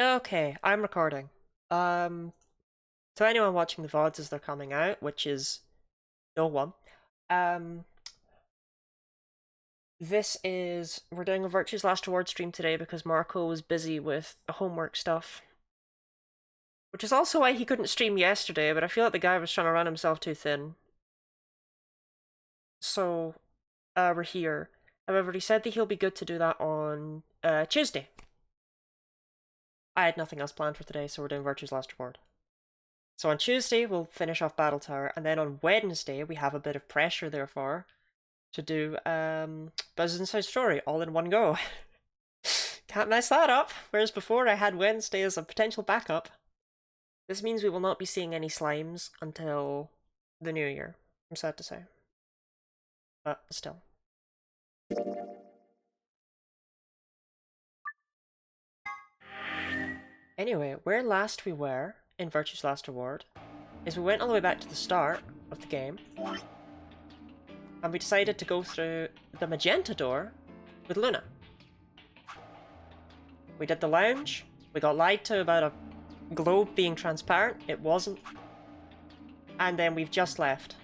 Okay, I'm recording. Um, to anyone watching the VODs as they're coming out, which is no one, um, we're doing a Virtue's Last Reward stream today because Marco was busy with homework stuff. Which is also why he couldn't stream yesterday, but I feel like the guy was trying to run himself too thin. So, we're here. However, he said that he'll be good to do that on, Tuesday. I had nothing else planned for today, so we're doing Virtue's Last Reward. So on Tuesday, we'll finish off Battle Tower, and then on Wednesday, we have a bit of pressure, therefore, to do Buzz's Inside Story all in one go. Can't mess that up, whereas before I had Wednesday as a potential backup. This means we will not be seeing any slimes until the new year, I'm sad to say. But still. Anyway, where last we were in Virtue's Last Reward is we went all the way back to the start of the game, and we decided to go through the magenta door with Luna. We did the lounge, we got lied to about a globe being transparent, it wasn't, and then we've just left.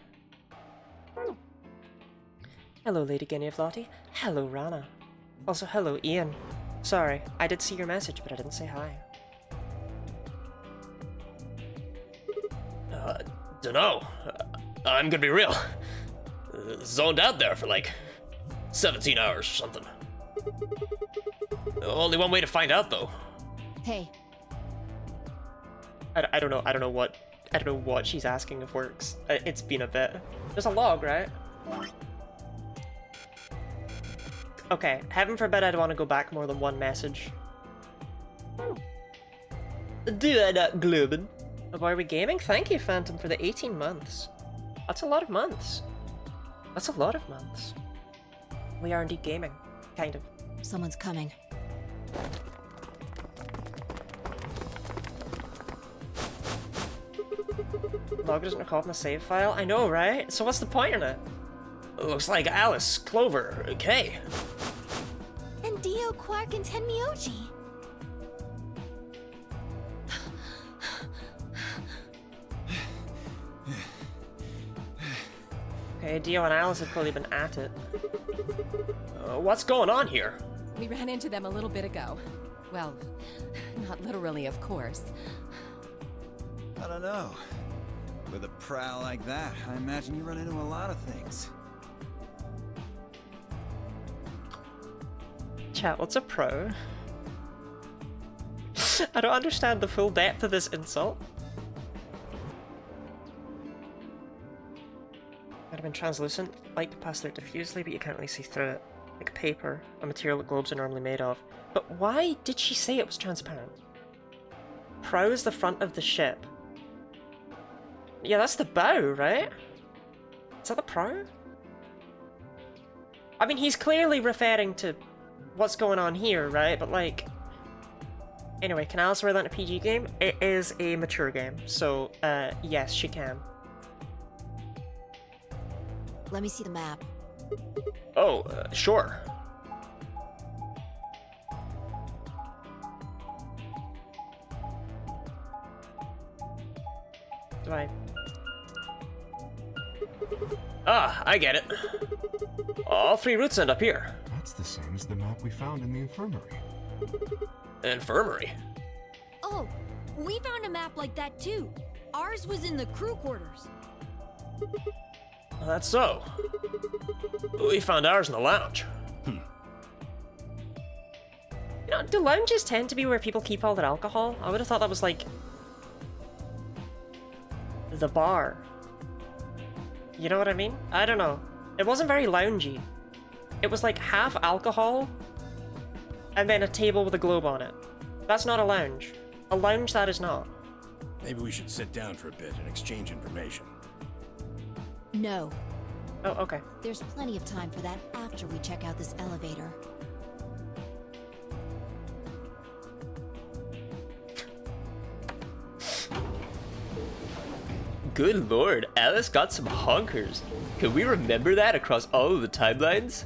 Hello Lady Guinea of Lottie, hello Rana. Also hello Ian. Sorry, I did see your message but I didn't say hi. Dunno. I'm gonna be real. Zoned out there for like 17 hours or something. Only one way to find out though. Hey. I don't know what she's asking if works. It's been a bit. There's a log, right? Okay, heaven forbid I'd want to go back more than one message. Do I not globin? Why are we gaming? Thank you, Phantom, for the 18 months. That's a lot of months. That's a lot of months. We are indeed gaming. Kind of. Someone's coming. Log doesn't recall from the save file? I know, right? So what's the point in it? Looks like Alice, Clover, Kay. And Dio, Quark, and Tenmyoji. Okay, Dio and Alice have clearly been at it. What's going on here? We ran into them a little bit ago. Well, not literally, of course. I don't know. With a prowl like that, I imagine you run into a lot of things. Chat, what's a pro? I don't understand the full depth of this insult. Might have been translucent. Light can pass through it diffusely, but you can't really see through it. Like paper, a material that globes are normally made of. But why did she say it was transparent? Prow is the front of the ship. Yeah, that's the bow, right? Is that the prow? I mean, he's clearly referring to what's going on here, right? But like... Anyway, can Alice wear that in a PG game? It is a mature game, so yes, she can. Let me see the map. Oh, sure. Do I... Ah, I get it. All three routes end up here. That's the same as the map we found in the infirmary. Infirmary. Oh, we found a map like that too. Ours was in the crew quarters. That's so. We found ours in the lounge. You know, do lounges tend to be where people keep all their alcohol? I would have thought that was like... the bar. You know what I mean? I don't know. It wasn't very loungy. It was like half alcohol, and then a table with a globe on it. That's not a lounge. A lounge that is not. Maybe we should sit down for a bit and exchange information. No. Oh, okay. There's plenty of time for that after we check out this elevator. Good lord, Alice got some honkers. Can we remember that across all of the timelines?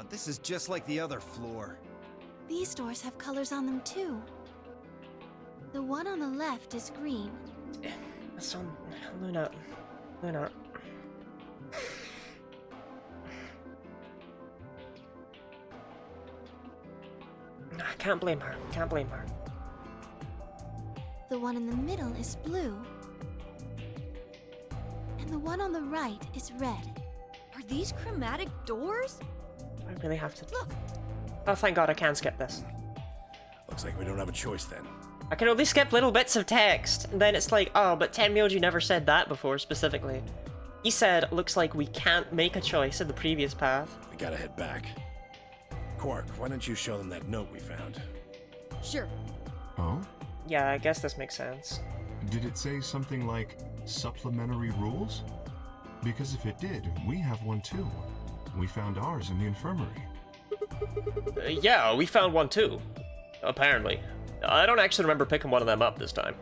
This is just like the other floor. These doors have colors on them too. The one on the left is green. That's on Luna. Luna. I can't blame her. Can't blame her. The one in the middle is blue. And the one on the right is red. Are these chromatic doors? I really have to. Look. Oh, thank God I can skip this. Looks like we don't have a choice then. I can only skip little bits of text, and then it's like, oh, but Tenmyoji never said that before specifically. He said, looks like we can't make a choice in the previous path. We gotta head back. Quark, why don't you show them that note we found? Sure. Oh? Yeah, I guess this makes sense. Did it say something like supplementary rules? Because if it did, we have one too. We found ours in the infirmary. Yeah, we found one too. Apparently. I don't actually remember picking one of them up this time.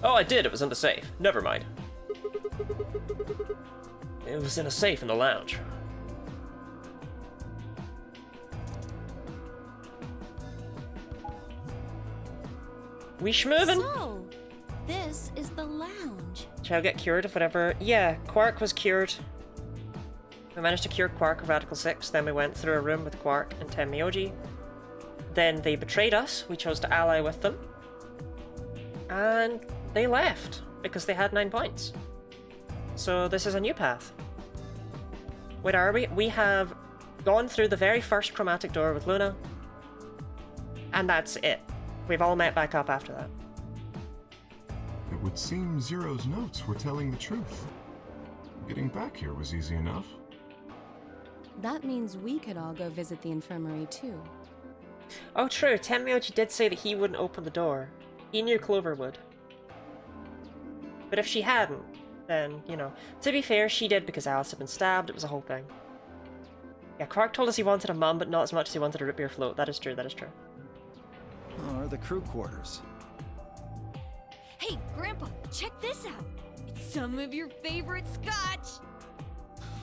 Oh, I did. It was in the safe. Never mind. It was in a safe in the lounge. We schmovin'? So, this is the lounge. Child get cured of whatever. Yeah, Quark was cured. We managed to cure Quark of Radical 6, then we went through a room with Quark and Tenmyoji. Then they betrayed us, we chose to ally with them. And they left, because they had 9 points. So this is a new path. Where are we? We have gone through the very first chromatic door with Luna. And that's it. We've all met back up after that. It would seem Zero's notes were telling the truth. Getting back here was easy enough. That means we could all go visit the infirmary too. Oh, true. Tenmyoji did say that he wouldn't open the door. He knew Clover would. But if she hadn't, then, you know. To be fair, she did because Alice had been stabbed. It was a whole thing. Yeah, Quark told us he wanted a mum, but not as much as he wanted a root beer float. That is true, that is true. Or the crew quarters. Hey, Grandpa, check this out. It's some of your favorite scotch.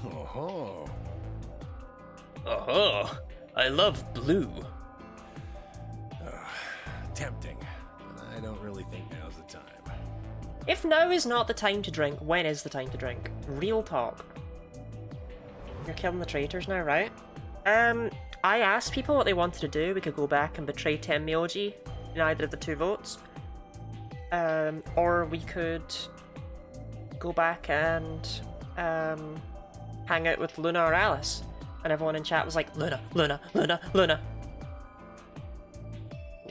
Oh, Oh, I love blue. tempting. But I don't really think now's the time. If now is not the time to drink, when is the time to drink? Real talk. You're killing the traitors now, right? I asked people what they wanted to do. We could go back and betray Tenmyoji in either of the 2 votes. Or we could go back and hang out with Luna or Alice. And everyone in chat was like, Luna, Luna, Luna, Luna.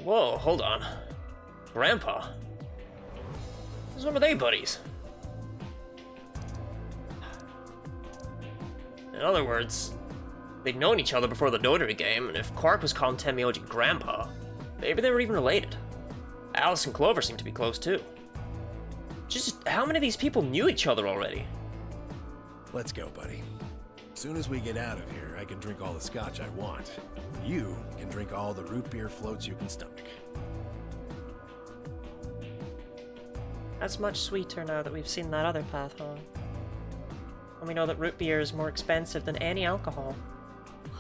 Whoa, hold on. Grandpa? When were they buddies? In other words, they'd known each other before the Dotary game, and if Quark was calling Tenmyoji Grandpa, maybe they were even related. Alice and Clover seem to be close too. Just how many of these people knew each other already? Let's go, buddy. As soon as we get out of here, I can drink all the scotch I want. You can drink all the root beer floats you can stomach. That's much sweeter now that we've seen that other path, huh? And we know that root beer is more expensive than any alcohol.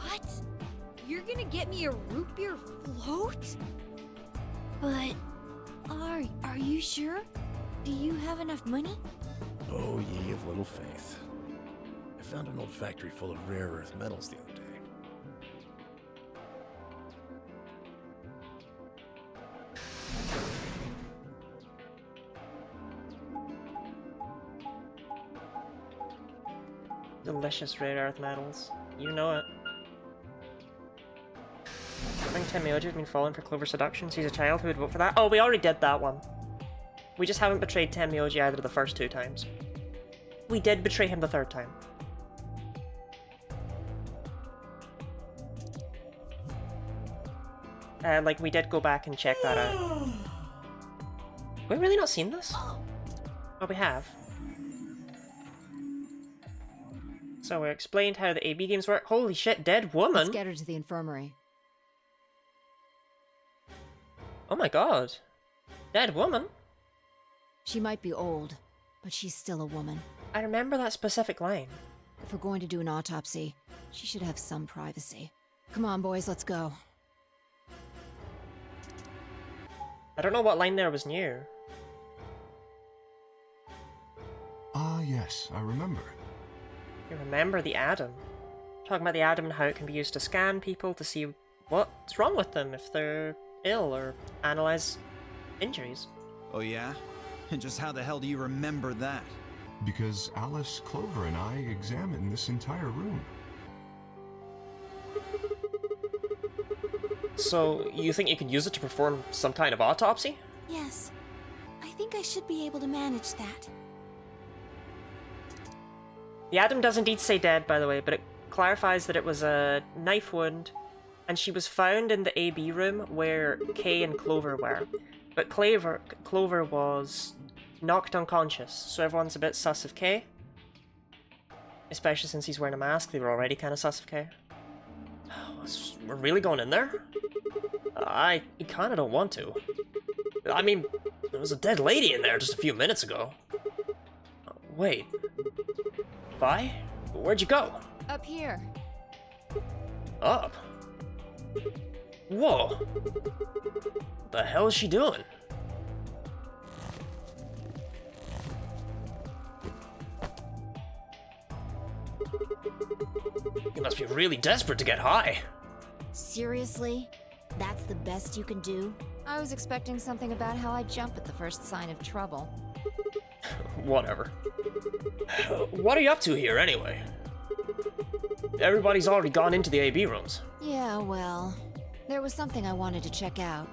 What? You're gonna get me a root beer float? But, are you sure? Do you have enough money? Oh, ye of little faith. I found an old factory full of rare earth metals the other day. Delicious rare earth metals. You know it. I think Tenmyoji has been falling for Clover seduction. She's a child who would vote for that. Oh, we already did that one. We just haven't betrayed Tenmyoji either of the first 2 times. We did betray him the 3rd time. Like, we did go back and check that out. We've really not seen this? Oh, we have. So we explained how the AB games work. Holy shit, dead woman! Let's get her to the infirmary. Oh my god. Dead woman? She might be old, but she's still a woman. I remember that specific line. If we're going to do an autopsy, she should have some privacy. Come on, boys, let's go. I don't know what line there was new. Ah, yes, I remember. You remember the Atom. Talking about the Atom and how it can be used to scan people to see what's wrong with them if they're ill or analyze injuries. Oh yeah? And just how the hell do you remember that? Because Alice, Clover, and I examined this entire room. So, you think you could use it to perform some kind of autopsy? Yes. I think I should be able to manage that. The Atom does indeed say dead, by the way, but it clarifies that it was a knife wound, and she was found in the AB room where Kay and Clover were. But Clover was knocked unconscious, so everyone's a bit sus of Kay. Especially since he's wearing a mask, they were already kind of sus of Kay. We're really going in there? I kinda don't want to. I mean, there was a dead lady in there just a few minutes ago. Wait. Vi? Where'd you go? Up here. Up? Whoa. What the hell is she doing? You must be really desperate to get high. Seriously? That's the best you can do? I was expecting something about how I jump at the first sign of trouble. Whatever. What are you up to here, anyway? Everybody's already gone into the AB rooms. Yeah, well, there was something I wanted to check out.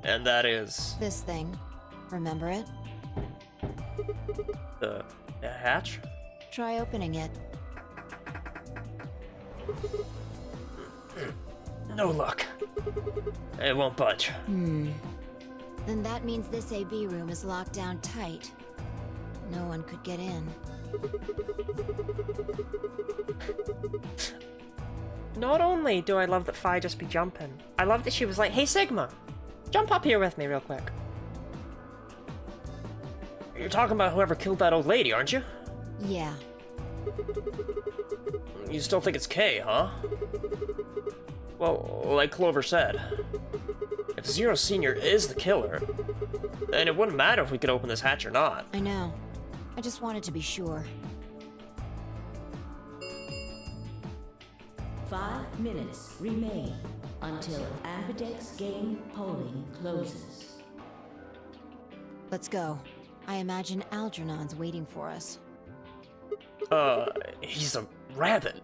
And that is... This thing. Remember it? the hatch? Try opening it. No luck. It won't budge. Then that means this AB room is locked down tight. No one could get in. Not only do I love that Fi just be jumping, I love that she was like, hey Sigma, jump up here with me real quick. You're talking about whoever killed that old lady, aren't you? Yeah. You still think it's Kay, huh? Well, like Clover said, if Zero Senior is the killer, then it wouldn't matter if we could open this hatch or not. I know. I just wanted to be sure. 5 minutes remain until Ambidex game polling closes. Let's go. I imagine Algernon's waiting for us. He's a rabbit.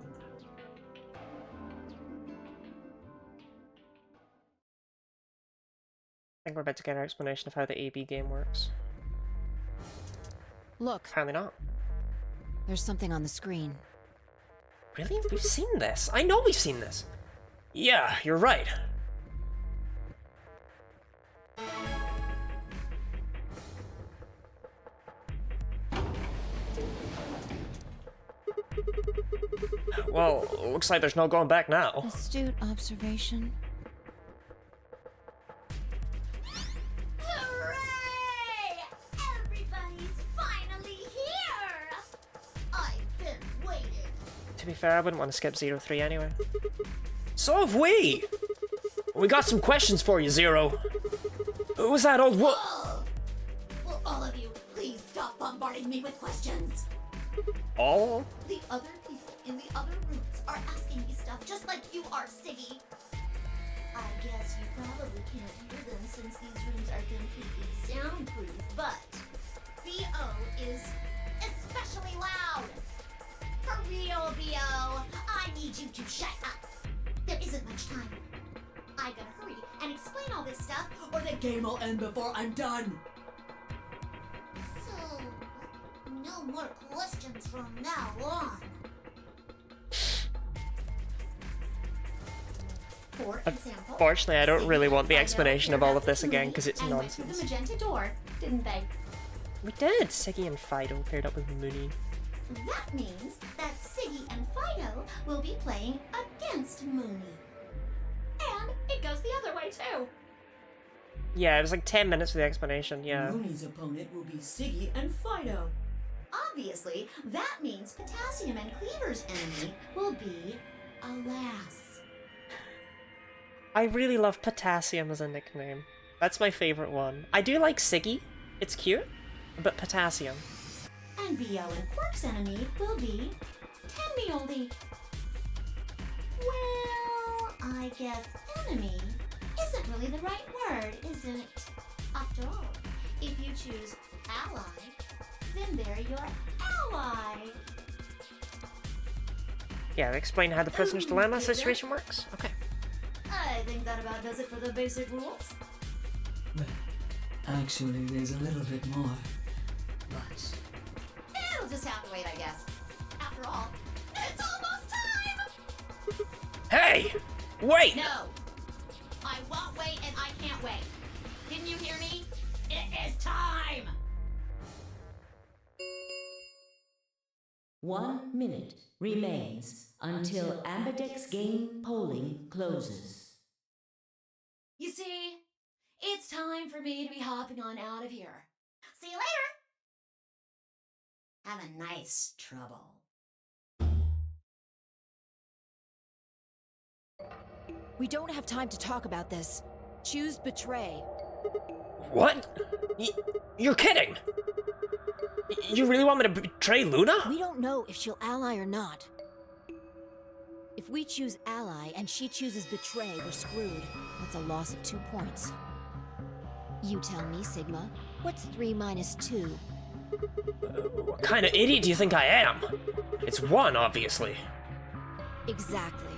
I think we're about to get our explanation of how the AB game works. Look, Apparently not. there's something on the screen. Really? We've seen this. I know we've seen this. Yeah, you're right. Well, looks like there's no going back now. Astute observation. Hooray! Everybody's finally here! I've been waiting. To be fair, I wouldn't want to skip 03 anyway. So have we! We got some questions for you, Zero. Who was that old wo- Will all of you please stop bombarding me with questions? All? The other people in the other rooms are asking me stuff just like you are, Siggy. I guess you probably can't hear them since these rooms are completely soundproof, but BO is especially loud. For real, BO, I need you to shut up. There isn't much time. I gotta hurry and explain all this stuff, or the game will end before I'm done. So, no more questions from now on. For example, Unfortunately, I don't really want the Siggy explanation of all of this again because it's and went through nonsense. the magenta door, didn't they? We did! Siggy and Fido paired up with Mooney. That means that Siggy and Fido will be playing against Mooney. And it goes the other way too. Yeah, it was like 10 minutes for the explanation, yeah. Mooney's opponent will be Siggy and Fido. Obviously, that means Potassium and Cleaver's enemy will be a lass. I really love Potassium as a nickname. That's my favorite one. I do like Siggy. It's cute. But Potassium. And BL and Quark's enemy will be Tenmioldi. Well, I guess enemy isn't really the right word, is it? After all, if you choose ally, then they're your ally. Yeah, explain how the prisoner's dilemma situation works? Okay. I think that about does it for the basic rules. But actually, there's a little bit more. But It'll just have to wait, I guess. After all, it's almost time! Hey! Wait! No! I won't wait and I can't wait. Didn't you hear me? It is time! 1 minute remains until Ambidex game polling closes. You see, it's time for me to be hopping on out of here. See you later! Have a nice trouble. We don't have time to talk about this. Choose betray. What? You're kidding! You really want me to betray Luna? We don't know if she'll ally or not. If we choose ally and she chooses betray, we're screwed. That's a loss of 2 points. You tell me, Sigma. What's 3 minus 2? What kind of idiot do you think I am? It's 1, obviously. Exactly.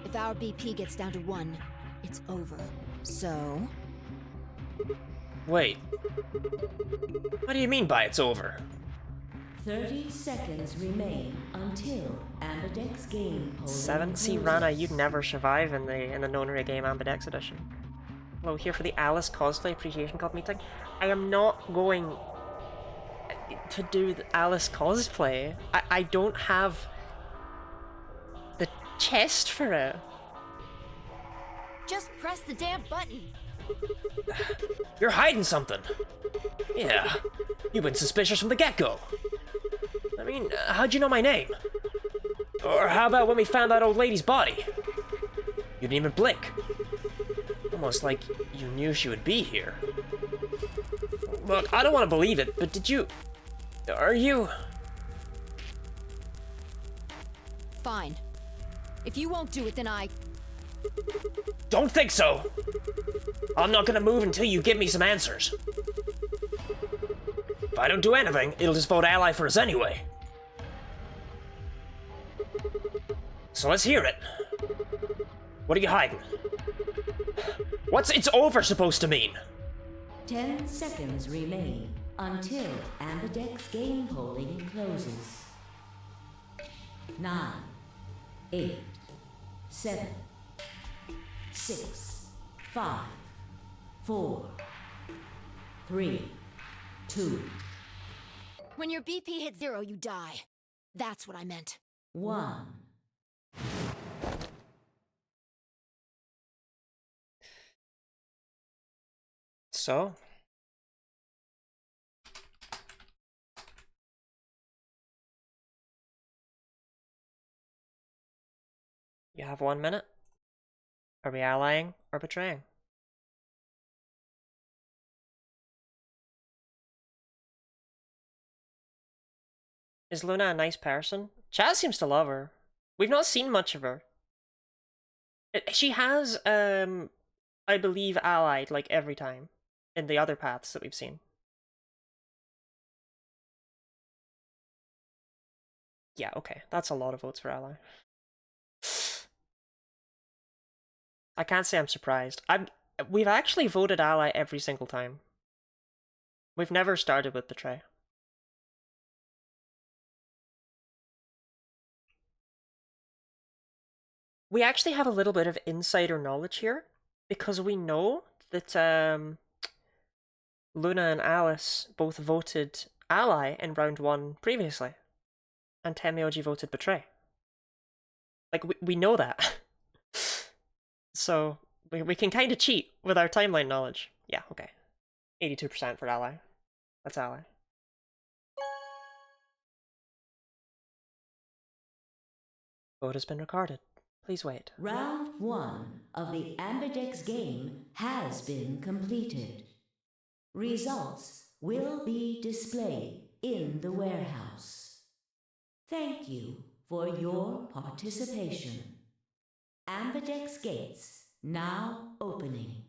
If our BP gets down to 1, it's over. So... Wait. What do you mean by it's over? 30 seconds remain until Ambidex game polling 7C closes. Rana, you'd never survive in the Nonary game Ambidex edition. Hello, here for the Alice Cosplay Appreciation Club meeting. I am not going to do the Alice cosplay. I don't have the chest for it. just press the damn button. You're hiding something. Yeah, you've been suspicious from the get-go. I mean, how'd you know my name? Or how about when we found that old lady's body? You didn't even blink. Almost like you knew she would be here. Look, I don't want to believe it, but did you... Are you... Fine. If you won't do it, then I... Don't think so! I'm not gonna move until you give me some answers. If I don't do anything, it'll just vote ally for us anyway. So let's hear it. What are you hiding? What's "it's over" supposed to mean? 10 seconds remain until Ambidex game polling closes. 9, 8, 7, 6, 5, 4, 3, 2, When your BP hits 0, you die. That's what I meant. 1. So? You have 1 minute? Are we allying or betraying? Is Luna a nice person? Chaz seems to love her. We've not seen much of her. She has, I believe, allied, like, every time. In the other paths that we've seen. Yeah, okay. That's a lot of votes for ally. I can't say I'm surprised. We've actually voted ally every single time. We've never started with betray. We actually have a little bit of insider knowledge here, because we know that Luna and Alice both voted ally in round 1 previously, and Temioji voted betray. Like, we know that. So, we can kind of cheat with our timeline knowledge. Yeah, okay. 82% for ally. That's ally. Vote has been recorded. Please wait. Round 1 of the Ambidex game has been completed. Results will be displayed in the warehouse. Thank you for your participation. Ambidex gates now opening.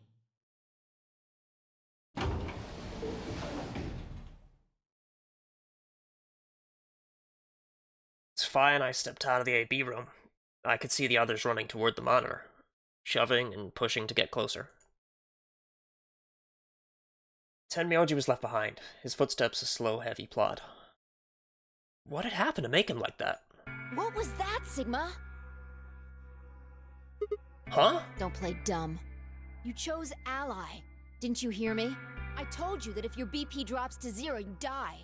It's fine, I stepped out of the AB room. I could see the others running toward the monitor, shoving and pushing to get closer. Tenmyoji was left behind, his footsteps a slow, heavy plod. What had happened to make him like that? What was that, Sigma? Huh? Don't play dumb. You chose Ally. Didn't you hear me? I told you that if your BP drops to 0, you die.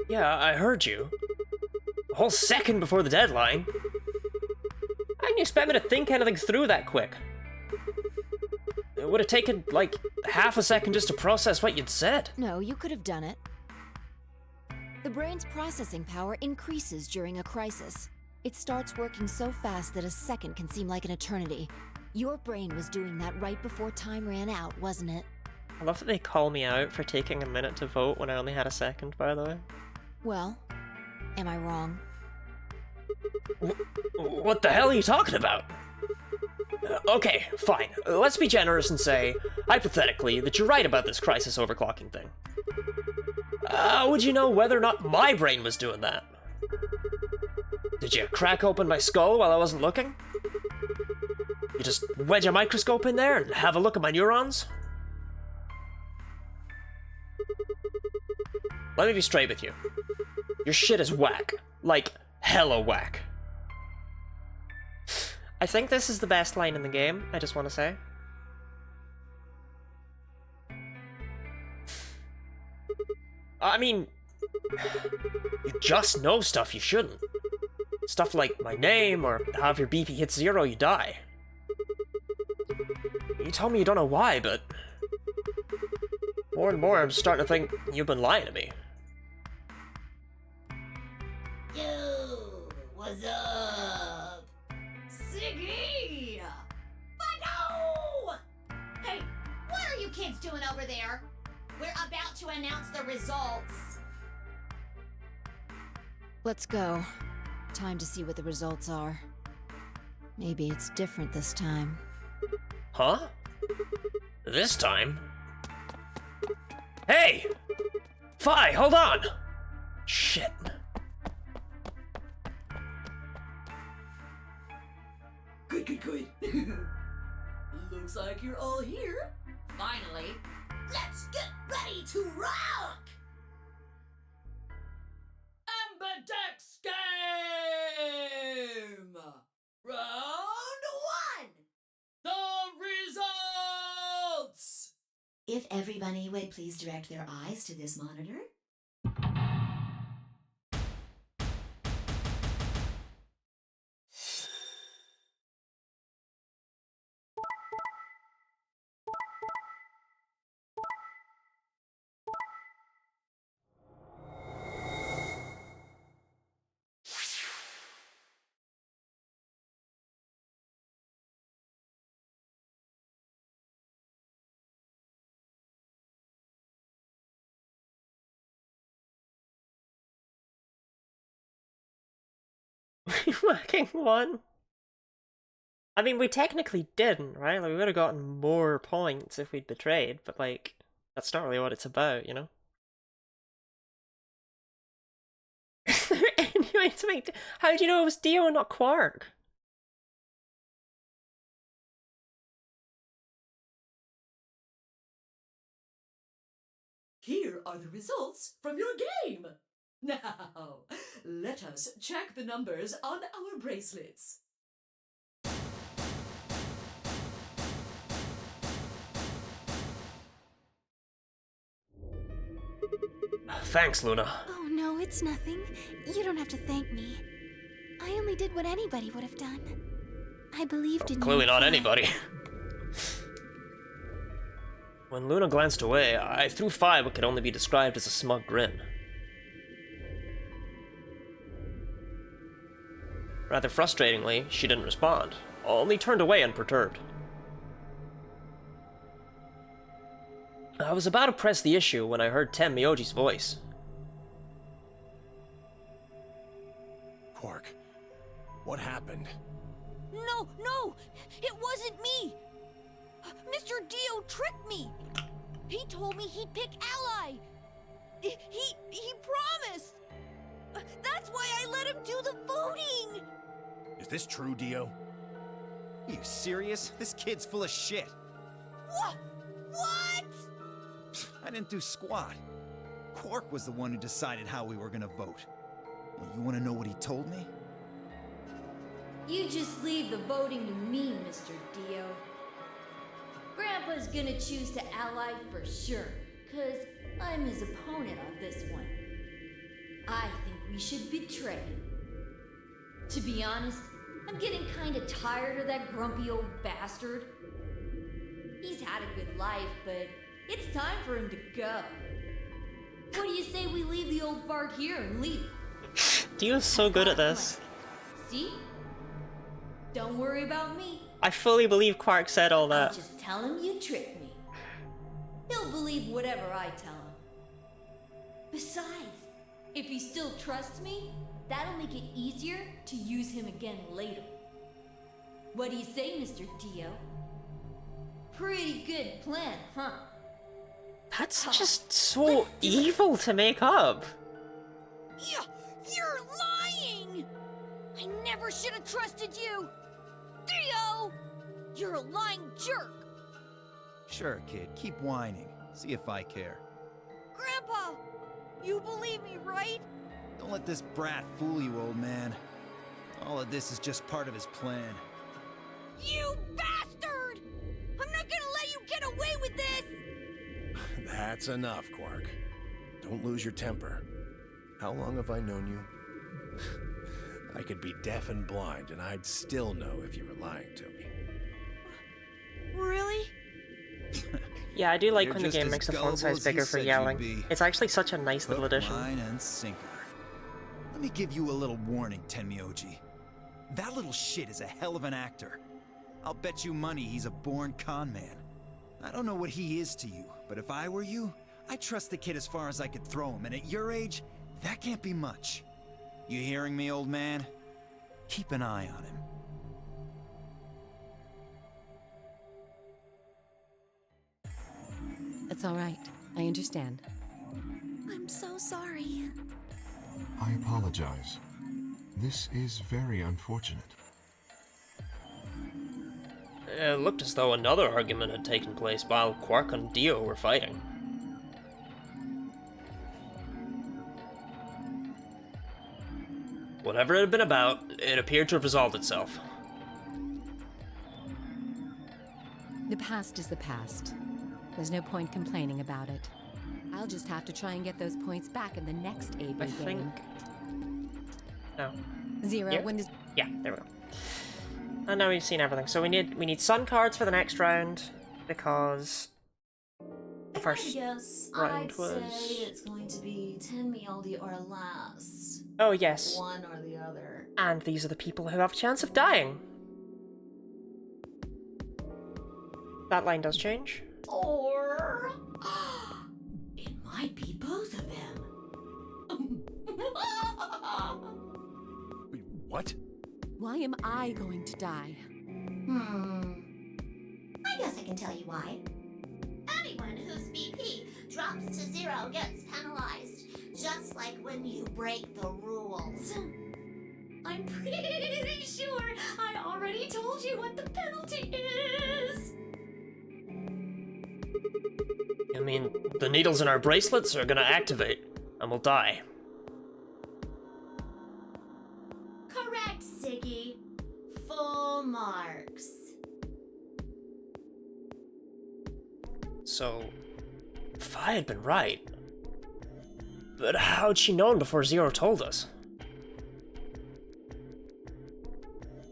Yeah, I heard you. A whole second before the deadline. How can you expect me to think anything through that quick? It would have taken, like, half a second just to process what you'd said. No, you could have done it. The brain's processing power increases during a crisis. It starts working so fast that a second can seem like an eternity. Your brain was doing that right before time ran out, wasn't it? I love that they call me out for taking a minute to vote when I only had a second, by the way. Well, am I wrong? What the hell are you talking about? Okay, fine. Let's be generous and say, hypothetically, that you're right about this crisis overclocking thing. How would you know whether or not my brain was doing that? Did you crack open my skull while I wasn't looking? You just wedge a microscope in there and have a look at my neurons? Let me be straight with you. Your shit is whack. Like, hella whack. I think this is the best line in the game, I just want to say. I mean, you just know stuff you shouldn't. Stuff like my name, or how if your BP hits 0, you die. You told me you don't know why, but more and more I'm starting to think you've been lying to me. Yo, what's up? Siggy! But Hey, what are you kids doing over there? We're about to announce the results. Let's go. Time to see what the results are. Maybe it's different this time. Huh? This time? Hey! Fi, hold on! Shit. Good. Looks like you're all here. Finally. Let's get ready to rock! Ambidex game! Round 1! The results! If everybody would please direct their eyes to this monitor. We fucking won. I mean, we technically didn't, right? Like, we would have gotten more points if we'd betrayed, but, like, that's not really what it's about, you know? Is there any way to make... How do you know it was Dio and not Quark? Here are the results from your game. Now, let us check the numbers on our bracelets. Thanks, Luna. Oh no, it's nothing. You don't have to thank me. I only did what anybody would have done. I believed in you. Clearly not Fi. anybody. When Luna glanced away, I threw Fi what could only be described as a smug grin. Rather frustratingly, she didn't respond, only turned away unperturbed. I was about to press the issue when I heard Tem Myoji's voice. Quark, what happened? No, no! It wasn't me! Mr. Dio tricked me! He told me he'd pick Ally! He promised! That's why I let him do the voting! Is this true, Dio? Are you serious? This kid's full of shit. What? I didn't do squat. Quark was the one who decided how we were gonna vote. You wanna know what he told me? You just leave the voting to me, Mr. Dio. Grandpa's gonna choose to ally for sure, 'cause I'm his opponent on this one. I think we should betray him. To be honest, I'm getting kinda tired of that grumpy old bastard. He's had a good life, but it's time for him to go. What do you say we leave the old fart here and leave? Dio's so good at this. See? Don't worry about me. I fully believe Quark said all I'll that. just tell him you tricked me. He'll believe whatever I tell him. Besides, if he still trusts me, that'll make it easier to use him again later. What do you say, Mr. Dio? Pretty good plan, huh? That's just so evil to make up. You're lying! I never should have trusted you! Dio! You're a lying jerk! Sure, kid, keep whining. See if I care. Grandpa! You believe me, right? Don't let this brat fool you, old man. All of this is just part of his plan. You bastard! I'm not gonna let you get away with this! That's enough, Quark. Don't lose your temper. How long have I known you? I could be deaf and blind, and I'd still know if you were lying to me. Really? Yeah, I do like You're when the just game as makes the font gullible size as he bigger for said you'd yelling. be. It's actually such a nice little Hook, addition. line, and sinker. Let me give you a little warning, Tenmyoji. That little shit is a hell of an actor. I'll bet you money he's a born con man. I don't know what he is to you, but if I were you, I'd trust the kid as far as I could throw him, and at your age, that can't be much. You hearing me, old man? Keep an eye on him. It's all right. I understand. I'm so sorry. I apologize. This is very unfortunate. It looked as though another argument had taken place while Quark and Dio were fighting. Whatever it had been about, it appeared to have resolved itself. The past is the past. There's no point complaining about it. I'll just have to try and get those points back in the next AB I game. think... No. Zero, Yeah. when does... Yeah, there we go. And now we've seen everything. So we need sun cards for the next round, because the first Yes, round I'd was... say it's going to be Tenmyoji or less. Oh yes, One or the other. and these are the people who have a chance of dying. That line does change. Or it might be both of them. Wait, what? Why am I going to die? I guess I can tell you why. Anyone whose BP drops to 0 gets penalized, just like when you break the rules. I'm pretty sure I already told you what the penalty is. I mean, the needles in our bracelets are gonna activate, and we'll die. Correct, Siggy. Full marks. So, if I had been right... But how'd she known before Zero told us?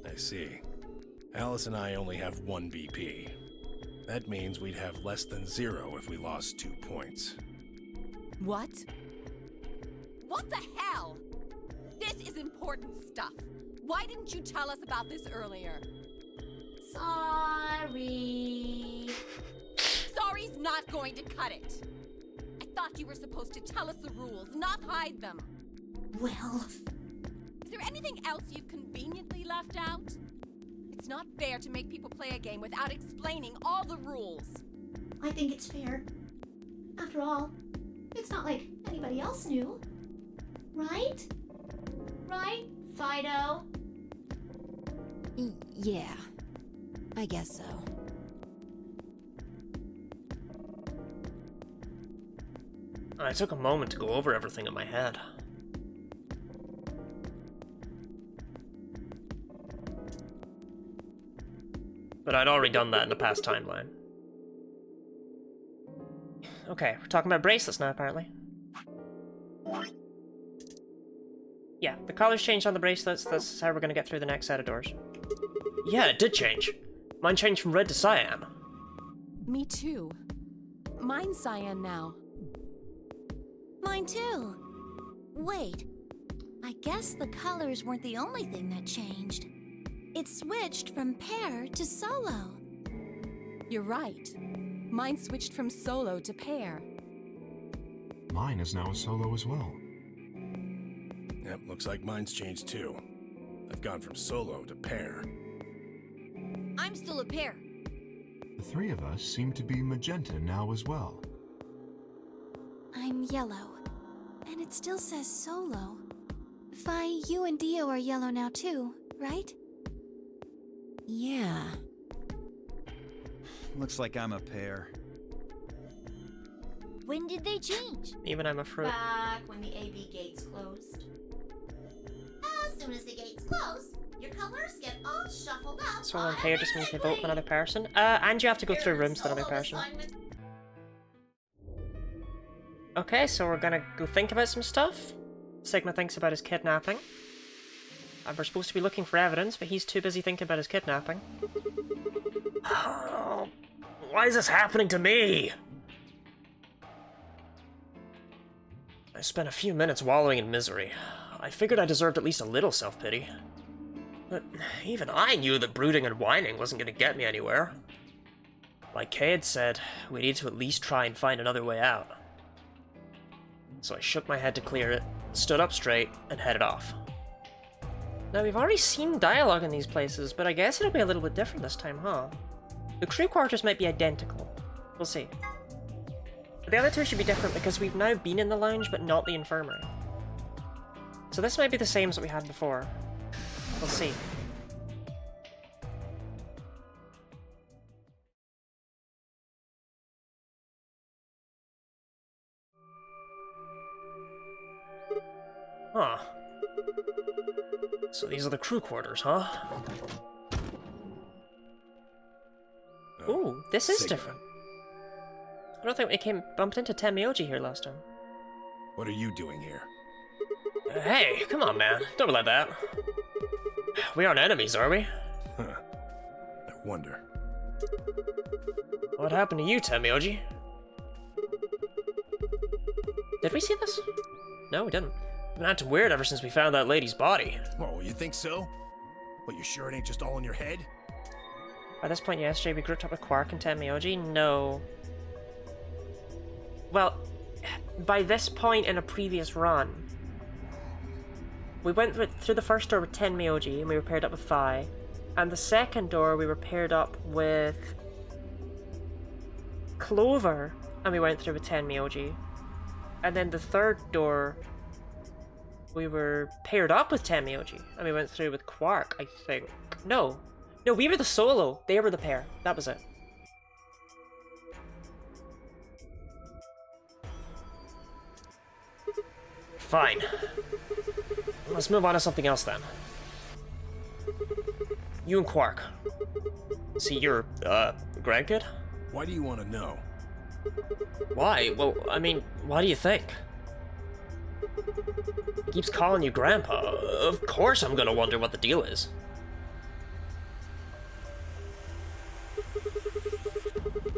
I see. Alice and I only have 1 BP. That means we'd have less than 0 if we lost 2 points. What? What the hell? This is important stuff. Why didn't you tell us about this earlier? Sorry. Sorry's not going to cut it. I thought you were supposed to tell us the rules, not hide them. Well, Is there anything else you've conveniently left out? It's not fair to make people play a game without explaining all the rules. I think it's fair. After all, it's not like anybody else knew. Right? Right, Fido? Yeah, I guess so. I took a moment to go over everything in my head. But I'd already done that in the past timeline. Okay, we're talking about bracelets now, apparently. Yeah, the colors changed on the bracelets. That's how we're gonna get through the next set of doors. Yeah, it did change. Mine changed from red to cyan. Me too. Mine's cyan now. Mine too. Wait, I guess the colors weren't the only thing that changed. It switched from pair to solo. You're right. Mine switched from solo to pair. Mine is now a solo as well. Yep, looks like mine's changed too. I've gone from solo to pair. I'm still a pair. The three of us seem to be magenta now as well. I'm yellow. And it still says solo. Fi, you and Dio are yellow now too, right? Yeah. Looks like I'm a pair. When did they change? Even I'm a fruit. Back when the AB gates closed. As soon as the gates close, your colors get all shuffled up. So on pair just means they vote for another person. And you have to go through rooms with another person. Okay, so we're gonna go think about some stuff. Sigma thinks about his kidnapping. And we're supposed to be looking for evidence, but he's too busy thinking about his kidnapping. Oh, why is this happening to me? I spent a few minutes wallowing in misery. I figured I deserved at least a little self-pity. But even I knew that brooding and whining wasn't going to get me anywhere. Like Kay had said, we need to at least try and find another way out. So I shook my head to clear it, stood up straight, and headed off. Now, we've already seen dialogue in these places, but I guess it'll be a little bit different this time, huh? The crew quarters might be identical. We'll see. But the other two should be different because we've now been in the lounge, but not the infirmary. So this might be the same as what we had before. We'll see. Huh. So these are the crew quarters, huh? Ooh, this is Sigma. different. I don't think we bumped into Temioji here last time. What are you doing here? Hey, come on, man. Don't be like that. We aren't enemies, are we? Huh. I wonder. What happened to you, Temioji? Did we see this? No, we didn't. We've been acting weird ever since we found that lady's body. Oh, you think so? But you sure it ain't just all in your head? By this point yesterday, we grouped up with Quark and Temioji? No. Well, by this point in a previous run, we went through the first door with Tenmyoji, and we were paired up with Phi. And the second door, we were paired up with Clover, and we went through with Tenmyoji. And then the third door, we were paired up with Tenmyoji, and we went through with Quark, I think. No, we were the solo. They were the pair. That was it. Fine. Let's move on to something else then. You and Quark. See, you're, grandkid? Why do you want to know? Why? Well, I mean, why do you think? He keeps calling you Grandpa. Of course I'm gonna wonder what the deal is.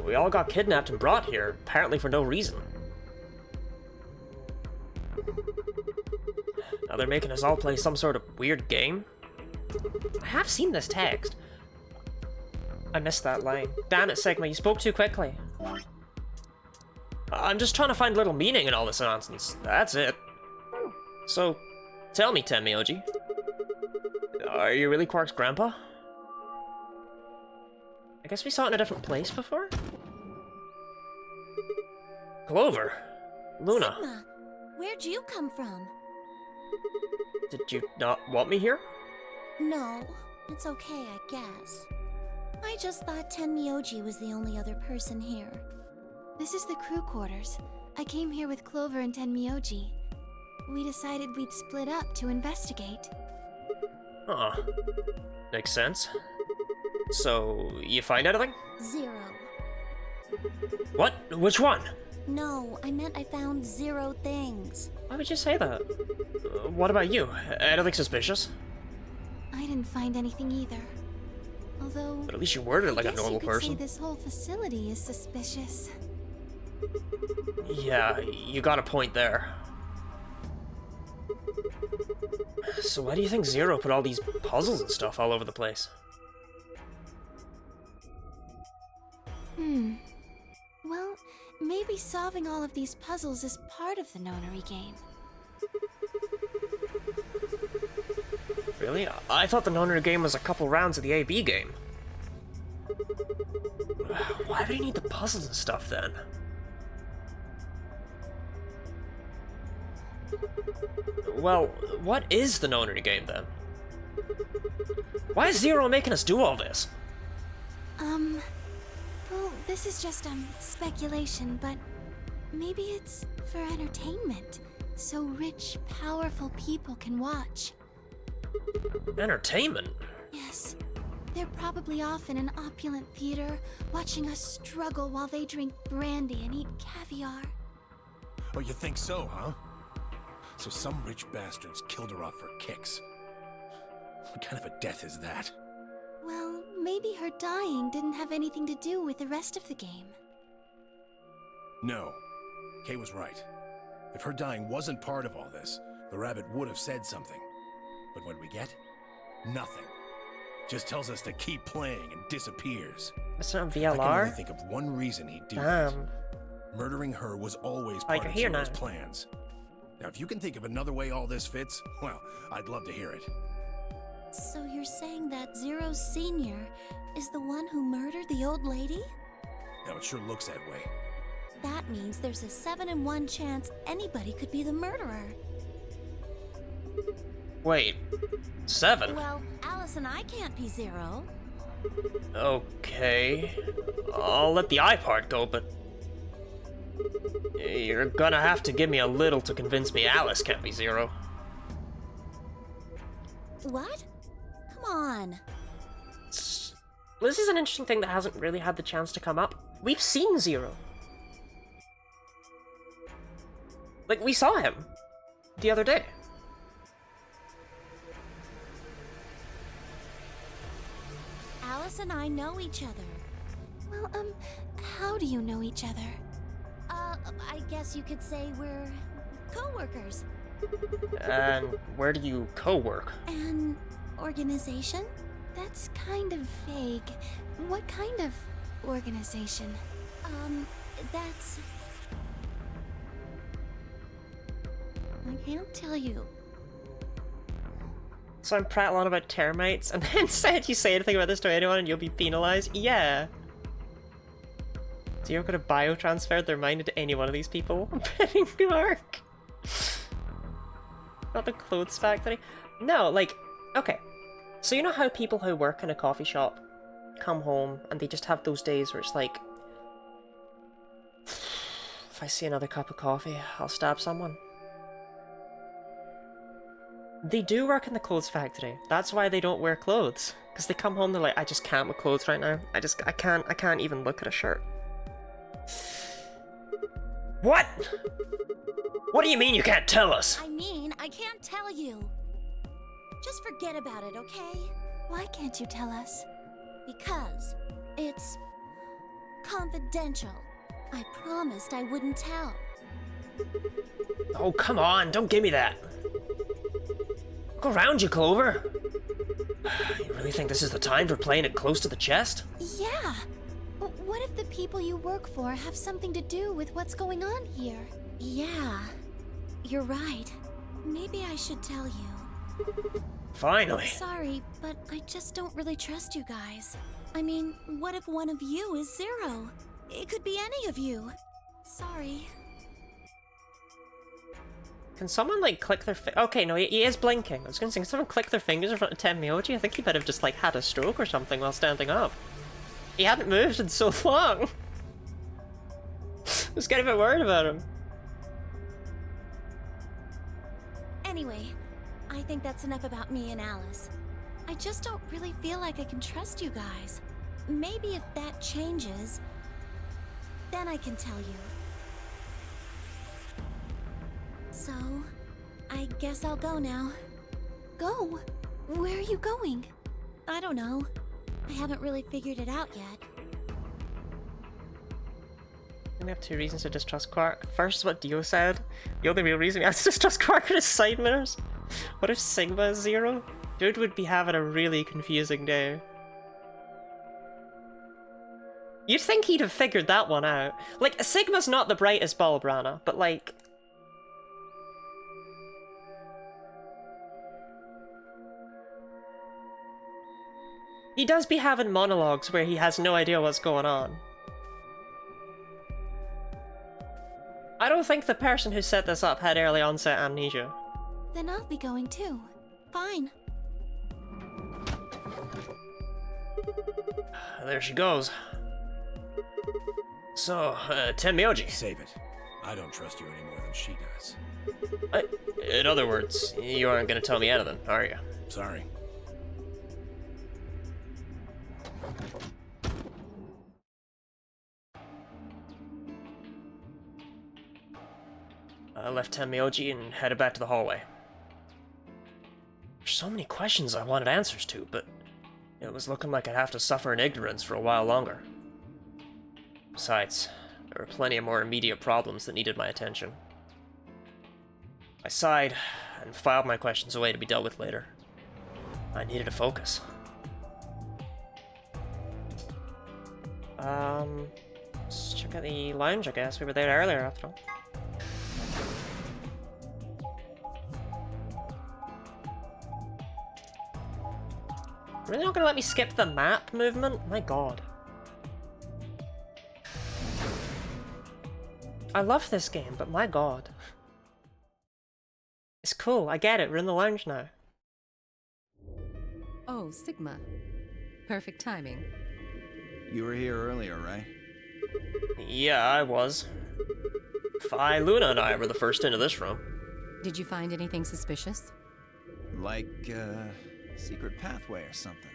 We all got kidnapped and brought here, apparently for no reason. Now they're making us all play some sort of weird game? I have seen this text. I missed that line. Damn it, Sigma, you spoke too quickly. I'm just trying to find little meaning in all this nonsense. That's it. So, tell me, Tenmyoji. Are you really Quark's grandpa? I guess we saw it in a different place before? Clover. Luna. Sigma, where'd you come from? Did you not want me here? No, it's okay, I guess. I just thought Tenmyoji was the only other person here. This is the crew quarters. I came here with Clover and Tenmyoji. We decided we'd split up to investigate. Huh. Makes sense. So, you find anything? 0. What? Which one? No, I meant I found 0 things. Why would you say that? What about you? Anything suspicious? I didn't find anything either. Although, But at least you worded it like I a guess normal you could person. say this whole facility is suspicious. Yeah, you got a point there. So why do you think Zero put all these puzzles and stuff all over the place? Well, maybe solving all of these puzzles is part of the nonary game. Really? I thought the Nonary game was a couple rounds of the AB game. Why do you need the puzzles and stuff then? Well, what is the Nonary game then? Why is Zero making us do all this? Well, this is just, speculation, but maybe it's for entertainment, so rich, powerful people can watch. Entertainment? Yes, they're probably off in an opulent theater, watching us struggle while they drink brandy and eat caviar. Oh, you think so, huh? So some rich bastards killed her off for kicks. What kind of a death is that? Well, maybe her dying didn't have anything to do with the rest of the game. No. Kay was right. If her dying wasn't part of all this, the rabbit would have said something. But what we get? Nothing. Just tells us to keep playing and disappears. It's not I can only VLR? think of one reason he'd do that. Damn. Murdering her was always Oh, part you're of here Zero's now. plans. Now, if you can think of another way all this fits, well, I'd love to hear it. So you're saying that Zero Senior is the one who murdered the old lady? Now, it sure looks that way. That means there's a 7 in 1 chance anybody could be the murderer. Wait. 7? Well, Alice and I can't be Zero. Okay. I'll let the I part go, but... You're gonna have to give me a little to convince me Alice can't be Zero. What? Come on. This is an interesting thing that hasn't really had the chance to come up. We've seen Zero. Like, we saw him the other day. Alice and I know each other. Well, how do you know each other? I guess you could say we're co-workers. And where do you co-work? An organization? That's kind of vague. What kind of organization? That's... I can't tell you. So I'm prattling on about termites, and then said you say anything about this to anyone and you'll be penalized? Yeah. Zero could have biotransferred their mind into any one of these people. Betting Mark. Not the clothes factory. No, like, okay. So you know how people who work in a coffee shop come home and they just have those days where it's like, if I see another cup of coffee, I'll stab someone. They do work in the clothes factory. That's why they don't wear clothes. Because they come home, they're like, I just can't with clothes right now. I can't even look at a shirt. What? What do you mean you can't tell us? I mean, I can't tell you. Just forget about it, okay? Why can't you tell us? Because it's confidential. I promised I wouldn't tell. Oh, come on, don't give me that. Look around you, Clover. You really think this is the time for playing it close to the chest? Yeah. What if the people you work for have something to do with what's going on here? Yeah. You're right. Maybe I should tell you. Finally. Sorry, but I just don't really trust you guys. I mean, what if one of you is Zero? It could be any of you. Sorry. Can someone, like, click their okay, no, he is blinking. I was gonna say, can someone click their fingers in front of Tenmyoji? I think he might have just, like, had a stroke or something while standing up. He hadn't moved in so long. I was getting a bit worried about him. Anyway, I think that's enough about me and Alice. I just don't really feel like I can trust you guys. Maybe if that changes, then I can tell you. So, I guess I'll go now. Go? Where are you going? I don't know. I haven't really figured it out yet. We have two reasons to distrust Quark. First is what Dio said. The only real reason we have to distrust Quark are his side mirrors. What if Sigma is Zero? Dude would be having a really confusing day. You'd think he'd have figured that one out. Like, Sigma's not the brightest bulb, Rana, but like... he does be having monologues where he has no idea what's going on. I don't think the person who set this up had early onset amnesia. Then I'll be going too. Fine. There she goes. So, Tenmyoji. Save it. I don't trust you any more than she does. In other words, you aren't gonna tell me anything, are you? Sorry. I left Tenmyoji and headed back to the hallway. There's so many questions I wanted answers to, but it was looking like I'd have to suffer in ignorance for a while longer. Besides, there were plenty of more immediate problems that needed my attention. I sighed and filed my questions away to be dealt with later. I needed to focus. Let's check out the lounge, I guess. We were there earlier, after all. Really not gonna let me skip the map movement? My god. I love this game, but my god. It's cool, I get it, we're in the lounge now. Oh, Sigma. Perfect timing. You were here earlier, right? Yeah, I was. Phi, Luna, and I were the first into this room. Did you find anything suspicious? Like, secret pathway or something.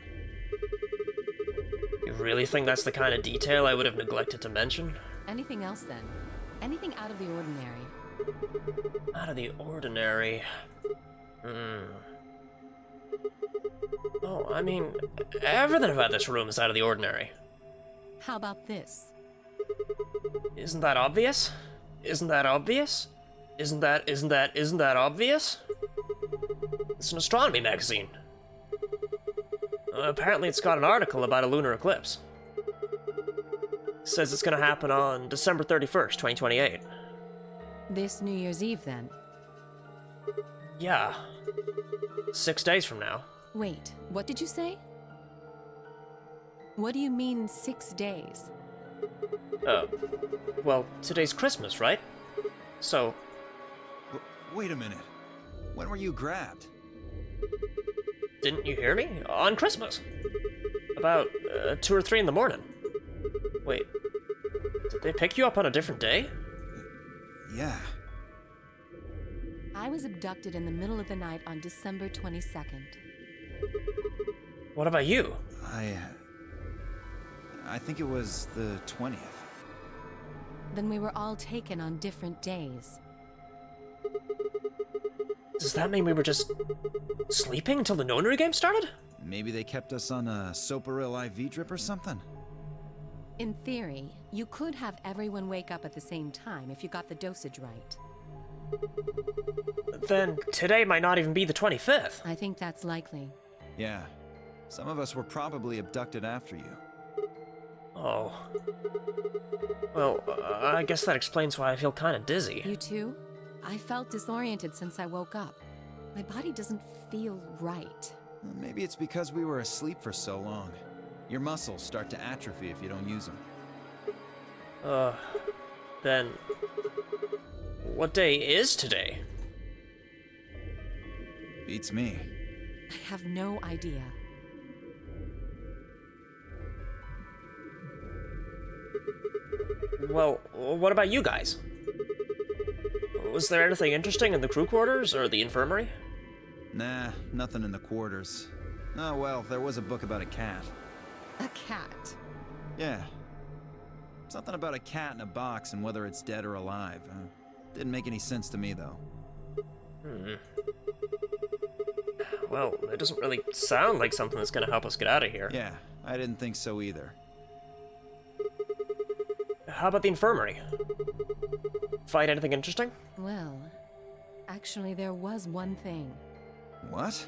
You really think that's the kind of detail I would have neglected to mention? Anything else then? Anything out of the ordinary? Out of the ordinary... Oh, I mean, everything about this room is out of the ordinary. How about this? Isn't that obvious? Isn't that obvious? Isn't that obvious? It's an astronomy magazine. Apparently it's got an article about a lunar eclipse. Says it's gonna happen on December 31st, 2028. This New Year's Eve, then? Yeah. 6 days from now. Wait, what did you say? What do you mean 6 days? Well, today's Christmas, right? So... Wait a minute. When were you grabbed? Didn't you hear me? On Christmas. About 2 or 3 in the morning. Wait, did they pick you up on a different day? Yeah. I was abducted in the middle of the night on December 22nd. What about you? I think it was the 20th. Then we were all taken on different days. Does that mean we were just sleeping until the Nonary game started? Maybe they kept us on a Soparil IV drip or something? In theory, you could have everyone wake up at the same time if you got the dosage right. Then today might not even be the 25th. I think that's likely. Yeah. Some of us were probably abducted after you. Oh. Well, I guess that explains why I feel kind of dizzy. You too? I felt disoriented since I woke up. My body doesn't feel right. Well, maybe it's because we were asleep for so long. Your muscles start to atrophy if you don't use them. Then... what day is today? Beats me. I have no idea. Well, what about you guys? Was there anything interesting in the crew quarters or the infirmary? Nah, nothing in the quarters. Oh well, there was a book about a cat. A cat? Yeah. Something about a cat in a box and whether it's dead or alive. Didn't make any sense to me, though. Well, it doesn't really sound like something that's gonna help us get out of here. Yeah, I didn't think so either. How about the infirmary? Find anything interesting? Well, actually there was one thing. What?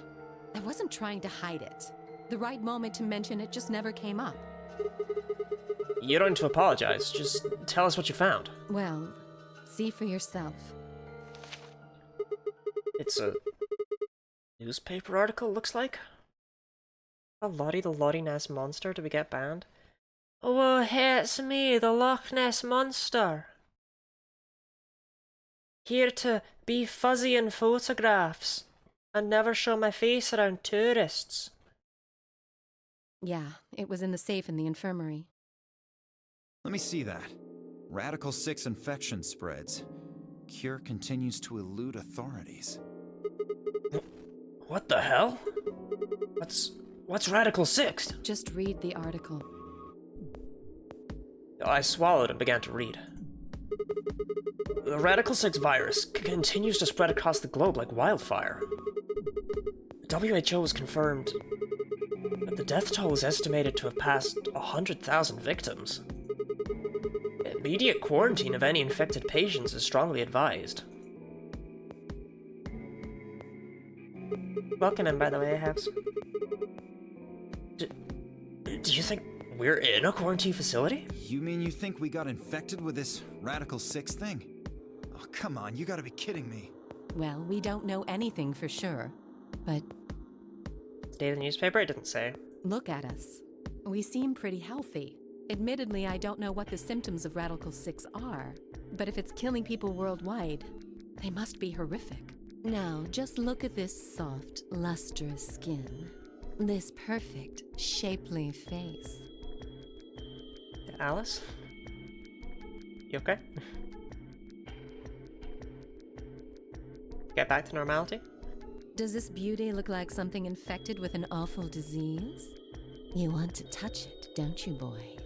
I wasn't trying to hide it. The right moment to mention it just never came up. You don't need to apologize, just tell us what you found. Well, see for yourself. It's a newspaper article, looks like? A Lottie the Lottie Ness Monster to get banned? Oh, it's me, the Loch Ness Monster. Here to be fuzzy in photographs and never show my face around tourists. Yeah, it was in the safe in the infirmary. Let me see that. Radical 6 infection spreads. Cure continues to elude authorities. What the hell? What's Radical 6? Just read the article. I swallowed and began to read. The Radical 6 virus continues to spread across the globe like wildfire. WHO has confirmed that the death toll is estimated to have passed 100,000 victims. Immediate quarantine of any infected patients is strongly advised. Welcome in, by the way, Habs. Do you think we're in a quarantine facility? You mean you think we got infected with this Radical 6 thing? Oh, come on, you gotta be kidding me. Well, we don't know anything for sure, but... Day of the newspaper? It didn't say. Look at us. We seem pretty healthy. Admittedly, I don't know what the symptoms of Radical 6 are, but if it's killing people worldwide, they must be horrific. Now, just look at this soft, lustrous skin. This perfect, shapely face. Alice? You okay? Get back to normality? Does this beauty look like something infected with an awful disease? You want to touch it, don't you, boy?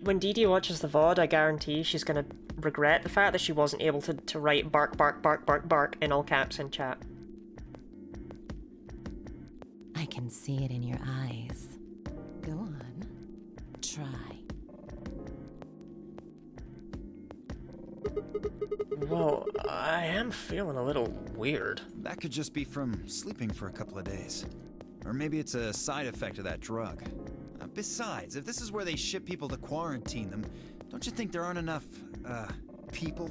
When Dee Dee watches the VOD, I guarantee she's gonna regret the fact that she wasn't able to write bark, bark, bark, bark, bark in all caps in chat. I can see it in your eyes. Go on. Try. Well, I am feeling a little weird. That could just be from sleeping for a couple of days. Or maybe it's a side effect of that drug. Besides, if this is where they ship people to quarantine them, don't you think there aren't enough, people?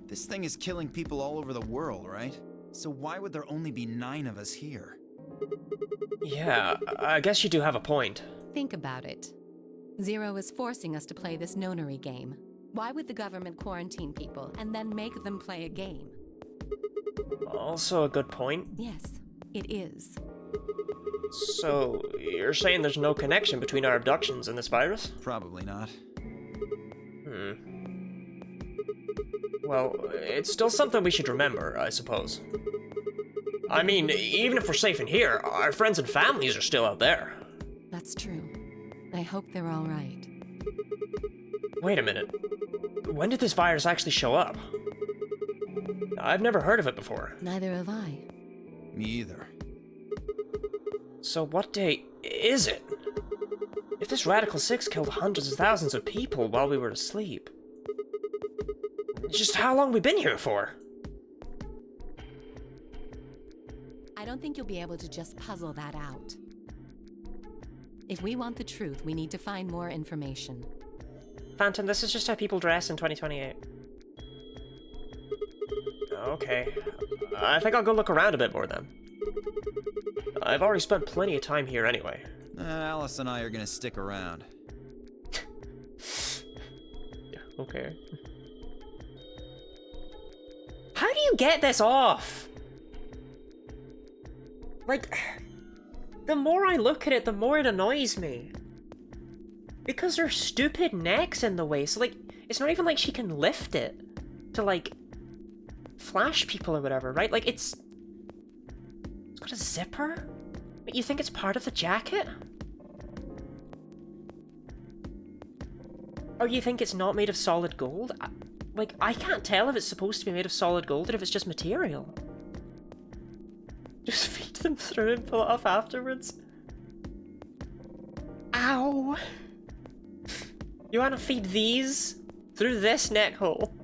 This thing is killing people all over the world, right? So why would there only be 9 of us here? Yeah, I guess you do have a point. Think about it. Zero is forcing us to play this nonary game. Why would the government quarantine people and then make them play a game? Also a good point. Yes, it is. So, you're saying there's no connection between our abductions and this virus? Probably not. Well, it's still something we should remember, I suppose. I mean, even if we're safe in here, our friends and families are still out there. That's true. I hope they're all right. Wait a minute. When did this virus actually show up? I've never heard of it before. Neither have I. Me either. So what day is it? If this Radical 6 killed hundreds of thousands of people while we were asleep, just how long have we been here for? don't think you'll be able to just puzzle that out. If we want the truth, we need to find more information. Phantom, this is just how people dress in 2028. Okay. I think I'll go look around a bit more then. I've already spent plenty of time here anyway. Alice and I are gonna stick around. Yeah, okay. How do you get this off? Like, the more I look at it, the more it annoys me. Because her stupid neck's in the way, so like, it's not even like she can lift it to like, flash people or whatever, right? Like, it's got a zipper? But you think it's part of the jacket? Or you think it's not made of solid gold? I can't tell if it's supposed to be made of solid gold or if it's just material. Just feed them through and pull it off afterwards. Ow! You wanna feed these through this neck hole?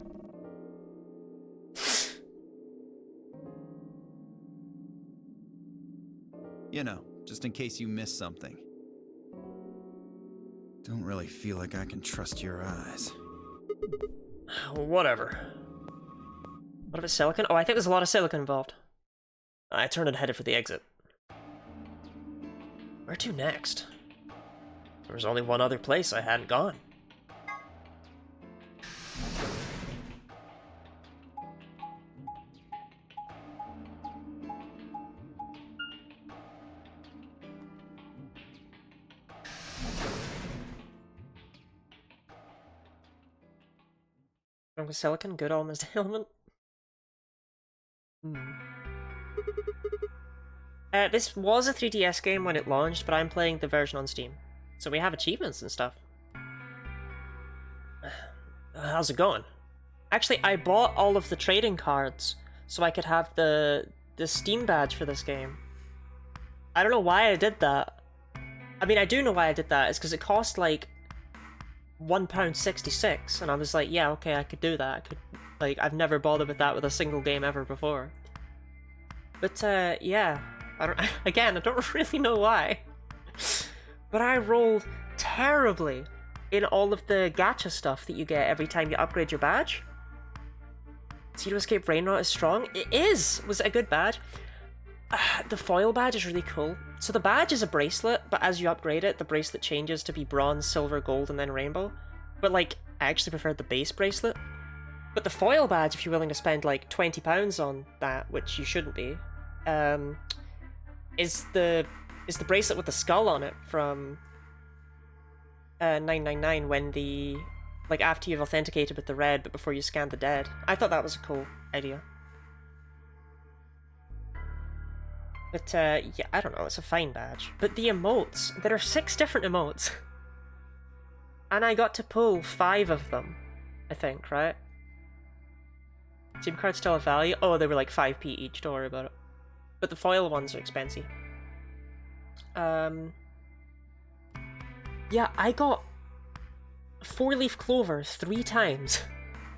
You know, just in case you miss something. Don't really feel like I can trust your eyes. Whatever. What if it's silicon? Oh, I think there's a lot of silicon involved. I turned and headed for the exit. Where to next? There was only one other place I hadn't gone. With silicon, good almost element. This was a 3DS game when it launched, but I'm playing the version on Steam. So we have achievements and stuff. How's it going? Actually, I bought all of the trading cards so I could have the Steam badge for this game. I don't know why I did that. I mean, I do know why I did that. It's because it cost like £1.66, and I was like, yeah, okay, I could do that. I could, like, I've never bothered with that with a single game ever before. But yeah, I don't really know why. But I rolled terribly in all of the gacha stuff that you get every time you upgrade your badge. Zero Escape Rainrot is strong. It was a good badge. The foil badge is really cool. So the badge is a bracelet, but as you upgrade it, the bracelet changes to be bronze, silver, gold, and then rainbow. But like, I actually preferred the base bracelet. But the foil badge, if you're willing to spend like £20 on that, which you shouldn't be, is the bracelet with the skull on it from 999 when the, like, after you've authenticated with the red, but before you scan the dead. I thought that was a cool idea. But, yeah, I don't know, it's a fine badge. But the emotes, there are 6 different emotes. And I got to pull 5 of them, I think, right? Team cards still have value? Oh, they were like 5p each, don't worry about it. But the foil ones are expensive. Yeah, I got 4-leaf clover 3 times,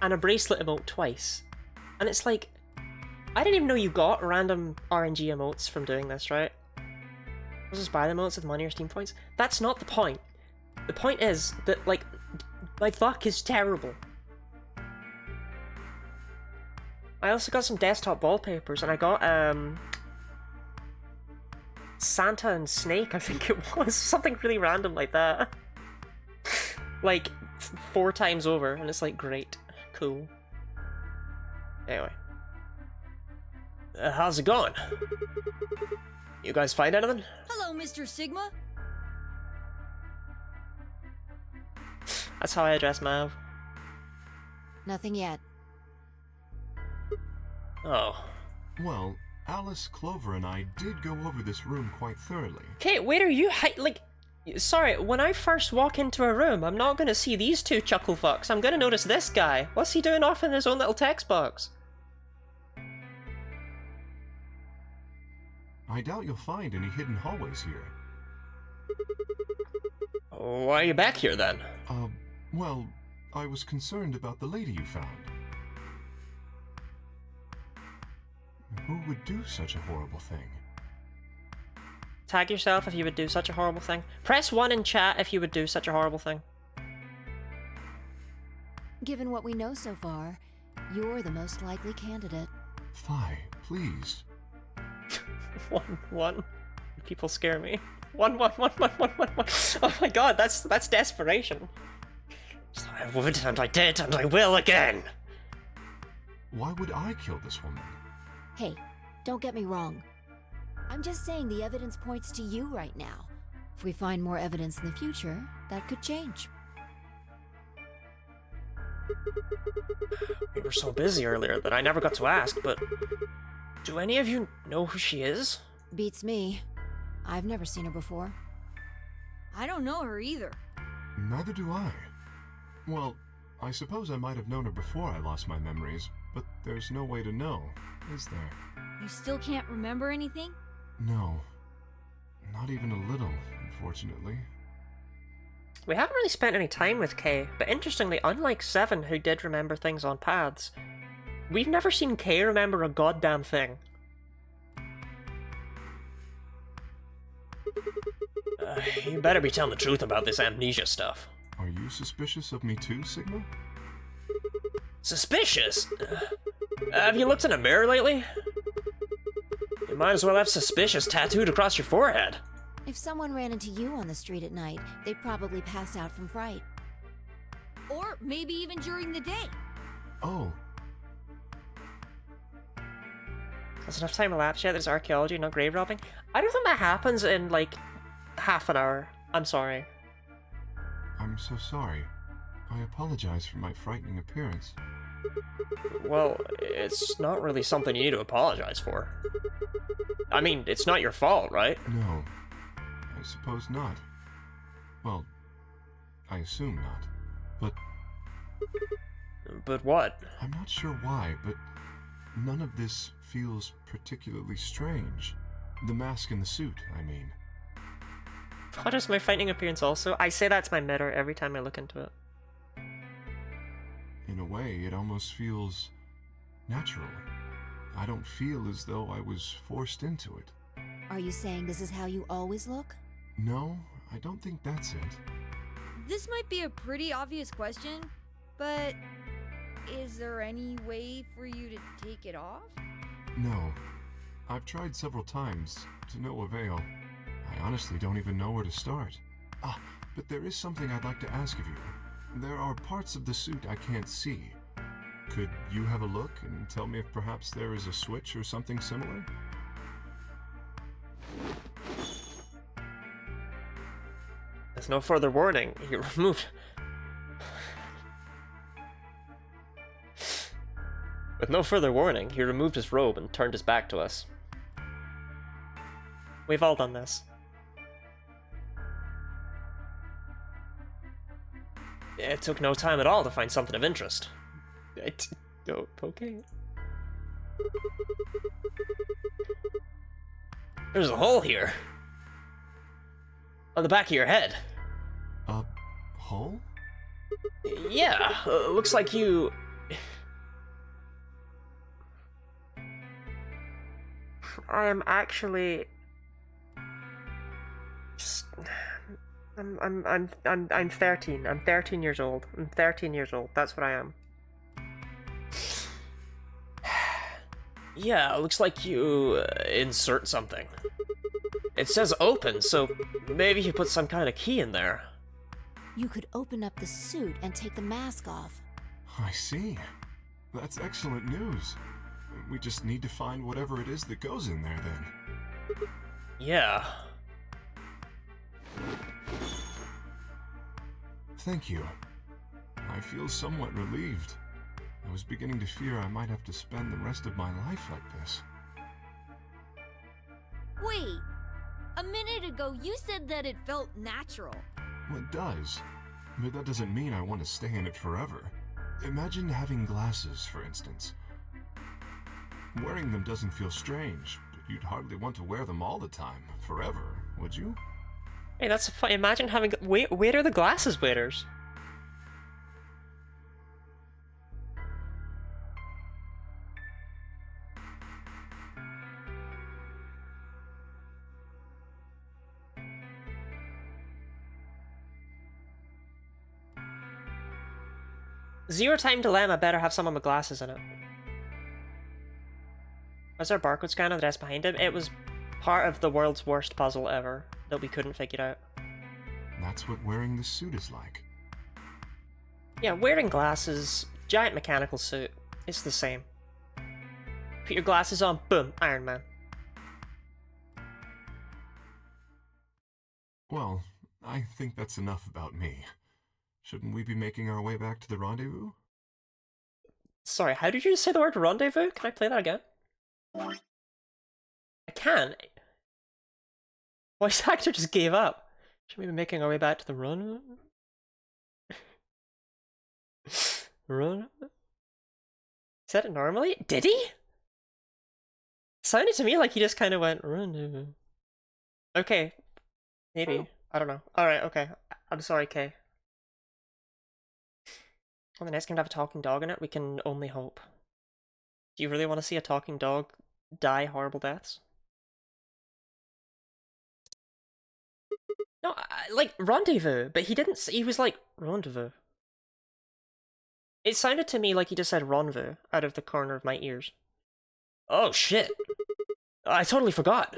and a bracelet emote twice. And it's like, I didn't even know you got random RNG emotes from doing this, right? Let's just buy the emotes with money or Steam points. That's not the point. The point is that, like, my luck is terrible. I also got some desktop wallpapers, and I got, Santa and Snake, I think it was. Something really random like that. Like, 4 times over, and it's like, great. Cool. Anyway. How's it going? You guys find anything? Hello, Mr. Sigma. That's how I address Mav. Nothing yet. Oh. Well, Alice, Clover, and I did go over this room quite thoroughly. Okay, where are you like... Sorry, when I first walk into a room, I'm not gonna see these 2 chuckle fucks. I'm gonna notice this guy. What's he doing off in his own little text box? I doubt you'll find any hidden hallways here. Why are you back here then? Well, I was concerned about the lady you found. Who would do such a horrible thing? Tag yourself if you would do such a horrible thing. Press 1 in chat if you would do such a horrible thing. Given what we know so far, you're the most likely candidate. Fi, please. 1. People scare me. 1. Oh my god, that's desperation. So I would, and I did, and I will again! Why would I kill this woman? Hey, don't get me wrong. I'm just saying the evidence points to you right now. If we find more evidence in the future, that could change. We were so busy earlier that I never got to ask, but do any of you know who she is? Beats me. I've never seen her before. I don't know her either. Neither do I. Well, I suppose I might have known her before I lost my memories, but there's no way to know, is there? You still can't remember anything? No. Not even a little, unfortunately. We haven't really spent any time with Kay, but interestingly, unlike Seven, who did remember things on pads, we've never seen Kay remember a goddamn thing. You better be telling the truth about this amnesia stuff. Are you suspicious of me too, Sigma? Suspicious? Have you looked in a mirror lately? You might as well have suspicious tattooed across your forehead. If someone ran into you on the street at night, they'd probably pass out from fright. Or maybe even during the day. Oh. Has enough time elapsed yet? There's archaeology, not grave robbing. I don't think that happens in, like, half an hour. I'm sorry. I'm so sorry. I apologize for my frightening appearance. Well, it's not really something you need to apologize for. I mean, it's not your fault, right? No. I suppose not. Well, I assume not. But... But what? I'm not sure why, but none of this feels particularly strange. The mask and the suit, I mean. What is my fighting appearance also? I say that's my mirror every time I look into it. In a way, it almost feels natural. I don't feel as though I was forced into it. Are you saying this is how you always look? No, I don't think that's it. This might be a pretty obvious question, but is there any way for you to take it off? No. I've tried several times, to no avail. I honestly don't even know where to start. Ah, but there is something I'd like to ask of you. There are parts of the suit I can't see. Could you have a look and tell me if perhaps there is a switch or something similar? There's no further warning. He removed... With no further warning, he removed his robe and turned his back to us. We've all done this. It took no time at all to find something of interest. Oh, okay. There's a hole here. On the back of your head. A hole? Yeah, looks like you... I am actually... I'm 13. I'm 13 years old. I'm 13 years old. That's what I am. Yeah, looks like you insert something. It says open, so maybe you put some kind of key in there. You could open up the suit and take the mask off. I see. That's excellent news. We just need to find whatever it is that goes in there, then. Yeah. Thank you. I feel somewhat relieved. I was beginning to fear I might have to spend the rest of my life like this. Wait, a minute ago you said that it felt natural. Well, it does. But that doesn't mean I want to stay in it forever. Imagine having glasses, for instance. Wearing them doesn't feel strange, but you'd hardly want to wear them all the time, forever, would you? Hey, that's funny. Imagine having... Wait, where are the glasses waiters? Zero time dilemma better have someone with glasses in it. Was there a barcode scanner on the desk behind him? It was part of the world's worst puzzle ever that we couldn't figure out. That's what wearing the suit is like. Yeah, wearing glasses, giant mechanical suit, it's the same. Put your glasses on, boom, Iron Man. Well, I think that's enough about me. Shouldn't we be making our way back to the rendezvous? Sorry, how did you just say the word rendezvous? Can I play that again? I can. Voice actor just gave up. Should we be making our way back to the rendezvous? Run? Said it normally? Did he? Sounded to me like he just kind of went rendezvous. Okay, maybe. I don't know. Alright, okay. I'm sorry, Kay. Well, the next game to have a talking dog in it, we can only hope. Do you really want to see a talking dog die horrible deaths? No, like, rendezvous, but he didn't he was like, rendezvous. It sounded to me like he just said rendezvous out of the corner of my ears. Oh, shit. I totally forgot.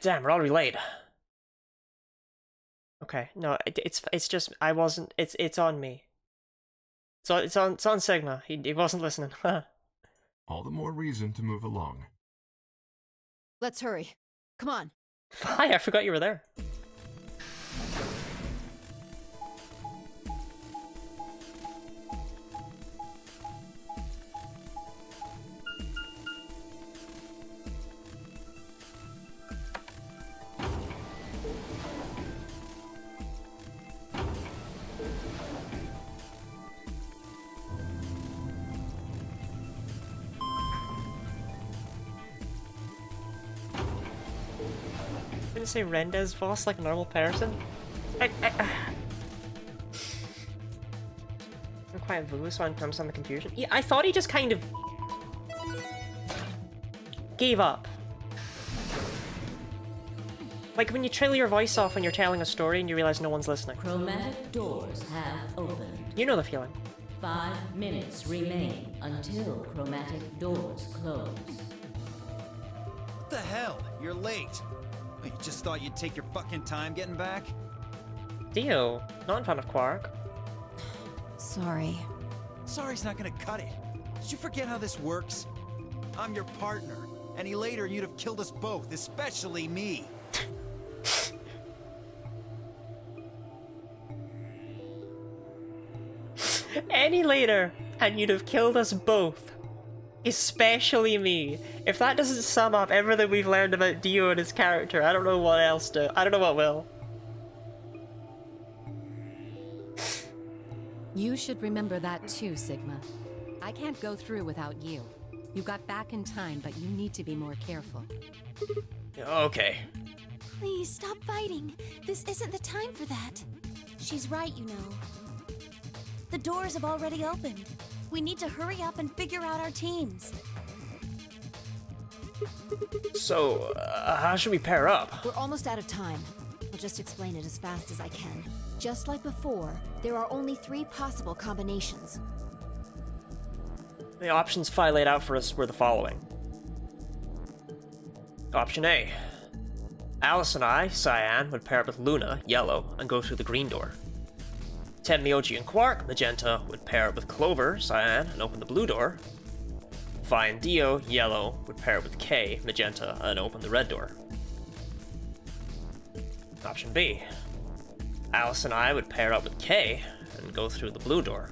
Damn, we're already late. Okay, no, it's just, I wasn't, it's on me. So it's on Sigma. He wasn't listening. All the more reason to move along. Let's hurry. Come on. Hi, I forgot you were there. Didn't say Rendez boss like a normal person. I'm quite Vu, so I'm on the confusion. Yeah, I thought he just kind of gave up. Like when you trail your voice off when you're telling a story and you realize no one's listening. Chromatic doors have opened. You know the feeling. 5 minutes remain until chromatic doors close. What the hell? You're late. You just thought you'd take your fucking time getting back? Dio, not in front of Quark. Sorry. Sorry's not gonna cut it. Did you forget how this works? I'm your partner. Any later you'd have killed us both, especially me. Any later, and you'd have killed us both. Especially me. If that doesn't sum up everything we've learned about Dio and his character, I don't know what else to. I don't know what will. You should remember that too, Sigma. I can't go through without you. You got back in time, but you need to be more careful. Okay. Please stop fighting. This isn't the time for that. She's right, you know. The doors have already opened. We need to hurry up and figure out our teams. So, how should we pair up? We're almost out of time. I'll just explain it as fast as I can. Just like before, there are only 3 possible combinations. The options Phi laid out for us were the following. Option A. Alice and I, Cyan, would pair up with Luna, yellow, and go through the green door. Tenmyoji and Quark, magenta, would pair up with Clover, cyan, and open the blue door. Vi and Dio, yellow, would pair up with K, magenta, and open the red door. Option B. Alice and I would pair up with K and go through the blue door.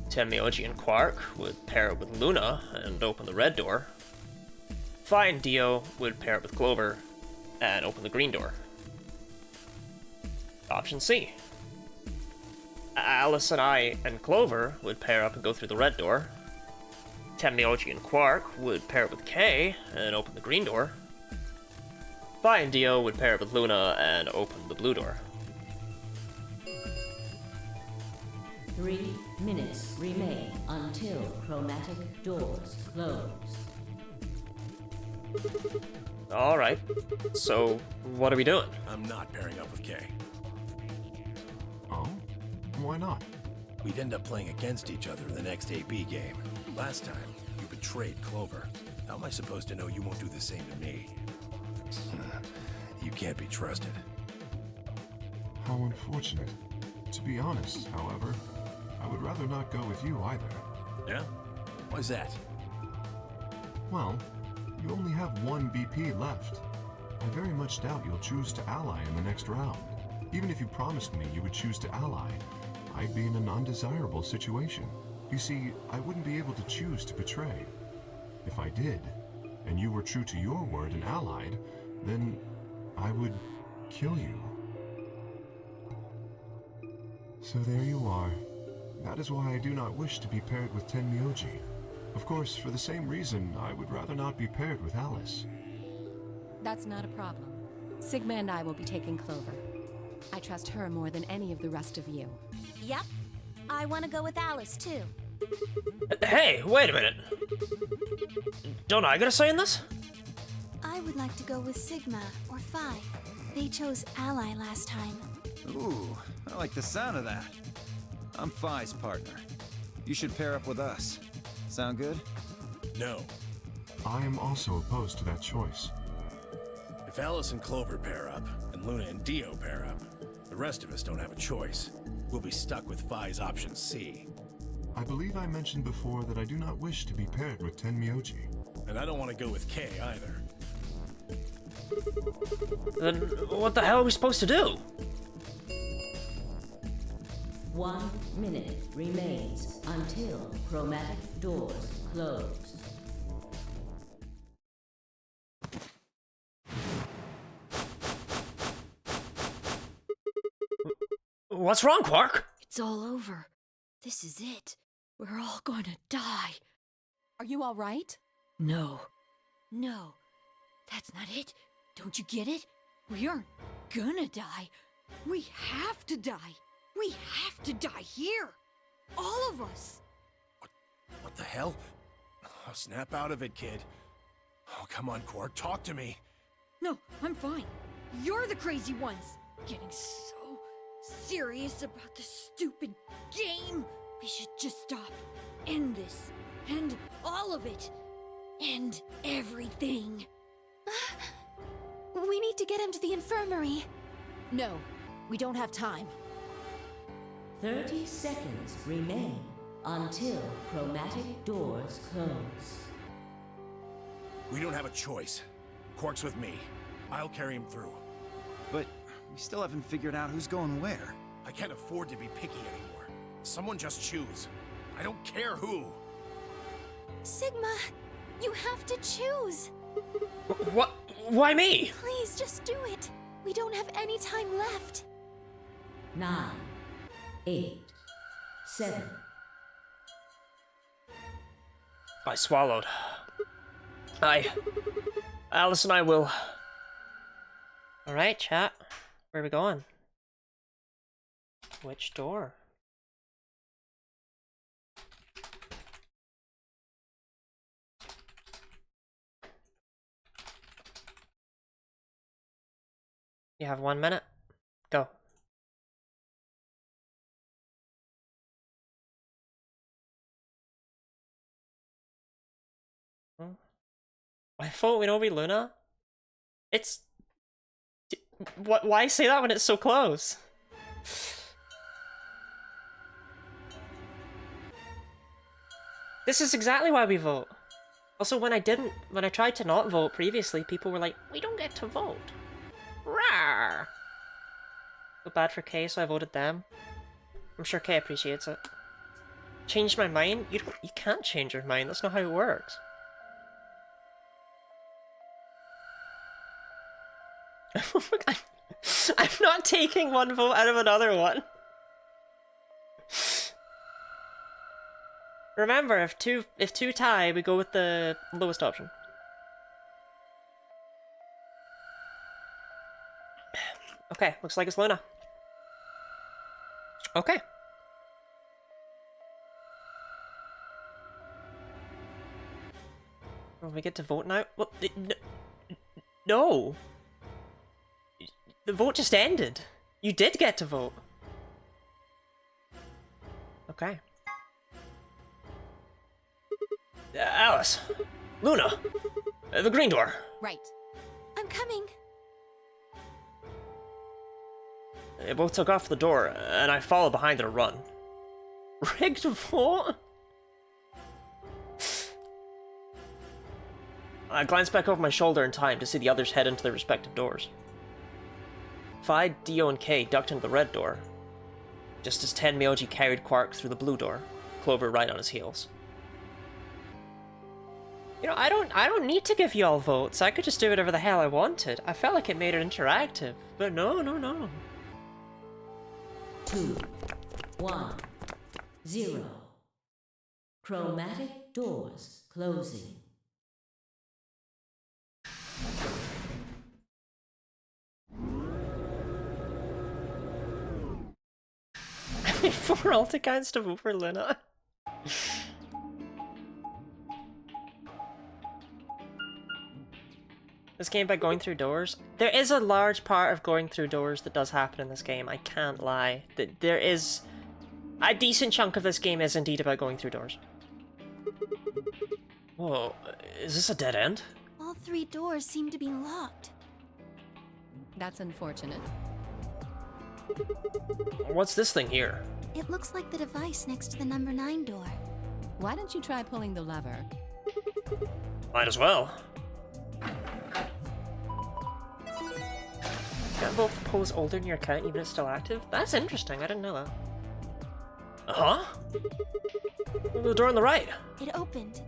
Tenmyoji and Quark would pair up with Luna and open the red door. Vi and Dio would pair up with Clover and open the green door. Option C. Alice and I and Clover would pair up and go through the red door. Tenmyoji and Quark would pair up with K and open the green door. Vi and Dio would pair up with Luna and open the blue door. 3 minutes remain until chromatic doors close. Alright, so what are we doing? I'm not pairing up with Kay. Oh? Why not? we'd end up playing against each other in the next AB game. Last time, you betrayed Clover. How am I supposed to know you won't do the same to me? You can't be trusted. How unfortunate. To be honest, however, I would rather not go with you either. Yeah? Why's that? Well, you only have one BP left. I very much doubt you'll choose to ally in the next round. Even if you promised me you would choose to ally, I'd be in an undesirable situation. You see, I wouldn't be able to choose to betray. If I did, and you were true to your word and allied, then I would kill you. So there you are. That is why I do not wish to be paired with Tenmyoji. Of course, for the same reason, I would rather not be paired with Alice. That's not a problem. Sigma and I will be taking Clover. I trust her more than any of the rest of you. Yep. I want to go with Alice, too. Hey, wait a minute. Don't I get a say in this? I would like to go with Sigma or Phi. They chose Ally last time. Ooh, I like the sound of that. I'm Phi's partner. You should pair up with us. Sound good? No. I am also opposed to that choice. If Alice and Clover pair up, and Luna and Dio pair up, the rest of us don't have a choice. We'll be stuck with Phi's option C. I believe I mentioned before that I do not wish to be paired with Tenmyoji. And I don't want to go with Kay either. Then what the hell are we supposed to do? 1 minute remains until chromatic doors close. What's wrong, Quark? It's all over. This is it. We're all gonna die. Are you all right? No. No. That's not it. Don't you get it? We aren't gonna die. We have to die. We have to die here. All of us. What the hell? Oh, snap out of it, kid. Oh, come on, Quark, talk to me. No, I'm fine. You're the crazy ones. Getting so serious about this stupid game. We should just stop. End this. End all of it. End everything. We need to get him to the infirmary. No, we don't have time. 30 seconds remain until chromatic doors close. We don't have a choice. Quark's with me. I'll carry him through. But we still haven't figured out who's going where. I can't afford to be picky anymore. Someone just choose. I don't care who. Sigma, you have to choose. What? Why me? Please, just do it. We don't have any time left. 9, 8, 7. I swallowed. Alice and I will... Alright, chat. Where are we going? Which door? You have 1 minute. Go. I thought we know be Luna. It's... What? Why say that when it's so close? This is exactly why we vote. Also, when I tried to not vote previously, people were like, we don't get to vote. Rawr. Feel bad for Kay, so I voted them. I'm sure Kay appreciates it. Changed my mind? You can't change your mind, that's not how it works. I'm not taking one vote out of another one. Remember, if two tie, we go with the lowest option. Okay, looks like it's Luna. Okay. Well, we get to vote now? Well, no! The vote just ended. You did get to vote. Okay. Alice! Luna! The green door! Right. I'm coming. They both took off the door, and I followed behind in a run. Rigged what? I glanced back over my shoulder in time to see the others head into their respective doors. Vi, Dio, and Kay ducked into the red door, just as Tenmyoji carried Quark through the blue door, Clover right on his heels. You know, I don't need to give you all votes. I could just do whatever the hell I wanted. I felt like it made it interactive, but no. 2, 1, 0. Chromatic doors closing. For all the kinds to vote for Luna. This game by going through doors? There is a large part of going through doors that does happen in this game, I can't lie. There is... A decent chunk of this game is indeed about going through doors. Whoa, is this a dead end? All 3 doors seem to be locked. That's unfortunate. What's this thing here? It looks like the device next to the number 9 door. Why don't you try pulling the lever? Might as well. Can't both pose older in your account even if it's still active? That's interesting, I didn't know that. Uh-huh? The door on the right. It opened.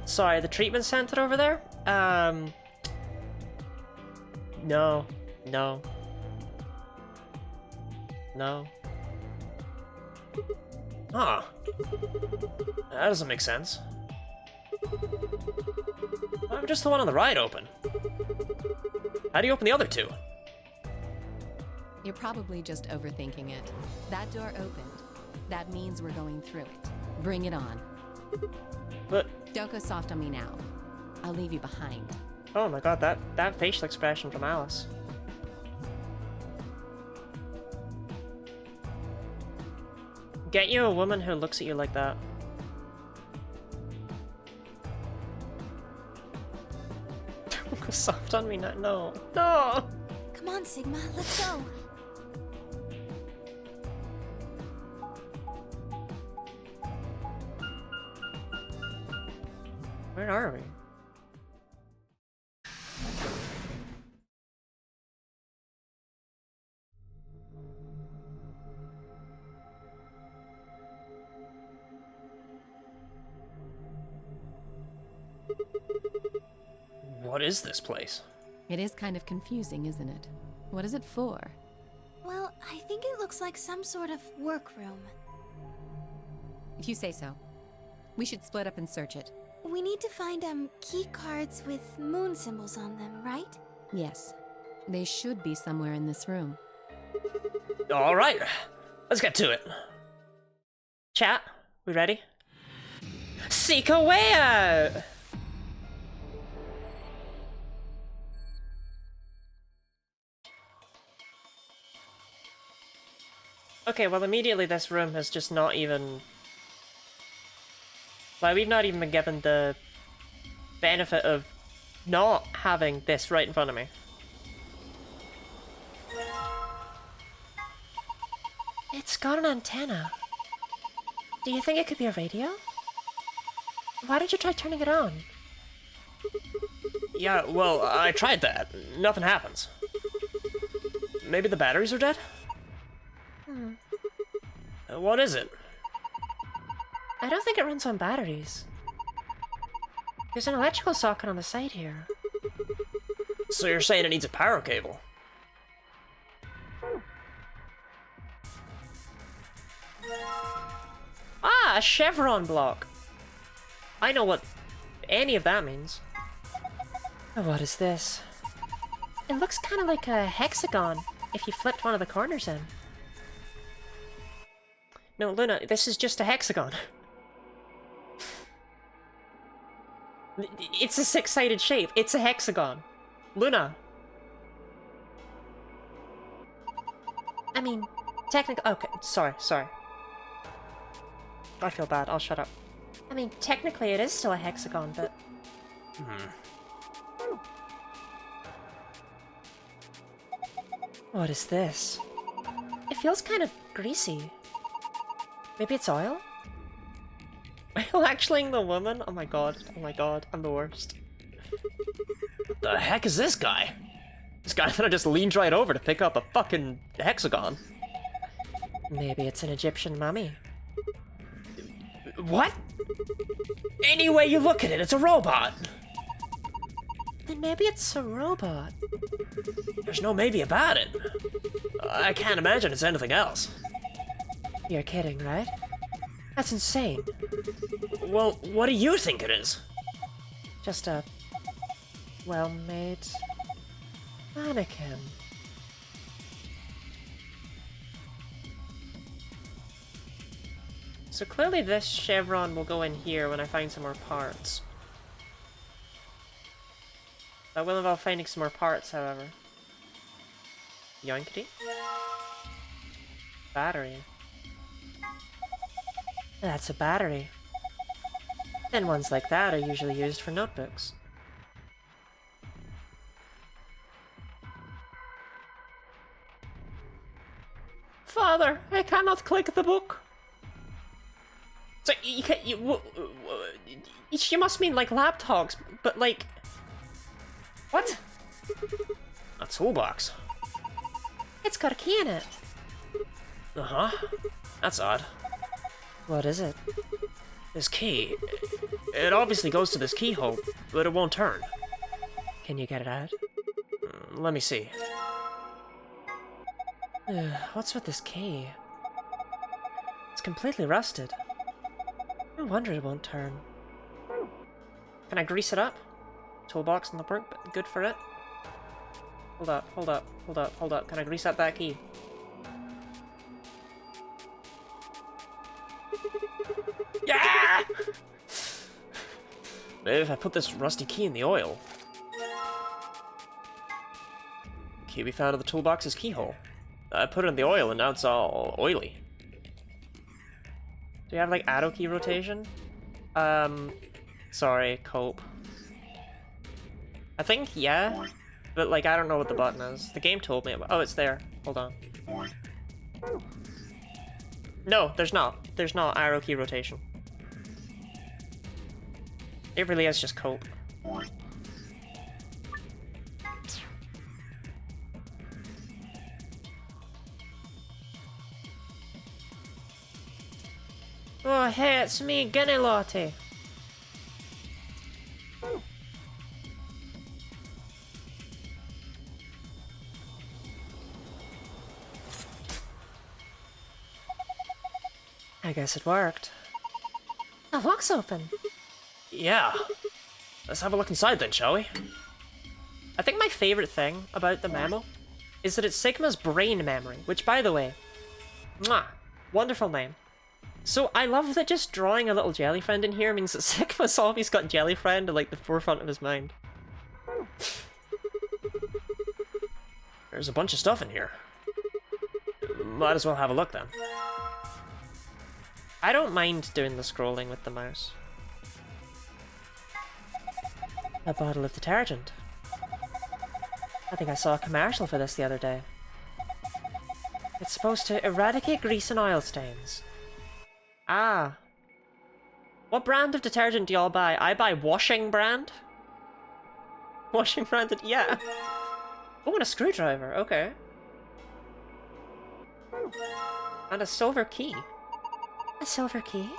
Sorry, the treatment center over there? No. Huh. That doesn't make sense. Why would just the one on the right open? How do you open the other 2? You're probably just overthinking it. That door opened. That means we're going through it. Bring it on. But... Don't go soft on me now. I'll leave you behind. Oh my god, that facial expression from Alice. Get you a woman who looks at you like that. Don't go soft on me now. No. No! Come on, Sigma, let's go. Where are we? What is this place? It is kind of confusing, isn't it? What is it for? Well, I think it looks like some sort of workroom. If you say so. We should split up and search it. We need to find, key cards with moon symbols on them, right? Yes. They should be somewhere in this room. Alright, let's get to it. Chat, we ready? Seek a way out! Okay, well immediately this room has just not even... Like, we've not even been given the benefit of not having this right in front of me. It's got an antenna. Do you think it could be a radio? Why don't you try turning it on? Yeah, well, I tried that. Nothing happens. Maybe the batteries are dead? What is it? I don't think it runs on batteries. There's an electrical socket on the side here. So you're saying it needs a power cable? Ah, a chevron block! I know what any of that means. What is this? It looks kind of like a hexagon if you flipped one of the corners in. No, Luna, this is just a hexagon. It's a six-sided shape. It's a hexagon. Luna. I mean, technically... Okay, sorry. I feel bad. I'll shut up. I mean, technically it is still a hexagon, but... What is this? It feels kind of greasy. Maybe it's oil? Oil actually the woman? Oh my god, I'm the worst. The heck is this guy? This guy that I just leaned right over to pick up a fucking hexagon. Maybe it's an Egyptian mummy. What? Any way you look at it, it's a robot. Then maybe it's a robot. There's no maybe about it. I can't imagine it's anything else. You're kidding, right? That's insane. Well, what do you think it is? Just a well-made mannequin. So clearly this chevron will go in here when I find some more parts. That will involve finding some more parts, however. Yoinkity? Battery. That's a battery. And ones like that are usually used for notebooks. Father, I cannot click the book. So you can, you must mean like laptops, but like... What? A toolbox. It's got a key in it. Uh-huh. That's odd. What is it? This key. It obviously goes to this keyhole, but it won't turn. Can you get it out? Let me see. What's with this key? It's completely rusted. No wonder it won't turn. Can I grease it up? Toolbox in the perk, but good for it. Hold up, hold up, hold up, hold up. Can I grease up that key? Yeah! Maybe if I put this rusty key in the oil. Key we found in the toolbox's keyhole. I put it in the oil and now it's all oily. Do you have like arrow key rotation? Sorry, cope. I think yeah, but like I don't know what the button is. The game told me. Oh, it's there. Hold on. No, there's not. There's not arrow key rotation. It really is just cope. Oh, hey, it's me, Gunny Lottie. I guess it worked. The lock's open. Yeah. Let's have a look inside then, shall we? I think my favorite thing about the memo is that it's Sigma's brain memory, which, by the way, mwah, wonderful name. So I love that just drawing a little jelly friend in here means that Sigma's always got jelly friend at like the forefront of his mind. There's a bunch of stuff in here. Might as well have a look then. I don't mind doing the scrolling with the mouse. A bottle of detergent. I think I saw a commercial for this the other day. It's supposed to eradicate grease and oil stains. Ah. What brand of detergent do y'all buy? I buy washing brand. Washing branded, yeah. Oh, and a screwdriver, okay. And a silver key. A silver key?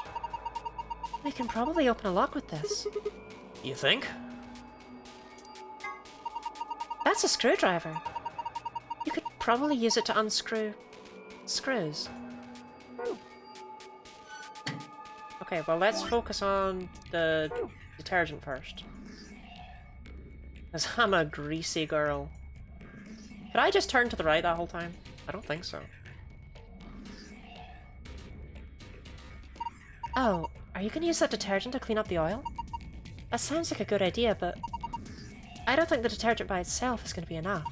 We can probably open a lock with this. You think? That's a screwdriver. You could probably use it to unscrew screws. Okay, well let's focus on the detergent first. Because I'm a greasy girl. Could I just turn to the right that whole time? I don't think so. Oh, are you gonna use that detergent to clean up the oil? That sounds like a good idea, but I don't think the detergent by itself is gonna be enough.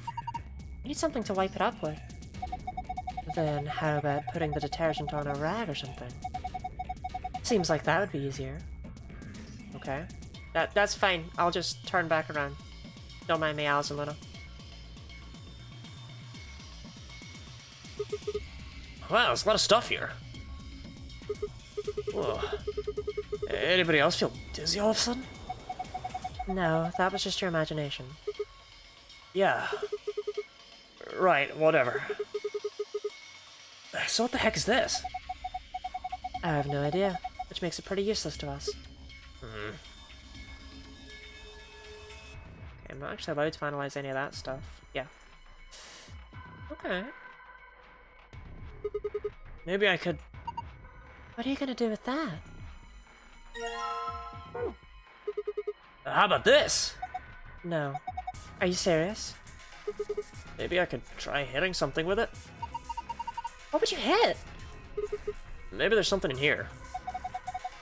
You need something to wipe it up with. Then how about putting the detergent on a rag or something? Seems like that would be easier. Okay. That's fine. I'll just turn back around. Don't mind me, Alice and Luna. Wow, there's a lot of stuff here. Whoa. Anybody else feel dizzy all of a sudden? No, that was just your imagination. Yeah. Right, whatever. So what the heck is this? I have no idea, which makes it pretty useless to us. Hmm. Okay, I'm not actually allowed to finalize any of that stuff. Yeah. Okay. Maybe I could... What are you gonna do with that? How about this? No. Are you serious? Maybe I could try hitting something with it? What would you hit? Maybe there's something in here.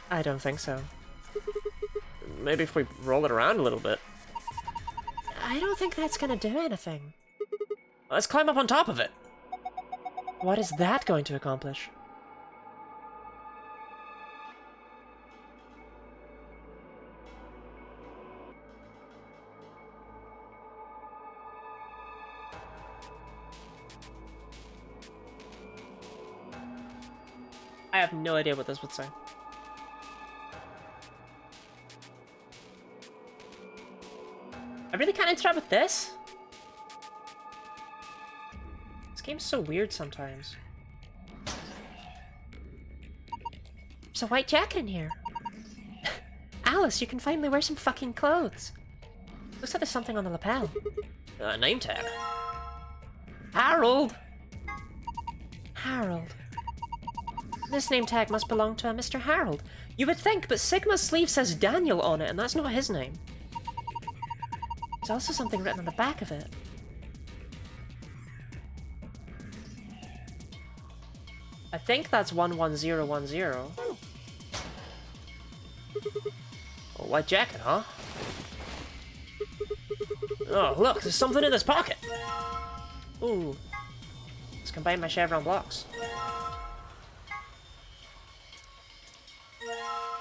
I don't think so. Maybe if we roll it around a little bit. I don't think that's gonna do anything. Let's climb up on top of it. What is that going to accomplish? I have no idea what this would say. I really can't interact with this? This game's so weird sometimes. There's a white jacket in here. Alice, you can finally wear some fucking clothes. Looks like there's something on the lapel. Name tag. Harold! Harold. This name tag must belong to a Mr. Harold. You would think, but Sigma's sleeve says Daniel on it, and that's not his name. There's also something written on the back of it. I think that's 11010. A white jacket, huh? Oh, look, there's something in this pocket. Ooh. Let's combine my chevron blocks.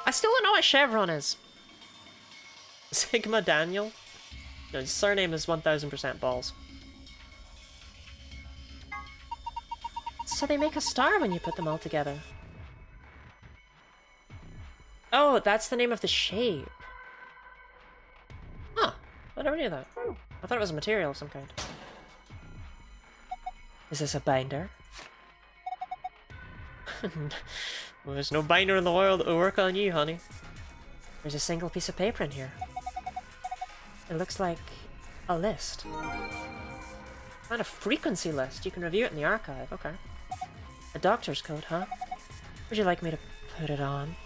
I still don't know what chevron is. Sigma Daniel? No, his surname is 1000% balls. So they make a star when you put them all together. Oh, that's the name of the shape. Huh. I never knew that. I thought it was a material of some kind. Is this a binder? Well, there's no binder in the world that will work on you, honey. There's a single piece of paper in here. It looks like a list. Not a frequency list. You can review it in the archive. Okay. A doctor's coat, huh? Would you like me to put it on?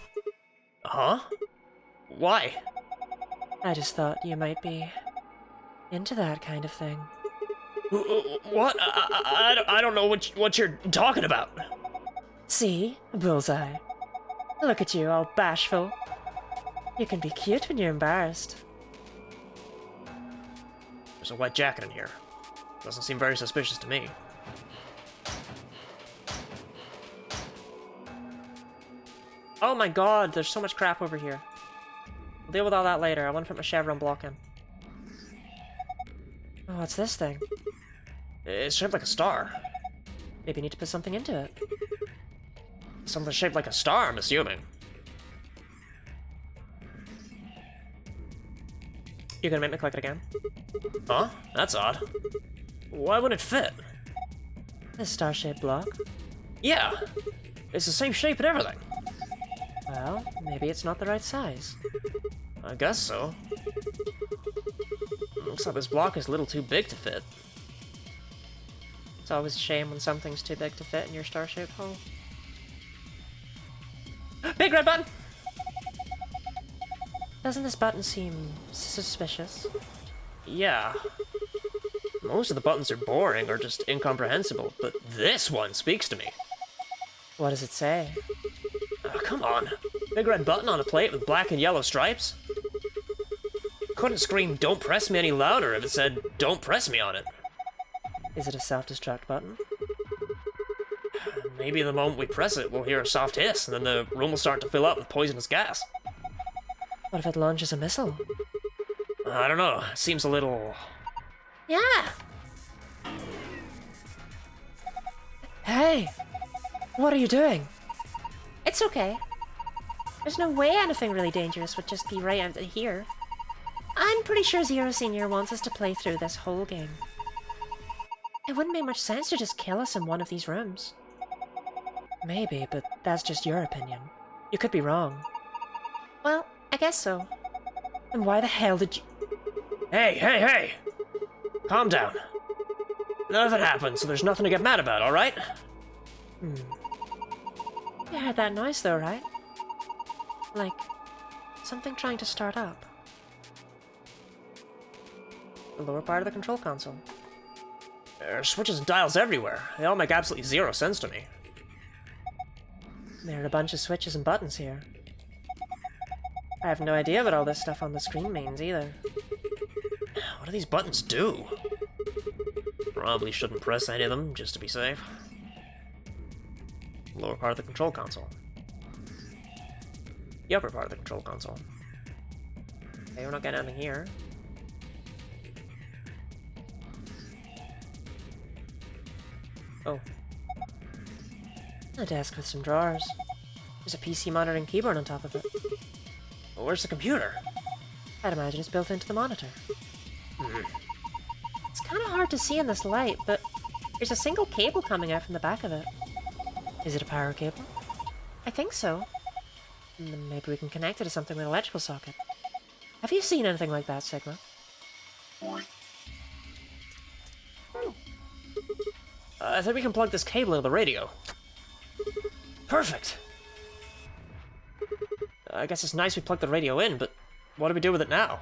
Huh? Why? I just thought you might be into that kind of thing. What? I don't know what you're talking about. See? A bullseye. Look at you, all bashful. You can be cute when you're embarrassed. There's a white jacket in here. Doesn't seem very suspicious to me. Oh my god, there's so much crap over here. I'll deal with all that later. I want to put my chevron block in. Oh, what's this thing? It's shaped like a star. Maybe you need to put something into it. Something shaped like a star, I'm assuming. You're gonna make me click it again? Huh? That's odd. Why wouldn't it fit? This star-shaped block? Yeah! It's the same shape and everything. Well, maybe it's not the right size. I guess so. Looks like this block is a little too big to fit. It's always a shame when something's too big to fit in your star-shaped hole. Big red button! Doesn't this button seem suspicious? Yeah. Most of the buttons are boring or just incomprehensible, but this one speaks to me. What does it say? Oh, come on. Big red button on a plate with black and yellow stripes? Couldn't scream, "Don't press me" any louder if it said, "Don't press me" on it. Is it a self-destruct button? Maybe the moment we press it, we'll hear a soft hiss, and then the room will start to fill up with poisonous gas. What if it launches a missile? I don't know. It seems a little... Yeah! Hey! What are you doing? It's okay. There's no way anything really dangerous would just be right out here. I'm pretty sure Zero Senior wants us to play through this whole game. It wouldn't make much sense to just kill us in one of these rooms. Maybe, but that's just your opinion. You could be wrong. Well, I guess so. And why the hell did you... Hey! Calm down. Nothing happened, so there's nothing to get mad about, alright? You heard that noise though, right? Like, something trying to start up. The lower part of the control console. There are switches and dials everywhere. They all make absolutely zero sense to me. There are a bunch of switches and buttons here. I have no idea what all this stuff on the screen means either. What do these buttons do? Probably shouldn't press any of them, just to be safe. Lower part of the control console. The upper part of the control console. Okay, we're not getting anything here. Oh. A desk with some drawers. There's a PC monitor and keyboard on top of it. Well, where's the computer? I'd imagine it's built into the monitor. It's kind of hard to see in this light, but there's a single cable coming out from the back of it. Is it a power cable? I think so. Maybe we can connect it to something with an electrical socket. Have you seen anything like that, Sigma? I think we can plug this cable into the radio. Perfect! I guess it's nice we plugged the radio in, but what do we do with it now?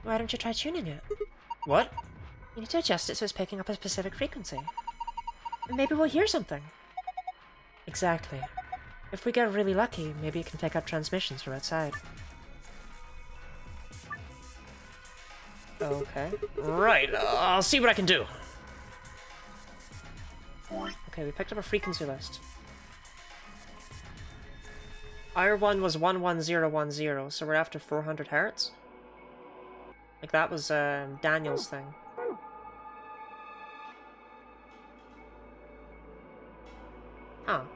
Why don't you try tuning it? What? You need to adjust it so it's picking up a specific frequency. And maybe we'll hear something. Exactly. If we get really lucky, maybe it can pick up transmissions from outside. Okay. Right, I'll see what I can do. Okay, we picked up a frequency list. Our one was 11010, so we're after 400 hertz. Like that was Daniel's thing. Oh.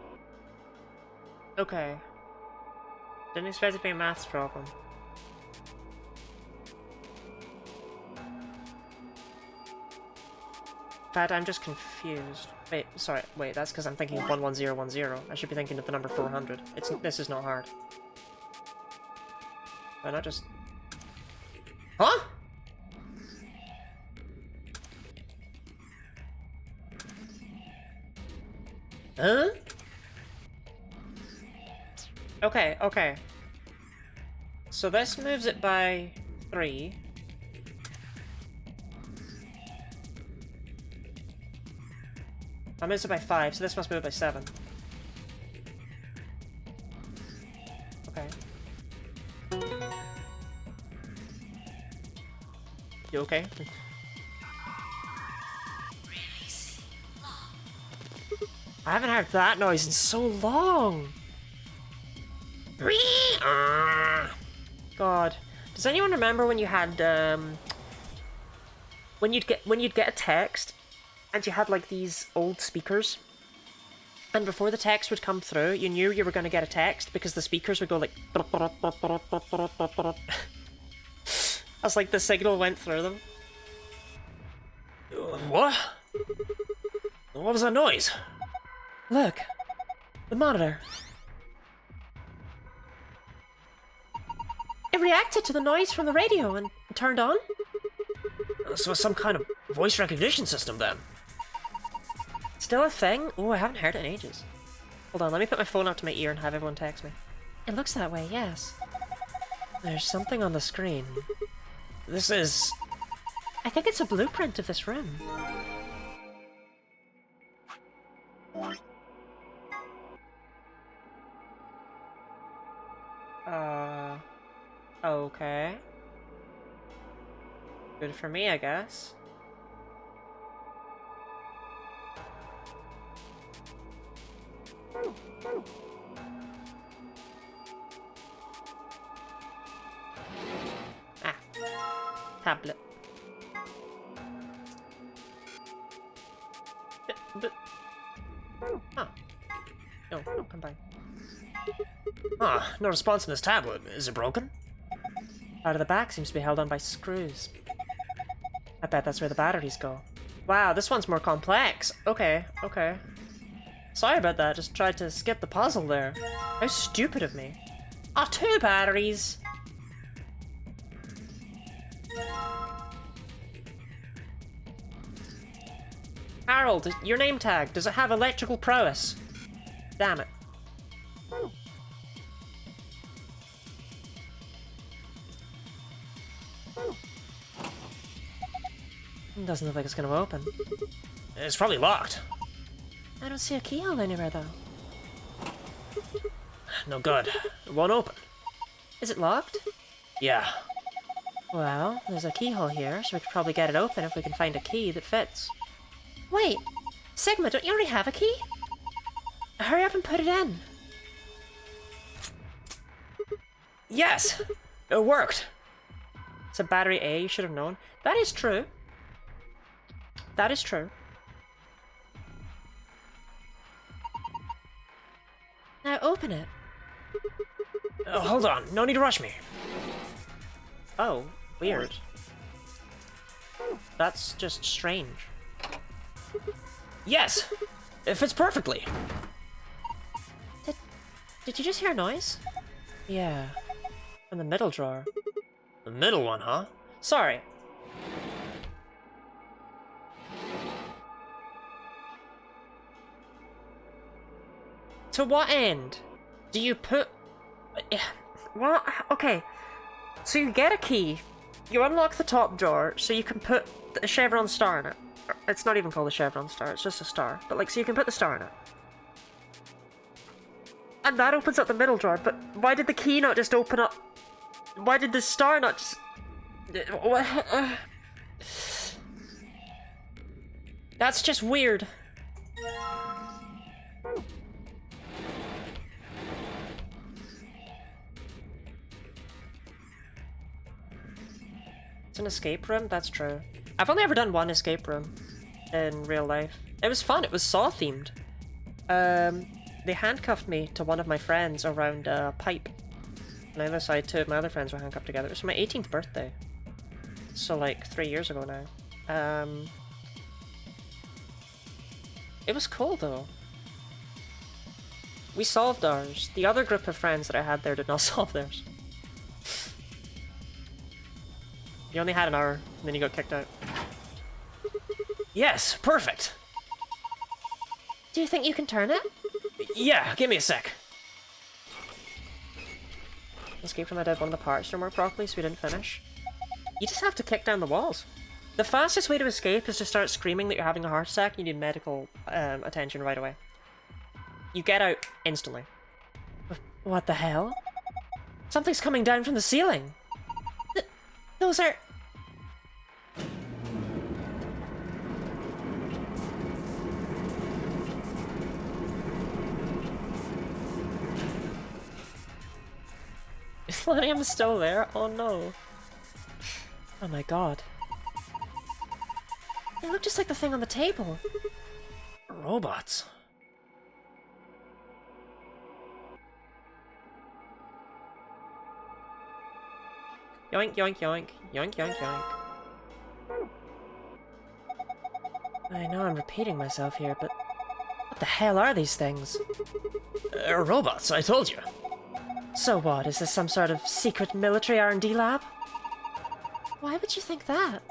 Okay. Didn't expect it to be a maths problem. In fact, I'm just confused. Wait, sorry, wait, that's because I'm thinking of 11010. I should be thinking of the number 400. This is not hard. Why not just... Huh? Huh? Okay. So this moves it by 3. That moves it by 5, so this must move it by 7. Okay. You okay? I haven't heard that noise in so long! God. Does anyone remember when you had, when you'd get a text, and you had, like, these old speakers, and before the text would come through, you knew you were going to get a text, because the speakers would go, like... as, like, the signal went through them. What? What was that noise? Look! The monitor. It reacted to the noise from the radio and turned on. So it's some kind of voice recognition system, then. Still a thing? Oh, I haven't heard it in ages. Hold on, let me put my phone up to my ear and have everyone text me. It looks that way, yes. There's something on the screen. This is... I think it's a blueprint of this room. Okay. Good for me, I guess. Ah. Tablet. But... Oh. No, come back. Ah, no response on this tablet. Is it broken? Part of the back seems to be held on by screws. I bet that's where the batteries go. Wow, this one's more complex. Okay, okay. Sorry about that, just tried to skip the puzzle there. How stupid of me. Ah, 2 batteries! Harold, your name tag, does it have electrical prowess? Damn it. Doesn't look like it's gonna open. It's probably locked. I don't see a keyhole anywhere though. No good. It won't open. Is it locked? Yeah. Well, there's a keyhole here, so we could probably get it open if we can find a key that fits. Wait! Sigma, don't you already have a key? Hurry up and put it in! Yes! It worked! It's a battery A, you should have known. That is true. That is true. Now open it. Hold on, no need to rush me. Oh, weird. That's just strange. Yes! It fits perfectly. Did you just hear a noise? Yeah. From the middle drawer. The middle one, huh? Sorry. To what end do you put... Well, okay. So you get a key, you unlock the top drawer so you can put a chevron star in it. It's not even called a chevron star, it's just a star. But like, so you can put the star in it. And that opens up the middle drawer, but why did the key not just open up? Why did the star not just... That's just weird. It's an escape room? That's true. I've only ever done one escape room in real life. It was fun, it was Saw themed. They handcuffed me to one of my friends around a pipe. On the other side, 2 of my other friends were handcuffed together. It was my 18th birthday. So like 3 years ago now. It was cool though. We solved ours. The other group of friends that I had there did not solve theirs. You only had an hour, and then you got kicked out. Yes, perfect. Do you think you can turn it? Yeah, give me a sec. Escape from I did one of the parts didn't work properly, so we didn't finish. You just have to kick down the walls. The fastest way to escape is to start screaming that you're having a heart attack and you need medical attention right away. You get out instantly. What the hell? Something's coming down from the ceiling! Those are... Is Lanium still there? Oh no. Oh my god. They look just like the thing on the table. Robots. Yoink, yoink, yoink. Yoink, yoink, yoink. I know I'm repeating myself here, but... What the hell are these things? Robots, I told you. So what, is this some sort of secret military R&D lab? Why would you think that?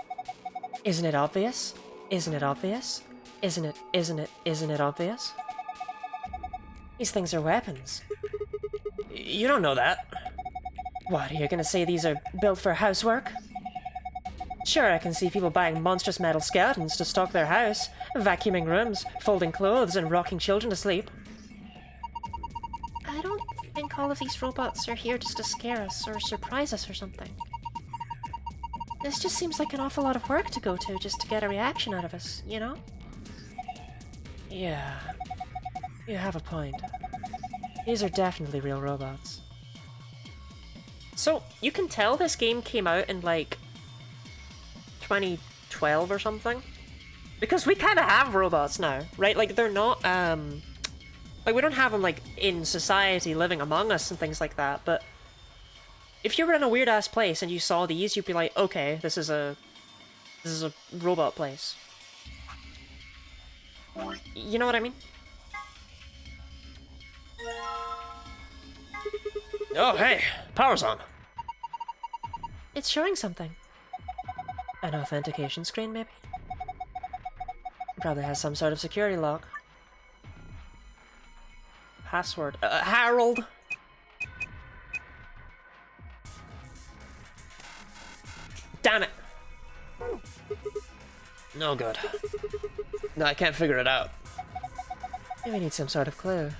Isn't it obvious? Isn't it obvious? Isn't it obvious? These things are weapons. You don't know that. What, are you gonna say these are built for housework? Sure, I can see people buying monstrous metal skeletons to stock their house, vacuuming rooms, folding clothes, and rocking children to sleep. I don't think all of these robots are here just to scare us or surprise us or something. This just seems like an awful lot of work to go to just to get a reaction out of us, you know? Yeah. You have a point. These are definitely real robots. So, you can tell this game came out in, like, 2012 or something? Because we kind of have robots now, right? Like, they're not, like, we don't have them, like, in society living among us and things like that, but if you were in a weird-ass place and you saw these, you'd be like, okay, this is a robot place. You know what I mean? Oh, hey, power's on. It's showing something. An authentication screen, maybe? Probably has some sort of security lock. Password. Harold! Damn it! No good. No, I can't figure it out. Maybe we need some sort of clue.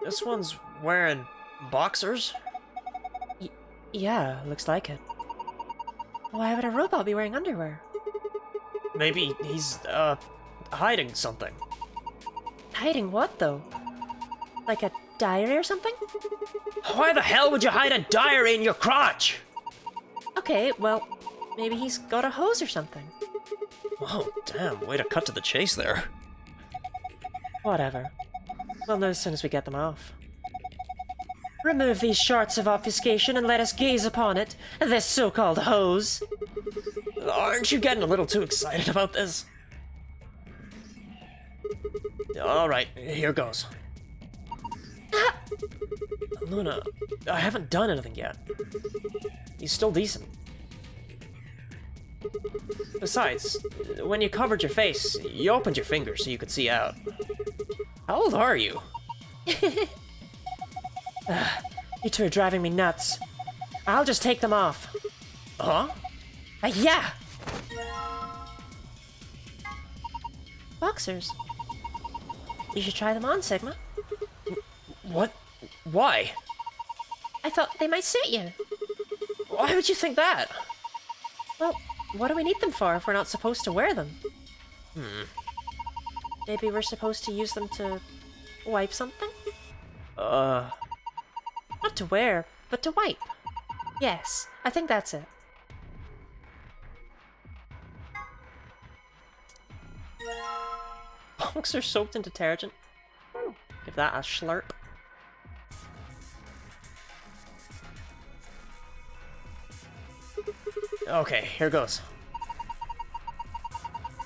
This one's wearing boxers? Yeah, looks like it. Why would a robot be wearing underwear? Maybe he's, hiding something. Hiding what, though? Like a diary or something? Why the hell would you hide a diary in your crotch? Okay, well, maybe he's got a hose or something. Oh, damn, way to cut to the chase there. Whatever. We'll know as soon as we get them off. Remove these shards of obfuscation and let us gaze upon it, this so-called hose. Aren't you getting a little too excited about this? Alright, here goes. Luna, I haven't done anything yet. He's still decent. Besides, when you covered your face, you opened your fingers so you could see out. How old are you? You two are driving me nuts. I'll just take them off. Huh? Yeah! Boxers. You should try them on, Sigma. What? Why? I thought they might suit you. Why would you think that? Well, what do we need them for if we're not supposed to wear them? Maybe we're supposed to use them to wipe something? Not to wear, but to wipe. Yes, I think that's it. Boxers soaked in detergent. Give that a slurp. Okay, here goes.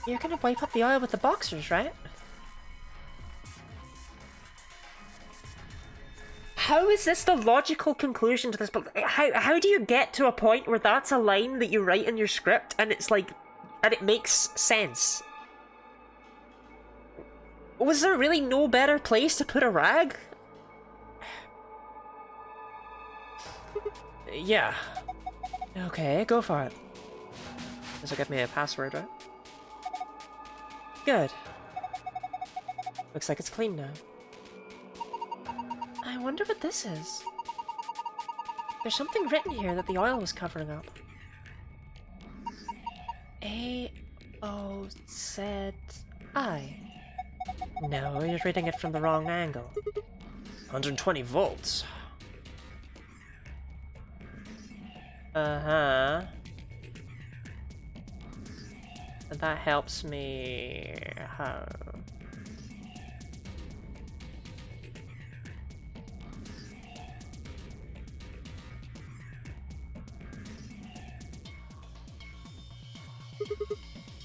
You're gonna wipe up the oil with the boxers, right? How is this the logical conclusion to this book? How do you get to a point where that's a line that you write in your script and it's like, and it makes sense? Was there really no better place to put a rag? Yeah. Okay, go for it. This will give me a password, right? Good. Looks like it's clean now. I wonder what this is. There's something written here that the oil was covering up. A-O-Z-I. No, you're reading it from the wrong angle. 120 volts. Uh-huh. And that helps me... how?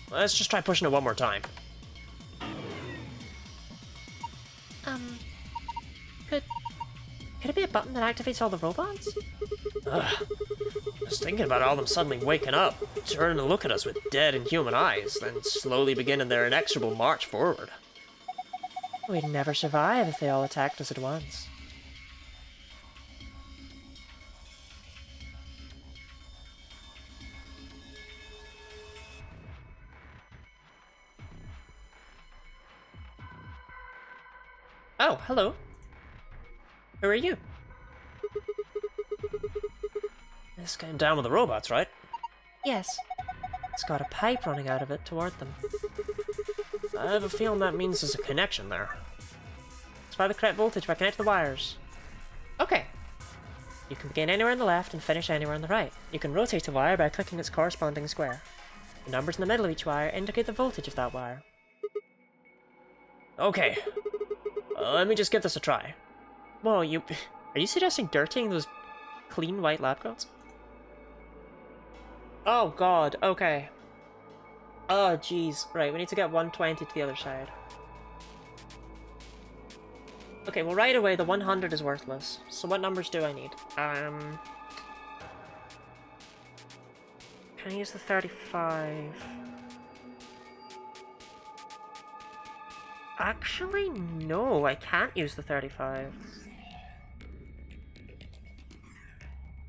Let's just try pushing it one more time. Could it be a button that activates all the robots? Just thinking about all of them suddenly waking up, turning to look at us with dead and human eyes, then slowly beginning their inexorable march forward. We'd never survive if they all attacked us at once. Oh, hello. Who are you? It's going down with the robots, right? Yes. It's got a pipe running out of it toward them. I have a feeling that means there's a connection there. Supply the correct voltage by connecting the wires. Okay. You can begin anywhere on the left and finish anywhere on the right. You can rotate a wire by clicking its corresponding square. The numbers in the middle of each wire indicate the voltage of that wire. Okay. Let me just give this a try. Whoa, you... Are you suggesting dirtying those clean white lab coats? Oh god, okay. Oh jeez. Right, we need to get 120 to the other side. Okay, well right away the 100 is worthless. So what numbers do I need? Can I use the 35? Actually, no, I can't use the 35.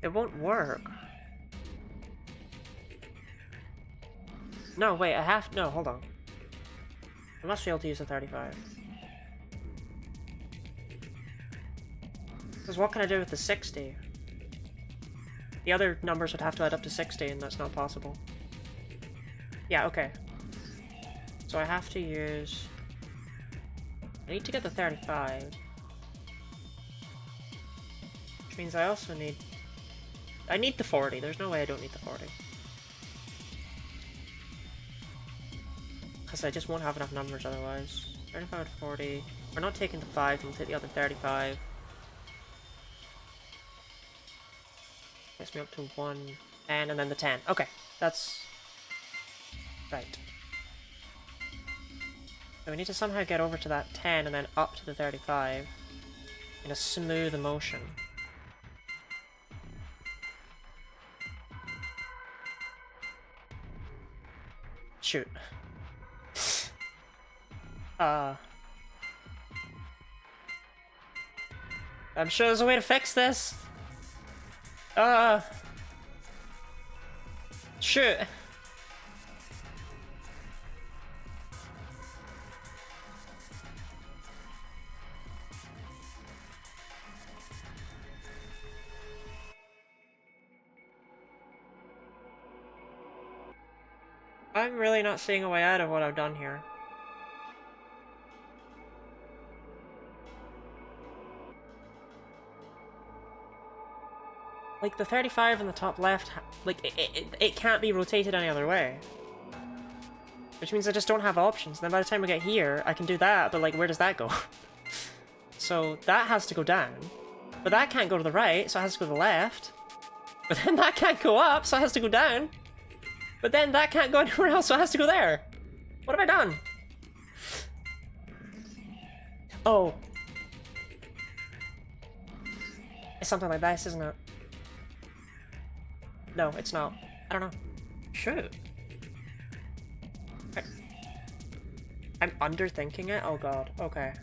It won't work. No, wait, I have... No, hold on. I must be able to use the 35. Because what can I do with the 60? The other numbers would have to add up to 60, and that's not possible. Yeah, okay. So I have to use... I need to get the 35. Which means I also need... I need the 40. There's no way I don't need the 40. Because I just won't have enough numbers otherwise. 35 and 40. We're not taking the 5, and we'll take the other 35. Gets me up to 1, 10, and then the 10. Okay, that's... right. So we need to somehow get over to that 10 and then up to the 35 in a smooth motion. Shoot. I'm sure there's a way to fix this. Shoot. I'm really not seeing a way out of what I've done here. Like, the 35 in the top left, like, it can't be rotated any other way. Which means I just don't have options. Then by the time we get here, I can do that, but, like, where does that go? So, that has to go down. But that can't go to the right, so it has to go to the left. But then that can't go up, so it has to go down. But then that can't go anywhere else, so it has to go there. What have I done? Oh. It's something like this, isn't it? No, it's not. I don't know. Shoot. I'm underthinking it? Oh god. Okay.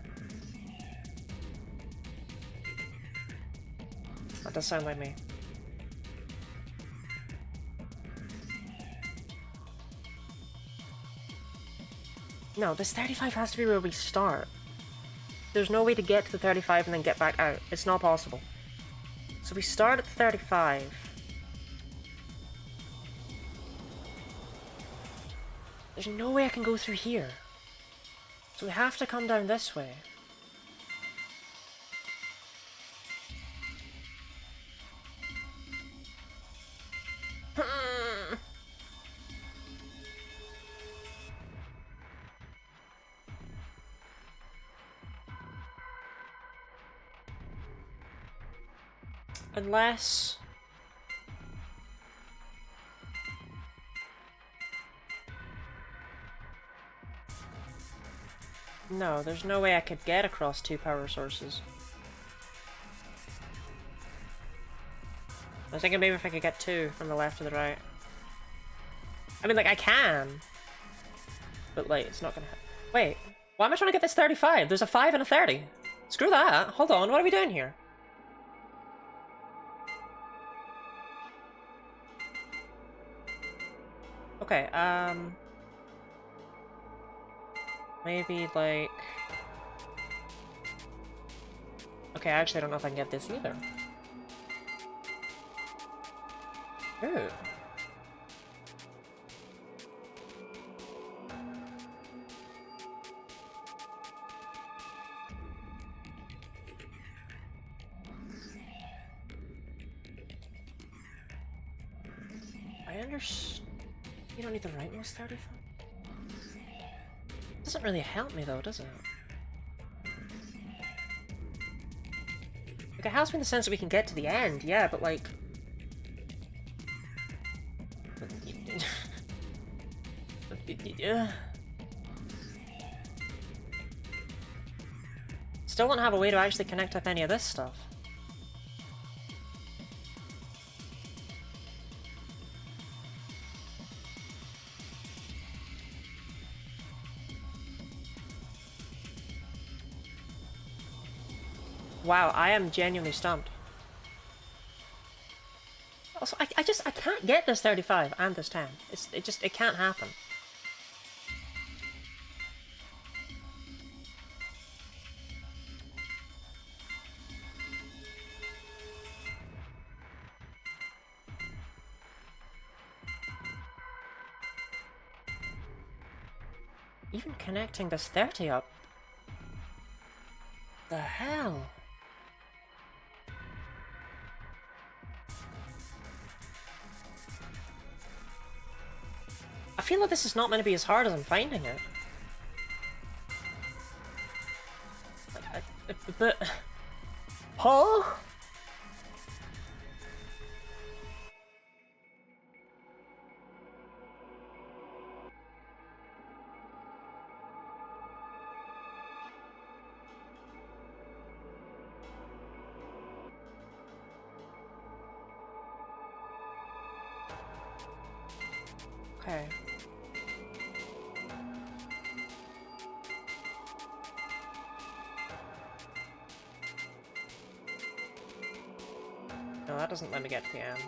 That does sound like me. No, this 35 has to be where we start. There's no way to get to the 35 and then get back out. It's not possible. So we start at the 35. There's no way I can go through here. So we have to come down this way. Unless... No, there's no way I could get across two power sources. I was thinking maybe if I could get two from the left to the right. I mean, like, I can. But, like, it's not gonna happen. Wait, why am I trying to get this 35? There's a 5 and a 30. Screw that. Hold on, what are we doing here? Okay, maybe, like... Okay, I actually don't know if I can get this either. Ooh. I understand. You don't need the rightmost 35? Doesn't really help me though, does it? Like, it helps me in the sense that we can get to the end, yeah, but like... Still don't have a way to actually connect up any of this stuff. Wow, I am genuinely stumped. Also, I can't get this 35 and this 10. It can't happen. Even connecting this 30 up. The hell? I feel like this is not meant to be as hard as I'm finding it. But... Huh? Okay. No, that doesn't let me get to the end.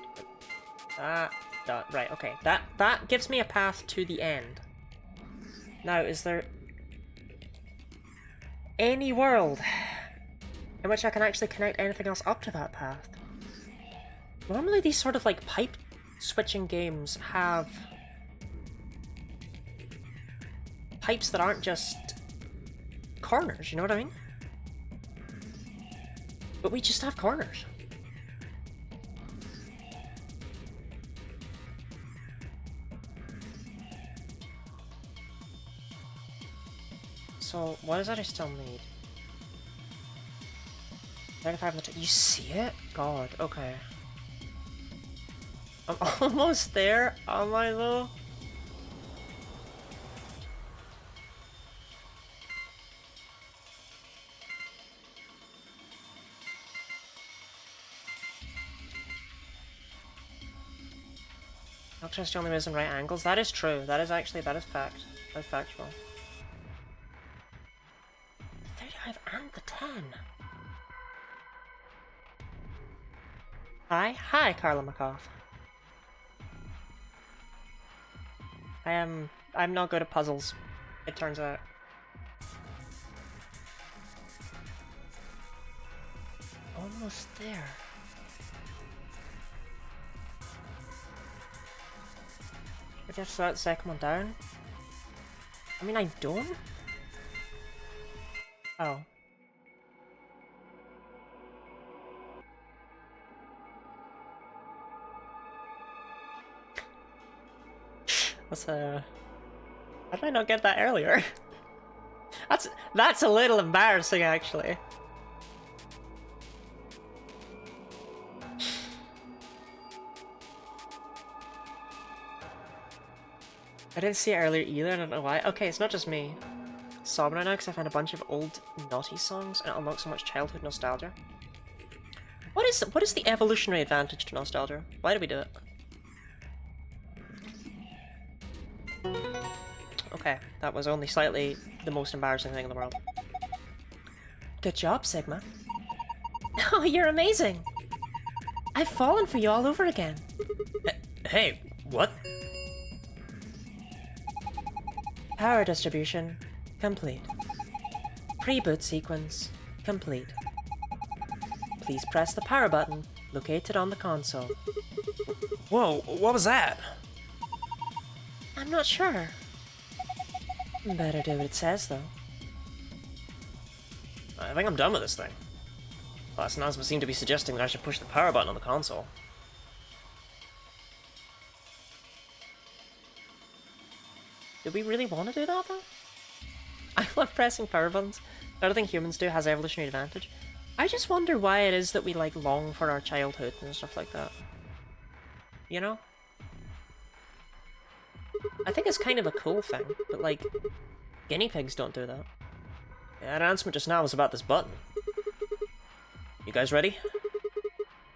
Right, okay. That gives me a path to the end. Now, is there any world in which I can actually connect anything else up to that path? Normally these sort of like pipe switching games have pipes that aren't just corners, you know what I mean? But we just have corners. So, what does that I still need? 35 on the you see it? God, okay. I'm almost there, am I though? Not just only moves in right angles. That is true. That is actually, that is fact. That is factual. 35 and the 10. Hi, Carla McCoff. I'm not good at puzzles, it turns out. Almost there. I just saw that second one down. I mean, I don't? Oh. That's how did I not get that earlier? That's a little embarrassing, actually. I didn't see it earlier either, I don't know why. Okay, it's not just me. Sobbing right now because I found a bunch of old naughty songs and it unlocks so much childhood nostalgia. What is the evolutionary advantage to nostalgia? Why do we do it? Okay, that was only slightly the most embarrassing thing in the world. Good job, Sigma. Oh, you're amazing! I've fallen for you all over again. Hey, what? Power distribution complete. Pre-boot sequence complete. please press the power button located on the console. Whoa, what was that? I'm not sure. Better do what it says, though. I think I'm done with this thing. Last announcement seemed to be suggesting that I should push the power button on the console. Do we really want to do that, though? I love pressing power buttons. Everything humans do has evolutionary advantage. I just wonder why it is that we, like, long for our childhood and stuff like that. You know? I think it's kind of a cool thing, but, like, guinea pigs don't do that. That announcement just now was about this button. You guys ready?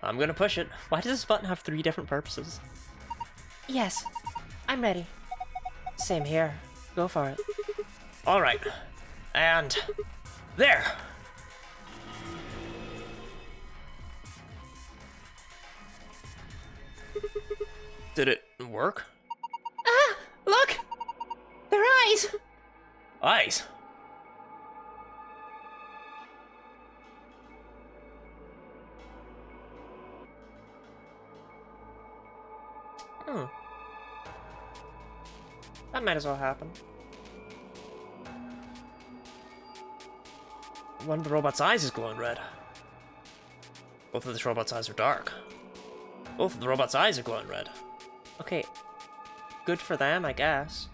I'm gonna push it. Why does this button have 3 different purposes? Yes, I'm ready. Same here. Go for it. Alright. And... there! Did it work? Ah! Look! Their eyes! Eyes? That might as well happen. One of the robot's eyes is glowing red. Both of this robot's eyes are dark. Both of the robot's eyes are glowing red. Okay. Good for them, I guess.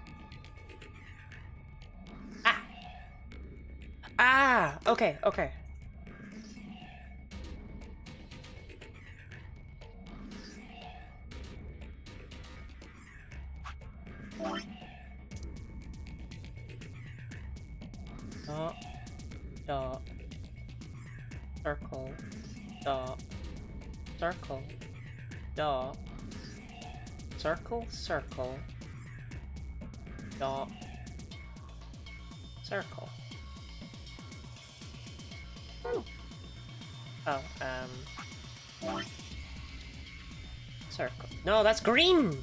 Ah! Ah! Okay, okay. Dot. Dot. Circle. Dot. Circle. Dot. Circle, circle. Dot. Circle. Oh, circle. No, that's green!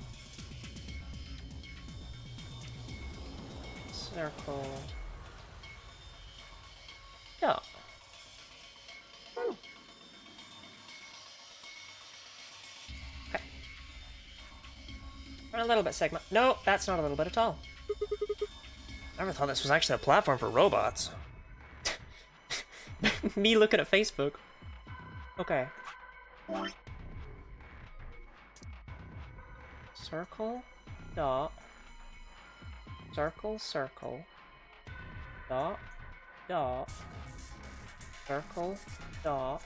Circle. Dot. Okay. We're a little bit segment. No, that's not a little bit at all. I never thought this was actually a platform for robots. Me looking at Facebook. Okay. Circle, dot, circle, circle, dot, dot, circle, dot.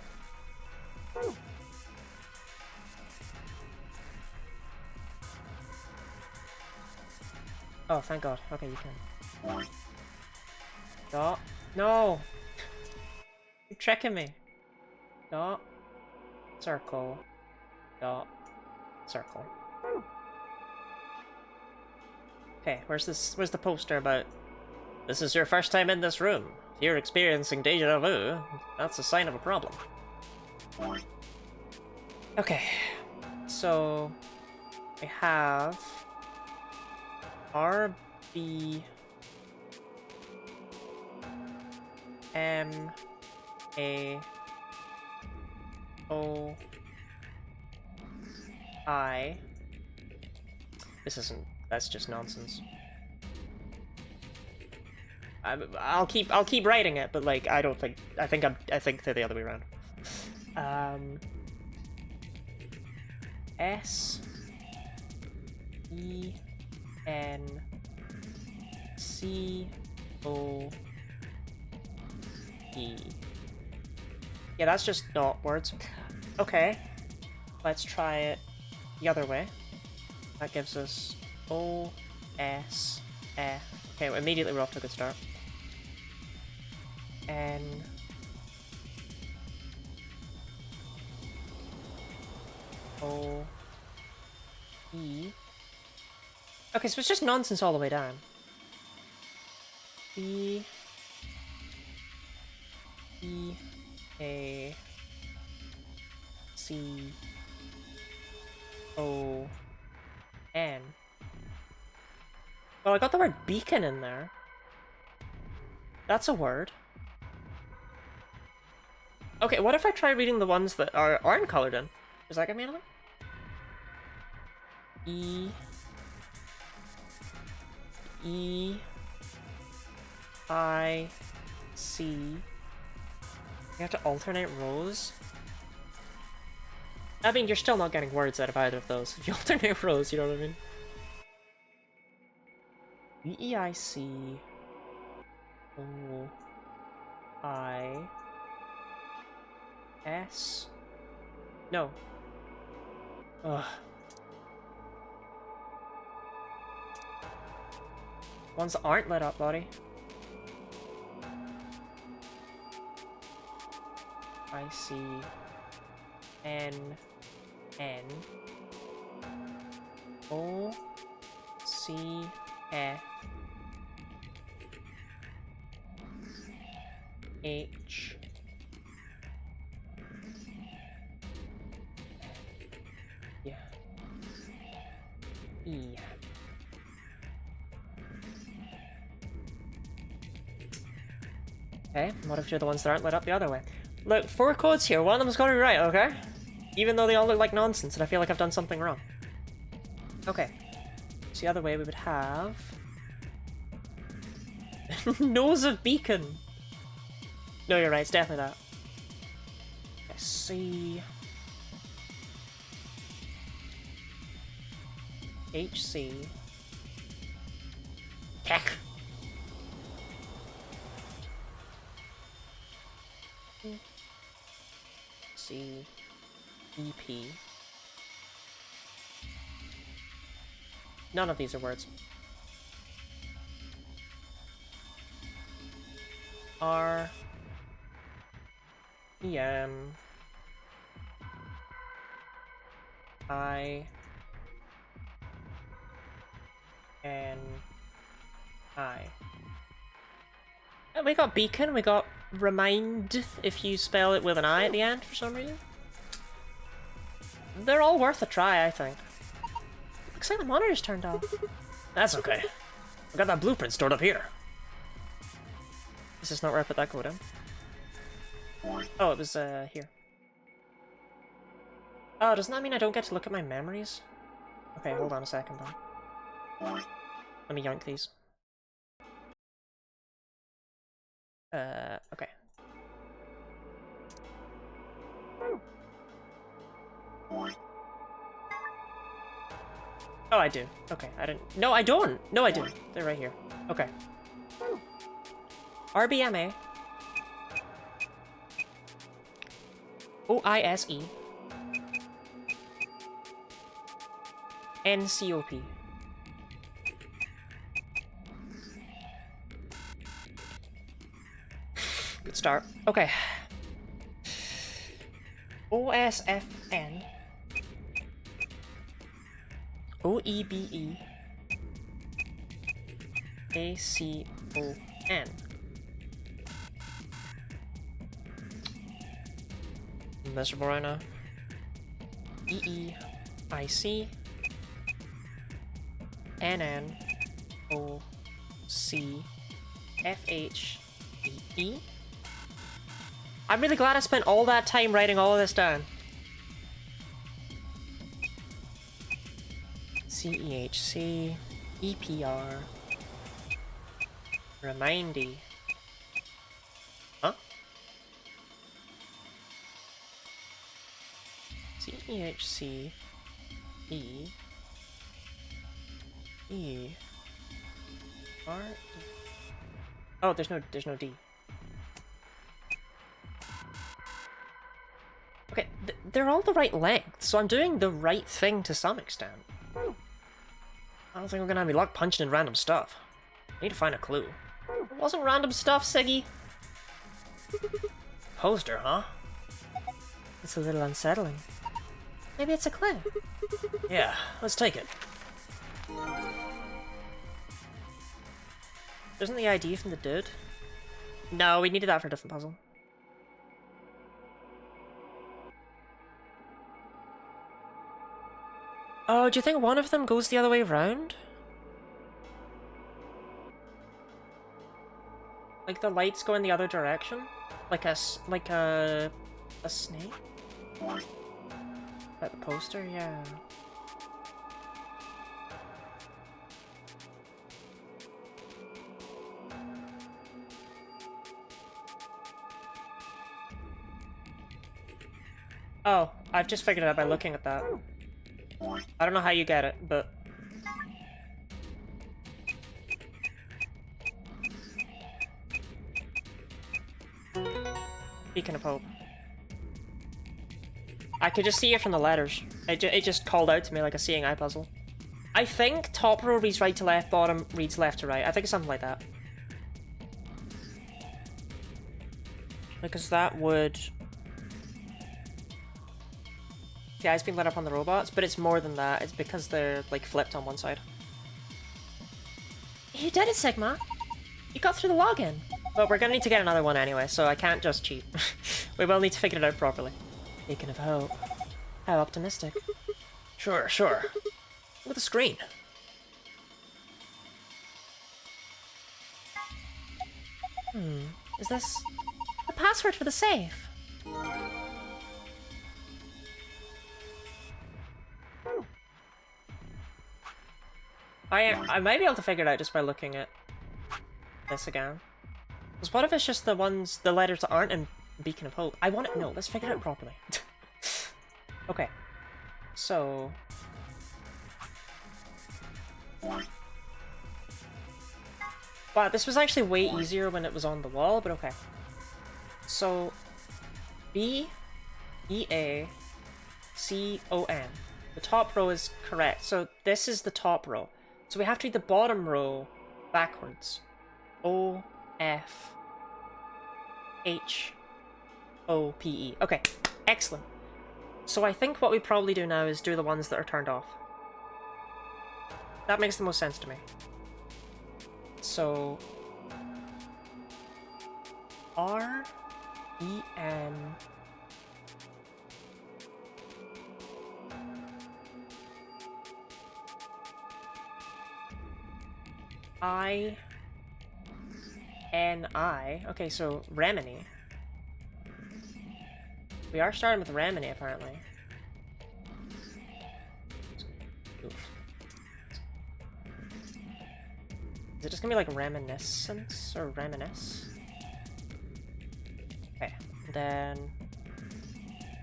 Oh, thank God. Okay, you can. Dot. No! You're tricking me. Dot. Circle. Dot. Circle. Okay, where's the poster about... This is your first time in this room. If you're experiencing deja vu, that's a sign of a problem. Okay. So... I have... R, B... M... A... O... I... This isn't... That's just nonsense. I'll keep writing it, but like I don't think I think they're the other way around. S E N C O E. Yeah, that's just not words. Okay, let's try it the other way. That gives us O S F. Okay, well, immediately we're off to a good start. N O E. Okay, so it's just nonsense all the way down. B E A C O N. Well, I got the word beacon in there. That's a word. Okay, what if I try reading the ones that aren't colored in? Does that get me anything? E. E. I. C. You have to alternate rows? I mean, you're still not getting words out of either of those. If you alternate rows, you know what I mean? V-E-I-C. O. I. S. No. Ugh. Ones that aren't lit up, buddy. I see. N. N. O. C. F. H. Yeah. E. Okay, what if you're the ones that aren't lit up the other way? Look, 4 codes here, one of them's gotta be right, okay? Even though they all look like nonsense and I feel like I've done something wrong. Okay. So the other way we would have... Nose of Beacon! No, you're right, it's definitely that. Let's see... HC... Heck! C... EP... None of these are words. R... EM... I... N... I... And we got beacon, we got remind if you spell it with an I at the end for some reason. They're all worth a try, I think. Looks like the monitor's turned off. That's okay. I got that blueprint stored up here. This is not where I put that code in. Oh, it was, here. Oh, doesn't that mean I don't get to look at my memories? Okay, hold on a second, then. Let me yank these. Okay. Oh, I do. Okay, I didn't... No, I don't! No, I didn't. They're right here. Okay. RBMA. OISE. NCOP. Good start. Okay. OSFN. OEBE. ACON. I'm miserable right now. EEIC. NNOCFHEE. I'm really glad I spent all that time writing all of this down. CEHC, EPR, Remindy. Huh? CEHC, E, E, R, E. Oh, there's no D. Okay, they're all the right length, so I'm doing the right thing to some extent. I don't think I'm gonna have any luck punching in random stuff. I need to find a clue. It wasn't random stuff, Siggy. Poster, huh? It's a little unsettling. Maybe it's a clue. Yeah, let's take it. Isn't the ID from the dude? No, we needed that for a different puzzle. Oh, do you think one of them goes the other way around? Like the lights go in the other direction? Like a A snake? At the poster, yeah. Oh, I've just figured it out by looking at that. I don't know how you get it, but... Beacon of Hope. I could just see it from the letters. It just called out to me like a seeing eye puzzle. I think top row reads right to left, bottom reads left to right. I think it's something like that. Because that would... The eyes being lit up on the robots, but it's more than that. It's because they're, like, flipped on one side. You did it, Sigma! You got through the login! But we're gonna need to get another one anyway, so I can't just cheat. We will need to figure it out properly. Beacon of Hope. How optimistic. Sure, sure. Look at the screen. Is this the password for the safe? I might be able to figure it out just by looking at this again. Because what if it's just the letters that aren't in Beacon of Hope? I want it. No, let's figure it out properly. Okay. So... Wow, this was actually way easier when it was on the wall, but okay. So... B-E-A-C-O-N. The top row is correct. So this is the top row. So we have to read the bottom row backwards. O-F-H-O-P-E. Okay, excellent. So I think what we probably do now is do the ones that are turned off. That makes the most sense to me. So... R-E-N... I-N-I. Okay, so Remini. We are starting with Remini, apparently. Oof. Is it just gonna be like Reminiscence or Reminisce? Okay, then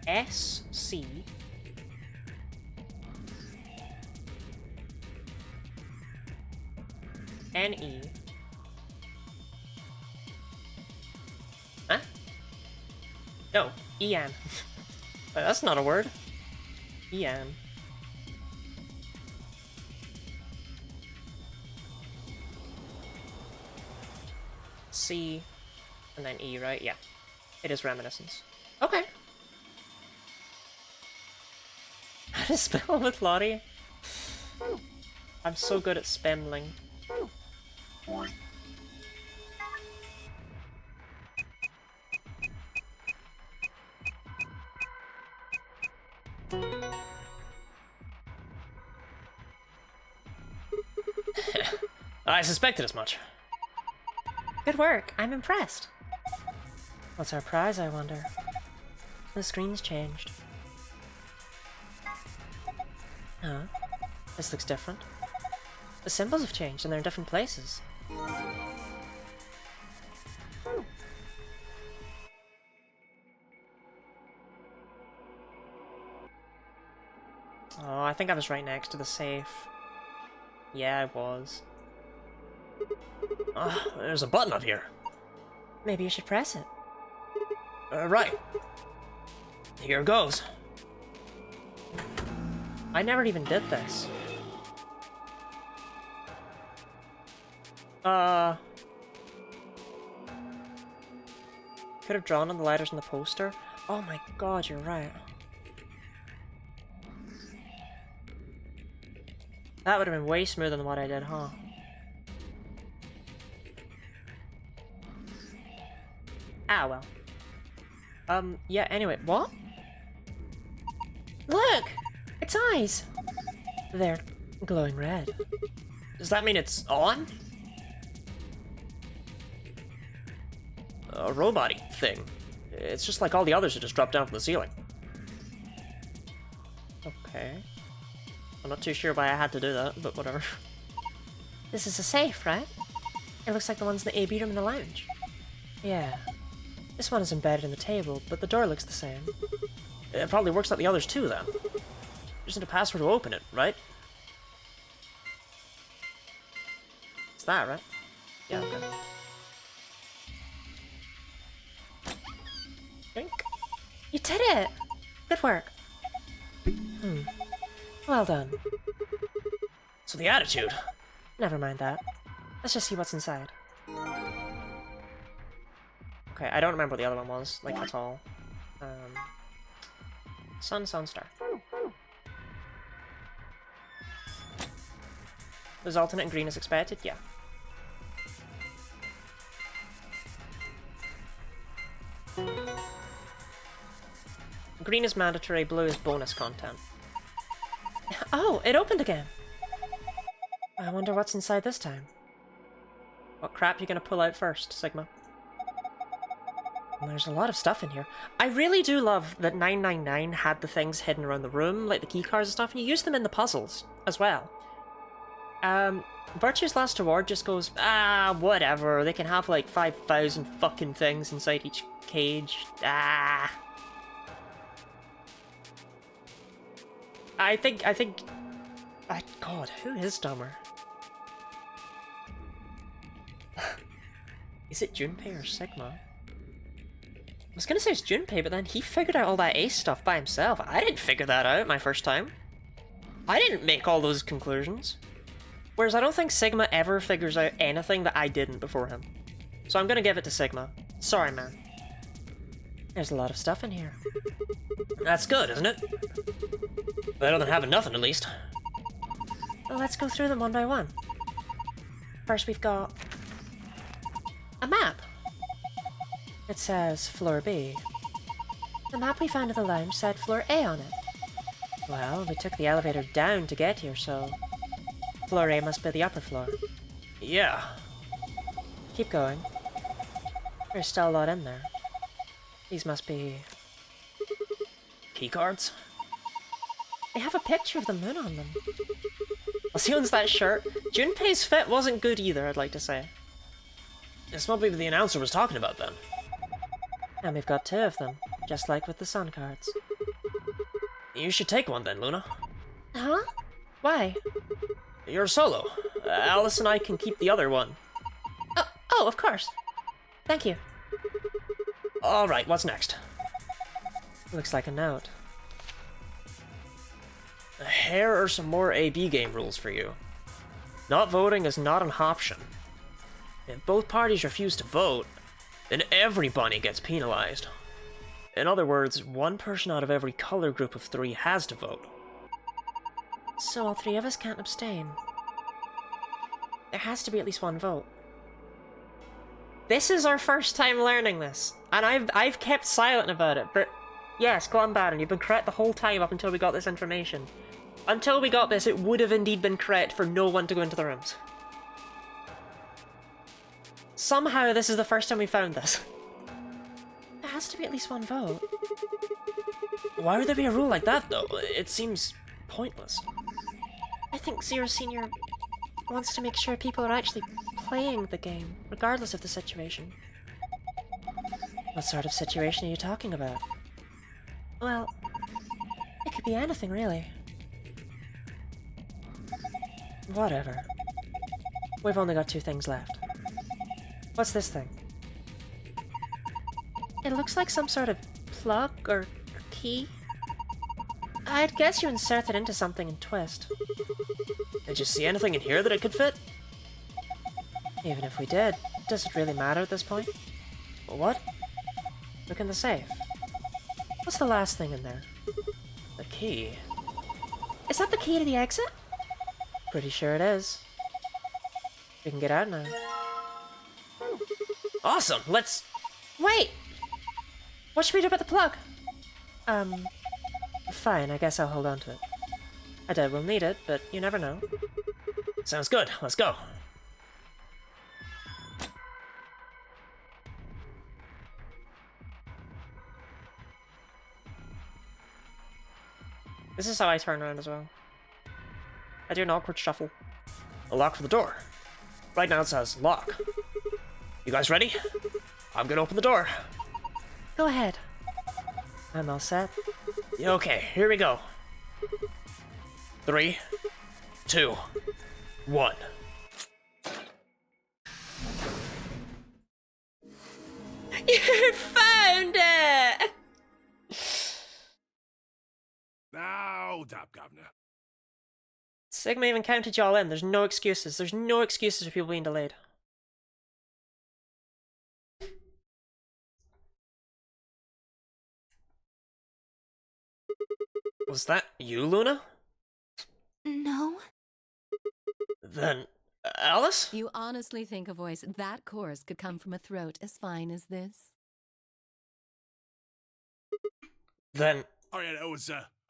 S-C. N-E. Huh? No, E-N. That's not a word. E-N. C, and then E, right? Yeah. It is Reminiscence. Okay. How to spell with Lottie? I'm so good at spemling. I suspected as much. Good work. I'm impressed. What's our prize, I wonder? The screen's changed. Huh? This looks different. The symbols have changed and they're in different places. Oh, I think I was right next to the safe. Yeah, I was. There's a button up here. Maybe you should press it. Right. Here goes. I never even did this. Could have drawn on the letters in the poster. Oh my god, you're right. That would have been way smoother than what I did, huh? Ah, well. Yeah, anyway, what? Look! Its eyes! They're glowing red. Does that mean it's on? A robot-y thing. It's just like all the others who just dropped down from the ceiling. Okay. I'm not too sure why I had to do that, but whatever. This is a safe, right? It looks like the ones in the AB room in the lounge. Yeah. This one is embedded in the table, but the door looks the same. It probably works like the others too, then. You just need a password to open it, right? It's that, right? Yeah, okay. Think. You did it! Good work. Well done. So the attitude. Never mind that. Let's just see what's inside. Okay, I don't remember what the other one was, like, at all. Sun, star. Was alternate green as expected? Yeah. Green is mandatory, blue is bonus content. Oh, it opened again! I wonder what's inside this time. What crap you gonna pull out first, Sigma? There's a lot of stuff in here. I really do love that 999 had the things hidden around the room, like the key cards and stuff, and you use them in the puzzles as well. Virtue's Last Reward just goes, whatever, they can have like 5,000 fucking things inside each cage. God, who is dumber? Is it Junpei or Sigma? I was gonna say it's Junpei, but then he figured out all that ace stuff by himself. I didn't figure that out my first time. I didn't make all those conclusions. Whereas I don't think Sigma ever figures out anything that I didn't before him. So I'm gonna give it to Sigma. Sorry, man. There's a lot of stuff in here. That's good, isn't it? Better than having nothing, at least. Well, let's go through them one by one. First we've got a map. It says Floor B. The map we found in the lounge said Floor A on it. Well, we took the elevator down to get here, so Floor A must be the upper floor. Yeah. Keep going. There's still a lot in there. These must be keycards? They have a picture of the moon on them. Well, see, owns that shirt. Junpei's fit wasn't good either, I'd like to say. This must be what the announcer was talking about, then. And we've got 2 of them, just like with the sun cards. You should take one then, Luna. Huh? Why? You're solo. Alice and I can keep the other one. Oh, of course. Thank you. Alright, what's Looks like a note. Here are some more AB game rules for you. Not voting is not an option. If both parties refuse to vote, then everybody gets penalized. In other words, one person out of every color group of 3 has to vote. So all 3 of us can't abstain. There has to be at least 1 vote. This is our first time learning this, and I've kept silent about it, but yes, go on, Baron, you've been correct the whole time up until we got this information. Until we got this, it would have indeed been correct for no one to go into the rooms. Somehow this is the first time we found this. There has to be at least 1 vote. Why would there be a rule like that, though? It seems pointless. I think Zero Senior wants to make sure people are actually playing the game, regardless of the situation. What sort of situation are you talking about? Well, it could be anything, really. Whatever. We've only got 2 things left. What's this thing? It looks like some sort of plug or key. I'd guess you insert it into something and twist. Did you see anything in here that it could fit? Even if we did, does it really matter at this point? What? Look in the safe. What's the last thing in there? The key. Is that the key to the exit? Pretty sure it is. We can get out now. Awesome, let's... Wait! What should we do about the plug? Fine, I guess I'll hold on to it. I doubt we'll need it, but you never know. Sounds good, let's go. This is how I turn around as well. I do an awkward shuffle. A lock for the door. Right now it says lock. You guys ready? I'm gonna open the door. Go ahead. I'm all set. Yeah, okay, here we go. 3, 2, 1. You found it! Hold up, Governor. Sigma even counted y'all in. There's no excuses. There's no excuses for people being delayed. Was that you, Luna? No. Then, Alice? You honestly think a voice that coarse could come from a throat as fine as this? Then... Oh yeah,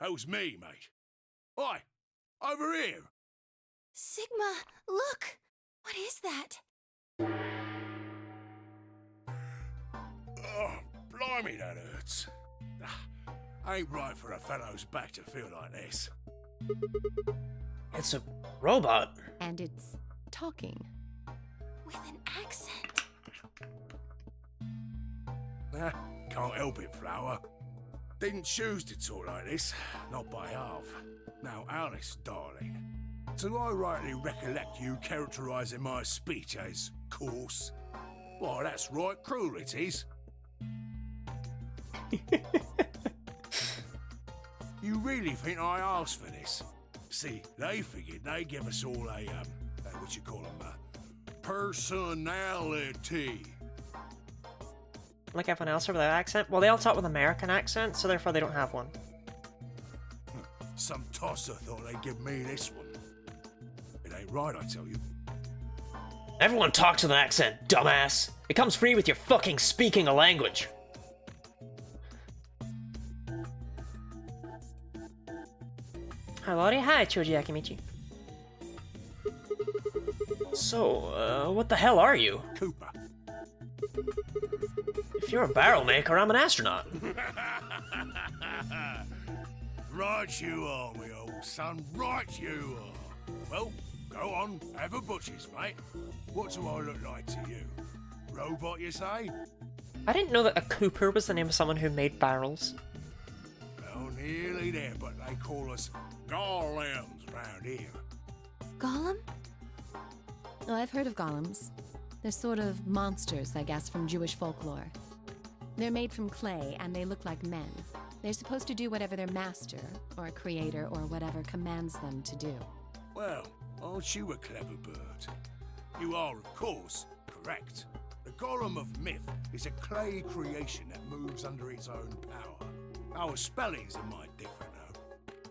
that was me, mate. Oi, over here. Sigma, look! What is that? Oh, blimey, that hurts. Ain't right for a fellow's back to feel like this. It's a robot. And it's talking. With an accent. Can't help it, Flower. Didn't choose to talk like this, not by half. Now, Alice, darling, do I rightly recollect you characterising my speech as coarse? Why, that's right cruel it is. You really think I asked for this? See, they figured they'd give us all a, what you call them, personality. Like everyone else over their accent? Well, they all talk with American accents, so therefore they don't have one. Some tosser thought they'd give me this one. It ain't right, I tell you. Everyone talks with an accent, dumbass. It comes free with your fucking speaking a language. Hi, Lottie. Hi, Choji Akimichi. So, what the hell are you? Cooper. If you're a barrel maker, I'm an astronaut. Right you are, me old son, right you are. Well, go on, have a butcher's, mate. What do I look like to you? Robot, you say? I didn't know that a Cooper was the name of someone who made barrels. Well, nearly there, but they call us golems round here. Golem? Oh, I've heard of golems. They're sort of monsters, I guess, from Jewish folklore. They're made from clay, and they look like men. They're supposed to do whatever their master, or a creator, or whatever commands them to do. Well, aren't you a clever bird? You are, of course, correct. The golem of myth is a clay creation that moves under its own power. Our spellings are might different, though.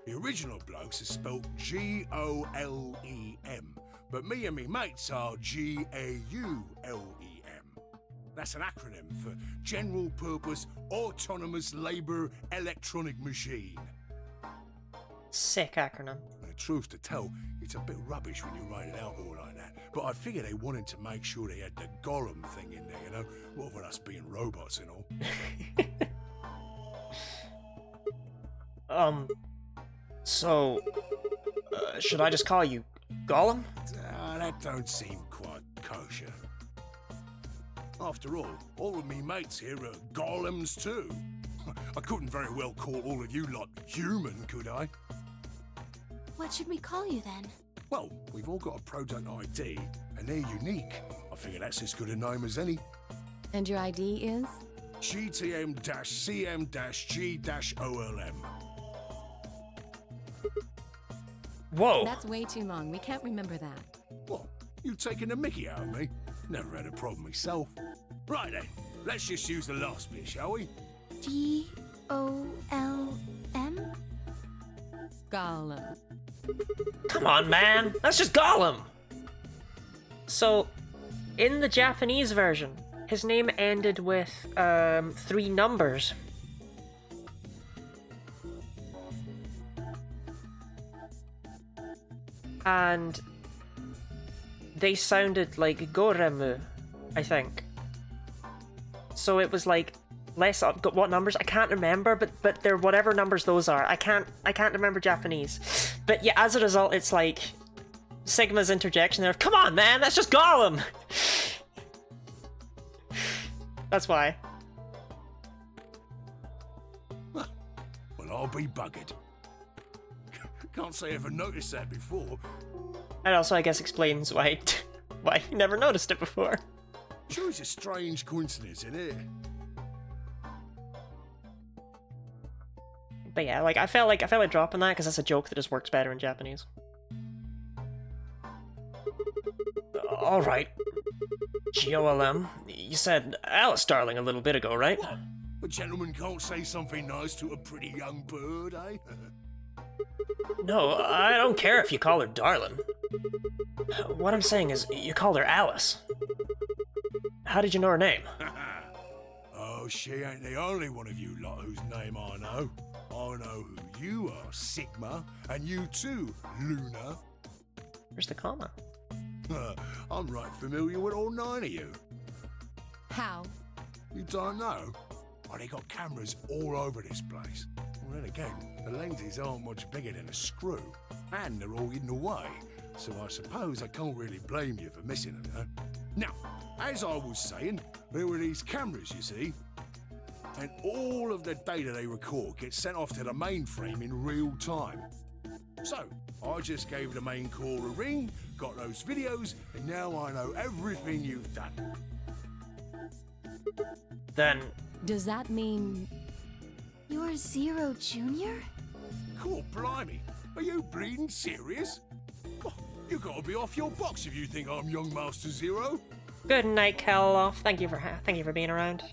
The original blokes are spelt Golem, but me and me mates are Gaulem. That's an acronym for General Purpose Autonomous Labour Electronic Machine. Sick acronym. The truth to tell, it's a bit rubbish when you write it out all like that. But I figure they wanted to make sure they had the golem thing in there, you know? What with us being robots and all. So, should I just call you Gollum? That don't seem quite kosher. After all of me mates here are golems too. I couldn't very well call all of you lot human, could I? What should we call you then? Well, we've all got a product ID, and they're unique. I figure that's as good a name as any. And your ID is? GTM-CM-G-OLM. Whoa! That's way too long. We can't remember that. What? You taking a mickey out of me? Never had a problem myself. Right then, let's just use the last bit, shall we? Golm? Gollum. Come on, man! That's just Gollum! So, in the Japanese version, his name ended with 3 numbers. And they sounded like Goremu, I think. So it was like less up. What numbers? I can't remember, but they're whatever numbers those are. I can't remember Japanese. But yeah, as a result, it's like Sigma's interjection there. Come on, man, that's just Gollum. That's why. Well, I'll be buggered. Can't say I ever noticed that before. And also, I guess, explains why why you never noticed it before. Sure, it's a strange coincidence, isn't it? But yeah, like I felt like dropping that because that's a joke that just works better in Japanese. All right. GOLM, you said Alice darling a little bit ago, right? What? A gentleman can't say something nice to a pretty young bird, eh? No, I don't care if you call her darling. What I'm saying is, you called her Alice. How did you know her name? Oh, she ain't the only one of you lot whose name I know. I know who you are, Sigma, and you too, Luna. Where's the comma? I'm right familiar with all 9 of you. How? You don't know? Oh, they got cameras all over this place. Well, then again, the lenses aren't much bigger than a screw, and they're all hidden away, so I suppose I can't really blame you for missing them, huh? Now, as I was saying, there were these cameras, you see, and all of the data they record gets sent off to the mainframe in real time. So, I just gave the main core a ring, got those videos, and now I know everything you've done. Then... Does that mean... You're Zero Junior? Cool, blimey. Are you bleeding serious? Oh, you gotta be off your box if you think I'm young Master Zero. Good night, Keloff. Thank you for being around.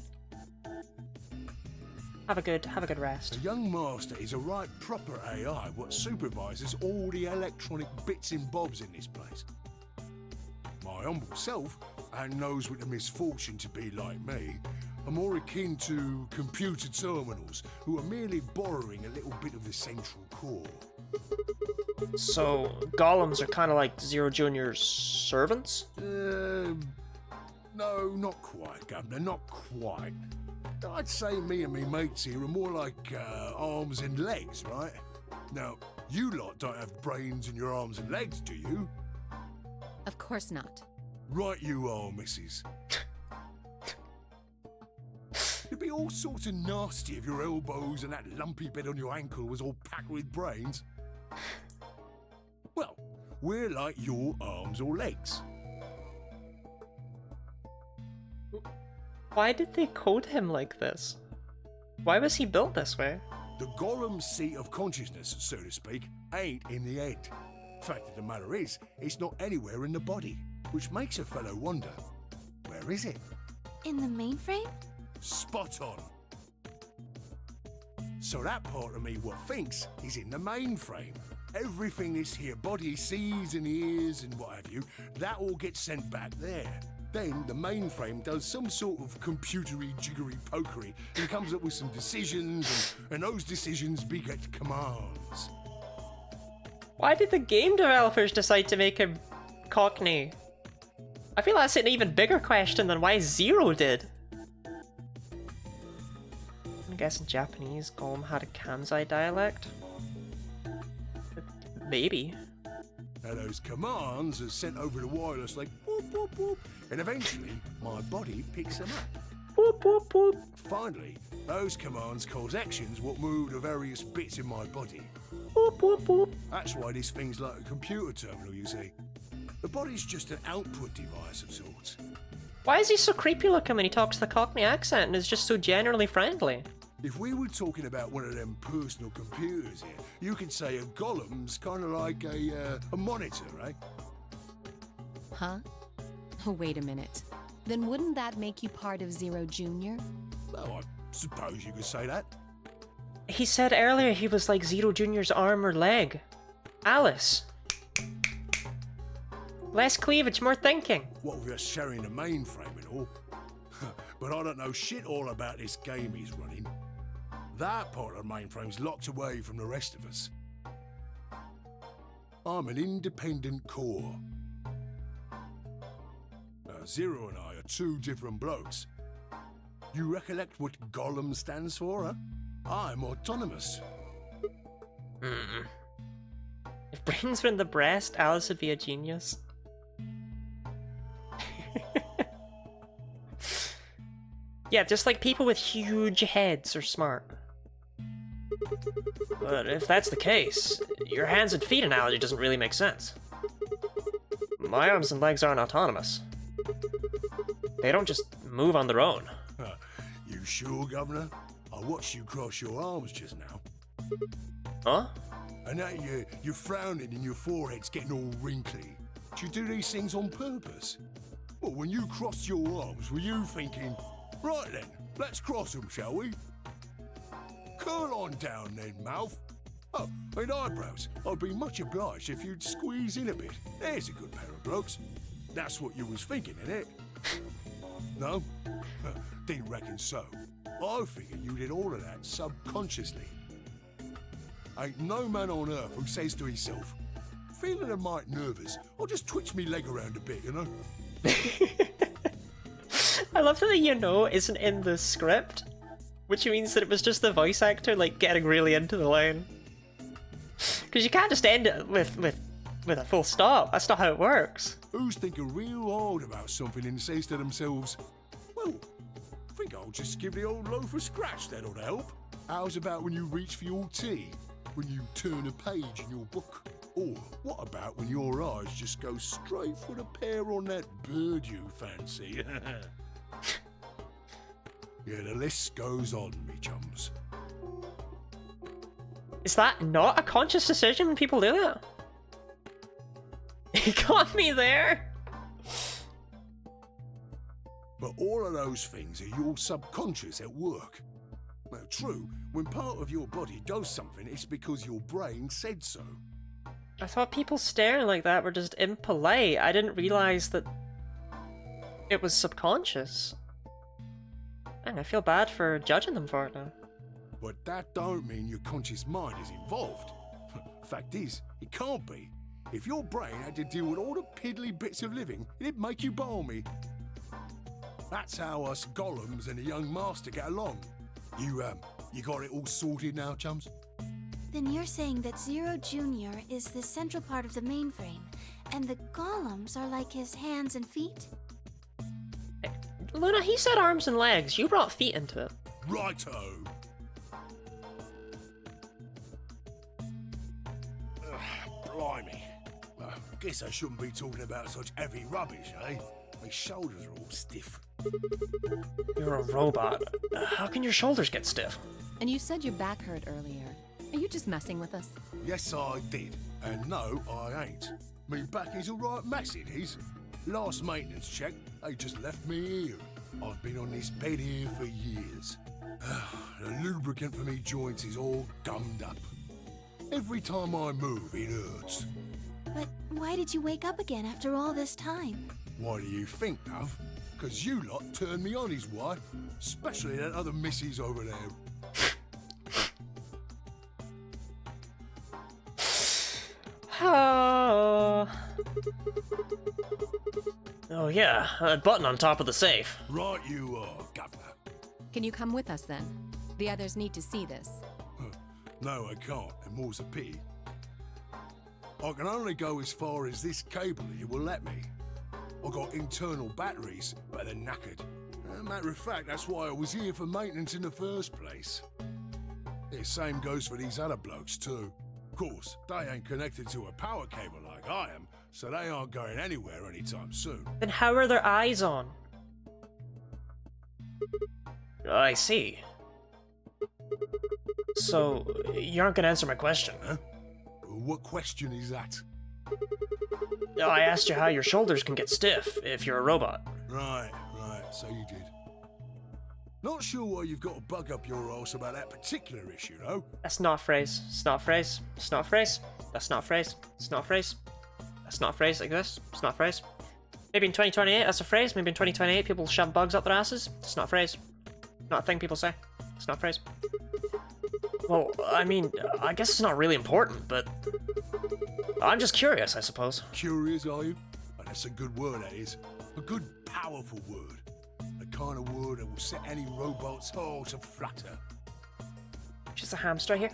Have a good rest. A young master is a right proper AI what supervises all the electronic bits and bobs in this place. My humble self, and those with the misfortune to be like me, are more akin to computer terminals who are merely borrowing a little bit of the central core. So, golems are kind of like Zero Junior's servants? No, not quite, Governor, not quite. I'd say me and me mates here are more like arms and legs, right? Now, you lot don't have brains in your arms and legs, do you? Of course not. Right you are, missus. It'd be all sorts of nasty if your elbows and that lumpy bit on your ankle was all packed with brains. Well, we're like your arms or legs. Why did they code him like this? Why was he built this way? The golem's seat of consciousness, so to speak, ain't in the head. Fact of the matter is, it's not anywhere in the body, which makes a fellow wonder, where is it? In the mainframe? Spot on. So that part of me what thinks is in the mainframe. Everything this here body sees and hears and what have you, that all gets sent back there. Then the mainframe does some sort of computery jiggery pokery and comes up with some decisions, and those decisions beget commands. Why did the game developers decide to make him Cockney? I feel that's an even bigger question than why Zero did. I'm guessing Japanese Golem had a Kansai dialect? Maybe. Now those commands are sent over the wireless like whoop whoop whoop, and eventually my body picks them up. Whoop whoop whoop. Finally, those commands cause actions what move the various bits in my body. Whoop whoop whoop. That's why this thing's like a computer terminal, you see. The body's just an output device of sorts. Why is he so creepy looking when he talks the Cockney accent and is just so generally friendly? If we were talking about one of them personal computers here, you could say a golem's kind of like a monitor, right? Huh? Oh, wait a minute. Then wouldn't that make you part of Zero Junior? Well, I suppose you could say that. He said earlier he was like Zero Junior's arm or leg. Alice. Less cleavage, more thinking. What with us sharing the mainframe and all. But I don't know shit all about this game he's running. That part of the mainframe's locked away from the rest of us. I'm an independent core. Zero and I are two different blokes. You recollect what Gollum stands for, huh? I'm autonomous. If brains were in the breast, Alice would be a genius. Yeah, just like people with huge heads are smart. But if that's the case, your hands and feet analogy doesn't really make sense. My arms and legs aren't autonomous. They don't just move on their own. You sure, Governor? I watched you cross your arms just now. Huh? And now you're frowning and your forehead's getting all wrinkly. Do you do these things on purpose? Well, when you crossed your arms, were you thinking, right then, let's cross them, shall we? Curl on down then, mouth. Oh, and eyebrows. I'd be much obliged if you'd squeeze in a bit. There's a good pair of blokes. That's what you was thinking, innit? No? Didn't reckon so. I figured you did all of that subconsciously. Ain't no man on earth who says to himself, feeling a mite nervous, I'll just twitch me leg around a bit, you know? I love that the isn't in the script, which means that it was just the voice actor like getting really into the line. Because you can't just end it with a full stop. That's not how it works. Who's thinking real hard about something and says to themselves, well, I think I'll just give the old loaf a scratch, that'll help. How's about when you reach for your tea? When you turn a page in your book? Or what about when your eyes just go straight for the pear on that bird you fancy? Yeah, the list goes on, me chums. Is that not a conscious decision when people do that? You got me there! But all of those things are your subconscious at work. Well, true, when part of your body does something, it's because your brain said so. I thought people staring like that were just impolite. I didn't realize that it was subconscious. And I feel bad for judging them for it now. But that don't mean your conscious mind is involved. Fact is, it can't be. If your brain had to deal with all the piddly bits of living, it'd make you balmy. That's how us golems and the young master get along. You got it all sorted now, chums? Then you're saying that Zero Jr. is the central part of the mainframe, and the golems are like his hands and feet? Luna, he said arms and legs. You brought feet into it. Righto. Blimey. Guess I shouldn't be talking about such heavy rubbish, eh? My shoulders are all stiff. You're a robot. How can your shoulders get stiff? And you said your back hurt earlier. Are you just messing with us? Yes, I did. And no, I ain't. Me back is all right mess, it is. Last maintenance check, they just left me here. I've been on this bed here for years. The lubricant for me joints is all gummed up. Every time I move, it hurts. But why did you wake up again after all this time? What do you think, love? 'Cause you lot turned me on his wife, especially that other missus over there. Oh yeah, that button on top of the safe. Right you are, Governor. Can you come with us then? The others need to see this. No, I can't, and more's a pity. I can only go as far as this cable here will let me. I got internal batteries, but they're knackered. Matter of fact, that's why I was here for maintenance in the first place. The same goes for these other blokes too. Of course, they ain't connected to a power cable like I am, so they aren't going anywhere anytime soon. Then how are their eyes on? I see. So, you aren't gonna answer my question, huh? What question is that? I asked you how your shoulders can get stiff if you're a robot. Right, so you did. Not sure why you've got to bug up your arse about that particular issue, though. That's not a phrase. It's not a phrase. It's not a phrase. That's not a phrase. It's not a phrase. That's not a phrase like this. It's not a phrase. Maybe in 2028 that's a phrase. Maybe in 2028 people shove bugs up their asses. It's not a phrase. Not a thing people say. It's not a phrase. Well, I mean, I guess it's not really important, but I'm just curious, I suppose. Curious, are you? Oh, that's a good word, that is. A good, powerful word. A the kind of word that will set any robot's heart aflutter. Just a hamster here.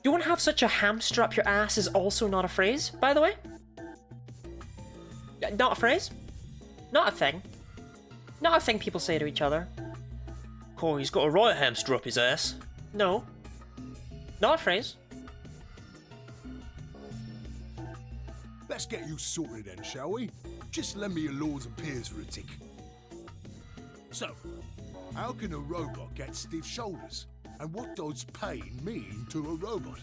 Don't have such a hamster up your ass is also not a phrase, by the way. Not a phrase. Not a thing. Not a thing people say to each other. Oh, he's got a right hamster up his ass. No. Not a phrase. Let's get you sorted then, shall we? Just lend me your lords and peers for a tick. So, how can a robot get stiff shoulders? And what does pain mean to a robot?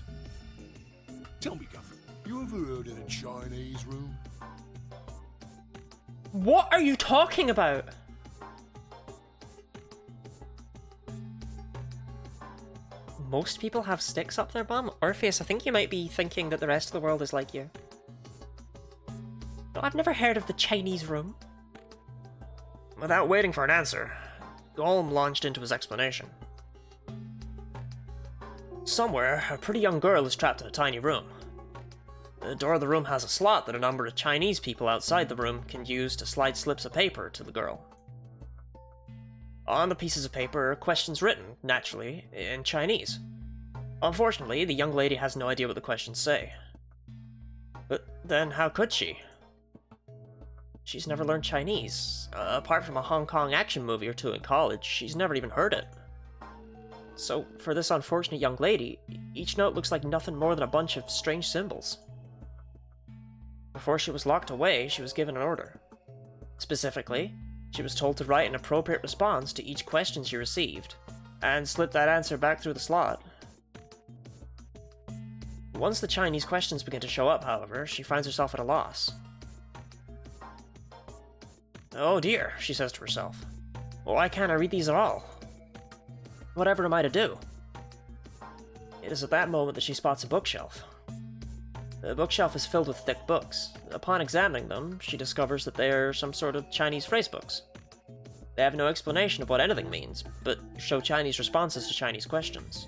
Tell me, Guff, you ever heard of the Chinese room? What are you talking about? Most people have sticks up their bum? Orpheus, I think you might be thinking that the rest of the world is like you. No, I've never heard of the Chinese room. Without waiting for an answer, Golem launched into his explanation. Somewhere, a pretty young girl is trapped in a tiny room. The door of the room has a slot that a number of Chinese people outside the room can use to slide slips of paper to the girl. On the pieces of paper are questions written, naturally, in Chinese. Unfortunately, the young lady has no idea what the questions say. But then how could she? She's never learned Chinese. Apart from a Hong Kong action movie or two in college, she's never even heard it. So, for this unfortunate young lady, each note looks like nothing more than a bunch of strange symbols. Before she was locked away, she was given an order. Specifically, she was told to write an appropriate response to each question she received, and slip that answer back through the slot. Once the Chinese questions begin to show up, however, she finds herself at a loss. Oh dear, she says to herself. Why can't I read these at all? Whatever am I to do? It is at that moment that she spots a bookshelf. The bookshelf is filled with thick books. Upon examining them, she discovers that they are some sort of Chinese phrase books. They have no explanation of what anything means, but show Chinese responses to Chinese questions.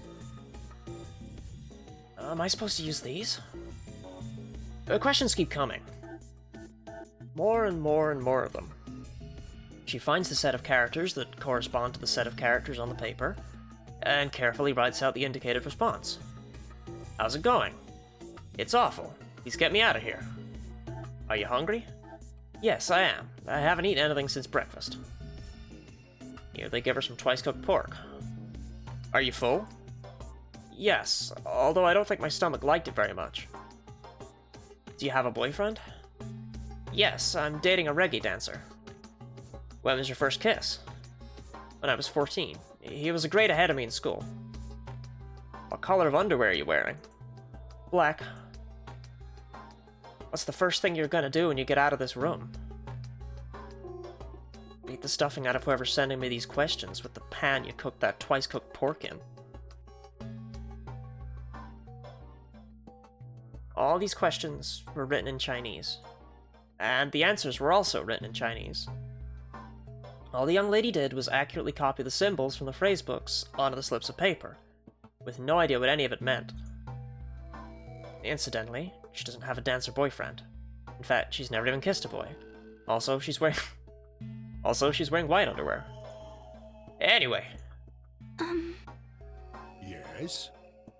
Am I supposed to use these? The questions keep coming. More and more and more of them. She finds the set of characters that correspond to the set of characters on the paper, and carefully writes out the indicated response. How's it going? It's awful. Please get me out of here. Are you hungry? Yes, I am. I haven't eaten anything since breakfast. Here, they give her some twice-cooked pork. Are you full? Yes, although I don't think my stomach liked it very much. Do you have a boyfriend? Yes, I'm dating a reggae dancer. When was your first kiss? When I was 14. He was a grade ahead of me in school. What color of underwear are you wearing? Black. What's the first thing you're gonna do when you get out of this room? Beat the stuffing out of whoever's sending me these questions with the pan you cooked that twice-cooked pork in. All these questions were written in Chinese. And the answers were also written in Chinese. All the young lady did was accurately copy the symbols from the phrase books onto the slips of paper, with no idea what any of it meant. Incidentally, she doesn't have a dancer boyfriend. In fact, she's never even kissed a boy. Also, she's wearing white underwear. Anyway. Yes?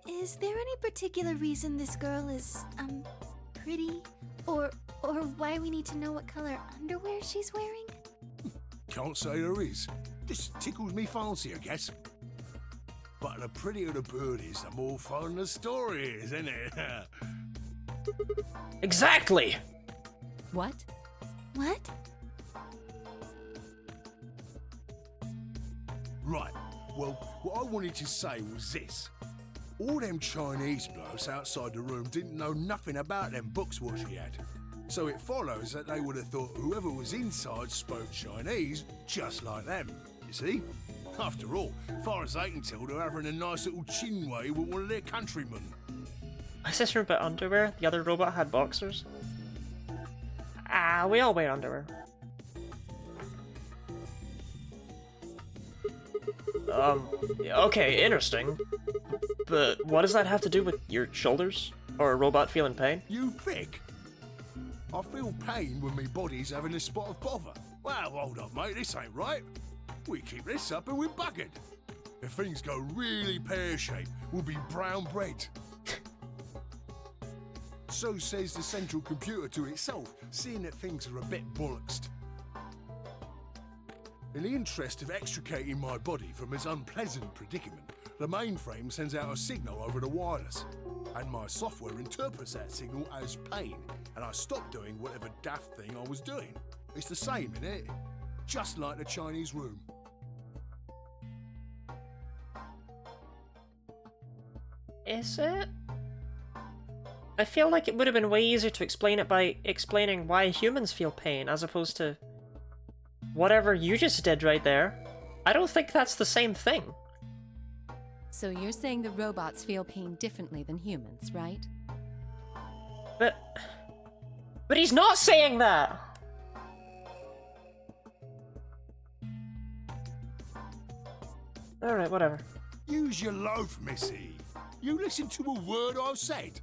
Is there any particular reason this girl is, pretty? Or why we need to know what color underwear she's wearing? Can't say there is. Just tickles me fancy, I guess. But the prettier the bird is, the more fun the story is, isn't it? Exactly! What? What? Right. Well, what I wanted to say was this. All them Chinese blokes outside the room didn't know nothing about them books what she had. So it follows that they would have thought whoever was inside spoke Chinese just like them, you see? After all, far as they can tell, they're having a nice little chinway with one of their countrymen. My sister about underwear? The other robot had boxers? We all wear underwear. Okay, interesting. But what does that have to do with your shoulders? Or a robot feeling pain? You think? I feel pain when my body's having a spot of bother. Well, hold up, mate, this ain't right. We keep this up and we're buggered. If things go really pear-shaped, we'll be brown bread. So says the central computer to itself, seeing that things are a bit bollocksed. In the interest of extricating my body from this unpleasant predicament, the mainframe sends out a signal over the wireless, and my software interprets that signal as pain, and I stop doing whatever daft thing I was doing. It's the same, innit? Just like the Chinese room. Is it? I feel like it would have been way easier to explain it by explaining why humans feel pain, as opposed to whatever you just did right there. I don't think that's the same thing. So you're saying the robots feel pain differently than humans, right? But he's not saying that! Alright, whatever. Use your loaf, missy. You listen to a word I've said.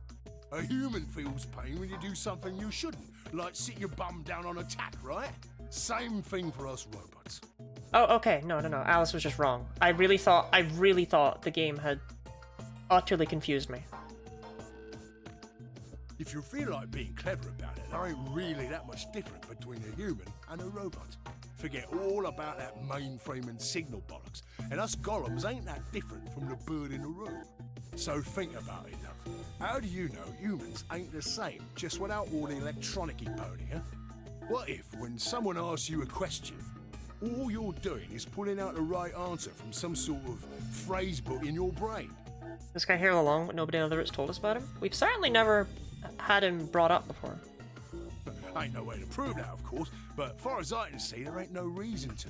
A human feels pain when you do something you shouldn't, like sit your bum down on a tack, right? Same thing for us robots. Oh, okay. No. Alice was just wrong. I really thought the game had utterly confused me. If you feel like being clever about it, there ain't really that much different between a human and a robot. Forget all about that mainframe and signal bollocks, and us golems ain't that different from the bird in the room. So think about it, love. How do you know humans ain't the same, just without all the electronic-y pony, huh? What if, when someone asks you a question, all you're doing is pulling out the right answer from some sort of phrase book in your brain? This guy here all along, but nobody on the routes told us about him? We've certainly never had him brought up before. Ain't no way to prove that, of course, but far as I can see, there ain't no reason to.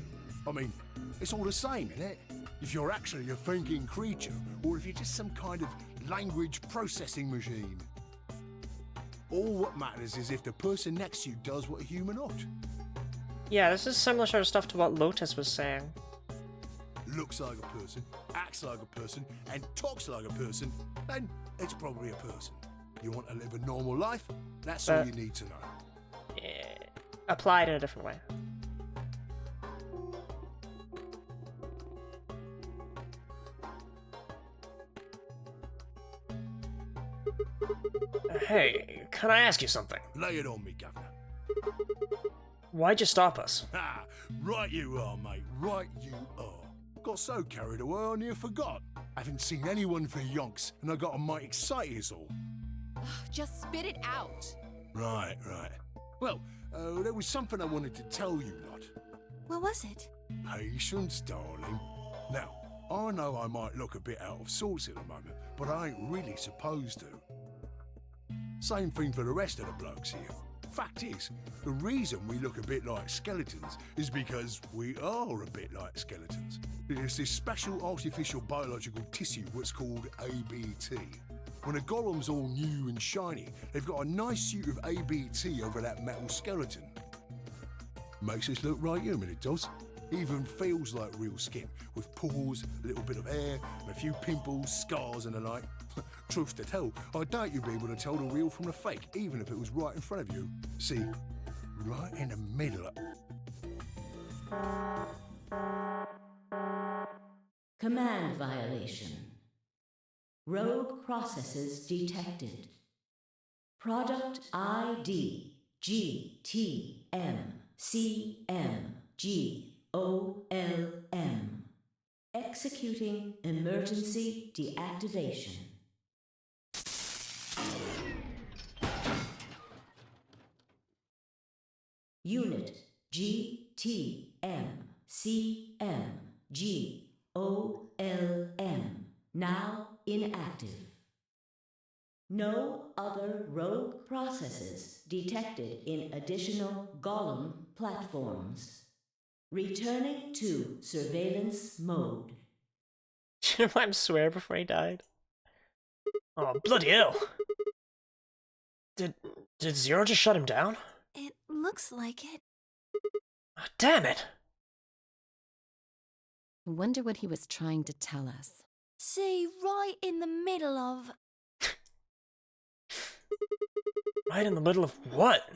I mean, it's all the same, innit? If you're actually a thinking creature, or if you're just some kind of language processing machine. All what matters is if the person next to you does what a human ought. Yeah, this is similar sort of stuff to what Lotus was saying. Looks like a person, acts like a person, and talks like a person, then it's probably a person. You want to live a normal life? That's all you need to know. Applied in a different way. Hey, can I ask you something? Lay it on me, Governor. Why'd you stop us? Ah, right you are, mate. Right you are. Got so carried away I near forgot. Haven't seen anyone for yonks, and I got a mite excited is all. Just spit it out. Right. Well, there was something I wanted to tell you lot. What was it? Patience, darling. Now, I know I might look a bit out of sorts at the moment, but I ain't really supposed to. Same thing for the rest of the blokes here. Fact is, the reason we look a bit like skeletons is because we are a bit like skeletons. It's this special artificial biological tissue what's called ABT. When a golem's all new and shiny, they've got a nice suit of ABT over that metal skeleton. Makes us look right human, it does. Even feels like real skin, with pores, a little bit of hair, and a few pimples, scars and the like. Truth to tell, I doubt you'd be able to tell the real from the fake, even if it was right in front of you. See, right in the middle of... Command violation. Rogue processes detected. Product ID GTMCMGOLM. Executing emergency deactivation. Unit GTMCMGOLM. Now inactive. No other rogue processes detected in additional Golem platforms. Returning to surveillance mode. Did you know him swear before he died? Oh, bloody hell. Did Zero just shut him down? It looks like it. Oh, damn it! I wonder what he was trying to tell us. See, right in the middle of... Right in the middle of what?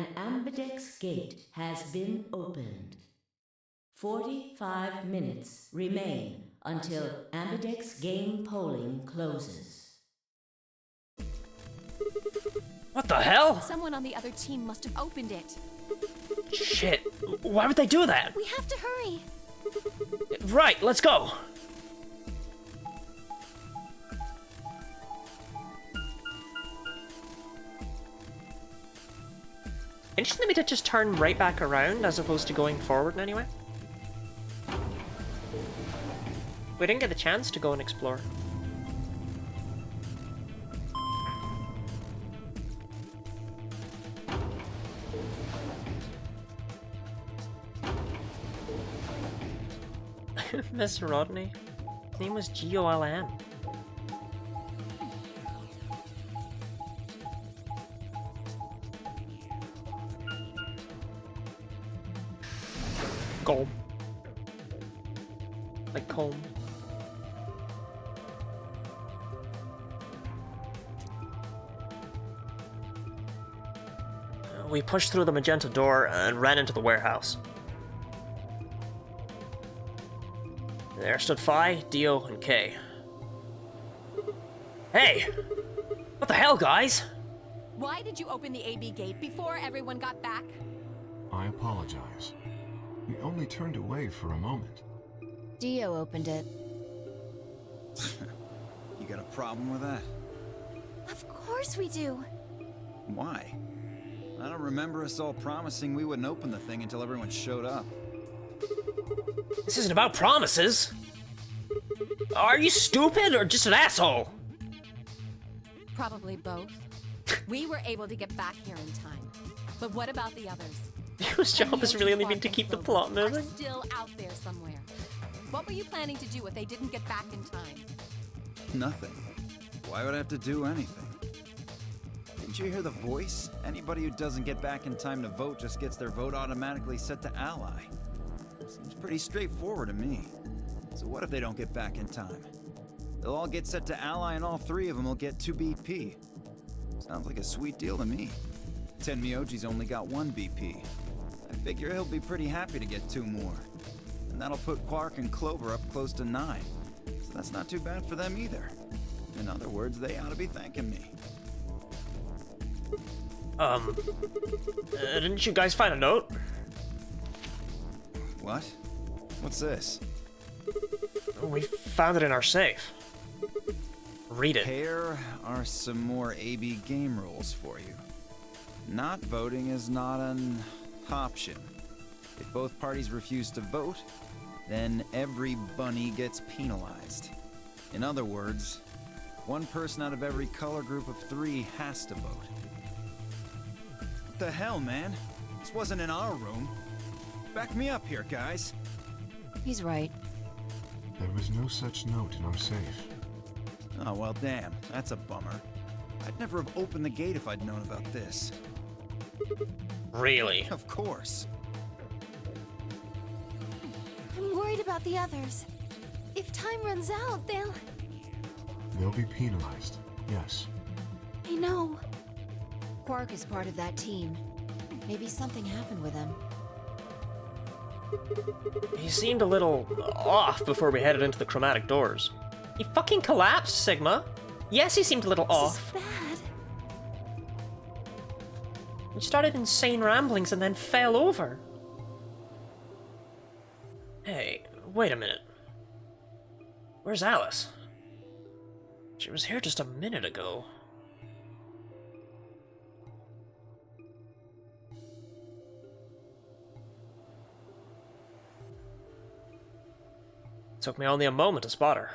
An ambidex gate has been opened. 45 minutes remain until ambidex game polling closes. What the hell? Someone on the other team must have opened it. Shit. Why would they do that? We have to hurry. Right, let's go. Interesting to me to just turn right back around as opposed to going forward in any way. We didn't get the chance to go and explore. Miss Rodney. His name was G-O-L-N. Comb. Like comb. We pushed through the magenta door and ran into the warehouse. There stood Phi, Dio, and Kay. Hey! What the hell, guys? Why did you open the AB gate before everyone got back? I apologize. We only turned away for a moment. Dio opened it. You got a problem with that? Of course we do. Why? I don't remember us all promising we wouldn't open the thing until everyone showed up. This isn't about promises. Are you stupid or just an asshole? Probably both. We were able to get back here in time. But what about the others? Whose job has really only been to keep the plot moving? Still out there somewhere. What were you planning to do if they didn't get back in time? Nothing. Why would I have to do anything? Didn't you hear the voice? Anybody who doesn't get back in time to vote just gets their vote automatically set to ally. Seems pretty straightforward to me. So what if they don't get back in time? They'll all get set to ally and all three of them will get 2 BP. Sounds like a sweet deal to me. Tenmyoji's only got 1 BP. I figure he'll be pretty happy to get 2 more. And that'll put Quark and Clover up close to 9. So that's not too bad for them either. In other words, they ought to be thanking me. Didn't you guys find a note? What? What's this? We found it in our safe. Read it. Here are some more AB game rules for you. Not voting is not an option. If both parties refuse to vote, then every bunny gets penalized. In other words, 1 person out of every color group of 3 has to vote. What the hell, man? This wasn't in our room. Back me up here, guys. He's right. There was no such note in our safe. Oh, well, damn. That's a bummer. I'd never have opened the gate if I'd known about this. Really? Of course. I'm worried about the others. If time runs out, They'll be penalized, yes. I know. Quark is part of that team. Maybe something happened with him. He seemed a little off before we headed into the chromatic doors. He fucking collapsed, Sigma. Yes, he seemed a little off. This is bad. He started insane ramblings and then fell over. Hey, wait a minute. Where's Alice? She was here just a minute ago. Took me only a moment to spot her.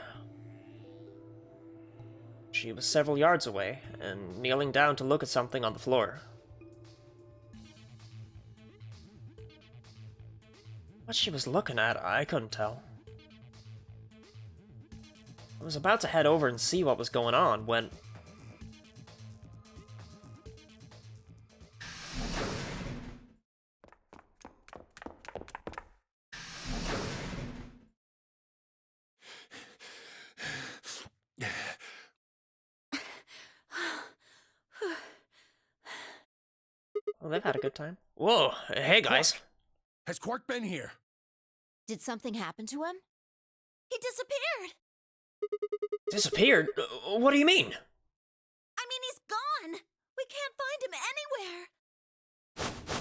She was several yards away, and kneeling down to look at something on the floor. What she was looking at, I couldn't tell. I was about to head over and see what was going on when... Well, they've had a good time. Whoa, hey guys. Quark! Has Quark been here? Did something happen to him? He disappeared. Disappeared? What do you mean? I mean, he's gone. We can't find him anywhere.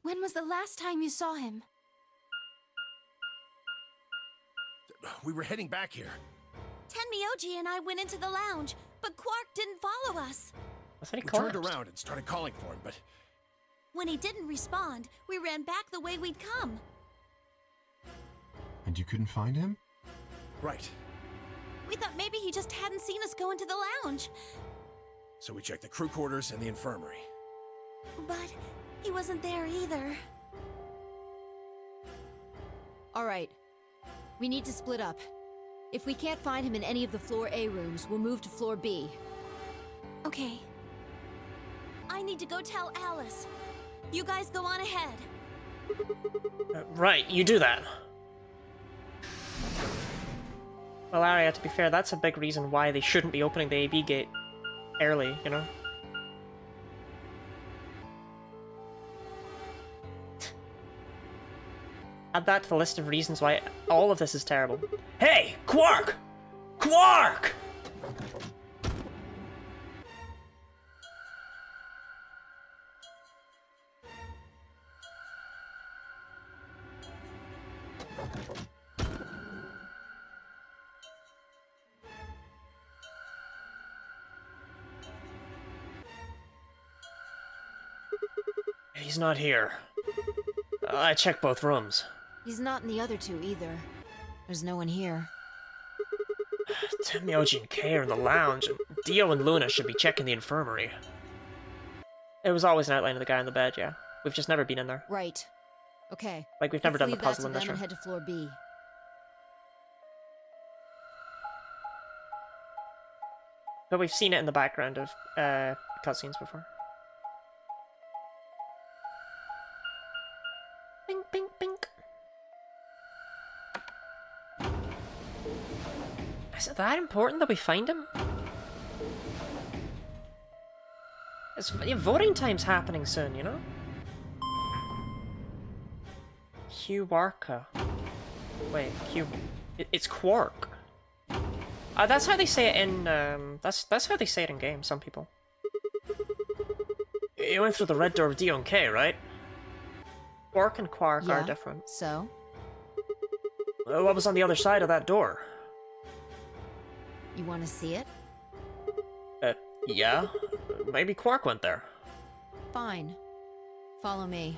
When was the last time you saw him? We were heading back here. Tenmyoji and I went into the lounge, but Quark didn't follow us. I thought he We collapsed. turned around and started calling for him, but When he didn't respond, we ran back the way we'd come. And you couldn't find him? right. We thought maybe he just hadn't seen us go into the lounge. So we checked the crew quarters and the infirmary. But he wasn't there either. All right. We need to split up. If we can't find him in any of the floor A rooms, we'll move to floor B. Okay. I need to go tell Alice. You guys go on ahead. Right, you do that. Well, Arya, to be fair, that's a big reason why they shouldn't be opening the AB gate early, you know? Add that to the list of reasons why all of this is terrible. Hey, Quark! Quark! He's not here. I checked both rooms. He's not in the other two either. There's no one here. Tenmyoji and Kay are in the lounge, and Dio and Luna should be checking the infirmary. It was always an outline of the guy on the bed, yeah. We've just never been in there. Right. Okay. Like, we've never Let's done the leave puzzle that in to this them and room. head to floor B. But we've seen it in the background of cutscenes before. Bink, bink, bink. Is it that important that we find him? Yeah, voting time's happening soon, you know? Hugh Warka. Wait, Hugh... It's Quark. That's how they say it in, that's how they say it in games, some people. You went through the red door with Dio and Kay, right? Quark and Quark Yeah. are different. So? What was on the other side of that door? You want to see it? Yeah. Maybe Quark went there. Fine. Follow me.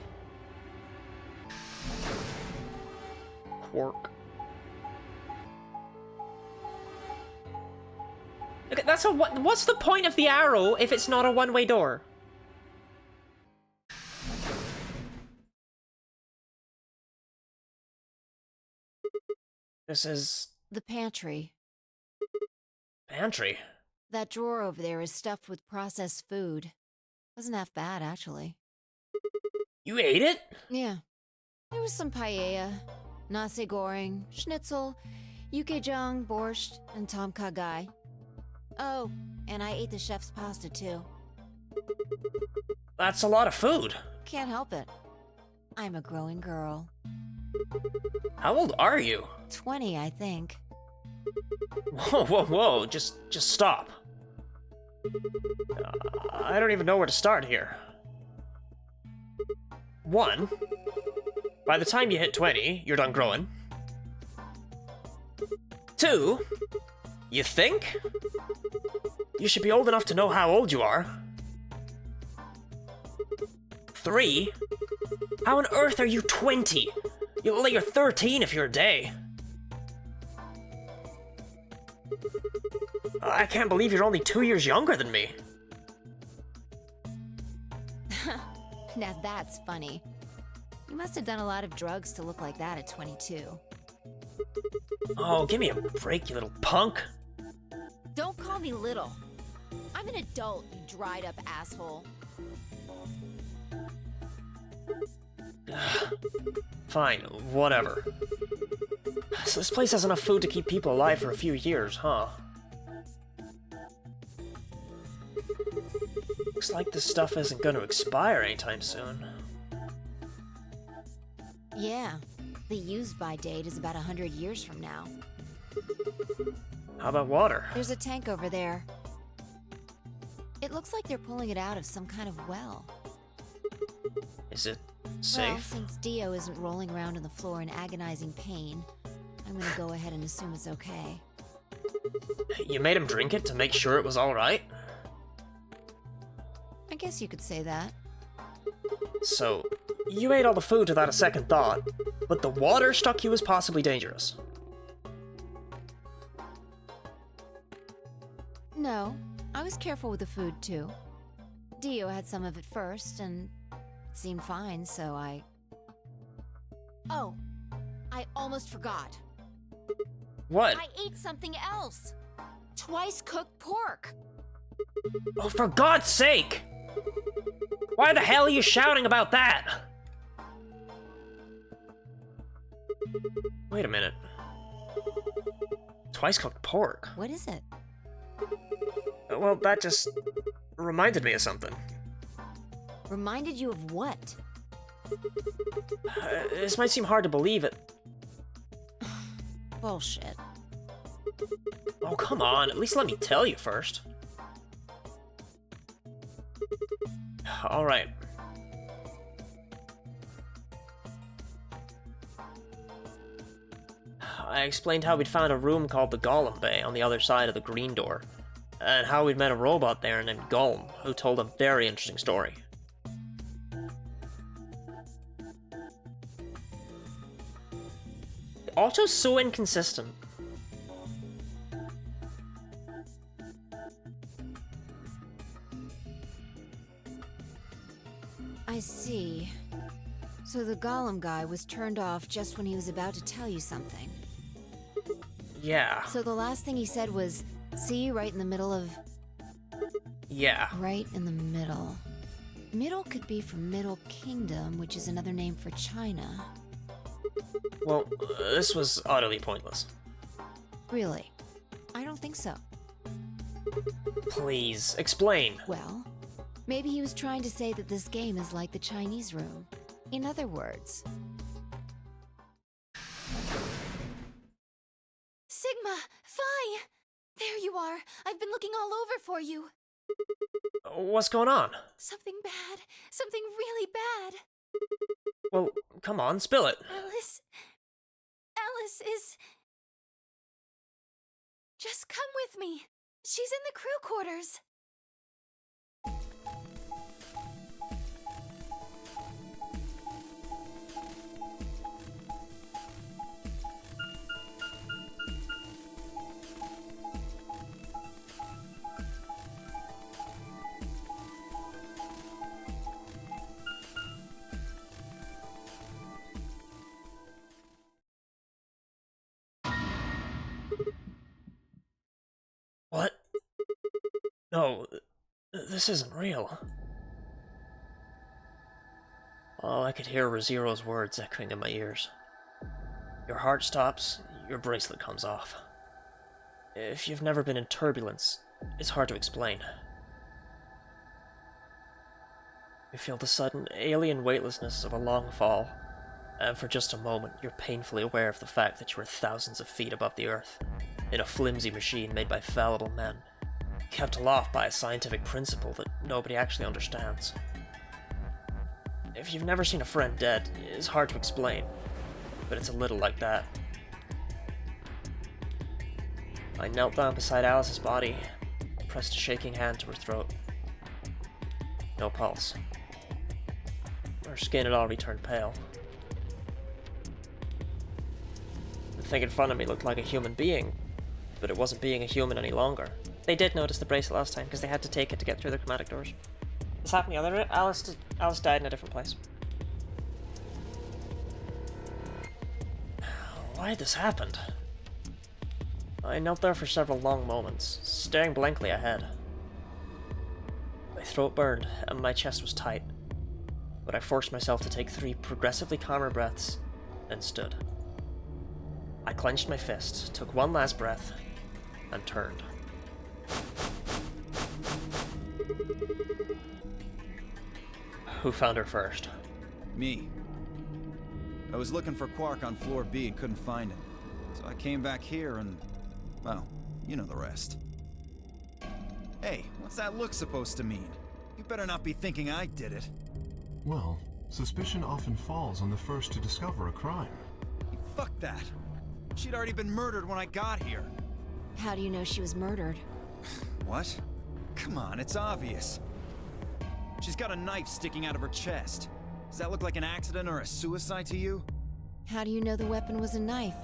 Quark. Okay, that's a what's the point of the arrow if it's not a one-way door? This is... The pantry. pantry. That drawer over there is stuffed with processed food. Wasn't half bad, actually. You ate it? Yeah. There was some paella, nasi goreng, schnitzel, yukejang, borscht, and tom kha gai. Oh, and I ate the chef's pasta, too. That's a lot of food. Can't help it. I'm a growing girl. How old are you? 20, I think. Whoa, whoa, whoa, just stop. I don't even know where to start here. 1, by the time you hit 20, you're done growing. 2, you think? You should be old enough to know how old you are. 3, how on earth are you 20? You look like you're 13 if you're a day. I can't believe you're only 2 years younger than me. Now that's funny. You must have done a lot of drugs to look like that at 22. Oh, give me a break, you little punk. Don't call me little. I'm an adult, you dried up asshole. Fine, whatever. So this place has enough food to keep people alive for a few years, huh? Looks like this stuff isn't going to expire anytime soon. Yeah, the use-by date is about 100 years from now. How about water? There's a tank over there. It looks like they're pulling it out of some kind of well. Is it Well, safe? since Dio isn't rolling around on the floor in agonizing pain, I'm gonna go ahead and assume it's okay. You made him drink it to make sure it was alright? I guess you could say that. So, you ate all the food without a second thought, but the water struck you as possibly dangerous. No, I was careful with the food too. Dio had some of it first, and it seemed fine, so I... Oh, I almost forgot. What? I ate something else! Twice cooked pork! Oh, for God's sake! Why the hell are you shouting about that? Wait a minute. Twice cooked pork? What is it? Well, that just reminded me of something. Reminded you of what? This might seem hard to believe it. Bullshit. Oh, come on. At least let me tell you first. Alright. I explained how we'd found a room called the Golem Bay on the other side of the green door, and how we'd met a robot there named Golem, who told a very interesting story. Also so inconsistent. I see. So the Golem guy was turned off just when he was about to tell you something. Yeah. So the last thing he said was, see you right in the middle of... Yeah. Right in the middle. Middle could be from Middle Kingdom, which is another name for China. Well, this was utterly pointless. Really? I don't think so. Please, explain. Well, maybe he was trying to say that this game is like the Chinese room. In other words... Sigma! Phi! There you are! I've been looking all over for you! What's going on? Something bad. Something really bad. Well, come on, spill it. Alice is... Just come with me. She's in the crew quarters. What? No, this isn't real. All I could hear were Zero's words echoing in my ears. Your heart stops, your bracelet comes off. If you've never been in turbulence, it's hard to explain. You feel the sudden alien weightlessness of a long fall, and for just a moment you're painfully aware of the fact that you are thousands of feet above the earth, in a flimsy machine made by fallible men, kept aloft by a scientific principle that nobody actually understands. If you've never seen a friend dead, it's hard to explain, but it's a little like that. I knelt down beside Alice's body, pressed a shaking hand to her throat. No pulse. Her skin had already turned pale. The thing in front of me looked like a human being, but it wasn't being a human any longer. They did notice the bracelet last time, because they had to take it to get through the chromatic doors. This happened the other day. Alice died in a different place. Why had this happened? I knelt there for several long moments, staring blankly ahead. My throat burned, and my chest was tight, but I forced myself to take 3 progressively calmer breaths, and stood. I clenched my fist, took one last breath, and turned. Who found her first? Me. I was looking for Quark on floor B and couldn't find him. So I came back here and, well, you know the rest. Hey, what's that look supposed to mean? You better not be thinking I did it. Well, suspicion often falls on the first to discover a crime. Fuck that. She'd already been murdered when I got here. How do you know she was murdered? What? Come on, it's obvious. She's got a knife sticking out of her chest. Does that look like an accident or a suicide to you? How do you know the weapon was a knife?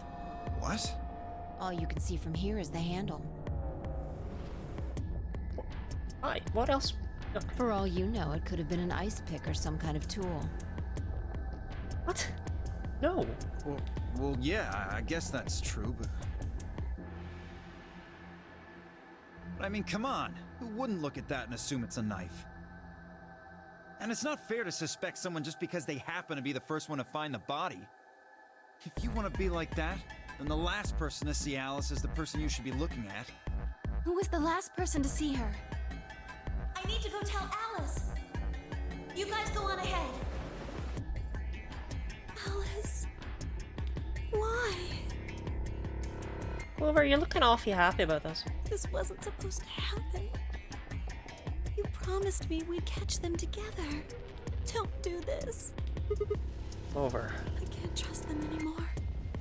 What? All you can see from here is the handle. Hi, what else? For all you know, it could have been an ice pick or some kind of tool. What? No. Well, yeah, I guess that's true, but... I mean, come on. Who wouldn't look at that and assume it's a knife? And it's not fair to suspect someone just because they happen to be the first one to find the body. If you want to be like that, then the last person to see Alice is the person you should be looking at. Who was the last person to see her? I need to go tell Alice. You guys go on ahead. Alice. Why? Clover, you're looking awfully happy about this. This wasn't supposed to happen. You promised me we'd catch them together. Don't do this. Clover. I can't trust them anymore.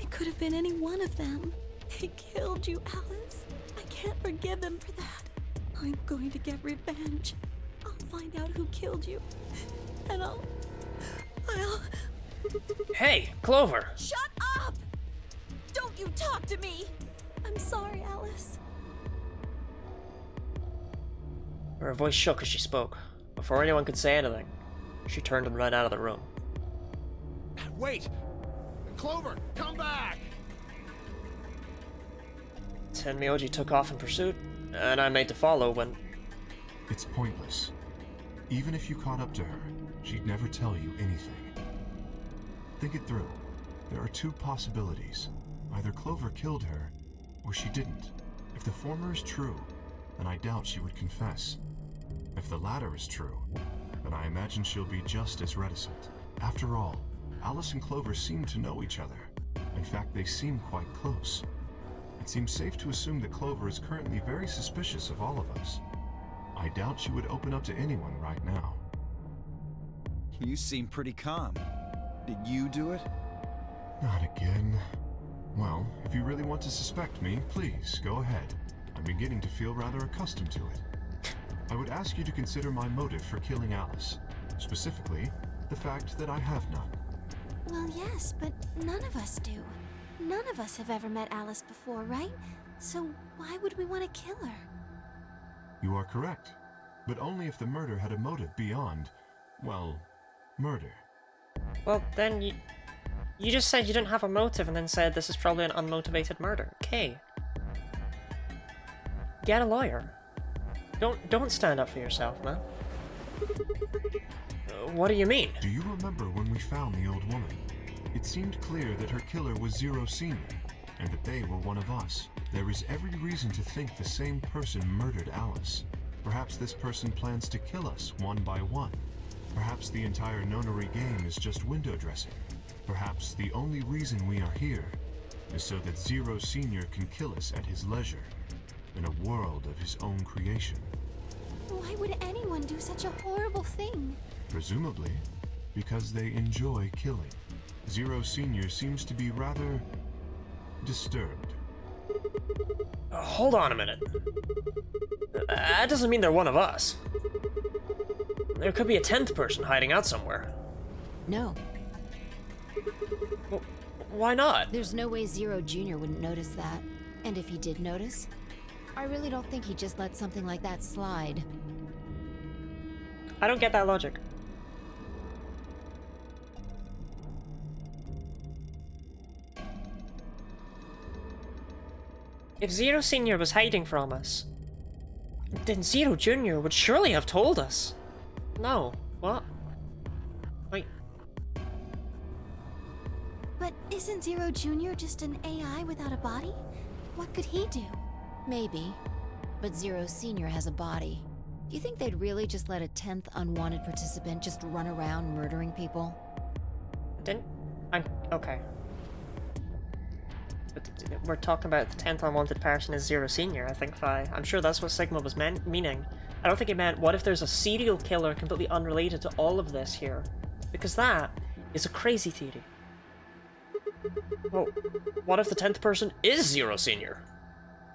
It could have been any one of them. They killed you, Alice. I can't forgive them for that. I'm going to get revenge. I'll find out who killed you. And I'll... Hey, Clover! Shut up! Don't you talk to me! I'm sorry, Alice. Her voice shook as she spoke. Before anyone could say anything, she turned and ran out of the room. Wait! Clover, come back! Tenmyoji took off in pursuit, and I made to follow when... It's pointless. Even if you caught up to her, she'd never tell you anything. Think it through. There are two possibilities. Either Clover killed her, or she didn't. If the former is true, then I doubt she would confess. If the latter is true, then I imagine she'll be just as reticent. After all, Alice and Clover seem to know each other. In fact, they seem quite close. It seems safe to assume that Clover is currently very suspicious of all of us. I doubt she would open up to anyone right now. You seem pretty calm. Did you do it? Not again. Well, if you really want to suspect me, please, go ahead. I'm beginning to feel rather accustomed to it. I would ask you to consider my motive for killing Alice. Specifically, the fact that I have none. Well, yes, but none of us do. None of us have ever met Alice before, right? So why would we want to kill her? You are correct. But only if the murder had a motive beyond, well, murder. Well, then you just said you didn't have a motive and then said this is probably an unmotivated murder. Okay. Get a lawyer. Don't stand up for yourself, man. What do you mean? Do you remember when we found the old woman? It seemed clear that her killer was Zero Senior, and that they were one of us. There is every reason to think the same person murdered Alice. Perhaps this person plans to kill us one by one. Perhaps the entire nonary game is just window dressing. Perhaps the only reason we are here is so that Zero Senior can kill us at his leisure, in a world of his own creation. Why would anyone do such a horrible thing? Presumably, because they enjoy killing. Zero Senior seems to be rather disturbed. Hold on a minute. That doesn't mean they're one of us. There could be a 10th person hiding out somewhere. No. Well, why not? There's no way Zero Jr. wouldn't notice that. And if he did notice, I really don't think he'd just let something like that slide. I don't get that logic. If Zero Senior was hiding from us, then Zero Junior would surely have told us. No. What? Wait. But isn't Zero Jr. just an AI without a body? What could he do? Maybe. But Zero Senior has a body. Do you think they'd really just let a 10th unwanted participant just run around murdering people? Okay. But we're talking about the 10th unwanted person is Zero Senior, I think, Fi. I'm sure that's what Sigma was meaning. I don't think it meant, what if there's a serial killer completely unrelated to all of this here? Because that is a crazy theory. Well, what if the 10th person is Zero Senior?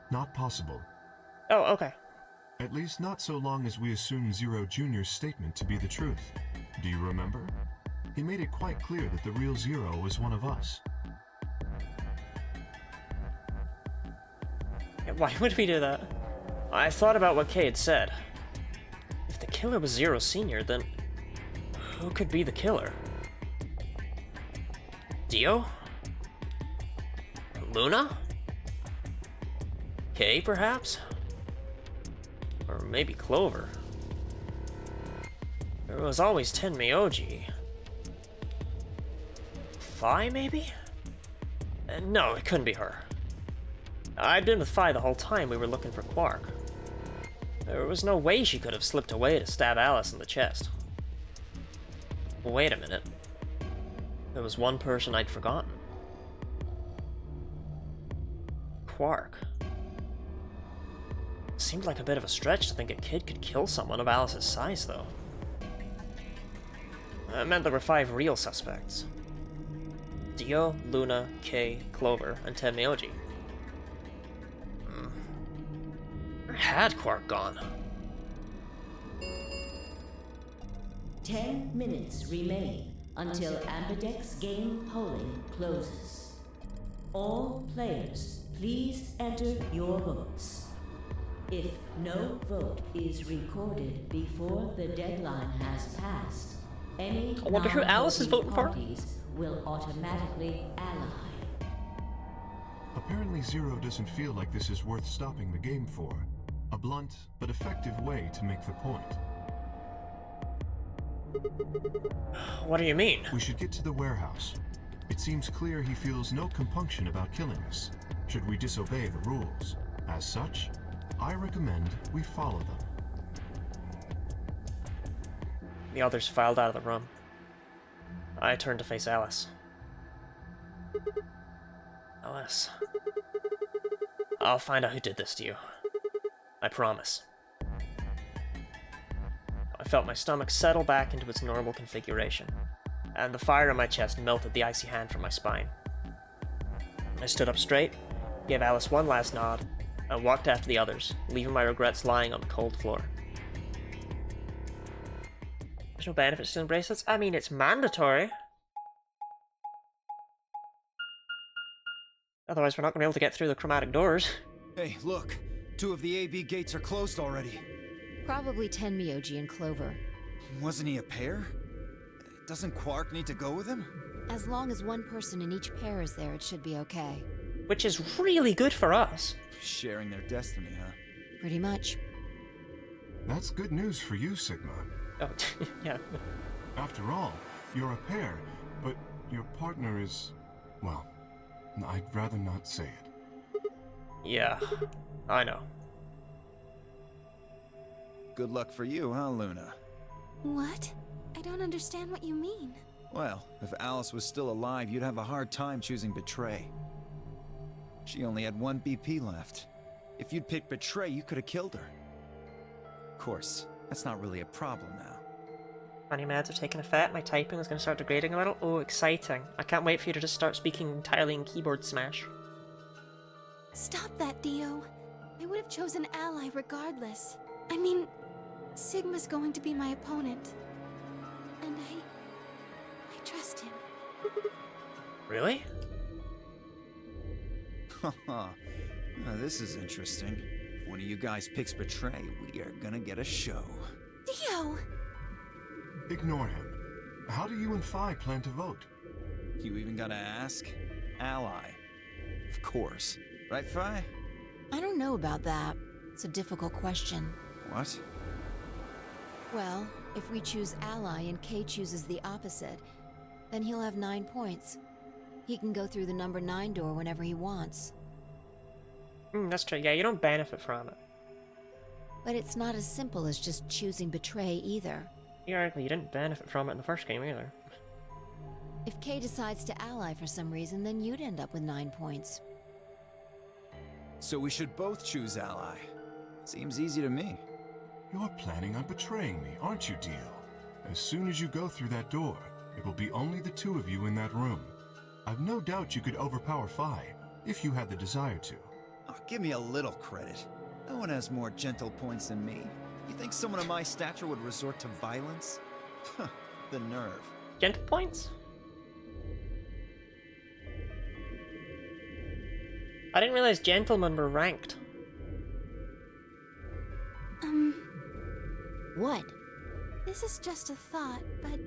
Not possible. Oh, okay. At least not so long as we assume Zero Jr.'s statement to be the truth. Do you remember? He made it quite clear that the real Zero was one of us. Why would we do that? I thought about what Kay had said. If the killer was Zero Senior, then who could be the killer? Dio? Luna? Kay, perhaps? Or maybe Clover? There was always Tenmyoji. Fi, maybe? No, it couldn't be her. I'd been with Fi the whole time we were looking for Quark. There was no way she could have slipped away to stab Alice in the chest. Wait a minute. There was one person I'd forgotten. Quark. Seemed like a bit of a stretch to think a kid could kill someone of Alice's size, though. That meant there were 5 real suspects. Dio, Luna, Kay, Clover, and Tenmyoji. Where had Quark gone? 10 minutes remain until Ambidex game polling closes. All players, please enter your votes. If no vote is recorded before the deadline has passed, any I wonder who Alice is voting for? parties will automatically ally. Apparently Zero doesn't feel like this is worth stopping the game for. A blunt but effective way to make the point. What do you mean? We should get to the warehouse. It seems clear he feels no compunction about killing us, should we disobey the rules. As such, I recommend we follow them. The others filed out of the room. I turned to face Alice. Alice. I'll find out who did this to you. I promise. I felt my stomach settle back into its normal configuration, and the fire in my chest melted the icy hand from my spine. I stood up straight, gave Alice one last nod, and walked after the others, leaving my regrets lying on the cold floor. There's no benefits to the bracelets? I mean, it's mandatory. Otherwise, we're not going to be able to get through the chromatic doors. Hey, look. 2 of the AB gates are closed already. Probably Tenmyoji and Clover. Wasn't he a pair? Doesn't Quark need to go with him? As long as one person in each pair is there, it should be okay. Which is really good for us. Sharing their destiny, huh? Pretty much. That's good news for you, Sigma. Oh, yeah. After all, you're a pair, but your partner is... well, I'd rather not say it. Yeah, I know. Good luck for you, huh, Luna? What? I don't understand what you mean. Well, if Alice was still alive, you'd have a hard time choosing Betray. She only had 1 BP left. If you'd picked Betray, you could have killed her. Of course, that's not really a problem now. Funny meds are taking effect, my typing is going to start degrading a little. Oh, exciting. I can't wait for you to just start speaking entirely in keyboard smash. Stop that, Dio. I would have chosen Ally regardless. I mean, Sigma's going to be my opponent. And I trust him. Really? Haha. This is interesting. If one of you guys picks Betray, we are gonna get a show. Dio! Ignore him. How do you and Phi plan to vote? You even gotta ask? Ally. Of course. Right, Phi? I don't know about that. It's a difficult question. What? Well, if we choose Ally and Kay chooses the opposite, then he'll have 9 points. He can go through the number 9 door whenever he wants. That's true. Yeah, you don't benefit from it. But it's not as simple as just choosing betray either. Theoretically, you didn't benefit from it in the first game either. If Kay decides to ally for some reason, then you'd end up with 9 points. So we should both choose ally. Seems easy to me. You're planning on betraying me, aren't you, Dio? As soon as you go through that door, it will be only the two of you in that room. I've no doubt you could overpower Phi, if you had the desire to. Oh, give me a little credit. No one has more gentle points than me. You think someone of my stature would resort to violence? The nerve. Gentle points? I didn't realize gentlemen were ranked. What? This is just a thought, but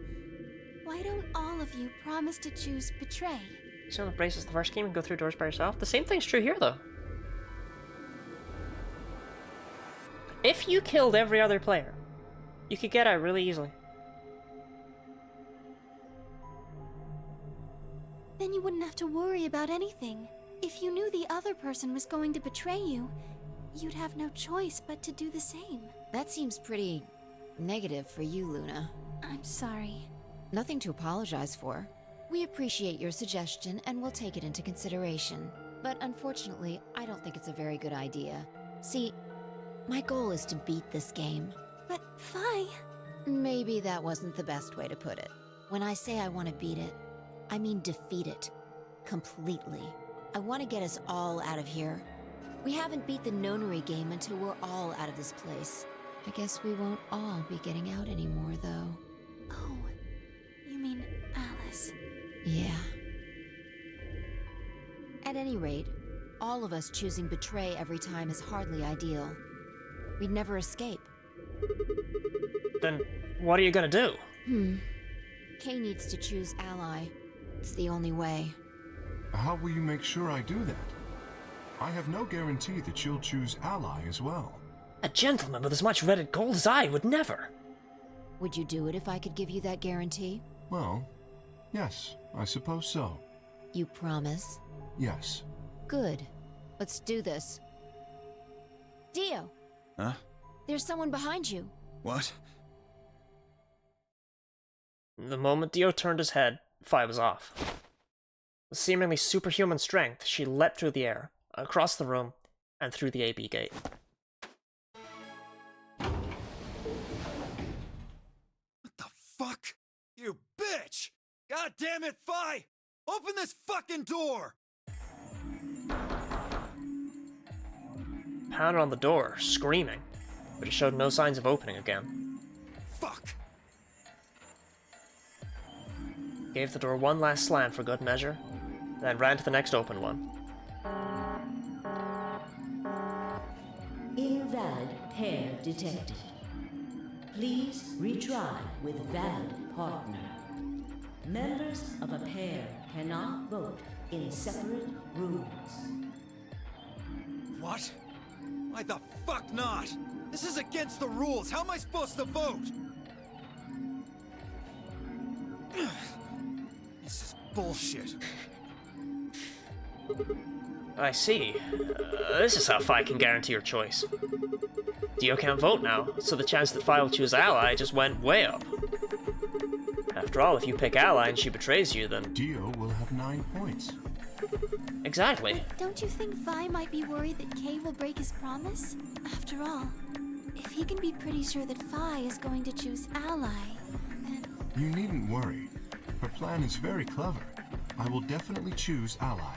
why don't all of you promise to choose betray? So the braces the first game and go through doors by yourself? The same thing's true here, though. If you killed every other player, you could get out really easily. Then you wouldn't have to worry about anything. If you knew the other person was going to betray you, you'd have no choice but to do the same. That seems pretty negative for you, Luna. I'm sorry. Nothing to apologize for. We appreciate your suggestion and we'll take it into consideration. But unfortunately, I don't think it's a very good idea. See, my goal is to beat this game. But Phi... Maybe that wasn't the best way to put it. When I say I want to beat it, I mean defeat it. Completely. I want to get us all out of here. We haven't beat the nonary game until we're all out of this place. I guess we won't all be getting out anymore, though. Oh, you mean Alice? Yeah. At any rate, all of us choosing betray every time is hardly ideal. We'd never escape. Then what are you gonna do? Kay needs to choose ally. It's the only way. How will you make sure I do that? I have no guarantee that she'll choose ally as well. A gentleman with as much Reddit gold as I would never. Would you do it if I could give you that guarantee? Well, yes, I suppose so. You promise? Yes. Good. Let's do this. Dio! Huh? There's someone behind you. What? The moment Dio turned his head, Phi was off. With seemingly superhuman strength, she leapt through the air, across the room, and through the AB gate. What the fuck? You bitch! God damn it, Phi! Open this fucking door! Pounded on the door, screaming, but it showed no signs of opening again. Fuck! Gave the door one last slam for good measure, then ran to the next open one. Invalid pair detected. Please retry with valid partner. Members of a pair cannot vote in separate rooms. What? Why the fuck not? This is against the rules. How am I supposed to vote? This is bullshit. I see. This is how Phi can guarantee her choice. Dio can't vote now, so the chance that Phi will choose ally just went way up. After all, if you pick ally and she betrays you, then... Dio will have 9 points. Exactly. But don't you think Vi might be worried that Kay will break his promise? After all, if he can be pretty sure that Vi is going to choose ally, then... You needn't worry. Her plan is very clever. I will definitely choose ally.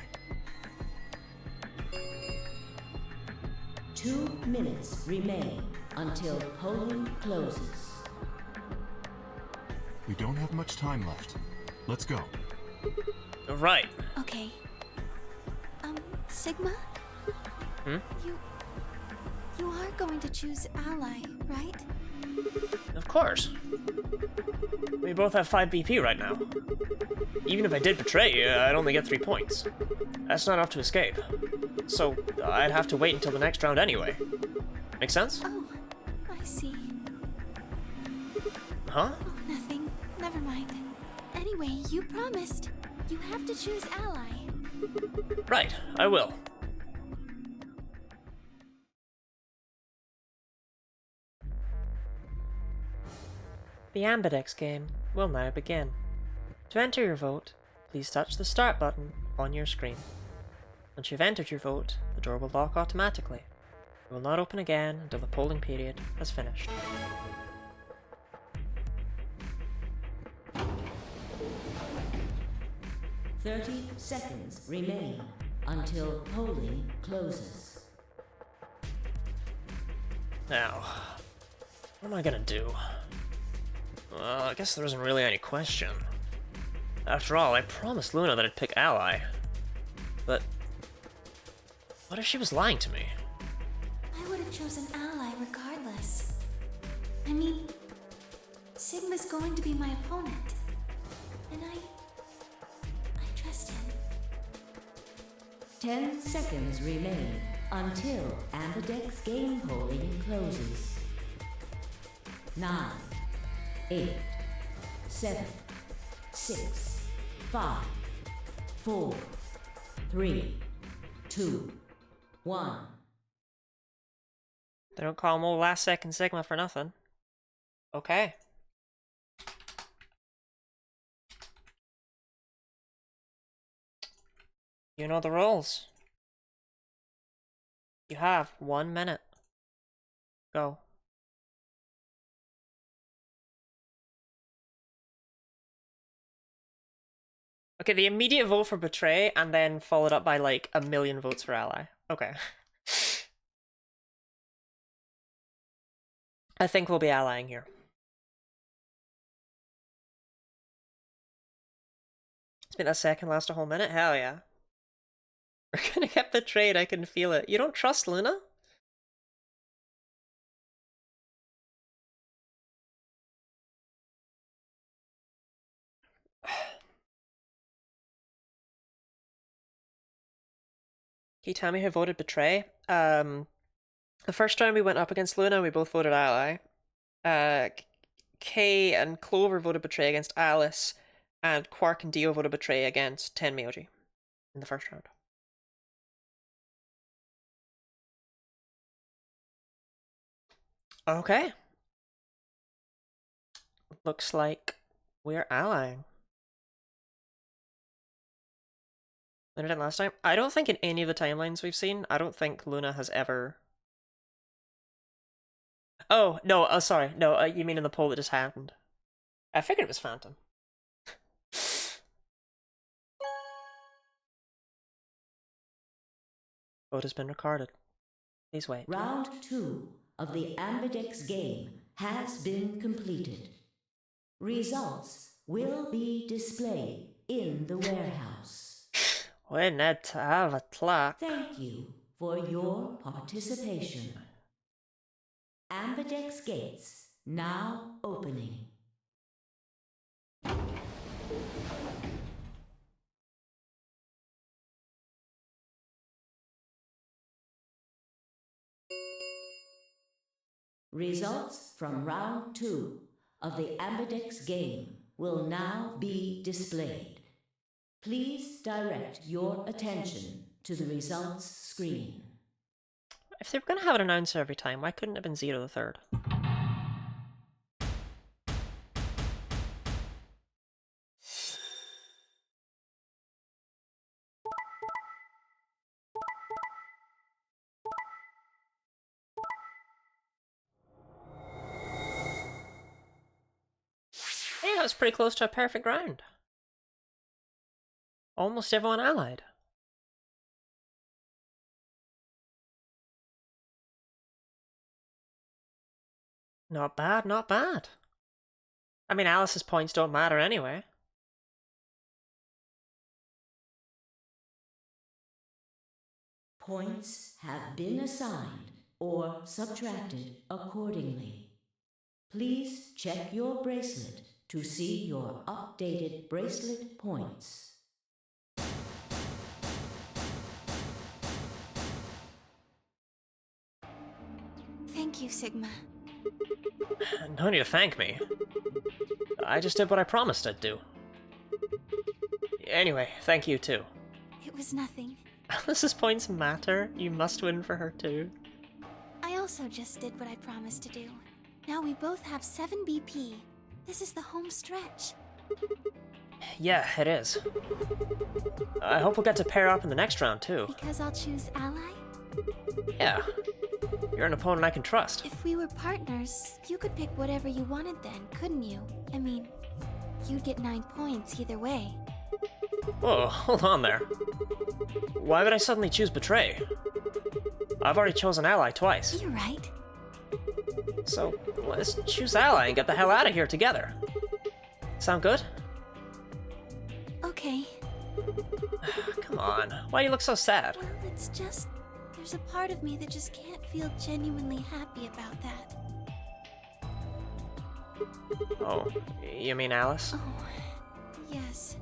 2 minutes remain until polling closes. We don't have much time left. Let's go. Right. Okay. Sigma? You are going to choose ally, right? Of course. We both have 5 BP right now. Even if I did betray you, I'd only get 3 points. That's not enough to escape. So, I'd have to wait until the next round anyway. Make sense? Oh, I see. Huh? Oh, nothing. Never mind. Anyway, you promised. You have to choose ally. Right, I will. The Ambidex game will now begin. To enter your vote, please touch the start button on your screen. Once you've entered your vote, the door will lock automatically. It will not open again until the polling period has finished. "30 seconds remain until polling closes." Now, what am I gonna do? Well, I guess there isn't really any question. After all, I promised Luna that I'd pick Ally. But what if she was lying to me? I would have chosen Ally regardless. I mean, Sigma's going to be my opponent. And I trust him. 10 seconds remain until Ambidex game polling closes. 9, 8, 7, 6, 5, 4, 3, 2, 1. They don't call him old last second Sigma for nothing. Okay. You know the rules. You have 1 minute. Go. Okay, the immediate vote for Betray, and then followed up by like 1 million votes for Ally. Okay. I think we'll be allying here. Let's make that second last a whole minute? Hell yeah. We're gonna get betrayed, I can feel it. You don't trust Luna? Can you tell me who voted Betray? The first round we went up against Luna, we both voted Ally. Kay and Clover voted Betray against Alice, and Quark and Dio voted Betray against Tenmyoji in the first round. Okay. Looks like we're allying. Luna did last time? I don't think in any of the timelines we've seen, I don't think Luna has ever... Oh, no, oh, sorry. No, you mean in the poll that just happened. I figured it was Phantom. Vote has been recorded. Please wait. Round 2 of the Ambidex game has been completed. Results will be displayed in the warehouse. We need to have a clock. Thank you for your participation. Ambidex gates now opening. Results from round 2 of the Ambidex game will now be displayed. Please direct your attention to the results screen. If they were going to have an announcer every time, why couldn't it have been Zero the Third? Hey, that was pretty close to a perfect round. Almost everyone allied. Not bad, not bad. I mean, Alice's points don't matter anyway. Points have been assigned or subtracted accordingly. Please check your bracelet to see your updated bracelet points. Thank you, Sigma. No need to thank me. I just did what I promised I'd do. Anyway, thank you too. It was nothing. Alice's points matter. You must win for her too. I also just did what I promised to do. Now we both have 7 BP. This is the home stretch. Yeah, it is. I hope we'll get to pair up in the next round, too. Because I'll choose ally? Yeah. You're an opponent I can trust. If we were partners, you could pick whatever you wanted then, couldn't you? I mean, you'd get 9 points either way. Whoa, hold on there. Why would I suddenly choose Betray? I've already chosen Ally twice. You're right. So, let's choose Ally and get the hell out of here together. Sound good? Okay. Come on, why do you look so sad? Well, it's just... there's a part of me that just can't feel genuinely happy about that. Oh, you mean Alice? Oh, yes.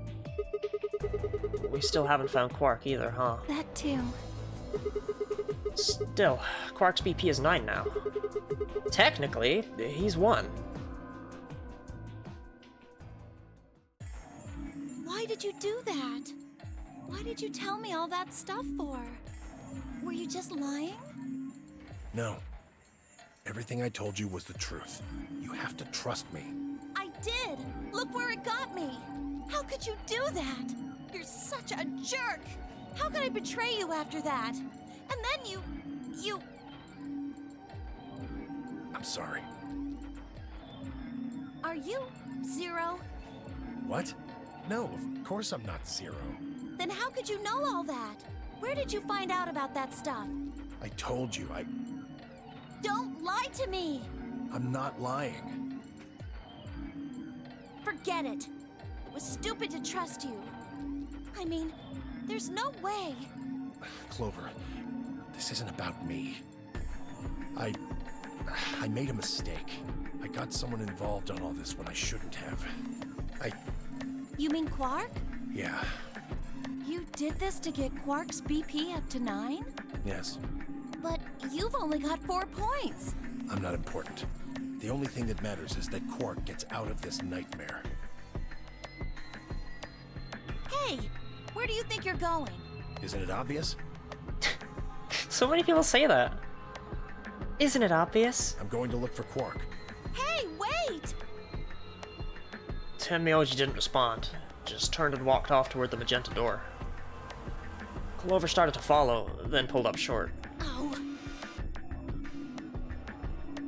We still haven't found Quark either, huh? That too. Still, Quark's BP is 9 now. Technically, he's 1. Why did you do that? Why did you tell me all that stuff for? Were you just lying? No. Everything I told you was the truth. You have to trust me. I did! Look where it got me! How could you do that? You're such a jerk! How could I betray you after that? And then you... I'm sorry. Are you Zero? What? No, of course I'm not Zero. Then how could you know all that? Where did you find out about that stuff? I told you, Don't lie to me! I'm not lying. Forget it. It was stupid to trust you. I mean, there's no way. Clover, this isn't about me. I made a mistake. I got someone involved on all this when I shouldn't have. You mean Quark? Yeah, You did this to get Quark's BP up to 9? yes. But you've only got 4 points. I'm not important. The only thing that matters is that Quark gets out of this nightmare. Hey, where do you think you're going? Isn't it obvious? So many people say that. Isn't it obvious? I'm going to look for Quark. Hey, wait! Tenmyoji didn't respond, just turned and walked off toward the magenta door. Clover started to follow, then pulled up short. Oh.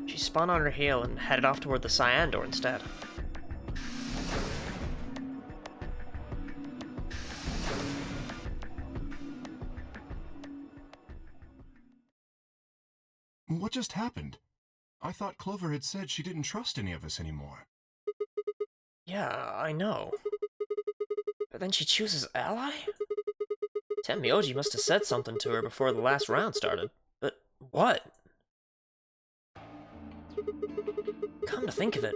She spun on her heel and headed off toward the cyan door instead. What just happened? I thought Clover had said she didn't trust any of us anymore. Yeah, I know. But then she chooses Ally? Tenmyoji must have said something to her before the last round started. But what? Come to think of it,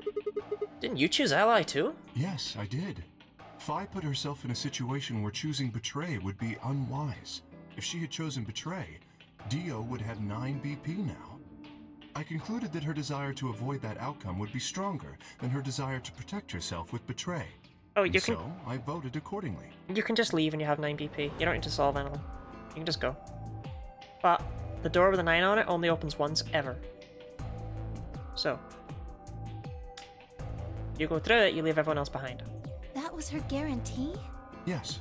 didn't you choose Ally too? Yes, I did. Fi put herself in a situation where choosing Betray would be unwise. If she had chosen Betray, Dio would have 9 BP now. I concluded that her desire to avoid that outcome would be stronger than her desire to protect herself with Betray. Oh, you can. So I voted accordingly. You can just leave when you have 9 BP. You don't need to solve anything. You can just go. But the door with a 9 on it only opens once ever. So, you go through it, you leave everyone else behind. That was her guarantee? Yes.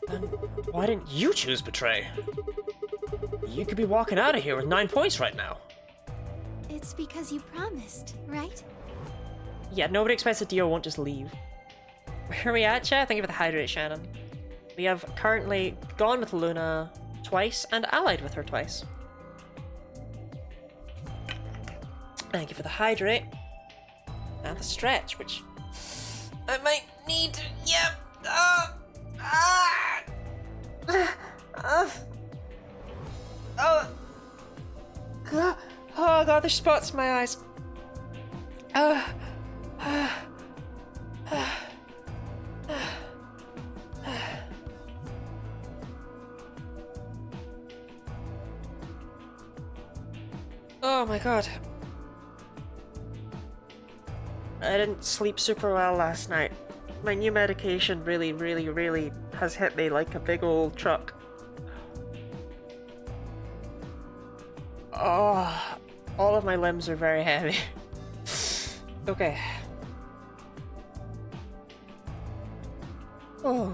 Then why didn't you choose Betray? You could be walking out of here with 9 points right now. It's because you promised, right? Yeah, nobody expects that Dio won't just leave. Where are we at, chat? Thank you for the hydrate, Shannon. We have currently gone with Luna twice and allied with her twice. Thank you for the hydrate. And the stretch, which I might need to... Yep! Oh god, there's spots in my eyes. Oh my god. I didn't sleep super well last night. My new medication really has hit me like a big old truck. Oh, all of my limbs are very heavy. Okay, Oh.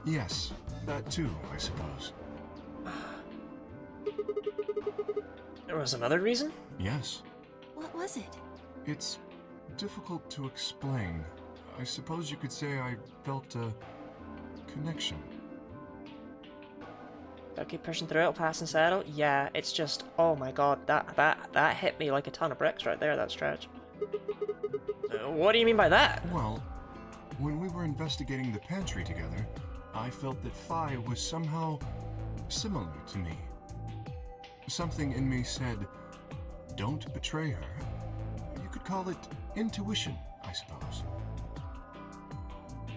Yes, that too, I suppose. There was another reason? Yes. What was it? It's difficult to explain. I suppose you could say I felt a connection. Gotta keep pushing through it, pass and settle. Yeah, it's just, oh my god, that hit me like a ton of bricks right there, that stretch. What do you mean by that? Well, when we were investigating the pantry together, I felt that Phi was somehow similar to me. Something in me said, don't betray her. You could call it intuition, I suppose.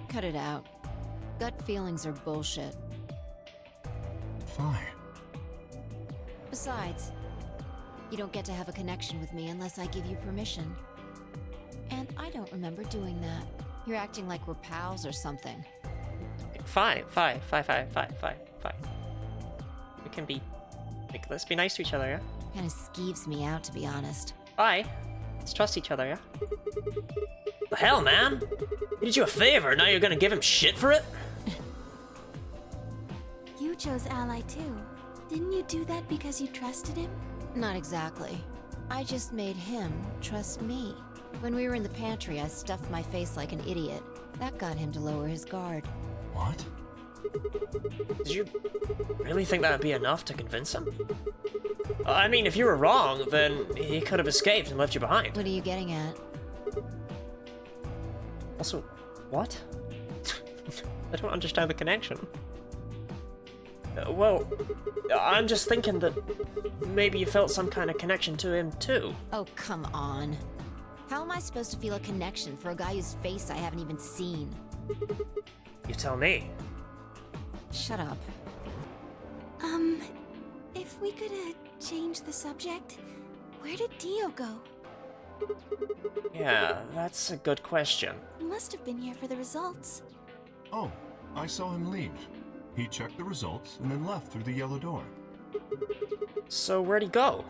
Cut it out. Gut feelings are bullshit. Phi. Besides, you don't get to have a connection with me unless I give you permission. And I don't remember doing that. You're acting like we're pals or something. Fine. We can be... Like, let's be nice to each other, yeah? Kinda skeeves me out, to be honest. Bye. Let's trust each other, yeah? The hell, man? He did you a favor, now you're gonna give him shit for it? You chose Ally too. Didn't you do that because you trusted him? Not exactly. I just made him trust me. When we were in the pantry, I stuffed my face like an idiot. That got him to lower his guard. What? Did you really think that would be enough to convince him? I mean, if you were wrong, then he could have escaped and left you behind. What are you getting at? Also, what? I don't understand the connection. Well, I'm just thinking that maybe you felt some kind of connection to him too. Oh, come on. How am I supposed to feel a connection for a guy whose face I haven't even seen? You tell me. Shut up. If we could, change the subject, where did Dio go? Yeah, that's a good question. He must have been here for the results. Oh, I saw him leave. He checked the results and then left through the yellow door. So where'd he go?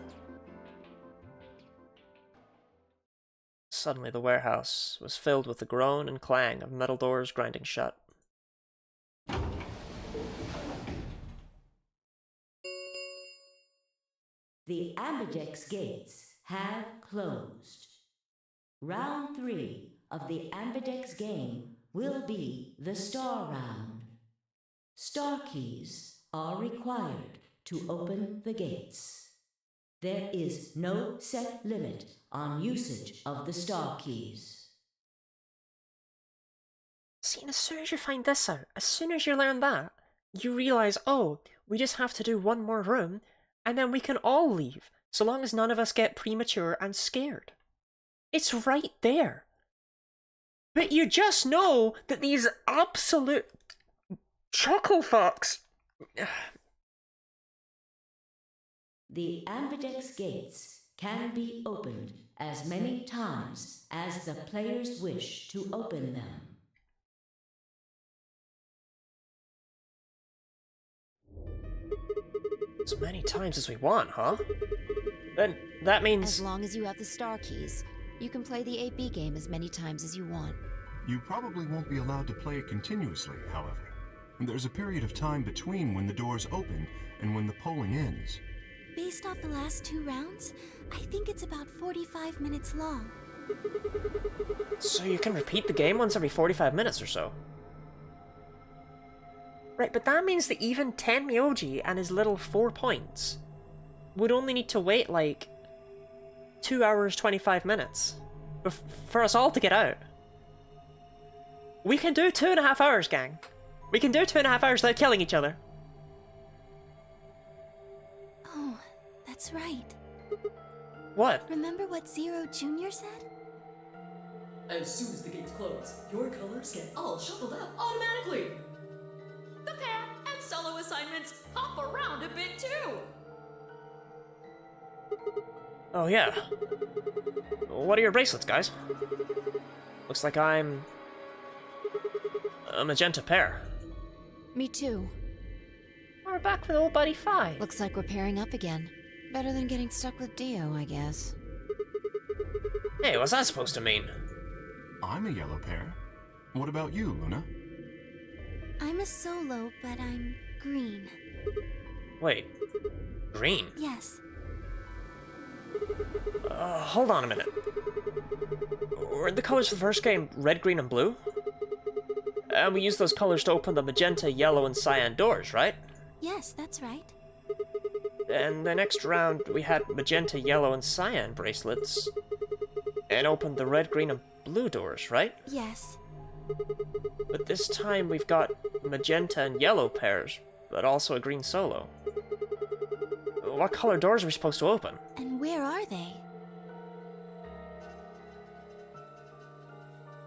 Suddenly the warehouse was filled with the groan and clang of metal doors grinding shut. The Ambidex gates have closed. Round 3 of the Ambidex game will be the Star Round. Star keys are required to open the gates. There is no set limit on usage of the star keys. See, and as soon as you find this out, as soon as you learn that, you realize, oh, we just have to do one more room, and then we can all leave, so long as none of us get premature and scared. It's right there. But you just know that these absolute chuckle fucks... The Ambidex gates can be opened as many times as the players wish to open them. As many times as we want, huh? Then that means... As long as you have the star keys, you can play the 8B game as many times as you want. You probably won't be allowed to play it continuously, however. There's a period of time between when the doors open and when the polling ends. Based off the last 2 rounds, I think it's about 45 minutes long. So you can repeat the game once every 45 minutes or so. Right, but that means that even Tenmyoji and his little 4 points would only need to wait, like, 2 hours, 25 minutes for us all to get out. We can do 2.5 hours, gang. We can do 2.5 hours without killing each other. Oh, that's right. What? Remember what Zero Jr. said? As soon as the gates close, your colors get all shuffled up automatically. The pair and solo assignments hop around a bit too. Oh yeah. What are your bracelets, guys? Looks like I'm... a magenta pair. Me too. We're back with old buddy Phi. Looks like we're pairing up again. Better than getting stuck with Dio, I guess. Hey, what's that supposed to mean? I'm a yellow pair. What about you, Luna? I'm a solo, but I'm green. Wait, green? Yes. Hold on a minute. Weren't the colors for the first game red, green, and blue? And we used those colors to open the magenta, yellow, and cyan doors, right? Yes, that's right. And the next round, we had magenta, yellow, and cyan bracelets. And opened the red, green, and blue doors, right? Yes. But this time we've got magenta and yellow pairs, but also a green solo. What color doors are we supposed to open? And where are they?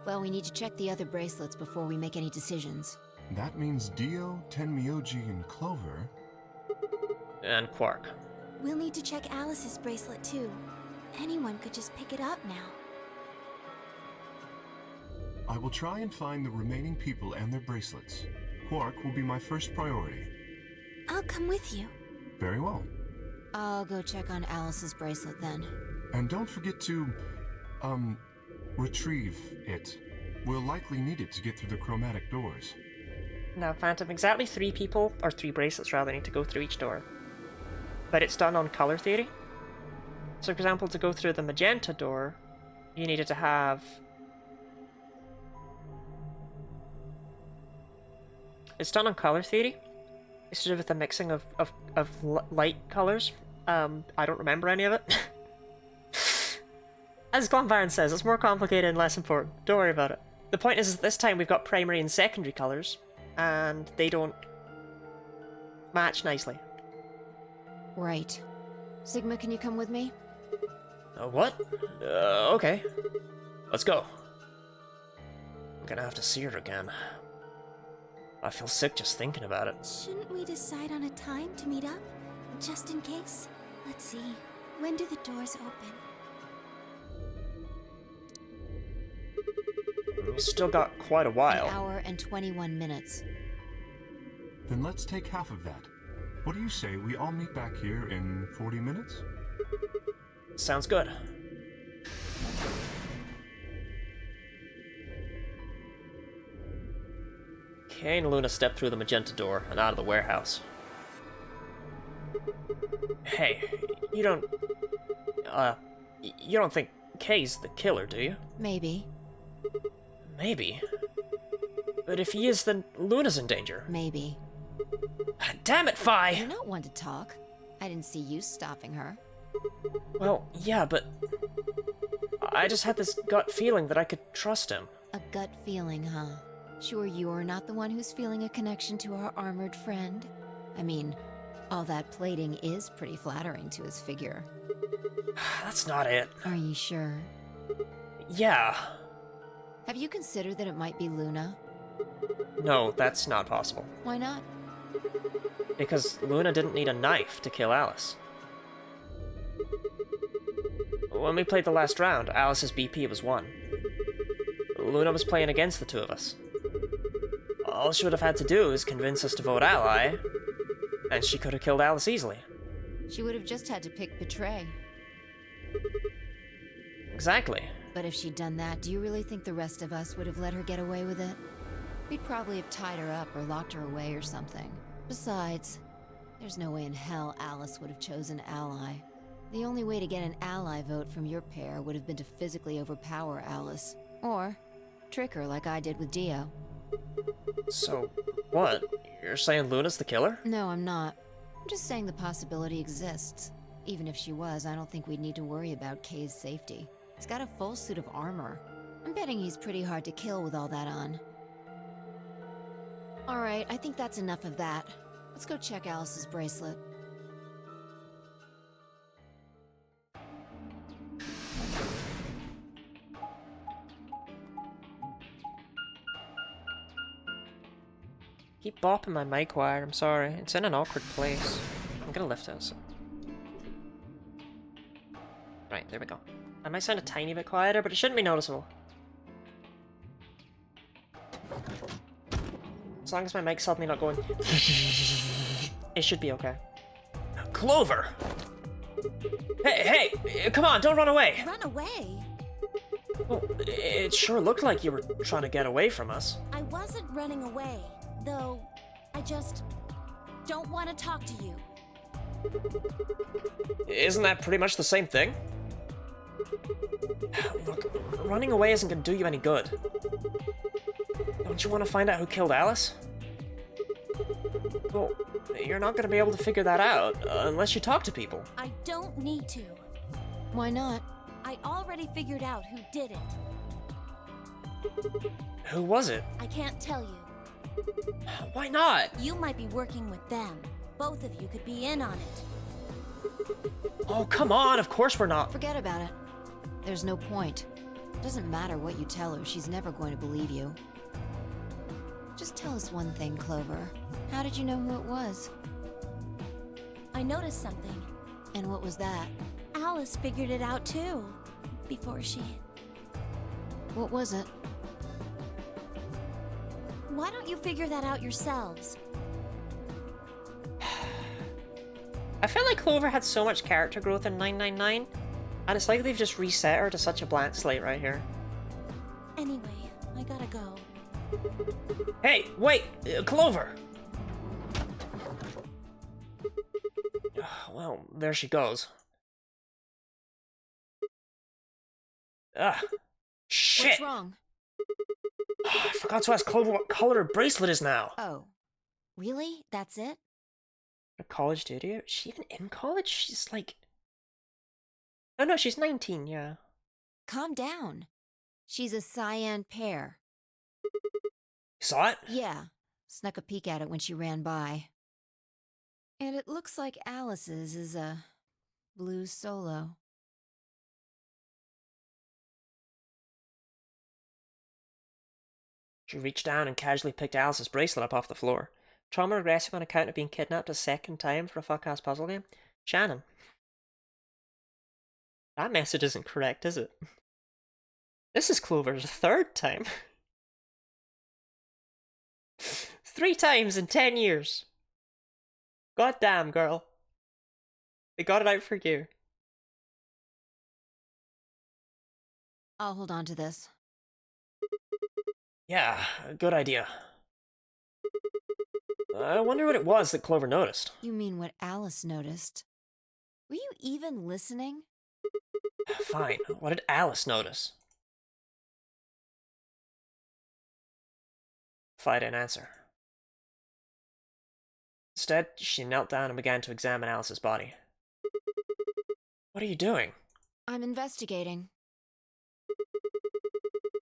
Well, we need to check the other bracelets before we make any decisions. That means Dio, Tenmyoji, and Clover. And Quark. We'll need to check Alice's bracelet too. Anyone could just pick it up now. I will try and find the remaining people and their bracelets. Quark will be my first priority. I'll come with you. Very well. I'll go check on Alice's bracelet then. And don't forget to, retrieve it. We'll likely need it to get through the chromatic doors. Now, Phantom, exactly 3 people, or 3 bracelets rather, need to go through each door. But it's done on color theory. So, for example, to go through the magenta door, you needed to have... It's done on color theory. It's to do with the mixing of light colors. I don't remember any of it. As Glombaron says, it's more complicated and less important. Don't worry about it. The point is that this time we've got primary and secondary colors, and they don't match nicely. Right. Sigma, can you come with me? What? Okay. Let's go. I'm gonna have to see her again. I feel sick just thinking about it. Shouldn't we decide on a time to meet up? Just in case? Let's see. When do the doors open? We've still got quite a while. An hour and 21 minutes. Then let's take half of that. What do you say we all meet back here in 40 minutes? Sounds good. Kay and Luna step through the magenta door and out of the warehouse. Hey, you don't think Kay's the killer, do you? Maybe. Maybe. But if he is, then Luna's in danger. Maybe. Damn it, Phi! You're not one to talk. I didn't see you stopping her. Well, yeah, but... I just had this gut feeling that I could trust him. A gut feeling, huh? Sure you're not the one who's feeling a connection to our armored friend? I mean, all that plating is pretty flattering to his figure. That's not it. Are you sure? Yeah. Have you considered that it might be Luna? No, that's not possible. Why not? Because Luna didn't need a knife to kill Alice. When we played the last round, Alice's BP was 1. Luna was playing against the two of us. All she would have had to do is convince us to vote ally, and she could have killed Alice easily. She would have just had to pick betray. Exactly. But if she'd done that, do you really think the rest of us would have let her get away with it? We'd probably have tied her up or locked her away or something. Besides, there's no way in hell Alice would have chosen ally. The only way to get an ally vote from your pair would have been to physically overpower Alice. Or trick her like I did with Dio. So, what? You're saying Luna's the killer? No, I'm not. I'm just saying the possibility exists. Even if she was, I don't think we'd need to worry about Kay's safety. He's got a full suit of armor. I'm betting he's pretty hard to kill with all that on. Alright, I think that's enough of that. Let's go check Alice's bracelet. Keep bopping my mic wire, I'm sorry. It's in an awkward place. I'm gonna lift it. Right, there we go. I might sound a tiny bit quieter, but it shouldn't be noticeable. As long as my mic's suddenly not going... it should be okay. Clover! Hey, come on, don't run away! Run away? Well, it sure looked like you were trying to get away from us. I wasn't running away, though I just don't want to talk to you. Isn't that pretty much the same thing? Look, running away isn't gonna do you any good. Don't you want to find out who killed Alice? Well, you're not gonna be able to figure that out unless you talk to people. I don't need to. Why not? I already figured out who did it. Who was it? I can't tell you. Why not? You might be working with them. Both of you could be in on it. Oh, come on, of course we're not. Forget about it. There's no point. Doesn't matter what you tell her, she's never going to believe you. Just tell us one thing, Clover. How did you know who it was? I noticed something. And what was that? Alice figured it out too. Before she... What was it? Why don't you figure that out yourselves? I feel like Clover had so much character growth in 999, and it's like they've just reset her to such a blank slate right here. Anyway, I gotta go. Hey, wait! Clover! Well, there she goes. Ah, shit! What's wrong? I forgot to ask Clover what color her bracelet is now. Oh. Really? That's it? A college studio? Is she even in college? She's like... Oh no, she's 19, yeah. Calm down. She's a cyan pear. Saw it? Yeah. Snuck a peek at it when she ran by. And it looks like Alice's is a blue solo. She reached down and casually picked Alice's bracelet up off the floor. Trauma regressing on account of being kidnapped a second time for a fuck-ass puzzle game? Shannon. That message isn't correct, is it? This is Clover's third time. 3 times in 10 years. God damn, girl. They got it out for you. I'll hold on to this. Yeah, good idea. I wonder what it was that Clover noticed. You mean what Alice noticed? Were you even listening? Fine, what did Alice notice? Fi didn't answer. Instead, she knelt down and began to examine Alice's body. What are you doing? I'm investigating.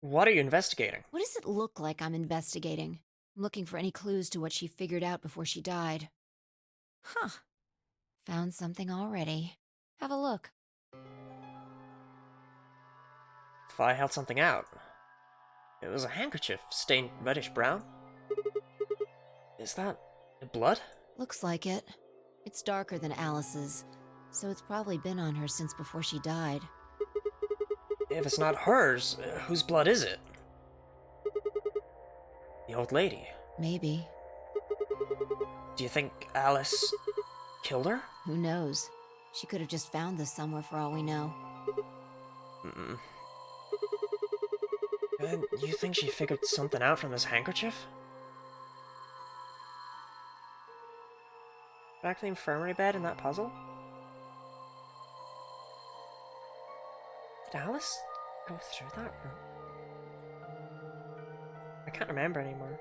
What are you investigating? What does it look like I'm investigating? I'm looking for any clues to what she figured out before she died. Huh. Found something already. Have a look. Fi held something out. It was a handkerchief stained reddish brown. Is that blood? Looks like it. It's darker than Alice's, so it's probably been on her since before she died. If it's not hers, whose blood is it? The old lady. Maybe. Do you think Alice killed her? Who knows? She could have just found this somewhere for all we know. And you think she figured something out from this handkerchief? Back to the infirmary bed in that puzzle? Did Alice go through that room? I can't remember anymore.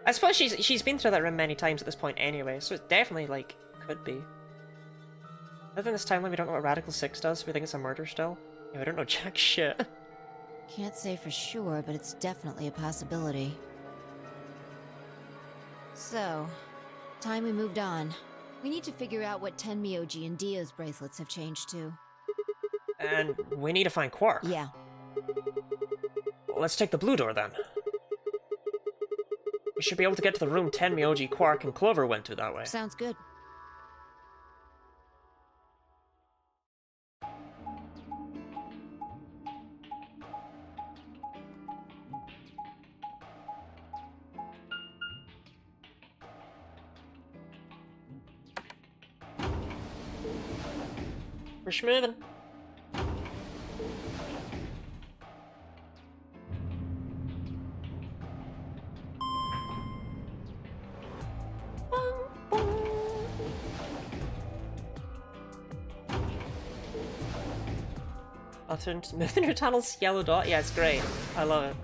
I suppose she's been through that room many times at this point anyway, so it definitely, like, could be. Other than this timeline, we don't know what Radical 6 does, so we think it's a murder still. Yeah, we don't know jack shit. Can't say for sure, but it's definitely a possibility. So, time we moved on. We need to figure out what Tenmyoji and Dio's bracelets have changed to. And we need to find Quark. Yeah. Let's take the blue door then. We should be able to get to the room Tenmyoji, Quark, and Clover went to that way. Sounds good. We're schmoving. Moving your tunnel's yellow dot? Yeah, it's great. I love it.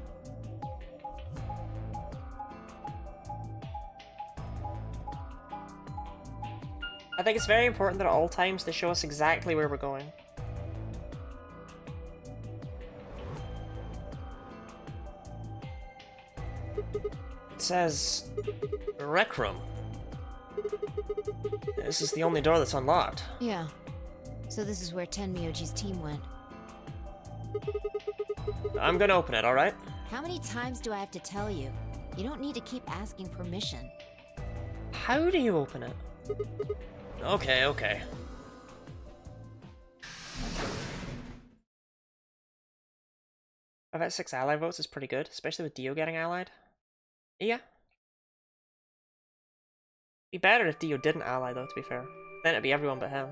I think it's very important that at all times they show us exactly where we're going. It says rec room. This is the only door that's unlocked. Yeah. So this is where Tenmyoji's team went. I'm gonna open it, alright? How many times do I have to tell you? You don't need to keep asking permission. How do you open it? Okay, okay. I've had 6 ally votes is pretty good, especially with Dio getting allied. Yeah. Be better if Dio didn't ally though, to be fair. Then it'd be everyone but him.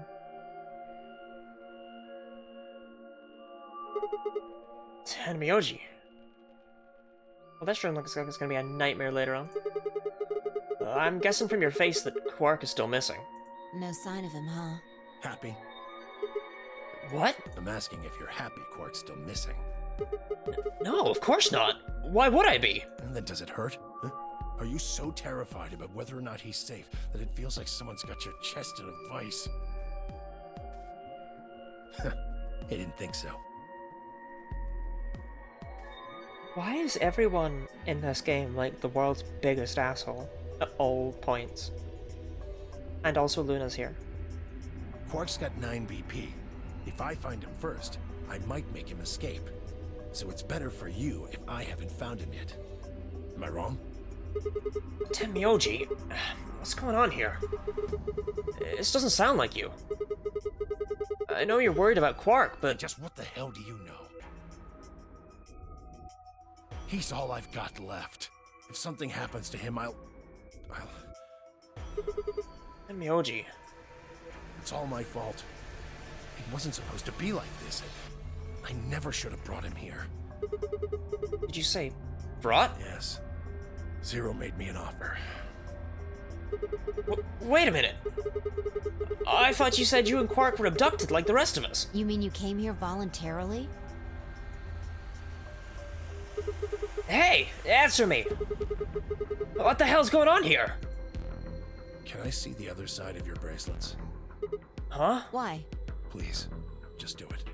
Tenmyoji. Well, this room looks like it's gonna be a nightmare later on. I'm guessing from your face that Quark is still missing. No sign of him, huh? Happy? What? I'm asking if you're happy Quark's still missing. No, of course not. Why would I be? And then does it hurt? Huh? Are you so terrified about whether or not he's safe that it feels like someone's got your chest in a vice? I didn't think so. Why is everyone in this game like the world's biggest asshole at all points? And also Luna's here. Quark's got 9 BP. If I find him first, I might make him escape. So it's better for you if I haven't found him yet. Am I wrong? Tenmyoji, what's going on here? This doesn't sound like you. I know you're worried about Quark, but... Just what the hell do you know? He's all I've got left. If something happens to him, I'll... Tenmyoji. It's all my fault. It wasn't supposed to be like this. I never should have brought him here. Did you say brought? Yes. Zero made me an offer. Wait a minute. I thought you said you and Quark were abducted like the rest of us. You mean you came here voluntarily? Hey, answer me. What the hell's going on here? Can I see the other side of your bracelets? Huh? Why? Please, just do it.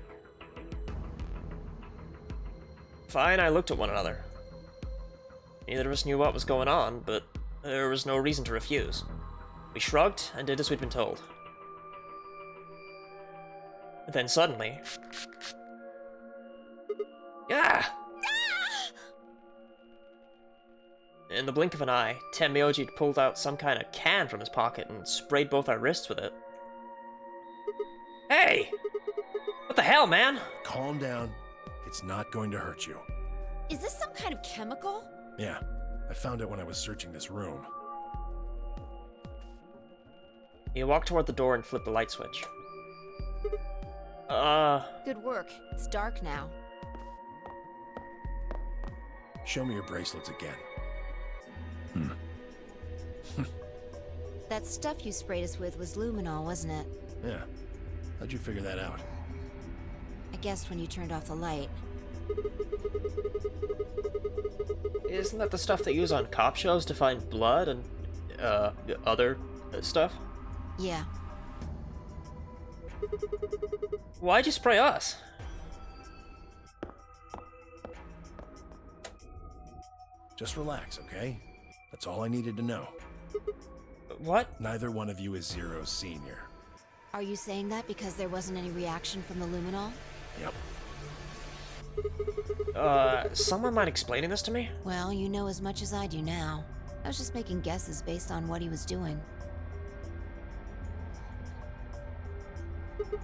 Fine, I looked at one another. Neither of us knew what was going on, but there was no reason to refuse. We shrugged and did as we'd been told. But then suddenly... Ah! In the blink of an eye, Tenmyoji pulled out some kind of can from his pocket and sprayed both our wrists with it. Hey! What the hell, man? Calm down. It's not going to hurt you. Is this some kind of chemical? Yeah, I found it when I was searching this room. He walked toward the door and flipped the light switch. Good work. It's dark now. Show me your bracelets again. That stuff you sprayed us with was luminol, wasn't it? Yeah. How'd you figure that out? I guessed when you turned off the light. Isn't that the stuff they use on cop shows to find blood and, other stuff? Yeah. Why'd you spray us? Just relax, okay? That's all I needed to know. What? Neither one of you is Zero's senior. Are you saying that because there wasn't any reaction from the luminol? Yep. Someone mind explaining this to me? Well, you know as much as I do now. I was just making guesses based on what he was doing.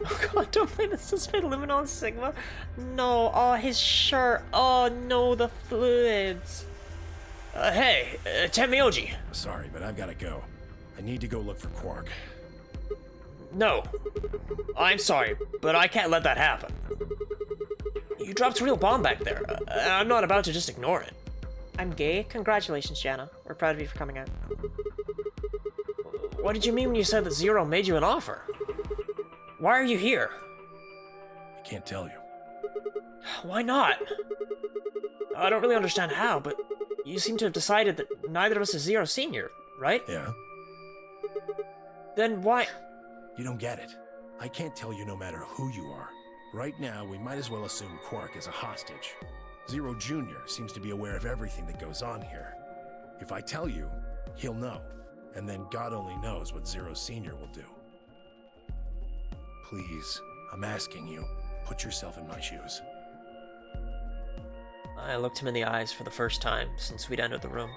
Oh god, don't play the suspend luminol on Sigma. No, oh, his shirt. Oh no, the fluids. Hey, Tenmyoji. Sorry, but I've got to go. I need to go look for Quark. No. I'm sorry, but I can't let that happen. You dropped a real bomb back there. I'm not about to just ignore it. I'm gay? Congratulations, Jana. We're proud of you for coming out. What did you mean when you said that Zero made you an offer? Why are you here? I can't tell you. Why not? I don't really understand how, but you seem to have decided that neither of us is Zero Senior, right? Yeah? Then why... You don't get it. I can't tell you no matter who you are. Right now, we might as well assume Quark is a hostage. Zero Jr. seems to be aware of everything that goes on here. If I tell you, he'll know. And then God only knows what Zero Senior will do. Please, I'm asking you, put yourself in my shoes. I looked him in the eyes for the first time since we'd entered the room,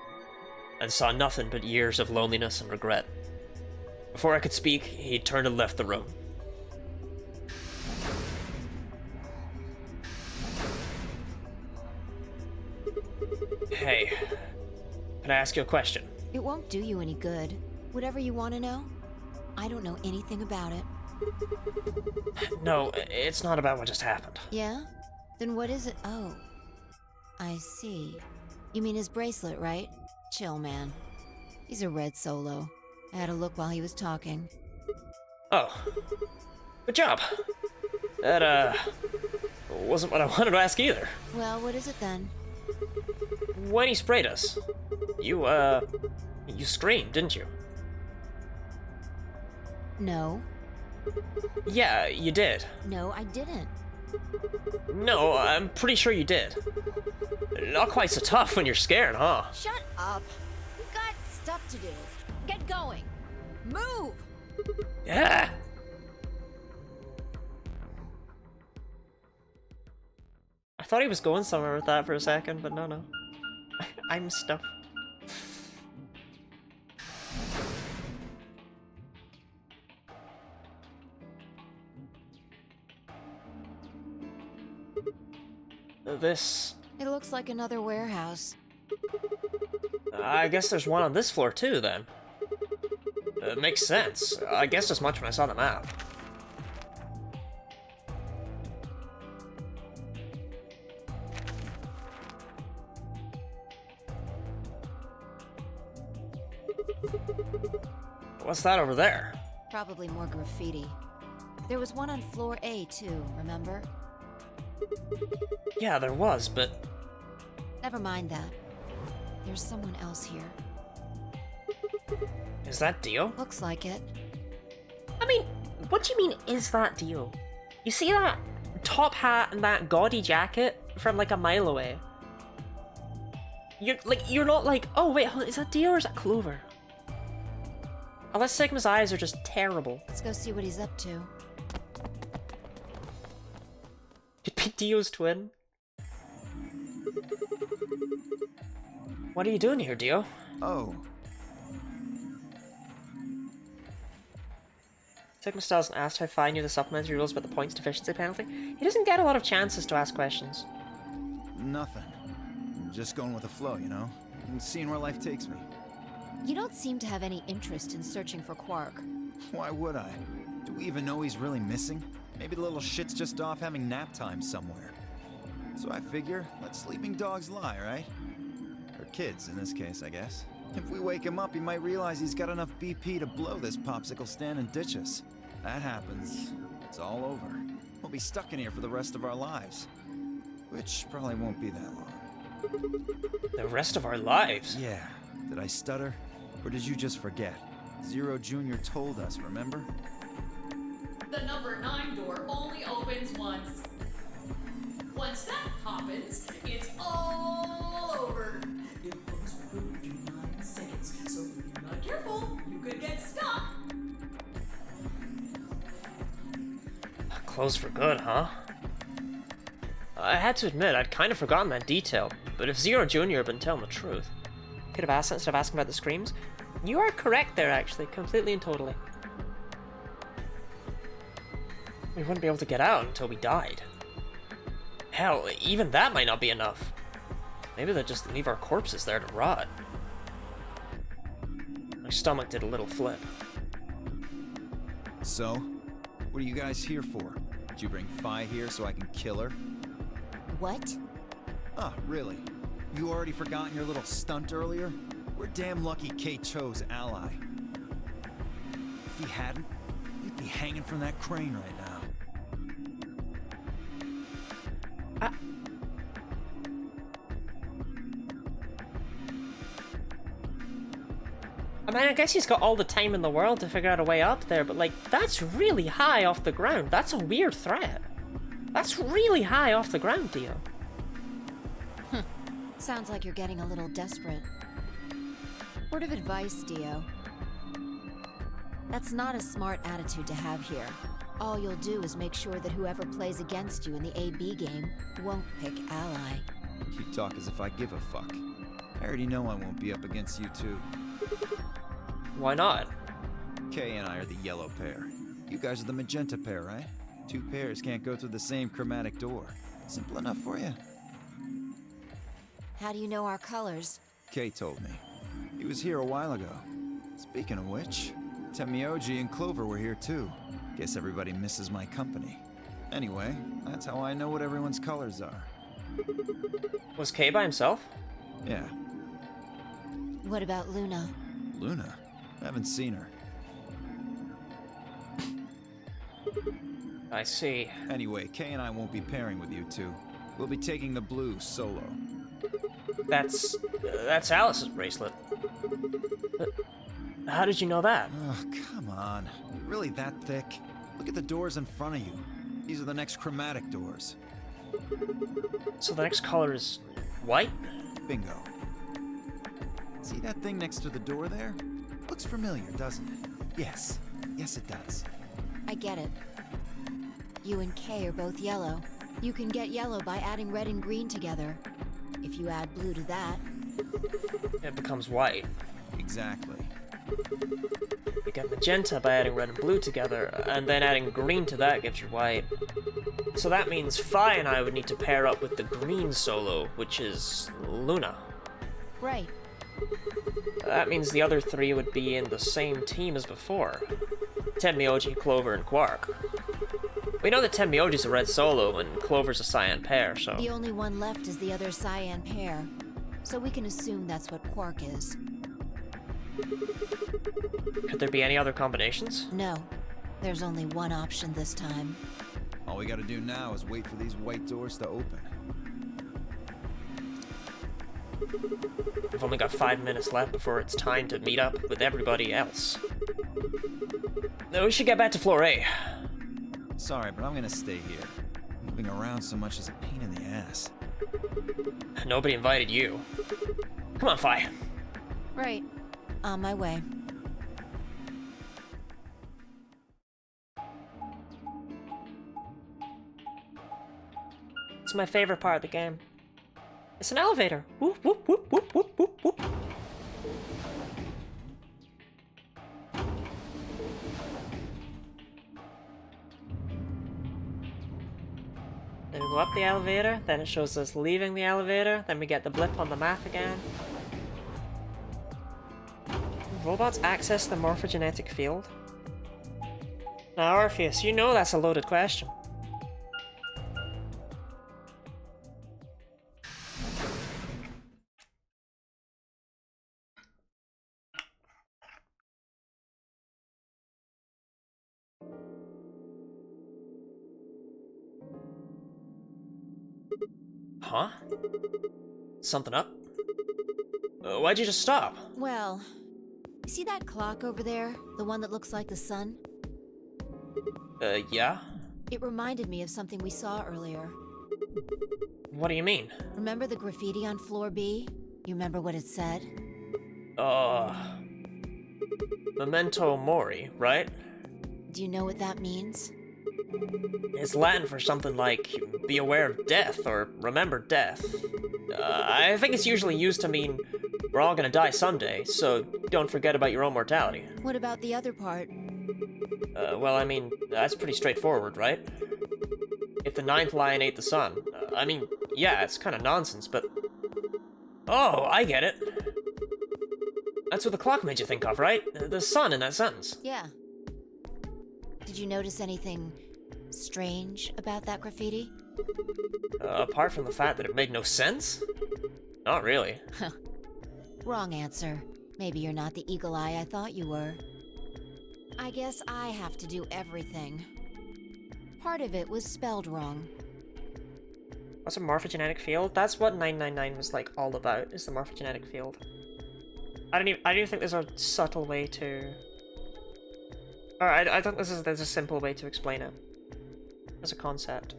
and saw nothing but years of loneliness and regret. Before I could speak, he turned and left the room. Hey, can I ask you a question? It won't do you any good. Whatever you want to know, I don't know anything about it. No, it's not about what just happened. Yeah? Then what is it? Oh. I see. You mean his bracelet, right? Chill, man. He's a red Solo. I had a look while he was talking. Oh. Good job. That, wasn't what I wanted to ask either. Well, what is it then? When he sprayed us, you screamed, didn't you? No. Yeah, you did. No, I didn't. No, I'm pretty sure you did. Not quite so tough when you're scared, huh? Shut up. We've got stuff to do. Get going. Move! Yeah! I thought he was going somewhere with that for a second, but no. I'm stuck. This... It looks like another warehouse. I guess there's one on this floor too, then. It makes sense. I guessed as much when I saw the map. What's that over there? Probably more graffiti. There was one on floor A too, remember? Yeah, there was, but... Never mind that. There's someone else here. Is that Dio? Looks like it. I mean, what do you mean, is that Dio? You see that top hat and that gaudy jacket from like a mile away? You're not like, oh wait, hold on, is that Dio or is that Clover? Unless Sigma's eyes are just terrible. Let's go see what he's up to. Could be Dio's twin. What are you doing here, Dio? Oh. Sigma still hasn't asked how fine you the supplementary rules about the points deficiency penalty. He doesn't get a lot of chances to ask questions. Nothing. Just going with the flow, you know? And seeing where life takes me. You don't seem to have any interest in searching for Quark. Why would I? Do we even know he's really missing? Maybe the little shit's just off having nap time somewhere. So I figure, let sleeping dogs lie, right? Or kids, in this case, I guess. If we wake him up, he might realize he's got enough BP to blow this popsicle stand and ditch us. That happens, it's all over. We'll be stuck in here for the rest of our lives. Which probably won't be that long. The rest of our lives? Yeah. Did I stutter? Or did you just forget? Zero Jr. told us, remember? The number 9 door only opens once. Once that happens, it's all over. It goes for 59 seconds, so if you're not careful, you could get stuck. Closed for good, huh? I had to admit, I'd kind of forgotten that detail, but if Zero Jr. had been telling the truth... Could have asked instead of asking about the screams. You are correct there, actually, completely and totally. We wouldn't be able to get out until we died. Hell, even that might not be enough. Maybe they'll just leave our corpses there to rot. My stomach did a little flip. So, what are you guys here for? Did you bring Fi here so I can kill her? What? Oh, really? You already forgotten your little stunt earlier? We're damn lucky Kate chose Ally. If he hadn't, you'd be hanging from that crane right now. I guess he's got all the time in the world to figure out a way up there, but like, that's really high off the ground. That's a weird threat. That's really high off the ground, Dio. Sounds like you're getting a little desperate. Word of advice, Dio. That's not a smart attitude to have here. All you'll do is make sure that whoever plays against you in the AB game won't pick Ally. You talk as if I give a fuck. I already know I won't be up against you two. Why not? Kay and I are the yellow pair. You guys are the magenta pair, right? Two pairs can't go through the same chromatic door. Simple enough for you? How do you know our colors? Kay told me. He was here a while ago. Speaking of which, Temioji and Clover were here too. Guess everybody misses my company. Anyway, that's how I know what everyone's colors are. Was Kay by himself? Yeah. What about Luna? Luna? Haven't seen her. I see. Anyway, Kay and I won't be pairing with you two. We'll be taking the blue solo. That's Alice's bracelet. But how did you know that? Oh, come on. You really that thick? Look at the doors in front of you. These are the next chromatic doors. So the next color is white? Bingo. See that thing next to the door there? Looks familiar, doesn't it? Yes. Yes, it does. I get it. You and Kay are both yellow. You can get yellow by adding red and green together. If you add blue to that... it becomes white. Exactly. You get magenta by adding red and blue together, and then adding green to that gives you white. So that means Fi and I would need to pair up with the green solo, which is Luna. Right. That means the other three would be in the same team as before. Tenmyoji, Clover, and Quark. We know that Tenmyoji's a red solo and Clover's a cyan pair, so... The only one left is the other cyan pair, so we can assume that's what Quark is. Could there be any other combinations? No. There's only one option this time. All we gotta do now is wait for these white doors to open. We've only got 5 minutes left before it's time to meet up with everybody else. No, we should get back to floor A. Sorry, but I'm gonna stay here. Moving around so much is a pain in the ass. Nobody invited you. Come on, Fi. Right. On my way. It's my favorite part of the game. It's an elevator. Whoop, whoop, whoop, whoop, whoop, whoop, whoop. Then we go up the elevator, then it shows us leaving the elevator, then we get the blip on the map again. Robots access the morphogenetic field? Now, Orpheus, you know that's a loaded question. Huh? Something up? Why'd you just stop? Well, you see that clock over there? The one that looks like the sun? Yeah? It reminded me of something we saw earlier. What do you mean? Remember the graffiti on floor B? You remember what it said? Memento Mori, right? Do you know what that means? It's Latin for something like, be aware of death, or remember death. I think it's usually used to mean, we're all gonna die someday, so don't forget about your own mortality. What about the other part? Well, I mean, that's pretty straightforward, right? If the ninth lion ate the sun. I mean, yeah, it's kind of nonsense, but... Oh, I get it. That's what the clock made you think of, right? The sun in that sentence. Yeah. Did you notice anything strange about that graffiti? Apart from the fact that it made no sense? Not really. Wrong answer. Maybe you're not the eagle eye I thought you were. I guess I have to do everything. Part of it was spelled wrong. What's a morphogenetic field? That's what 999 was like all about, is the morphogenetic field. I don't even think there's a subtle way to... Or I think there's a simple way to explain it. As a concept.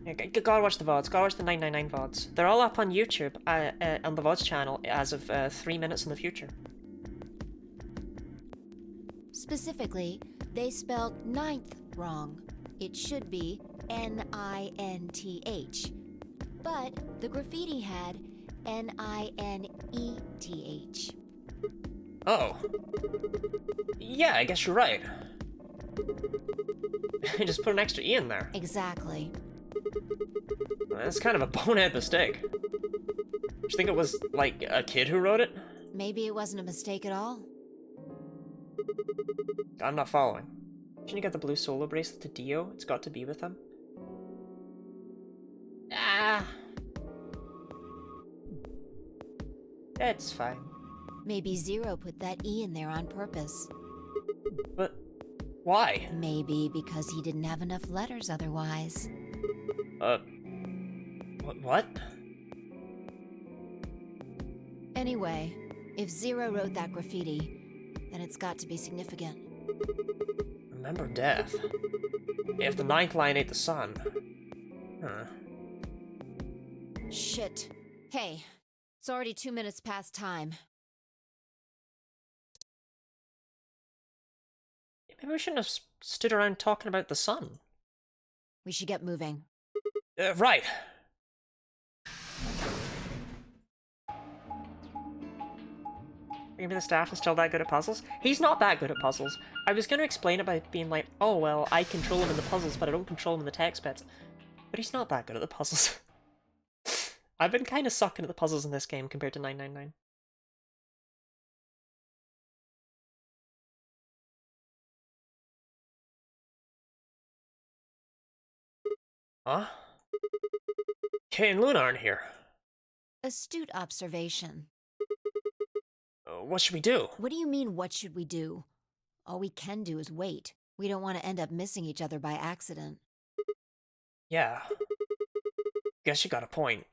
Yeah, gotta watch the VODs, gotta watch the 999 VODs. They're all up on YouTube, on the VODs channel, as of 3 minutes in the future. Specifically, they spelled ninth wrong. It should be N-I-N-T-H. But the graffiti had N-I-N-E-T-H. Oh. Yeah, I guess you're right. Just put an extra E in there. Exactly. That's kind of a bonehead mistake. Do you think it was, like, a kid who wrote it? Maybe it wasn't a mistake at all. I'm not following. Shouldn't you get the blue solo bracelet to Dio? It's got to be with him. Ah. It's fine. Maybe Zero put that E in there on purpose. But why? Maybe because he didn't have enough letters otherwise. What? Anyway, if Zero wrote that graffiti, then it's got to be significant. Remember death. If the ninth line ate the sun. Huh. Shit. Hey, it's already 2 minutes past time. Maybe we shouldn't have stood around talking about the sun. We should get moving. Right. Maybe the staff is still that good at puzzles? He's not that good at puzzles. I was going to explain it by being like, oh well, I control him in the puzzles, but I don't control him in the text bits. But he's not that good at the puzzles. I've been kind of sucking at the puzzles in this game compared to 999. Huh? Kay and Luna aren't here. Astute observation. What should we do? What do you mean, what should we do? All we can do is wait. We don't want to end up missing each other by accident. Yeah. Guess you got a point.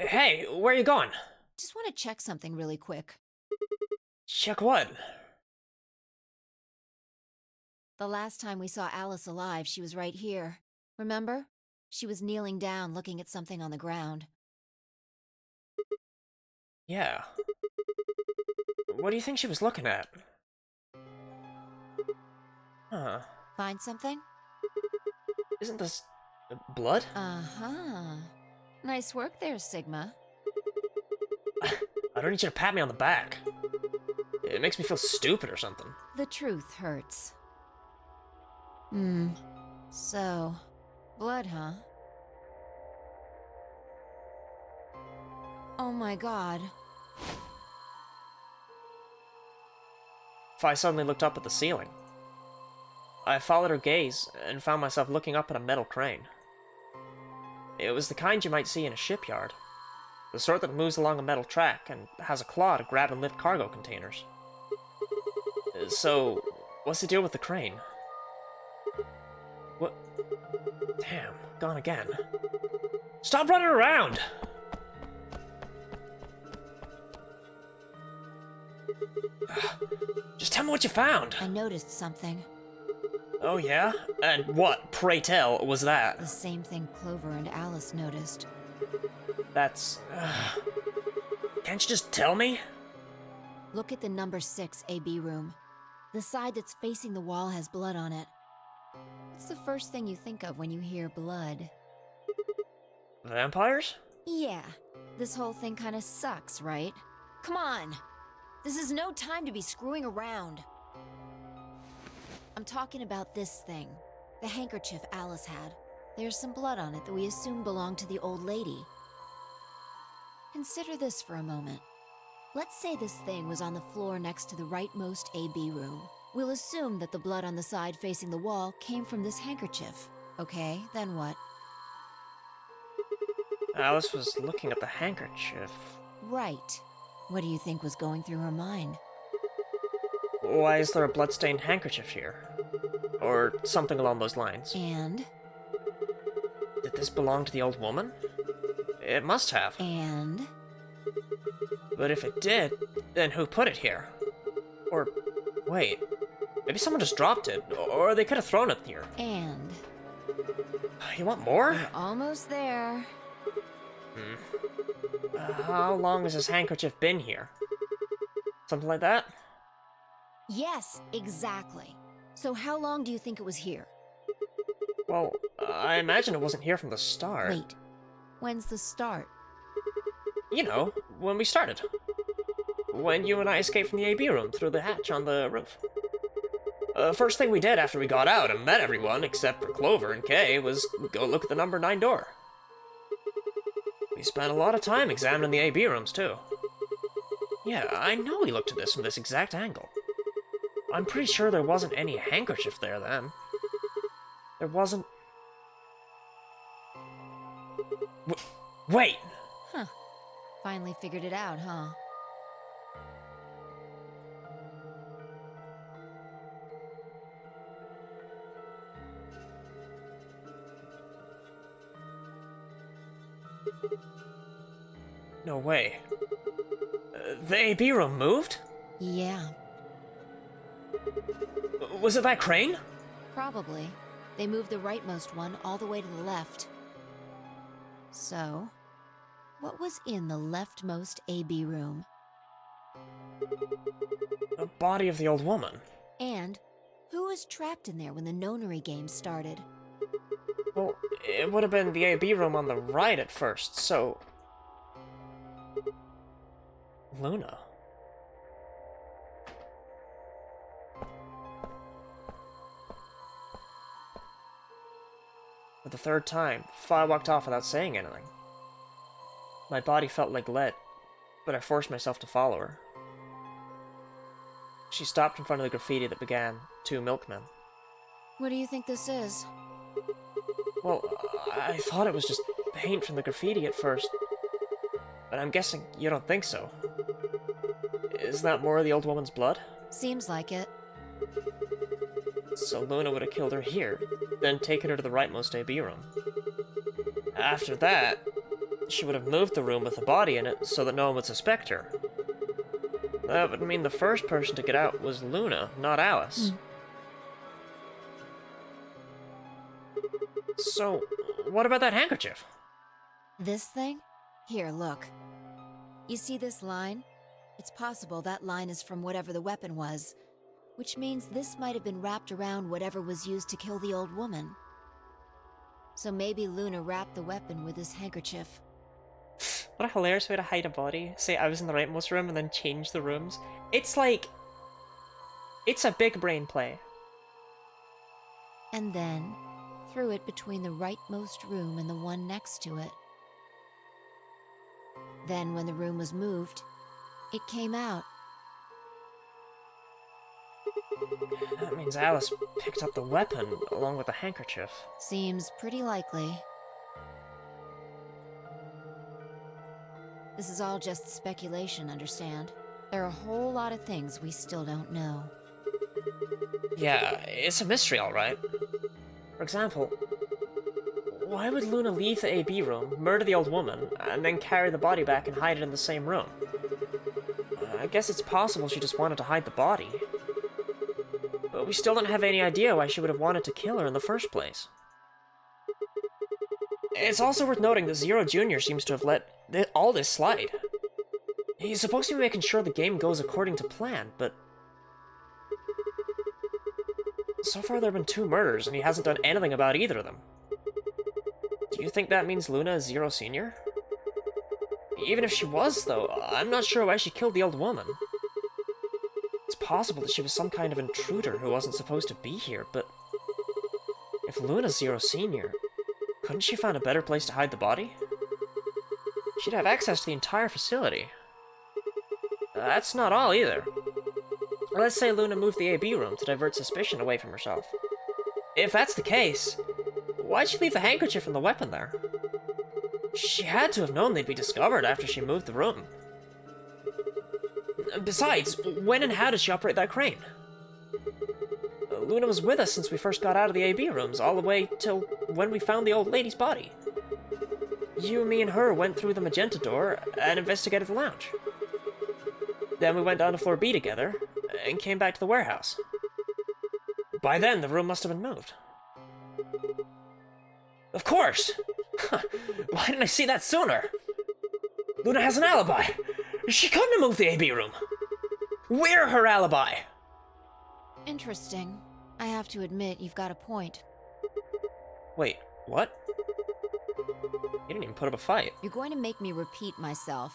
Hey, where are you going? Just want to check something really quick. Check what? The last time we saw Alice alive, she was right here. Remember? She was kneeling down, looking at something on the ground. Yeah. What do you think she was looking at? Huh. Find something? Isn't this... blood? Uh-huh. Nice work there, Sigma. I don't need you to pat me on the back. It makes me feel stupid or something. The truth hurts. So, blood, huh? Oh my god. I suddenly looked up at the ceiling. I followed her gaze and found myself looking up at a metal crane. It was the kind you might see in a shipyard. The sort that moves along a metal track and has a claw to grab and lift cargo containers. So, what's the deal with the crane? What? Damn, gone again. Stop running around! Just tell me what you found. I noticed something. Oh yeah? And what, pray tell, was that? The same thing Clover and Alice noticed. That's... Can't you just tell me? Look at the number 6 AB room. The side that's facing the wall has blood on it. What's the first thing you think of when you hear blood? Vampires? Yeah. This whole thing kinda sucks, right? Come on! This is no time to be screwing around. I'm talking about this thing. The handkerchief Alice had. There's some blood on it that we assume belonged to the old lady. Consider this for a moment. Let's say this thing was on the floor next to the rightmost AB room. We'll assume that the blood on the side facing the wall came from this handkerchief. Okay, then what? Alice was looking at the handkerchief. Right. What do you think was going through her mind? Why is there a bloodstained handkerchief here? Or something along those lines. And? Did this belong to the old woman? It must have. And? But if it did, then who put it here? Or, wait, maybe someone just dropped it, or they could have thrown it here. And? You want more? We're almost there. How long has this handkerchief been here? Something like that? Yes, exactly. So how long do you think it was here? Well, I imagine it wasn't here from the start. Wait, when's the start? You know, when we started. When you and I escaped from the AB room through the hatch on the roof. First thing we did after we got out and met everyone, except for Clover and Kay, was go look at the number 9 door. We spent a lot of time examining the AB rooms, too. Yeah, I know we looked at this from this exact angle. I'm pretty sure there wasn't any handkerchief there then. There wasn't... Wait! Huh. Finally figured it out, huh? No way. The AB room moved? Yeah. Was it that crane? Probably. They moved the rightmost one all the way to the left. So, what was in the leftmost AB room? The body of the old woman. And who was trapped in there when the nonary game started? Well, it would have been the AB room on the right at first, so... Luna. For the third time, Fi walked off without saying anything. My body felt like lead, but I forced myself to follow her. She stopped in front of the graffiti that began, "Two Milkmen." What do you think this is? Well, I thought it was just paint from the graffiti at first, but I'm guessing you don't think so. Is that more of the old woman's blood? Seems like it. So Luna would have killed her here, then taken her to the rightmost AB room. After that, she would have moved the room with the body in it so that no one would suspect her. That would mean the first person to get out was Luna, not Alice. So, what about that handkerchief? This thing? Here, look. You see this line? It's possible that line is from whatever the weapon was, which means this might have been wrapped around whatever was used to kill the old woman. So maybe Luna wrapped the weapon with this handkerchief. What a hilarious way to hide a body. Say I was in the rightmost room and then change the rooms. It's like... It's a big brain play. And then threw it between the rightmost room and the one next to it. Then when the room was moved, it came out. That means Alice picked up the weapon along with the handkerchief. Seems pretty likely. This is all just speculation, understand? There are a whole lot of things we still don't know. Yeah, it's a mystery, alright. For example, why would Luna leave the AB room, murder the old woman, and then carry the body back and hide it in the same room? I guess it's possible she just wanted to hide the body. But we still don't have any idea why she would have wanted to kill her in the first place. It's also worth noting that Zero Jr. seems to have let all this slide. He's supposed to be making sure the game goes according to plan, but... so far there have been 2 murders, and he hasn't done anything about either of them. Do you think that means Luna is Zero Sr.? Even if she was, though, I'm not sure why she killed the old woman. It's possible that she was some kind of intruder who wasn't supposed to be here, but... if Luna's Zero Sr., couldn't she find a better place to hide the body? She'd have access to the entire facility. That's not all, either. Let's say Luna moved the AB room to divert suspicion away from herself. If that's the case, why'd she leave the handkerchief and the weapon there? She had to have known they'd be discovered after she moved the room. Besides, when and how did she operate that crane? Luna was with us since we first got out of the AB rooms, all the way till when we found the old lady's body. You, me, and her went through the magenta door and investigated the lounge. Then we went down to floor B together and came back to the warehouse. By then, the room must have been moved. Of course! Why didn't I see that sooner? Luna has an alibi! She couldn't have moved the AB room! We're her alibi! Interesting. I have to admit, you've got a point. Wait, what? You didn't even put up a fight. You're going to make me repeat myself.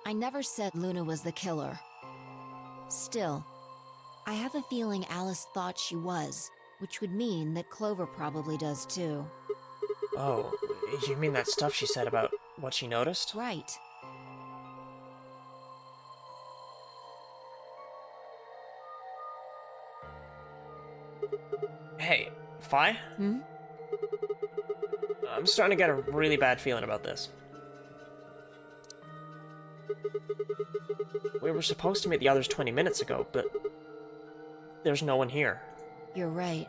I never said Luna was the killer. Still, I have a feeling Alice thought she was, which would mean that Clover probably does too. Oh, you mean that stuff she said about what she noticed? Right. Hey, Fi? Hmm? I'm starting to get a really bad feeling about this. We were supposed to meet the others 20 minutes ago, but there's no one here. You're right.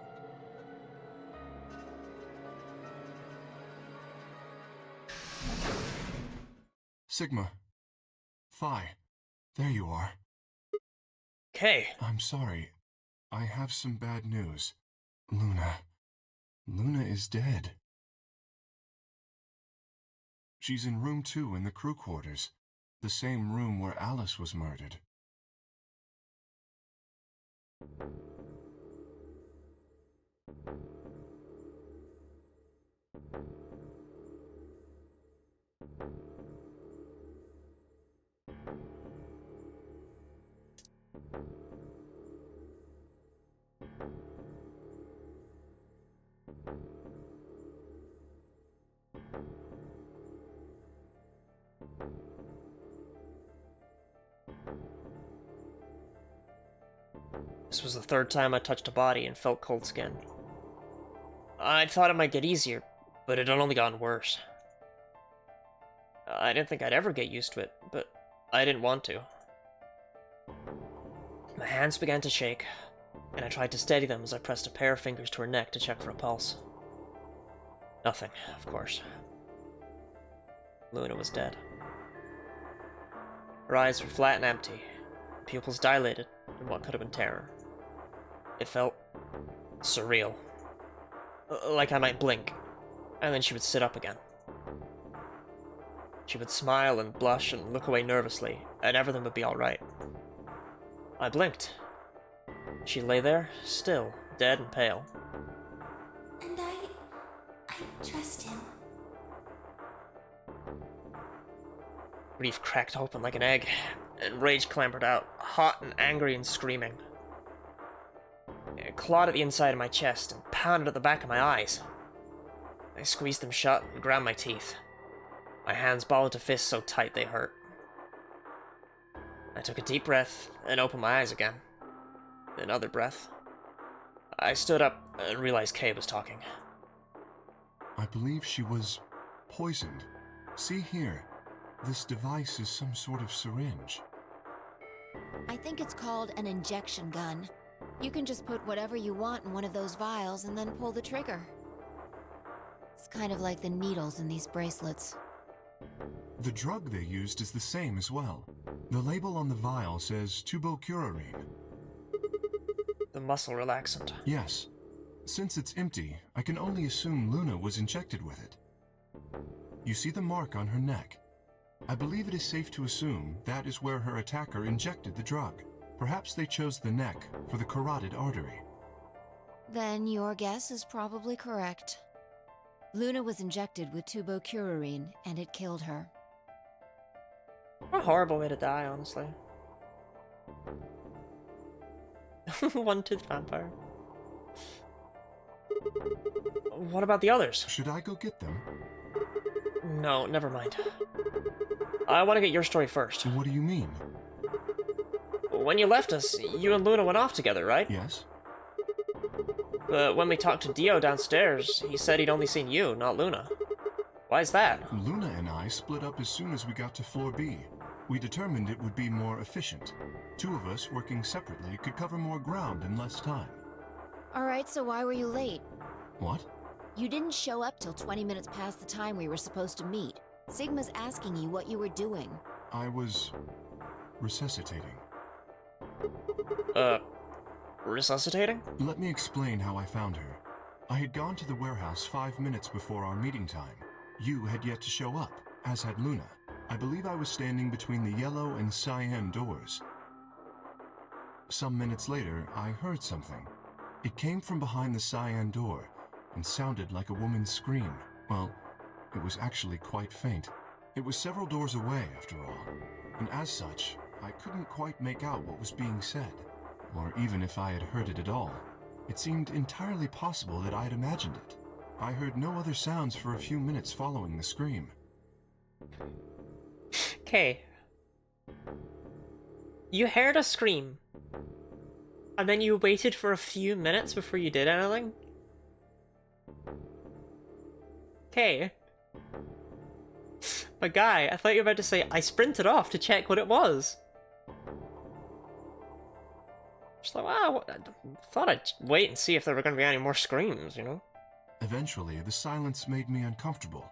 Sigma. Phi. There you are. Okay. I'm sorry. I have some bad news. Luna. Luna is dead. She's in room 2 in the crew quarters, the same room where Alice was murdered. This was the third time I touched a body and felt cold skin. I thought it might get easier, but it had only gotten worse. I didn't think I'd ever get used to it, but I didn't want to. My hands began to shake, and I tried to steady them as I pressed a pair of fingers to her neck to check for a pulse. Nothing, of course. Luna was dead. Her eyes were flat and empty, pupils dilated in what could have been terror. It felt surreal. Like I might blink, and then she would sit up again. She would smile and blush and look away nervously, and everything would be alright. I blinked. She lay there, still, dead and pale. And I trust him. Grief cracked open like an egg, and rage clambered out, hot and angry and screaming. It clawed at the inside of my chest and pounded at the back of my eyes. I squeezed them shut and ground my teeth. My hands balled into fists so tight they hurt. I took a deep breath and opened my eyes again. Another breath. I stood up and realized Kay was talking. I believe she was poisoned. See here. This device is some sort of syringe. I think it's called an injection gun. You can just put whatever you want in one of those vials and then pull the trigger. It's kind of like the needles in these bracelets. The drug they used is the same as well. The label on the vial says tubocurarine. The muscle relaxant. Yes. Since it's empty, I can only assume Luna was injected with it. You see the mark on her neck? I believe it is safe to assume that is where her attacker injected the drug. Perhaps they chose the neck for the carotid artery. Then your guess is probably correct. Luna was injected with tubocurarine, and it killed her. What a horrible way to die, honestly. One-tooth vampire. What about the others? Should I go get them? No, never mind. I want to get your story first. What do you mean? When you left us, you and Luna went off together, right? Yes. But when we talked to Dio downstairs, he said he'd only seen you, not Luna. Why is that? Luna and I split up as soon as we got to floor B. We determined it would be more efficient. Two of us working separately could cover more ground in less time. Alright, so why were you late? What? You didn't show up till 20 minutes past the time we were supposed to meet. Sigma's asking you what you were doing. I was resuscitating. Resuscitating? Let me explain how I found her. I had gone to the warehouse 5 minutes before our meeting time. You had yet to show up, as had Luna. I believe I was standing between the yellow and cyan doors. Some minutes later, I heard something. It came from behind the cyan door and sounded like a woman's scream. Well, it was actually quite faint. It was several doors away, after all, and as such, I couldn't quite make out what was being said, or even if I had heard it at all. It seemed entirely possible that I had imagined it. I heard no other sounds for a few minutes following the scream. Okay. You heard a scream, and then you waited for a few minutes before you did anything? Okay. But guy, I thought you were about to say, I sprinted off to check what it was. Just like, wow, I thought I'd wait and see if there were going to be any more screams, you know? Eventually, the silence made me uncomfortable.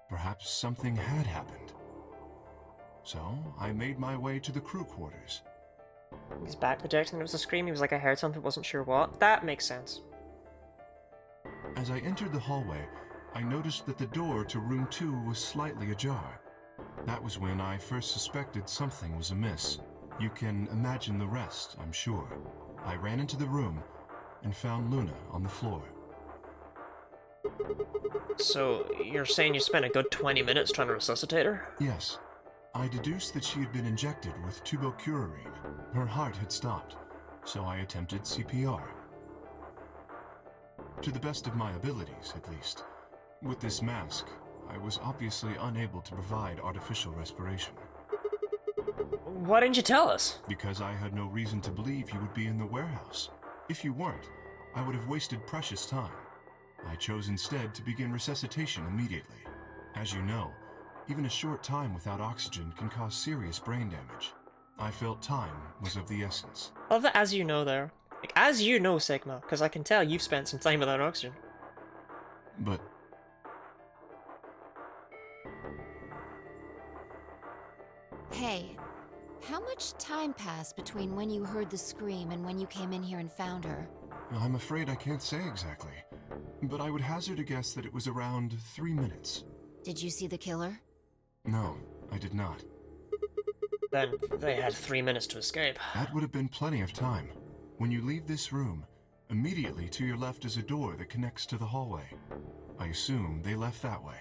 Perhaps something had happened. So, I made my way to the crew quarters. He's back projecting, it was a scream, he was like, I heard something, wasn't sure what. That makes sense. As I entered the hallway, I noticed that the door to room 2 was slightly ajar. That was when I first suspected something was amiss. You can imagine the rest, I'm sure. I ran into the room and found Luna on the floor. So, you're saying you spent a good 20 minutes trying to resuscitate her? Yes. I deduced that she had been injected with tubocurarine. Her heart had stopped, so I attempted CPR. To the best of my abilities, at least. With this mask, I was obviously unable to provide artificial respiration. Why didn't you tell us? Because I had no reason to believe you would be in the warehouse. If you weren't, I would have wasted precious time. I chose instead to begin resuscitation immediately. As you know, even a short time without oxygen can cause serious brain damage. I felt time was of the essence. I love that as you know there. Like, as you know, Sigma, because I can tell you've spent some time without oxygen. But... Hey, how much time passed between when you heard the scream and when you came in here and found her? I'm afraid I can't say exactly, but I would hazard a guess that it was around 3 minutes. Did you see the killer? No, I did not. Then they had 3 minutes to escape. That would have been plenty of time. When you leave this room, immediately to your left is a door that connects to the hallway. I assume they left that way.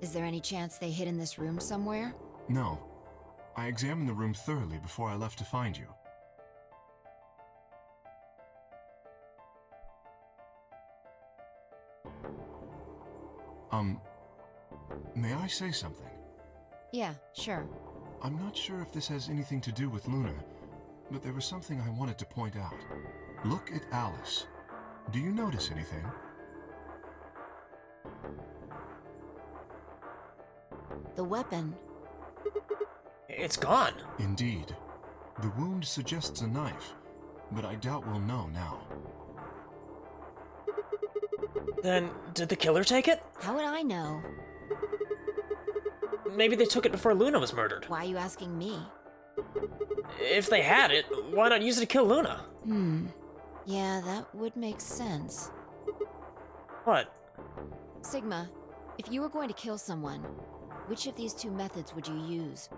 Is there any chance they hid in this room somewhere? No. I examined the room thoroughly before I left to find you. May I say something? Yeah, sure. I'm not sure if this has anything to do with Luna, but there was something I wanted to point out. Look at Alice. Do you notice anything? The weapon. It's gone. Indeed. The wound suggests a knife, but I doubt we'll know now. Then, did the killer take it? How would I know? Maybe they took it before Luna was murdered. Why are you asking me? If they had it, why not use it to kill Luna? Yeah, that would make sense. What? Sigma, if you were going to kill someone, which of these two methods would you use?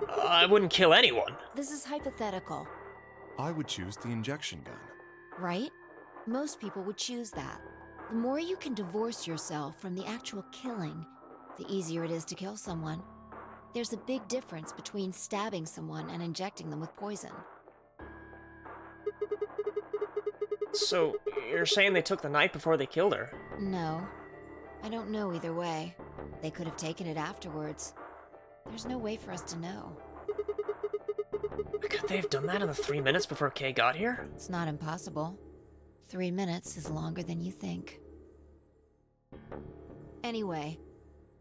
I wouldn't kill anyone. This is hypothetical. I would choose the injection gun. Right? Most people would choose that. The more you can divorce yourself from the actual killing, the easier it is to kill someone. There's a big difference between stabbing someone and injecting them with poison. So, you're saying they took the knife before they killed her? No. I don't know either way. They could have taken it afterwards. There's no way for us to know. Could they have done that in the 3 minutes before Kay got here? It's not impossible. 3 minutes is longer than you think. Anyway,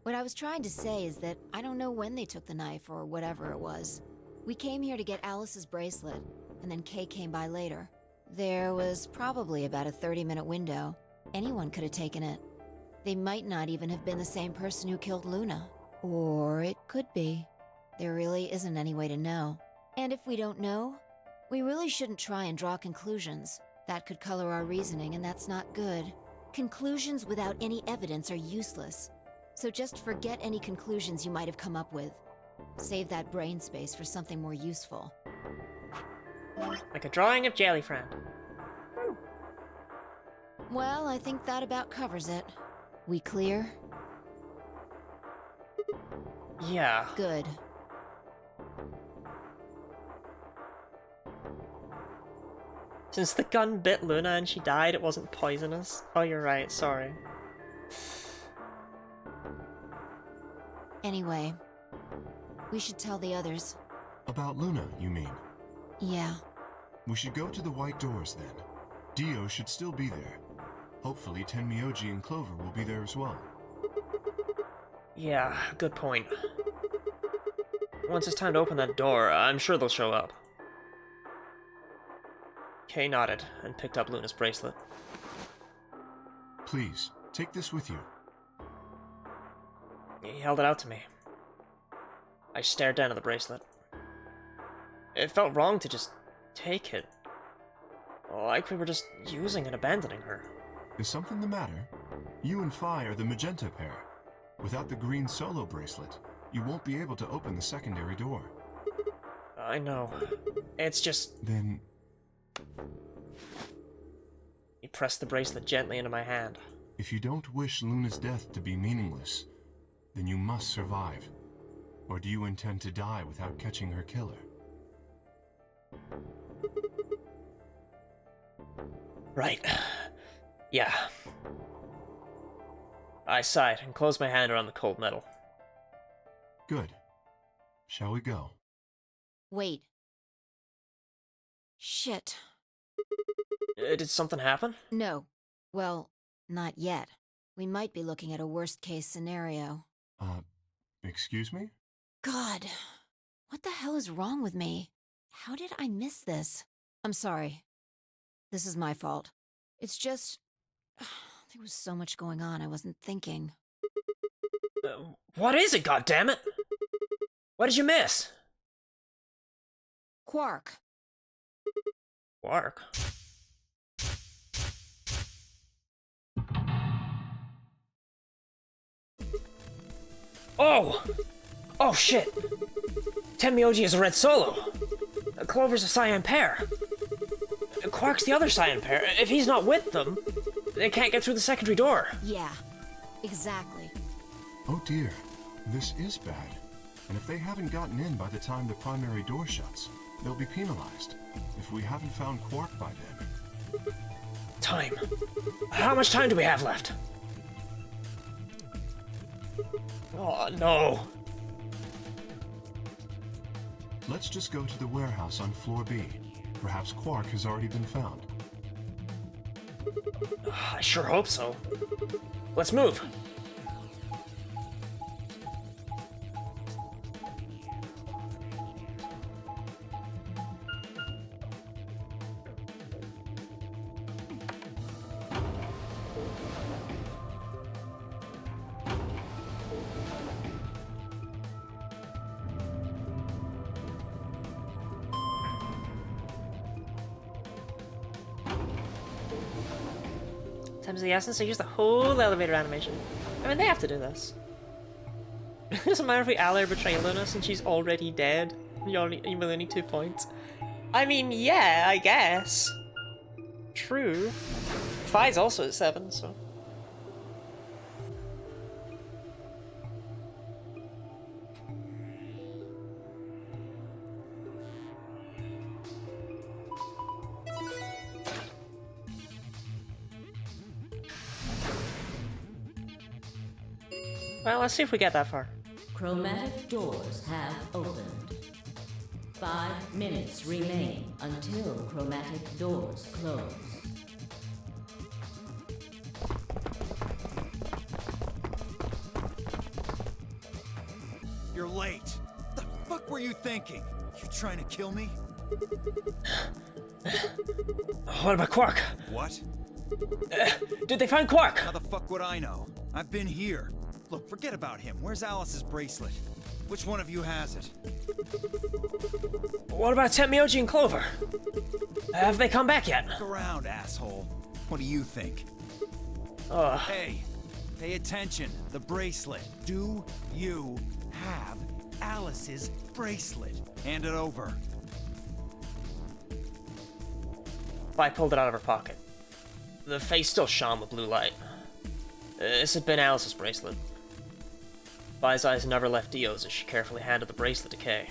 what I was trying to say is that I don't know when they took the knife or whatever it was. We came here to get Alice's bracelet, and then Kay came by later. There was probably about a 30-minute window. Anyone could have taken it. They might not even have been the same person who killed Luna. Or it could be. There really isn't any way to know. And if we don't know, we really shouldn't try and draw conclusions. That could color our reasoning, and that's not good. Conclusions without any evidence are useless. So just forget any conclusions you might have come up with. Save that brain space for something more useful. Like a drawing of Jellyfriend. Well, I think that about covers it. We clear? Yeah. Good. Since the gun bit Luna and she died, it wasn't poisonous. Oh, you're right, sorry. Anyway, we should tell the others. About Luna, you mean? Yeah. We should go to the white doors then. Dio should still be there. Hopefully Tenmyoji and Clover will be there as well. Yeah, good point. Once it's time to open that door, I'm sure they'll show up. Kay nodded and picked up Luna's bracelet. Please, take this with you. He held it out to me. I stared down at the bracelet. It felt wrong to just take it. Like we were just using and abandoning her. Is something the matter? You and Phi are the magenta pair. Without the green solo bracelet, you won't be able to open the secondary door. I know. It's just... Then... He pressed the bracelet gently into my hand. If you don't wish Luna's death to be meaningless, then you must survive. Or do you intend to die without catching her killer? Right. Yeah. I sighed and closed my hand around the cold metal. Good. Shall we go? Wait. Shit. Did something happen? No. Well, not yet. We might be looking at a worst-case scenario. Excuse me? God. What the hell is wrong with me? How did I miss this? I'm sorry. This is my fault. It's just... there was so much going on I wasn't thinking. What is it, goddammit? What did you miss? Quark. Quark? Oh! Oh shit! Tenmyoji is a red solo! Clover's a cyan pair! Quark's the other cyan pair. If he's not with them, they can't get through the secondary door. Yeah, exactly. Oh dear, this is bad. And if they haven't gotten in by the time the primary door shuts, they'll be penalized. If we haven't found Quark by then. Time. How much time do we have left? Oh, no. Let's just go to the warehouse on floor B. Perhaps Quark has already been found. I sure hope so. Let's move. Time's of the essence, so use the whole elevator animation. I mean, they have to do this. It doesn't matter if we ally or betray Luna since she's already dead. You really need 2 points. I mean, yeah, I guess. True. Phi's also at 7, so... Well, let's see if we get that far. Chromatic doors have opened. 5 minutes remain until chromatic doors close. You're late. What the fuck were you thinking? You trying to kill me? What about Quark? What? Did they find Quark? How the fuck would I know? I've been here. Look, forget about him. Where's Alice's bracelet? Which one of you has it? What about Tenmyoji and Clover? Have they come back yet? Look around, asshole. What do you think? Hey, pay attention. The bracelet. Do you have Alice's bracelet? Hand it over. I pulled it out of her pocket. The face still shone with blue light. This had been Alice's bracelet. Vi's eyes never left Dio's as she carefully handed the bracelet to Kay.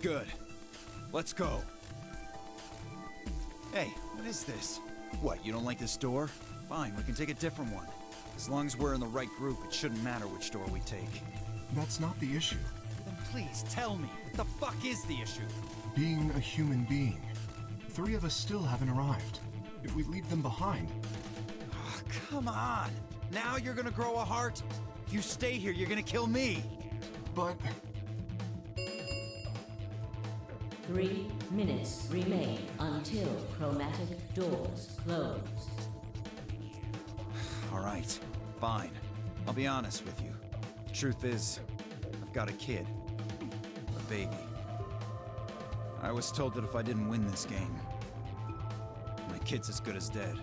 Good. Let's go. Hey, what is this? What, you don't like this door? Fine, we can take a different one. As long as we're in the right group, it shouldn't matter which door we take. That's not the issue. Then please tell me, what the fuck is the issue? Being a human being. 3 of us still haven't arrived. If we leave them behind... Oh, come on! Now you're gonna grow a heart? If you stay here, you're gonna kill me! But... 3 minutes remain until chromatic doors close. Alright, fine. I'll be honest with you. The truth is, I've got a kid. A baby. I was told that if I didn't win this game, my kid's as good as dead.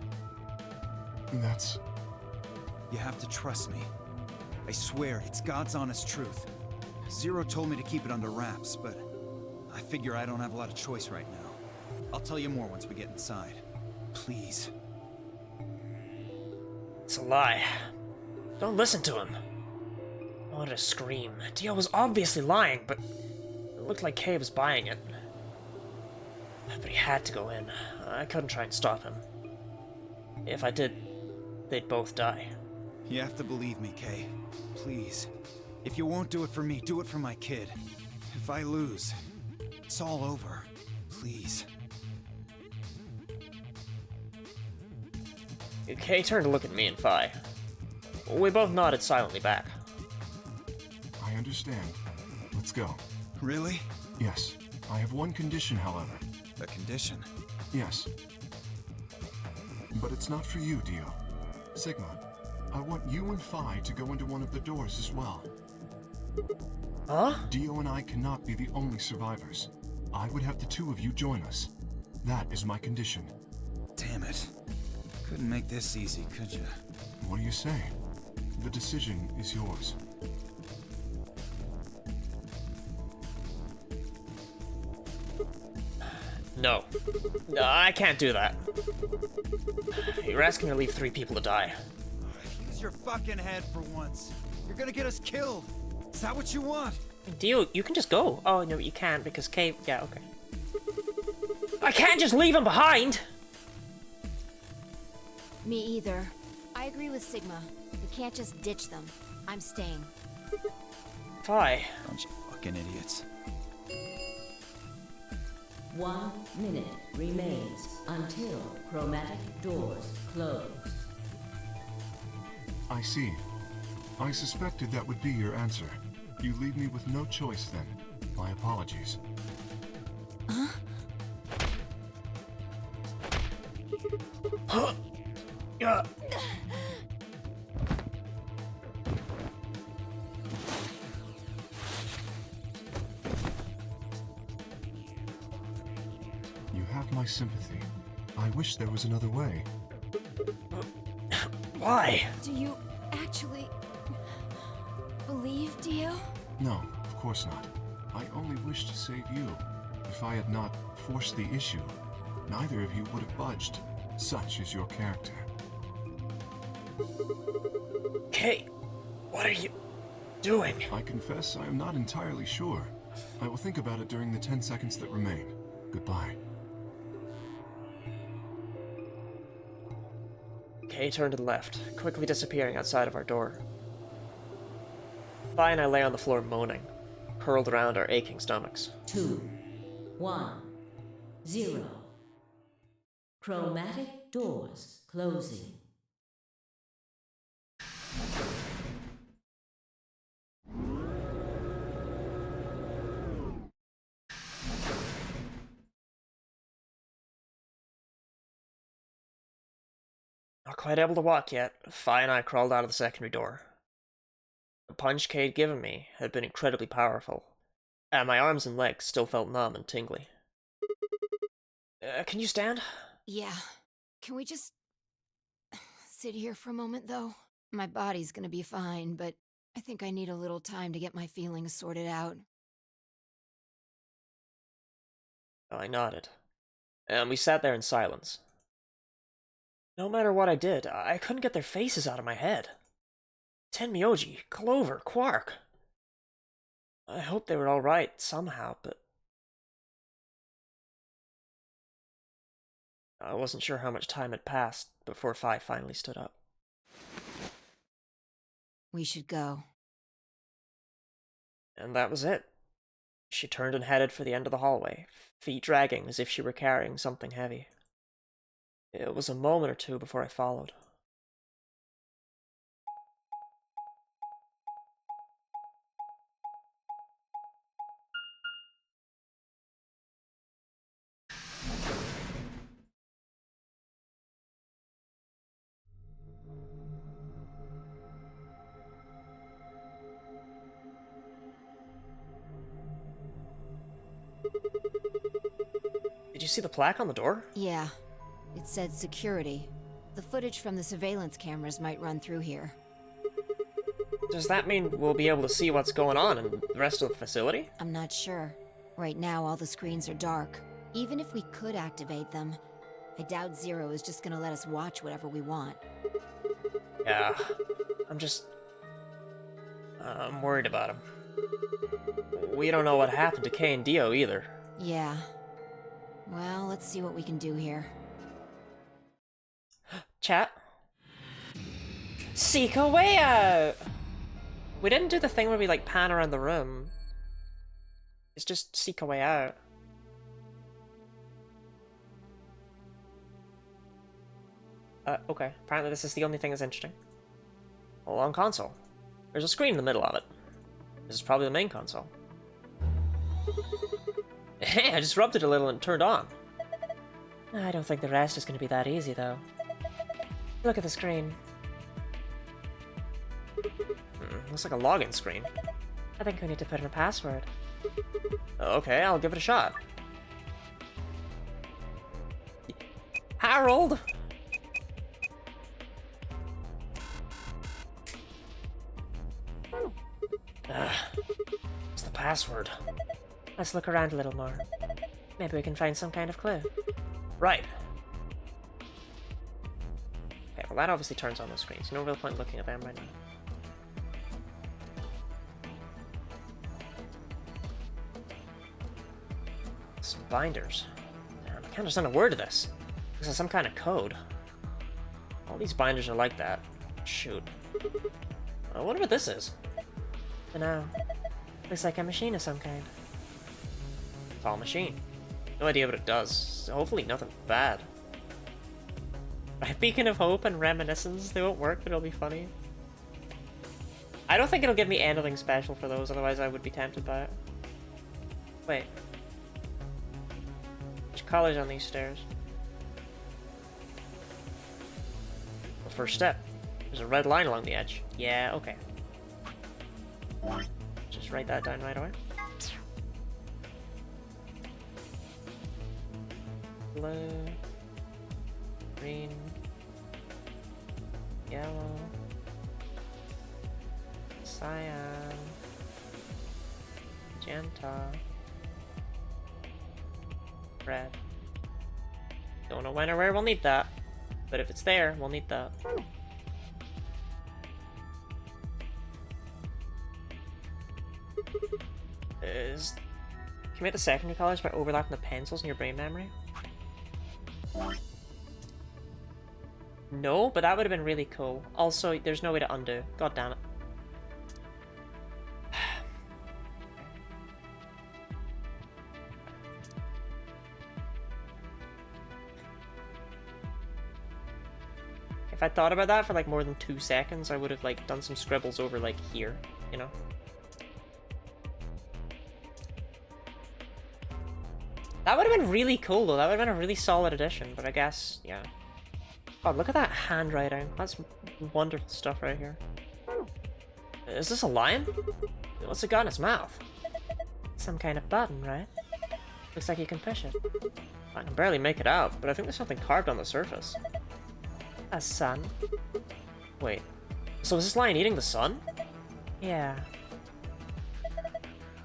That's... You have to trust me. I swear, it's God's honest truth. Zero told me to keep it under wraps, but I figure I don't have a lot of choice right now. I'll tell you more once we get inside. Please. It's a lie. Don't listen to him. I wanted to scream. Dio was obviously lying, but it looked like Kay was buying it. But he had to go in. I couldn't try and stop him. If I did, they'd both die. You have to believe me, Kay. Please. If you won't do it for me, do it for my kid. If I lose, it's all over. Please. Kay turned to look at me and Vi. We both nodded silently back. I understand. Let's go. Really? Yes. I have one condition, however. A condition? Yes. But it's not for you, Dio. Sigma, I want you and Phi to go into one of the doors as well. Huh? Dio and I cannot be the only survivors. I would have the 2 of you join us. That is my condition. Damn it. Couldn't make this easy, could you? What do you say? The decision is yours. No. No, I can't do that. You're asking me to leave 3 people to die. Use your fucking head for once. You're gonna get us killed. Is that what you want? Dio, you can just go. Oh, no, you can't because Kay... Yeah, okay. I can't just leave him behind! Me either. I agree with Sigma. We can't just ditch them. I'm staying. Vi. Bunch of fucking idiots. 1 minute remains until chromatic doors close. I see. I suspected that would be your answer. You leave me with no choice then. My apologies. Huh? Huh? Yeah. You have my sympathy. I wish there was another way. Why? Do you actually believe Dio? No, of course not. I only wish to save you. If I had not forced the issue, neither of you would have budged. Such is your character. Kay, what are you doing? I confess I am not entirely sure. I will think about it during the 10 seconds that remain. Goodbye. Kay turned to the left, quickly disappearing outside of our door. Vi and I lay on the floor moaning, curled around our aching stomachs. 2, 1, 0. Chromatic doors closing. Not quite able to walk yet. Fi and I crawled out of the secondary door. The punch Kate given me had been incredibly powerful, and my arms and legs still felt numb and tingly. Can you stand? Yeah. Can we just sit here for a moment, though? My body's gonna be fine, but I think I need a little time to get my feelings sorted out. I nodded, and we sat there in silence. No matter what I did, I couldn't get their faces out of my head. Tenmyoji, Clover, Quark. I hoped they were alright somehow, but... I wasn't sure how much time had passed before Fi finally stood up. We should go. And that was it. She turned and headed for the end of the hallway, feet dragging as if she were carrying something heavy. It was a moment or two before I followed. Did you see the plaque on the door? Yeah. It said security. The footage from the surveillance cameras might run through here. Does that mean we'll be able to see what's going on in the rest of the facility? I'm not sure. Right now, all the screens are dark. Even if we could activate them, I doubt Zero is just gonna let us watch whatever we want. Yeah, I'm worried about him. We don't know what happened to Kay and Dio either. Yeah. Well, let's see what we can do here. Chat. Seek a way out! We didn't do the thing where we, like, pan around the room. It's just seek a way out. Okay. Apparently this is the only thing that's interesting. A long console. There's a screen in the middle of it. This is probably the main console. Hey, I just rubbed it a little and it turned on. I don't think the rest is going to be that easy, though. Look at the screen. Looks like a login screen. I think we need to put in a password. Okay, I'll give it a shot. Harold! What's the password? Let's look around a little more. Maybe we can find some kind of clue. Right. Okay, well that obviously turns on the screen, so no real point looking at them right now. Some binders. Man, I can't understand a word of this. This is some kind of code. All these binders are like that. Shoot. I wonder what this is. Dunno. Looks like a machine of some kind. Tall machine. No idea what it does. Hopefully nothing bad. Beacon of hope and reminiscence, they won't work, but it'll be funny. I don't think it'll give me anything special for those, otherwise I would be tempted by it. Wait. Which color's on these stairs? The first step. There's a red line along the edge. Yeah, okay. Just write that down right away. Blue, green, yellow, cyan, magenta, red. Don't know when or where we'll need that, but if it's there, we'll need that. Can you make the secondary colors by overlapping the pencils in your brain memory? No, but that would have been really cool. Also, there's no way to undo. God damn it. If I thought about that for like more than 2 seconds, I would have like done some scribbles over like here, you know? That would have been really cool though, that would have been a really solid addition, but I guess, yeah. God, look at that handwriting. That's wonderful stuff right here. Is this a lion? What's it got in its mouth? Some kind of button, right? Looks like you can push it. I can barely make it out, but I think there's something carved on the surface. A sun? Wait, so is this lion eating the sun? Yeah.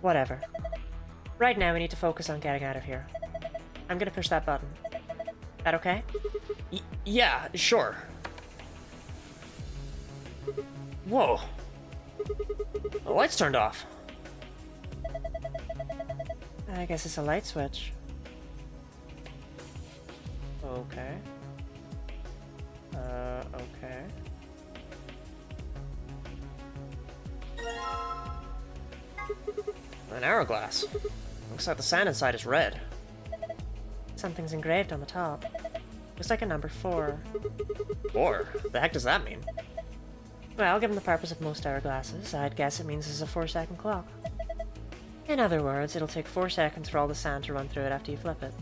Whatever. Right now we need to focus on getting out of here. I'm gonna push that button. That okay? Yeah, sure. Whoa. The lights turned off. I guess it's a light switch. Okay. Okay. An hourglass. Looks like the sand inside is red. Something's engraved on the top. Looks like a number 4. 4? The heck does that mean? Well, given the purpose of most hourglasses, I'd guess it means it's a 4-second clock. In other words, it'll take 4 seconds for all the sand to run through it after you flip it.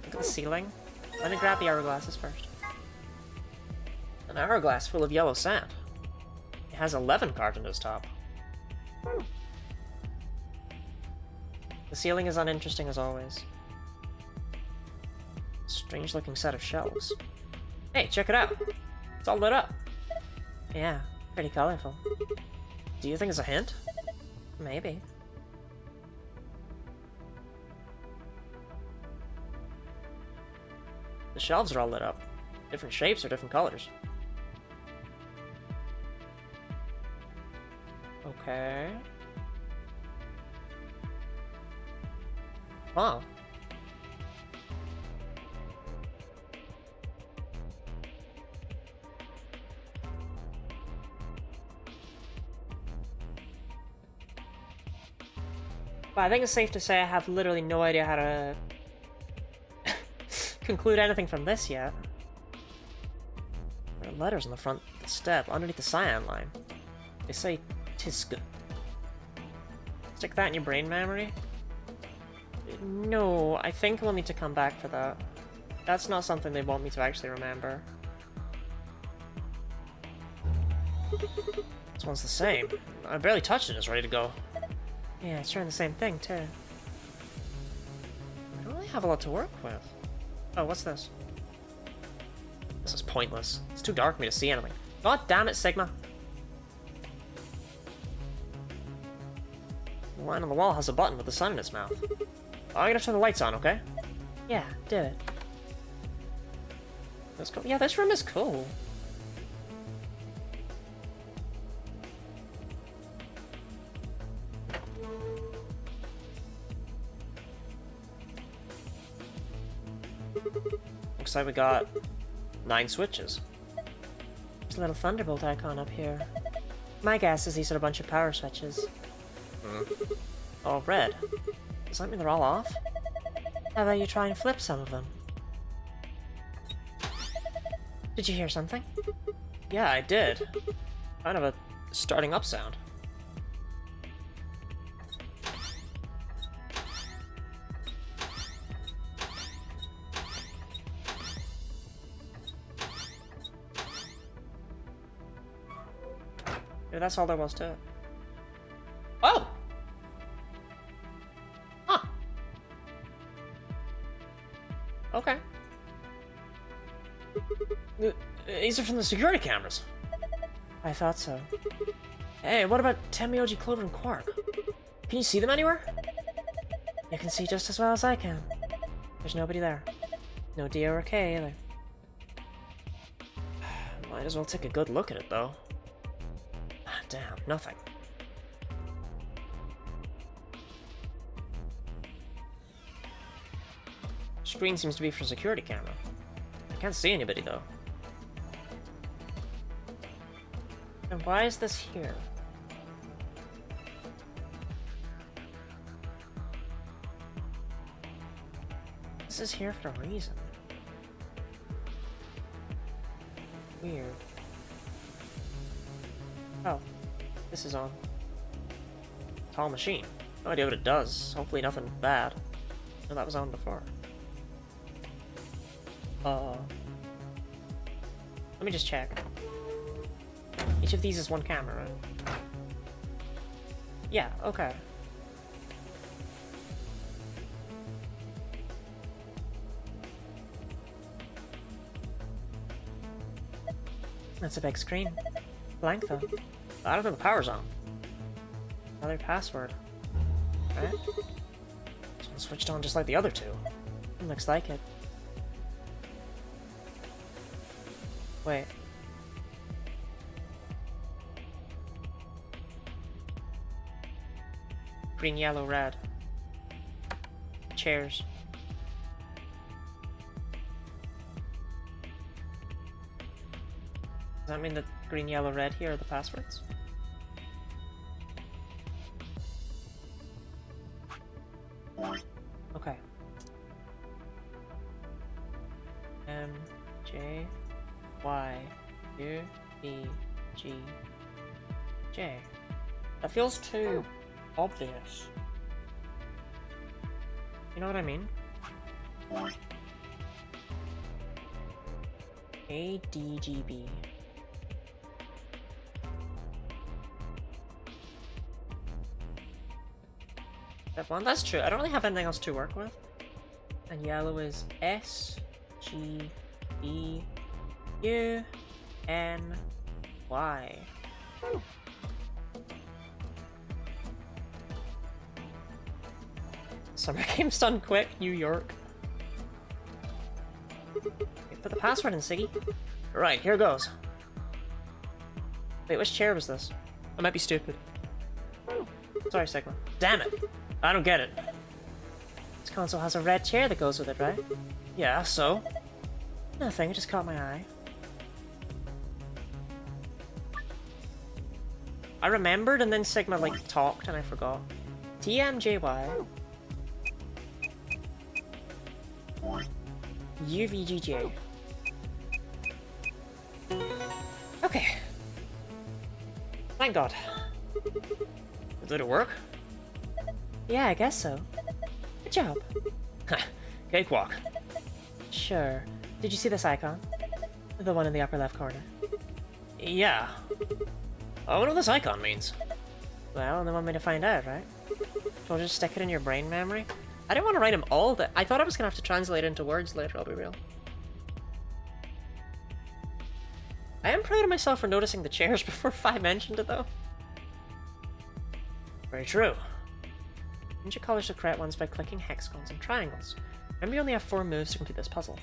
Look at the ceiling. Let me grab the hourglasses first. An hourglass full of yellow sand. It has 11 carved into its top. The ceiling is uninteresting as always. Strange looking set of shelves. Hey, check it out. It's all lit up. Yeah, pretty colorful. Do you think it's a hint? Maybe. The shelves are all lit up. Different shapes or different colors. Okay. Wow. But I think it's safe to say I have literally no idea how to conclude anything from this yet. There are letters on the front of the step underneath the cyan line. They say Tiska. Stick that in your brain memory? No, I think we'll need to come back for that. That's not something they want me to actually remember. This one's the same. I barely touched it, it's ready to go. Yeah, it's trying the same thing, too. I don't really have a lot to work with. Oh, what's this? This is pointless. It's too dark for me to see anything. God damn it, Sigma. The line on the wall has a button with the sun in its mouth. I'm gonna turn the lights on, okay? Yeah, do it. That's cool. Yeah, this room is cool. Looks like we got 9 switches. There's a little thunderbolt icon up here. My guess is these are a bunch of power switches. Oh, red. Does that mean they're all off? How about you try and flip some of them? Did you hear something? Yeah, I did. Kind of a starting up sound. Maybe that's all there was to it. Oh! Huh. Okay. These are from the security cameras. I thought so. Hey, what about Tenmyoji, Clover, and Quark? Can you see them anywhere? You can see just as well as I can. There's nobody there. No Dio or Kay either. Might as well take a good look at it, though. Damn, nothing. Screen seems to be for security camera. I can't see anybody, though. And why is this here? This is here for a reason. Weird. Oh, this is on. Tall machine. No idea what it does. Hopefully nothing bad. No, that was on before. Let me just check. Each of these is one camera, right? Yeah, okay. That's a big screen. Blank though. I don't think the power's on. Another password. Right? This one switched on just like the other two. Looks like it. Wait. Green, yellow, red. Chairs. Does that mean that green, yellow, red here are the passwords? Okay. M, J, Y, U, B, G, J. That feels too obvious. You know what I mean? A, D, G, B. That one? That's true. I don't really have anything else to work with. And yellow is S, G, E, U, N, Y. Summer games done quick, New York. Okay, put the password in, Siggy. Right, here goes. Wait, which chair was this? I might be stupid. Sorry, Sigma. Damn it! I don't get it. This console has a red chair that goes with it, right? Yeah, so? Nothing, it just caught my eye. I remembered and then Sigma, like, talked and I forgot. TMJY. UVGJ. Okay. Thank God. Did it work? Yeah, I guess so. Good job. Cakewalk. Sure. Did you see this icon? The one in the upper left corner. Yeah. I wonder what this icon means. Well, they want me to find out, right? So I'll just stick it in your brain memory? I didn't want to write them all that. I thought I was gonna have to translate into words later, I'll be real. I am proud of myself for noticing the chairs before Fi mentioned it, though. Very true. Change your colors to correct ones by clicking hexagons and triangles. Remember, you only have 4 moves to complete this puzzle.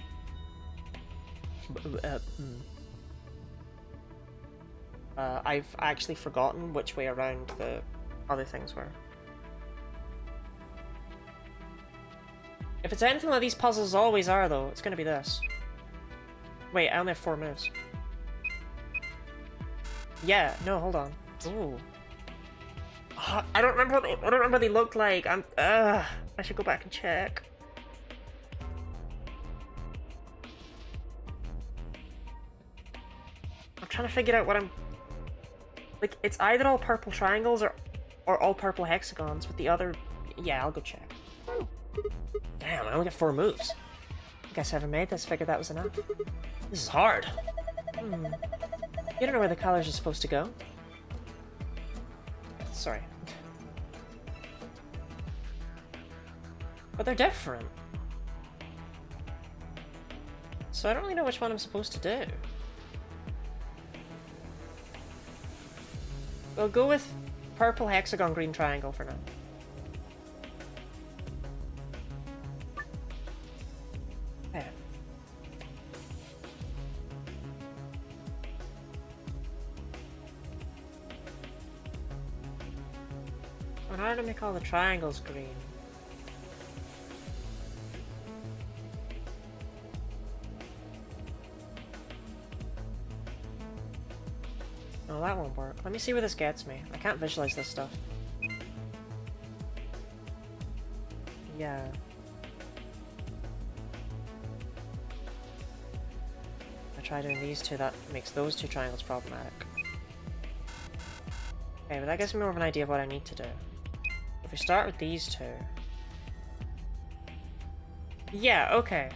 I've actually forgotten which way around the other things were. If it's anything like these puzzles always are, though, it's gonna be this. Wait, I only have 4 moves. Yeah, no, hold on. Ooh. I don't remember what they looked like. I should go back and check. I'm trying to figure out what I'm... Like, it's either all purple triangles or all purple hexagons with the other... Yeah, I'll go check. Damn, I only got 4 moves. Guess whoever made this figured that was enough. This is hard. You don't know where the colors are supposed to go? Sorry. But they're different. So I don't really know which one I'm supposed to do. We'll go with purple hexagon, green triangle for now. Okay. In order to make all the triangles green. Oh, that won't work. Let me see where this gets me. I can't visualize this stuff. Yeah. I try doing these two, that makes those 2 triangles problematic. Okay, but that gives me more of an idea of what I need to do. If we start with these 2... Yeah, okay.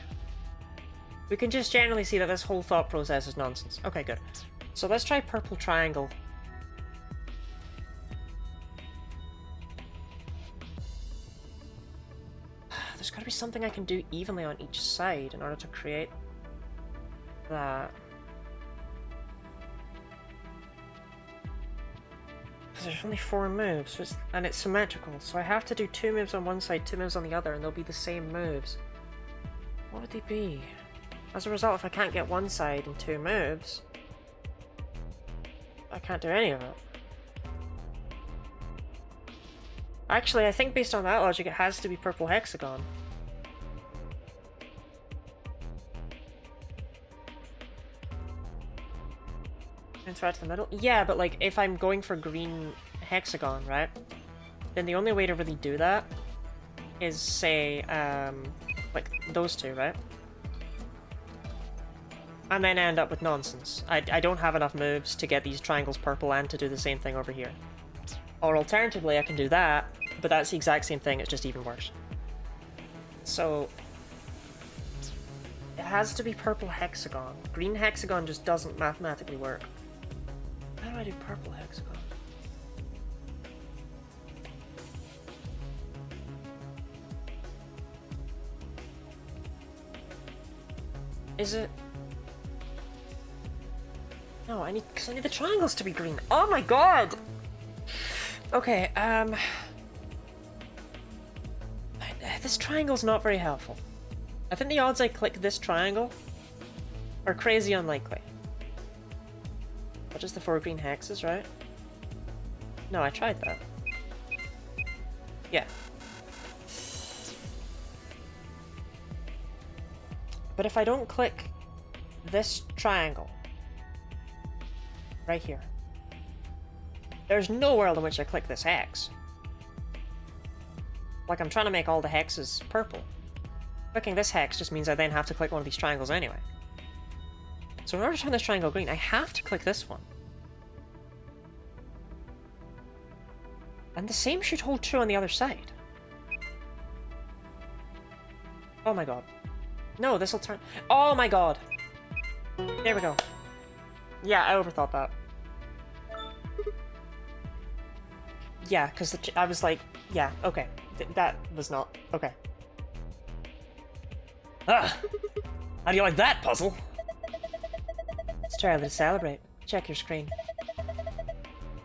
We can just generally see that this whole thought process is nonsense. Okay, good. So let's try purple triangle. There's gotta be something I can do evenly on each side in order to create that. There's only 4 moves, and it's symmetrical, so I have to do 2 moves on one side, 2 moves on the other, and they'll be the same moves. What would they be? As a result, if I can't get one side in 2 moves, I can't do any of it. Actually, I think based on that logic, it has to be purple hexagon. Interact to the middle? Yeah, but like, if I'm going for green hexagon, right? Then the only way to really do that is, say, like, those two, right? And then end up with nonsense. I don't have enough moves to get these triangles purple and to do the same thing over here. Or alternatively, I can do that, but that's the exact same thing, it's just even worse. So, it has to be purple hexagon. Green hexagon just doesn't mathematically work. How do I do purple hexagon? Is it... No, I need the triangles to be green. Oh my god! Okay, this triangle's not very helpful. I think the odds I click this triangle are crazy unlikely. What is the 4 green hexes, right? No, I tried that. Yeah. But if I don't click this triangle right here, there's no world in which I click this hex. Like, I'm trying to make all the hexes purple. Clicking this hex just means I then have to click one of these triangles anyway. So in order to turn this triangle green, I have to click this one. And the same should hold true on the other side. Oh my god. No, this'll turn... Oh my god! There we go. Yeah, I overthought that. Yeah, because I was like, yeah, okay. That was not... Okay. Ah! How do you like that, puzzle? It's time to celebrate. Check your screen.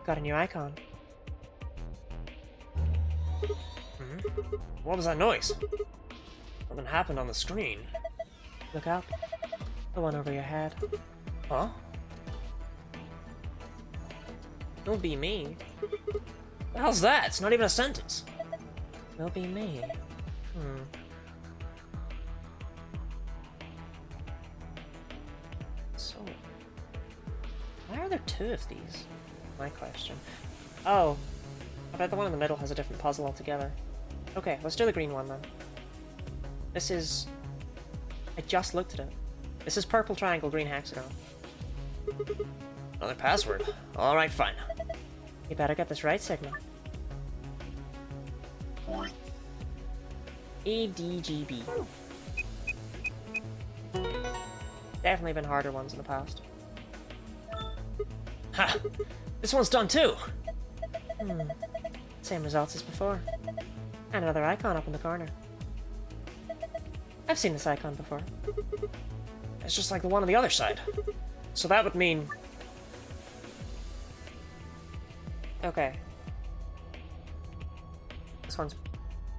Got a new icon. What was that noise? Something happened on the screen. Look up. The one over your head. Huh? It'll be me. The hell's that? It's not even a sentence. It'll be me. So... why are there 2 of these? My question. Oh. I bet the one in the middle has a different puzzle altogether. Okay, let's do the green one then. This is... I just looked at it. This is purple triangle, green hexagon. Another password. Alright, fine. You better get this right, Sigma. ADGB. Definitely been harder ones in the past. Ha! This one's done too! Same results as before. And another icon up in the corner. I've seen this icon before. It's just like the one on the other side. So that would mean... Okay. This one's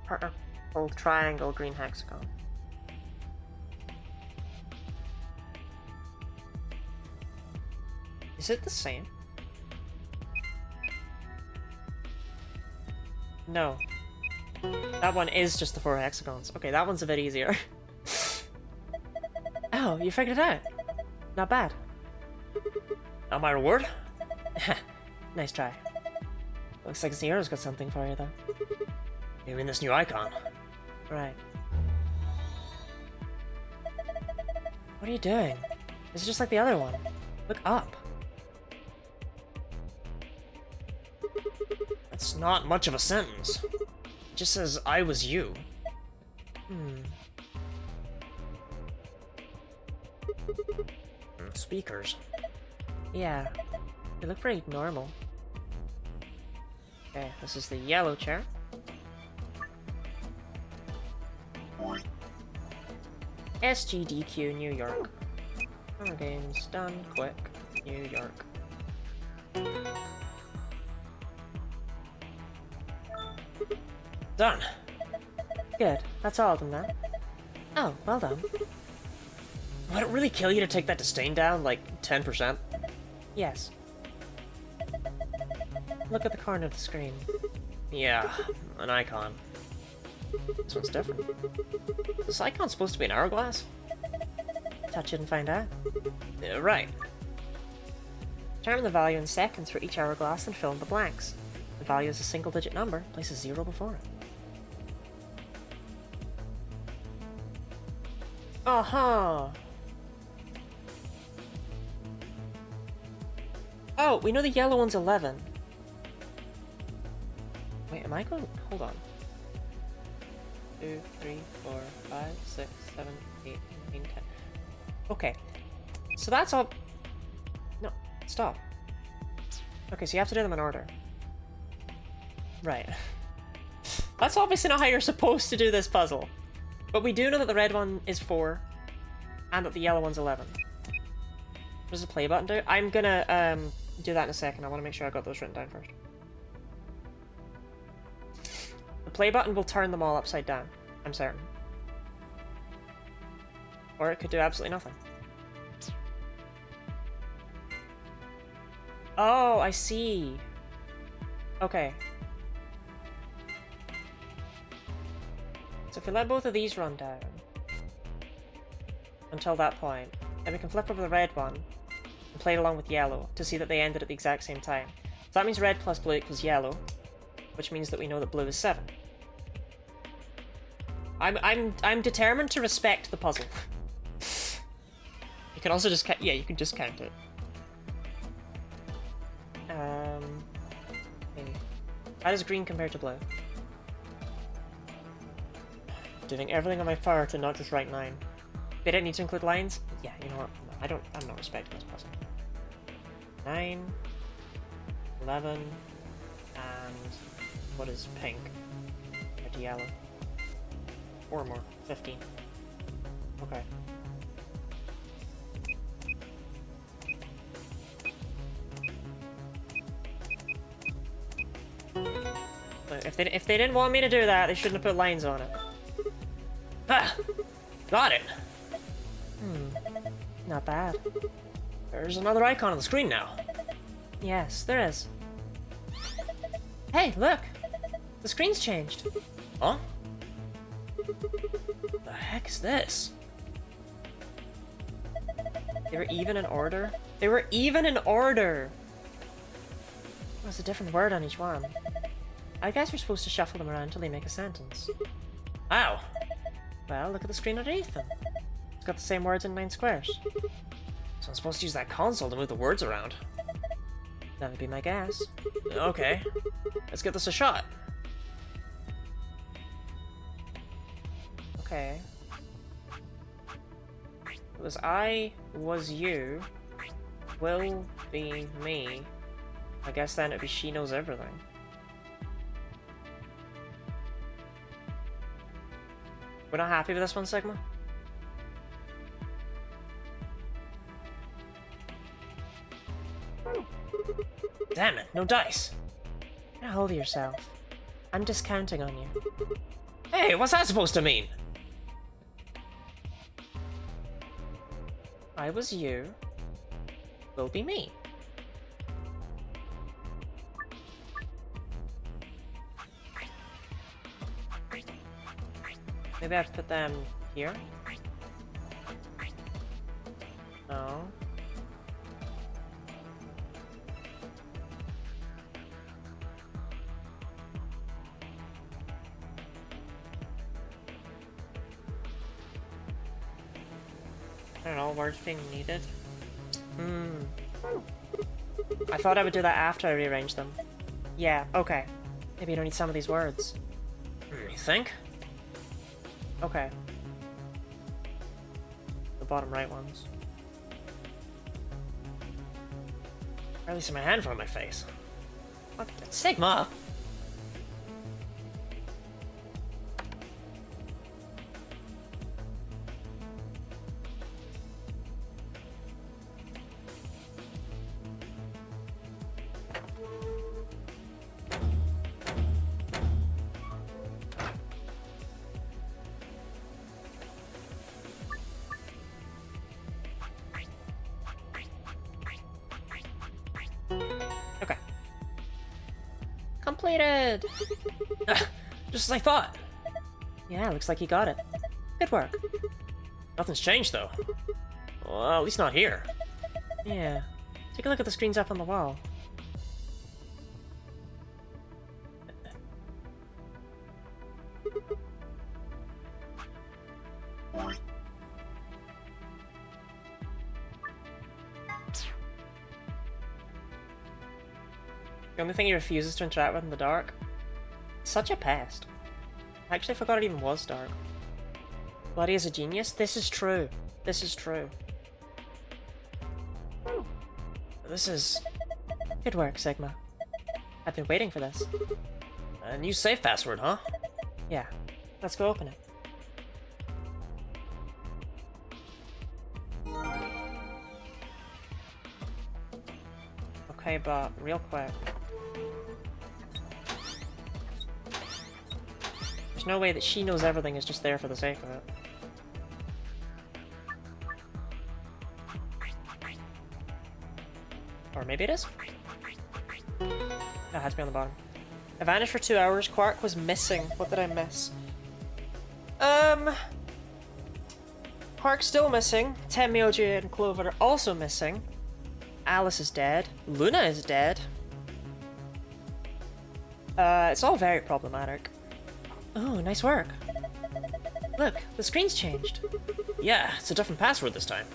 purple triangle, green hexagon. Is it the same? No. That one is just the 4 hexagons. Okay, that one's a bit easier. Oh, you figured it out. Not bad. Not my reward? Nice try. Looks like Zero's got something for you, though. You mean this new icon? Right. What are you doing? This is just like the other one. Look up. That's not much of a sentence. It just says, I was you. Speakers. Yeah, they look pretty normal. Okay, this is the yellow chair. SGDQ, New York. Summer Games, done, quick, New York. Done. Good, that's all of them then. Oh, well done. Would it really kill you to take that disdain down, like, 10%? Yes. Look at the corner of the screen. Yeah, an icon. This one's different. Is this icon supposed to be an hourglass? Touch it and find out. Right. Determine the value in seconds for each hourglass and fill in the blanks. The value is a single-digit number, place a 0 before it. Aha! Oh, we know the yellow one's 11. Wait, am I going? Hold on. 2, 3, 4, 5, 6, 7, 8, 9, 10. Okay. So that's all. No, stop. Okay, so you have to do them in order. Right. That's obviously not how you're supposed to do this puzzle. But we do know that the red one is 4, and that the yellow one's 11. What does the play button do? I'm gonna do that in a second. I want to make sure I got those written down first. The play button will turn them all upside down, I'm certain. Or it could do absolutely nothing. Oh, I see. Okay. So if we let both of these run down until that point, then we can flip over the red one and play it along with yellow to see that they ended at the exact same time. So that means red plus blue equals yellow, which means that we know that blue is 7. I'm determined to respect the puzzle. You can also just yeah, you can just count it. Okay. How does green compare to blue? Doing everything on my power to not just write 9. They didn't need to include lines? Yeah, you know what? No, I'm not respecting this puzzle. 9, 11, and what is pink? Or yellow? Or more. 15. Okay. But if they didn't want me to do that, they shouldn't have put lines on it. Ah! Got it! Not bad. There's another icon on the screen now. Yes, there is. Hey, look! The screen's changed. Huh? The heck is this? They were even in order? They were even in order! There's a different word on each one. I guess we're supposed to shuffle them around until they make a sentence. How? Well, look at the screen underneath them. It's got the same words in 9 squares. So I'm supposed to use that console to move the words around. That would be my guess. Okay. Let's give this a shot. Okay. It was I, was you, will be me. I guess then it'd be she knows everything. We're not happy with this one, Sigma? Damn it, no dice. Get a hold of yourself. I'm discounting on you. Hey, what's that supposed to mean? I was you, will be me. Maybe I have to put them here? No. I don't know, words being needed. I thought I would do that after I rearrange them. Yeah, okay. Maybe you don't need some of these words. You think? Okay. The bottom right ones. Barely see my hand from my face. What? Sigma! Okay. Completed! Just as I thought! Yeah, looks like you got it. Good work. Nothing's changed, though. Well, at least not here. Yeah. Take a look at the screens up on the wall. The only thing he refuses to interact with in the dark? Such a pest. I actually forgot it even was dark. Bloody is a genius? This is true. This is true. This is... Good work, Sigma. I've been waiting for this. A new safe password, huh? Yeah. Let's go open it. Okay, but real quick. There's no way that she knows everything is just there for the sake of it. Or maybe it is? No, it has to be on the bottom. I vanished for 2 hours. Quark was missing. What did I miss? Quark's still missing. Tenmyoji and Clover are also missing. Alice is dead. Luna is dead. It's all very problematic. Oh, nice work. Look, the screen's changed. Yeah, it's a different password this time.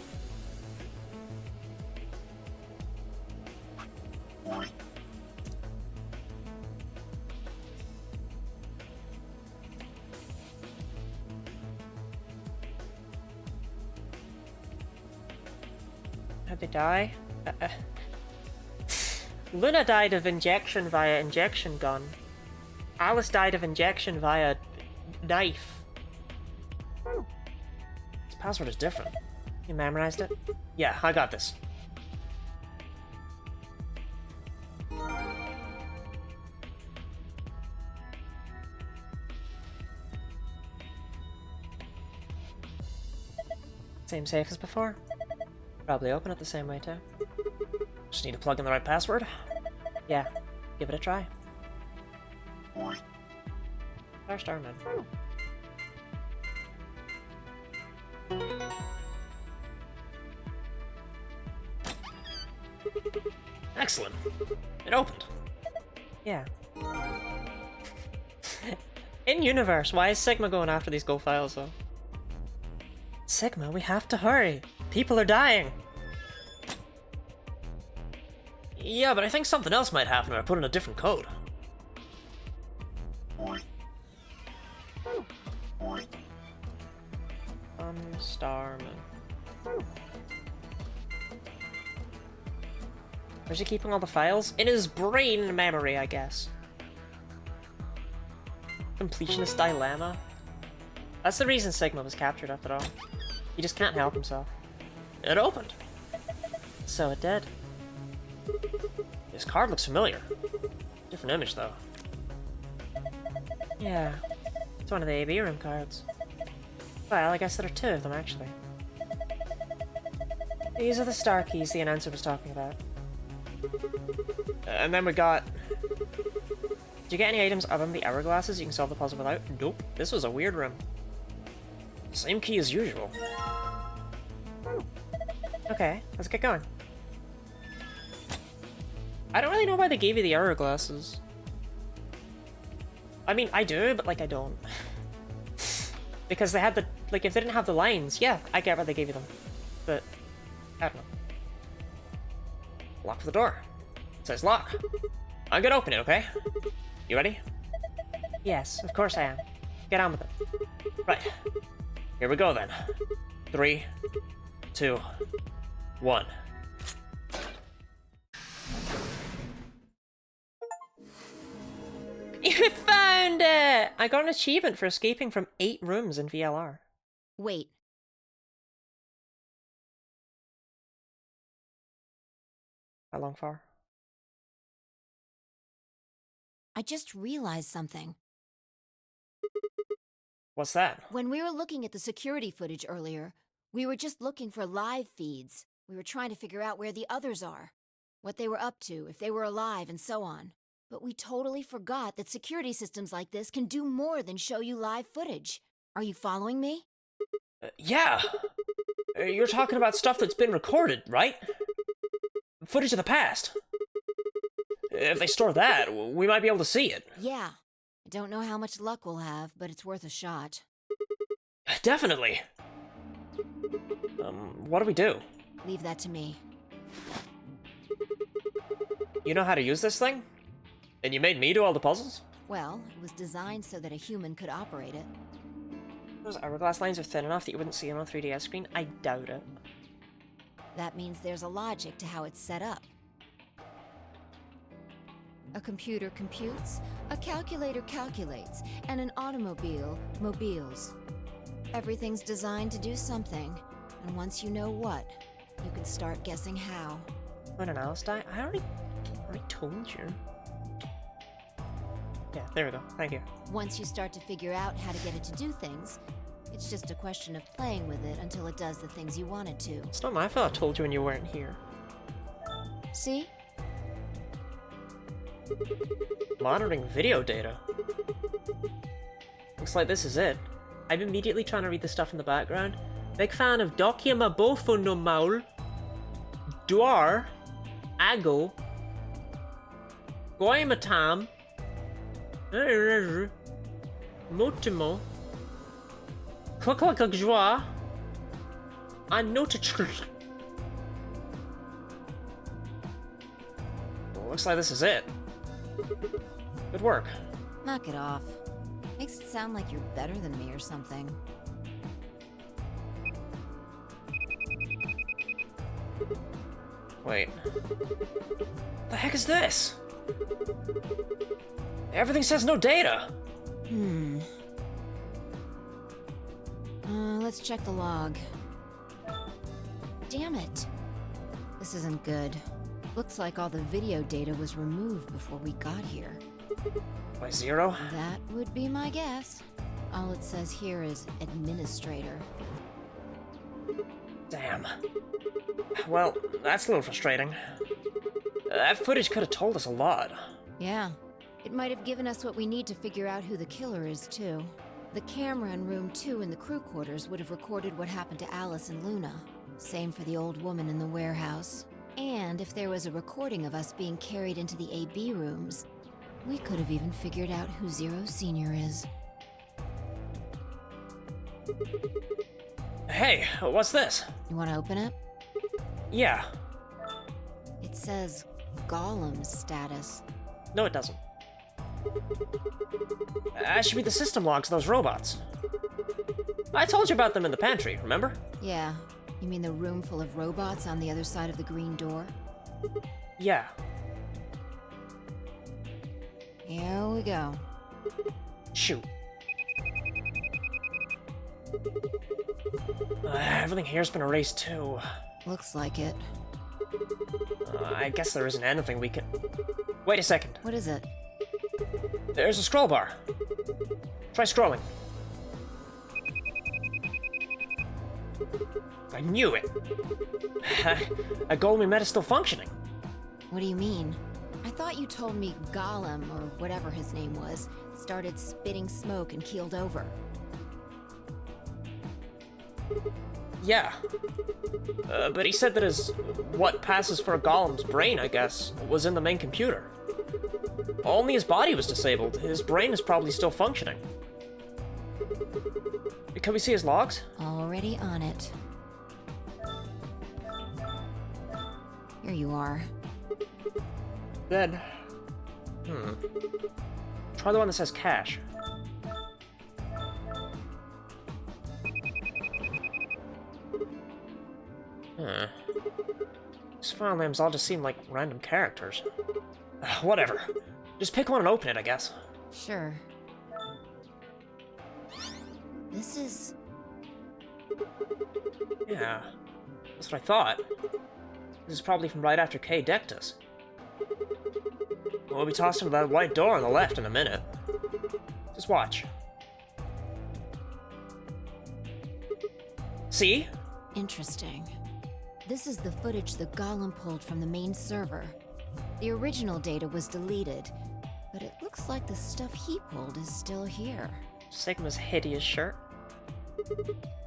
How'd they die? Luna died of injection via injection gun. Alice died of injection via knife. This password is different. You memorized it? Yeah, I got this. Same safe as before. Probably open it the same way too. Just need to plug in the right password. Yeah, give it a try. Starman. Excellent. It opened. Yeah. In universe, why is Sigma going after these gold files though? Sigma, we have to hurry. People are dying. Yeah, but I think something else might happen if I put in a different code. Starman. Where's he keeping all the files? In his brain memory, I guess. Completionist dilemma. That's the reason Sigma was captured after all. He just can't help himself. It opened. So it did. This card looks familiar. Different image, though. Yeah. It's one of the AB room cards. Well, I guess there are 2 of them, actually. These are the star keys the announcer was talking about. And then we got... Did you get any items other than the hourglasses you can solve the puzzle without? Nope. This was a weird room. Same key as usual. Okay, let's get going. I don't really know why they gave you the hourglasses. I mean, I do, but, like, I don't. Because they had the... Like, if they didn't have the lines, yeah, I get why they gave you them. But, I don't know. Lock the door. It says lock. I'm gonna open it, okay? You ready? Yes, of course I am. Get on with it. Right. Here we go, then. 3, 2, 1. I got an achievement for escaping from 8 rooms in VLR. Wait. How long for? I just realized something. What's that? When we were looking at the security footage earlier, we were just looking for live feeds. We were trying to figure out where the others are, what they were up to, if they were alive, and so on. But we totally forgot that security systems like this can do more than show you live footage. Are you following me? Yeah. You're talking about stuff that's been recorded, right? Footage of the past. If they store that, we might be able to see it. Yeah. I don't know how much luck we'll have, but it's worth a shot. Definitely. What do we do? Leave that to me. You know how to use this thing? And you made me do all the puzzles? Well, it was designed so that a human could operate it. Those hourglass lines are thin enough that you wouldn't see them on a 3DS screen? I doubt it. That means there's a logic to how it's set up. A computer computes, a calculator calculates, and an automobile mobiles. Everything's designed to do something, and once you know what, you can start guessing how. When an Alice die? I already told you. Yeah, there we go. Thank you. Once you start to figure out how to get it to do things, it's just a question of playing with it until it does the things you want it to. It's not my fault I told you when you weren't here. See? Monitoring video data. Looks like this is it. I'm immediately trying to read the stuff in the background. Big fan of Dokiama Bofo no Maul, Duar, Ago, Goimatam, Motimo, Joie, and Notichur. Looks like this is it. Good work. Knock it off. Makes it sound like you're better than me or something. Wait. The heck is this? Everything says no data. Let's check the log. Damn it. This isn't good. Looks like all the video data was removed before we got here. By 0? That would be my guess. All it says here is administrator. Damn. Well, that's a little frustrating. That footage could have told us a lot. Yeah. It might have given us what we need to figure out who the killer is, too. The camera in room 2 in the crew quarters would have recorded what happened to Alice and Luna. Same for the old woman in the warehouse. And if there was a recording of us being carried into the AB rooms, we could have even figured out who Zero Senior is. Hey, what's this? You want to open it? Yeah. It says Golem status. No, it doesn't. That should be the system logs of those robots. I told you about them in the pantry, remember? Yeah. You mean the room full of robots on the other side of the green door? Yeah. Here we go. Shoot. Everything here's been erased too. Looks like it. I guess there isn't anything we can... Wait a second. What is it? There's a scroll bar. Try scrolling. I knew it. A golem met is still functioning. What do you mean? I thought you told me Golem, or whatever his name was, started spitting smoke and keeled over. Yeah. But he said that what passes for a golem's brain, I guess, was in the main computer. Only his body was disabled. His brain is probably still functioning. Can we see his logs? Already on it. Here you are. Then... Try the one that says cash. These file names all just seem like random characters. Whatever. Just pick one and open it, I guess. Sure. This is... Yeah, that's what I thought. This is probably from right after Kay decked us. We'll be tossed into that white door on the left in a minute. Just watch. See? Interesting. This is the footage the Golem pulled from the main server. The original data was deleted, but it looks like the stuff he pulled is still here. Sigma's hideous shirt.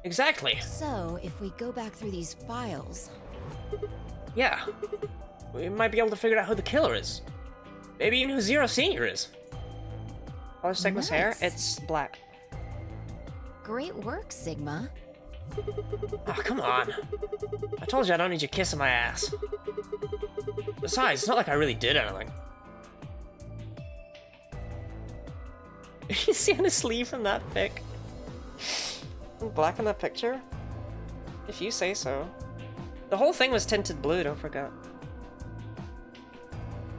Exactly. So, if we go back through these files... Yeah. We might be able to figure out who the killer is. Maybe even who Zero Senior is. Color Sigma's hair? Nice. It's black. Great work, Sigma. Oh, come on. I told you I don't need you kissing my ass. Besides, it's not like I really did anything. You see on his sleeve in that pic? Black in that picture? If you say so. The whole thing was tinted blue, don't forget.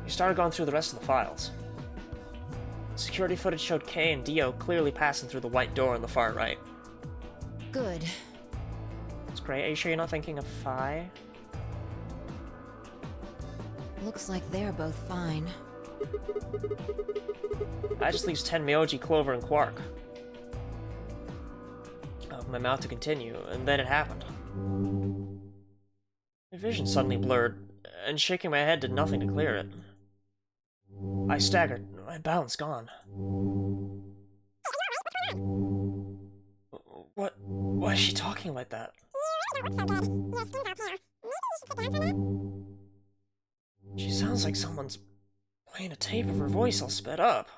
We started going through the rest of the files. Security footage showed Kay and Dio clearly passing through the white door on the far right. Good. That's great. Are you sure you're not thinking of Phi? Looks like they're both fine. That just leaves Tenmyoji, Clover, and Quark. I opened my mouth to continue, and then it happened. My vision suddenly blurred, and shaking my head did nothing to clear it. I staggered, my balance gone. Why is she talking like that? She sounds like someone's playing a tape of her voice all sped up.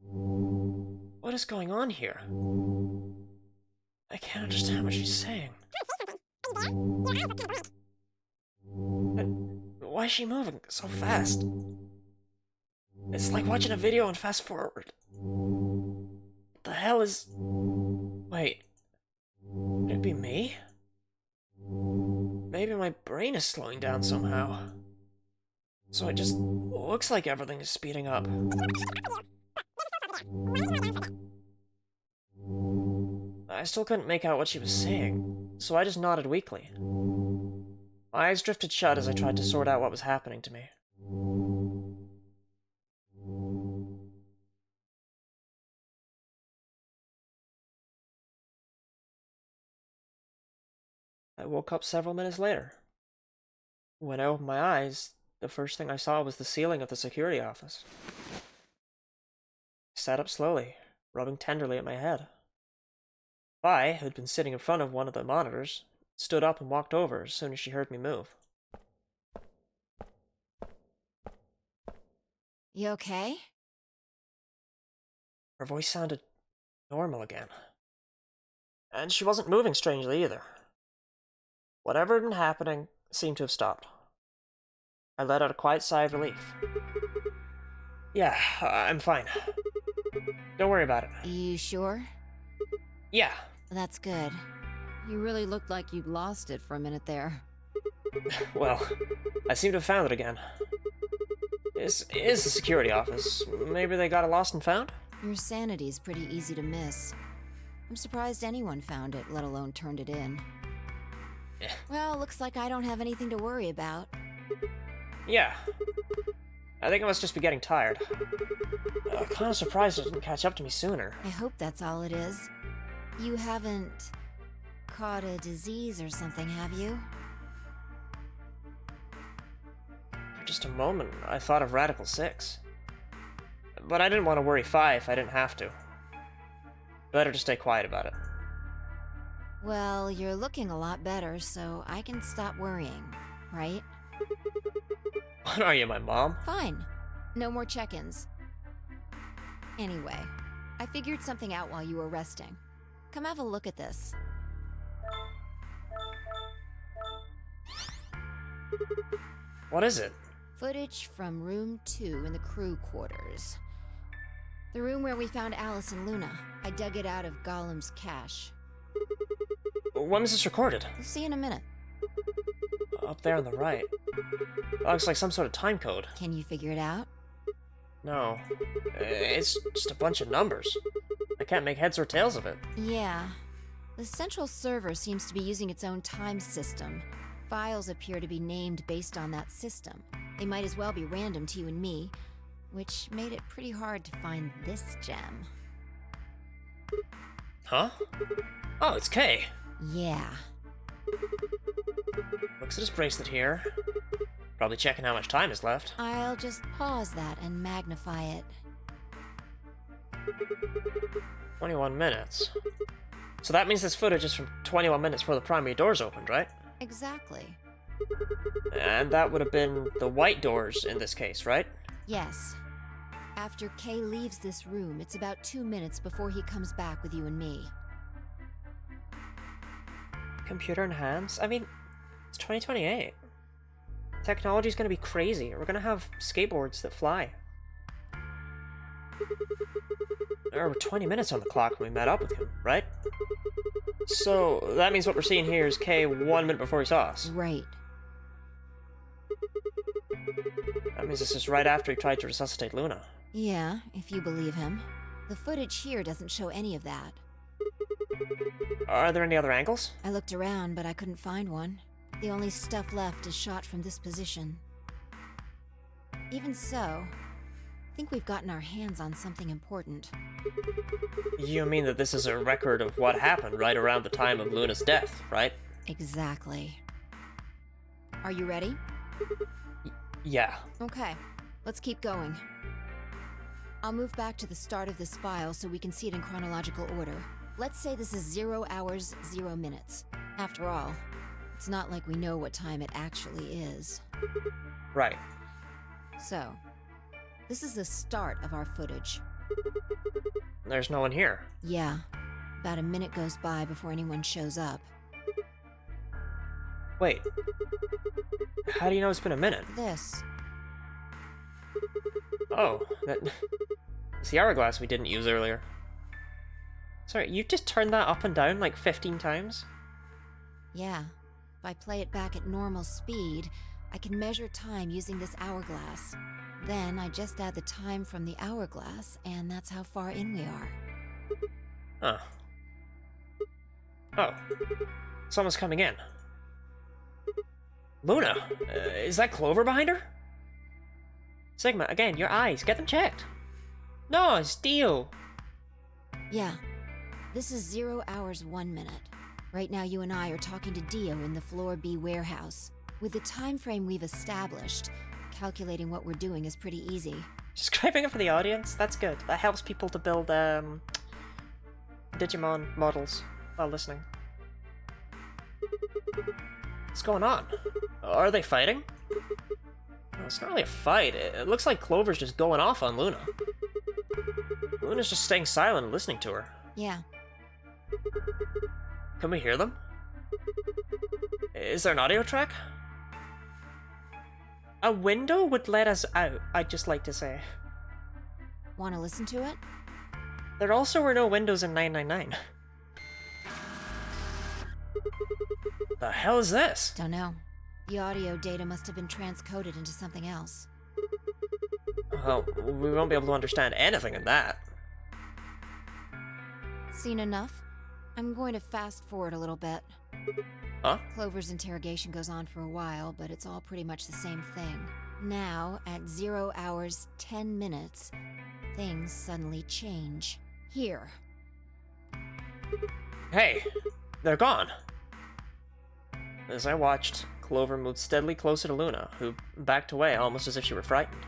What is going on here? I can't understand what she's saying. Why is she moving so fast? It's like watching a video and fast forward. What the hell is... Wait. Could it be me? Maybe my brain is slowing down somehow. So it just looks like everything is speeding up. I still couldn't make out what she was saying, so I just nodded weakly. My eyes drifted shut as I tried to sort out what was happening to me. I woke up several minutes later. When I opened my eyes, the first thing I saw was the ceiling of the security office. I sat up slowly, rubbing tenderly at my head. Vi, who'd been sitting in front of one of the monitors, stood up and walked over as soon as she heard me move. You okay? Her voice sounded normal again. And she wasn't moving strangely either. Whatever had been happening seemed to have stopped. I let out a quiet sigh of relief. Yeah, I'm fine. Don't worry about it. You sure? Yeah. That's good. You really looked like you'd lost it for a minute there. Well, I seem to have found it again. This is the security office. Maybe they got it lost and found? Your sanity's pretty easy to miss. I'm surprised anyone found it, let alone turned it in. Well, looks like I don't have anything to worry about. Yeah. I think I must just be getting tired. Kind of surprised it didn't catch up to me sooner. I hope that's all it is. You haven't caught a disease or something, have you? For just a moment, I thought of Radical 6. But I didn't want to worry Phi if I didn't have to. Better to stay quiet about it. Well, you're looking a lot better, so I can stop worrying, right? What are you, my mom? Fine. No more check-ins. Anyway, I figured something out while you were resting. Come have a look at this. What is it? Footage from room 2 in the crew quarters. The room where we found Alice and Luna. I dug it out of Golem's cache. When was this recorded? You'll see in a minute. Up there on the right. That looks like some sort of time code. Can you figure it out? No. It's just a bunch of numbers. I can't make heads or tails of it. Yeah, The central server seems to be using its own time system. Files appear to be named based on that system. They might as well be random to you and me, which made it pretty hard to find this gem. Huh? Oh, it's Kay. Yeah. Looks at his bracelet here. Probably checking how much time is left. I'll just pause that and magnify it. 21 minutes. So that means this footage is from 21 minutes before the primary doors opened, right? Exactly. And that would have been the white doors in this case, right? Yes. After Kay leaves this room, it's about 2 minutes before he comes back with you and me. Computer enhanced? I mean, it's 2028. Technology's gonna be crazy. We're gonna have skateboards that fly. There were 20 minutes on the clock when we met up with him, right? So that means what we're seeing here is Kay 1 minute before he saw us. Right. That means this is right after he tried to resuscitate Luna. Yeah, if you believe him. The footage here doesn't show any of that. Are there any other angles? I looked around, but I couldn't find one. The only stuff left is shot from this position. Even so, I think we've gotten our hands on something important. You mean that this is a record of what happened right around the time of Luna's death, right? Exactly. Are you ready? Yeah. Okay, let's keep going. I'll move back to the start of this file so we can see it in chronological order. Let's say this is 0 hours, 0 minutes. After all, it's not like we know what time it actually is. Right. So, this is the start of our footage. There's no one here. Yeah. About a minute goes by before anyone shows up. Wait. How do you know it's been a minute? This. Oh, it's the hourglass we didn't use earlier. Sorry, you just turned that up and down like 15 times? Yeah. If I play it back at normal speed, I can measure time using this hourglass. Then I just add the time from the hourglass, and that's how far in we are. Huh. Oh. Someone's coming in. Luna! Is that Clover behind her? Sigma, again, your eyes, get them checked. No, it's Dio. Yeah. This is 0 hours, 1 minute. Right now you and I are talking to Dio in the Floor B warehouse. With the time frame we've established, calculating what we're doing is pretty easy. Describing it for the audience, that's good. That helps people to build Digimon models while listening. What's going on? Are they fighting? No, it's not really a fight. It looks like Clover's just going off on Luna. Luna's just staying silent and listening to her. Yeah. Can we hear them? Is there an audio track? A window would let us out, I'd just like to say. Want to listen to it? There also were no windows in 999. The hell is this? Don't know. The audio data must have been transcoded into something else. Well, we won't be able to understand anything in that. Seen enough? I'm going to fast forward a little bit. Huh? Clover's interrogation goes on for a while, but it's all pretty much the same thing. Now, at 0 hours, 10 minutes, things suddenly change. Here. Hey, they're gone. As I watched, Clover moved steadily closer to Luna, who backed away almost as if she were frightened.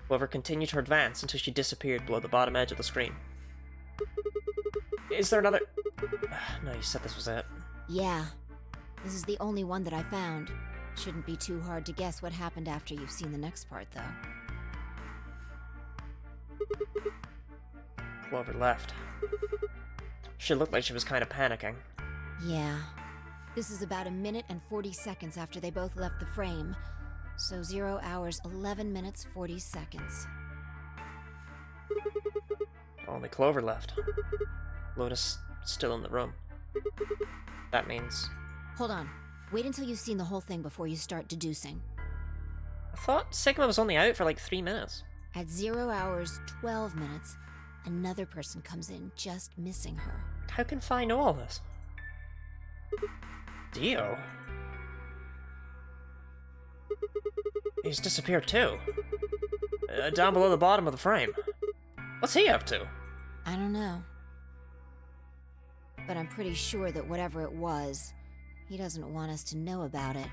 Clover continued her advance until she disappeared below the bottom edge of the screen. Is there another... No, you said this was it. Yeah. This is the only one that I found. Shouldn't be too hard to guess what happened after you've seen the next part, though. Clover left. She looked like she was kind of panicking. Yeah. This is about 1 minute and 40 seconds after they both left the frame. So 0 hours, 11 minutes, 40 seconds. Only Clover left. Lotus still in the room. That means... Hold on. Wait until you've seen the whole thing before you start deducing. I thought Sigma was only out for like 3 minutes. At 0 hours, 12 minutes, another person comes in, just missing her. How can Fi know all this? Dio? He's disappeared too. Down below the bottom of the frame. What's he up to? I don't know. But I'm pretty sure that whatever it was, he doesn't want us to know about it.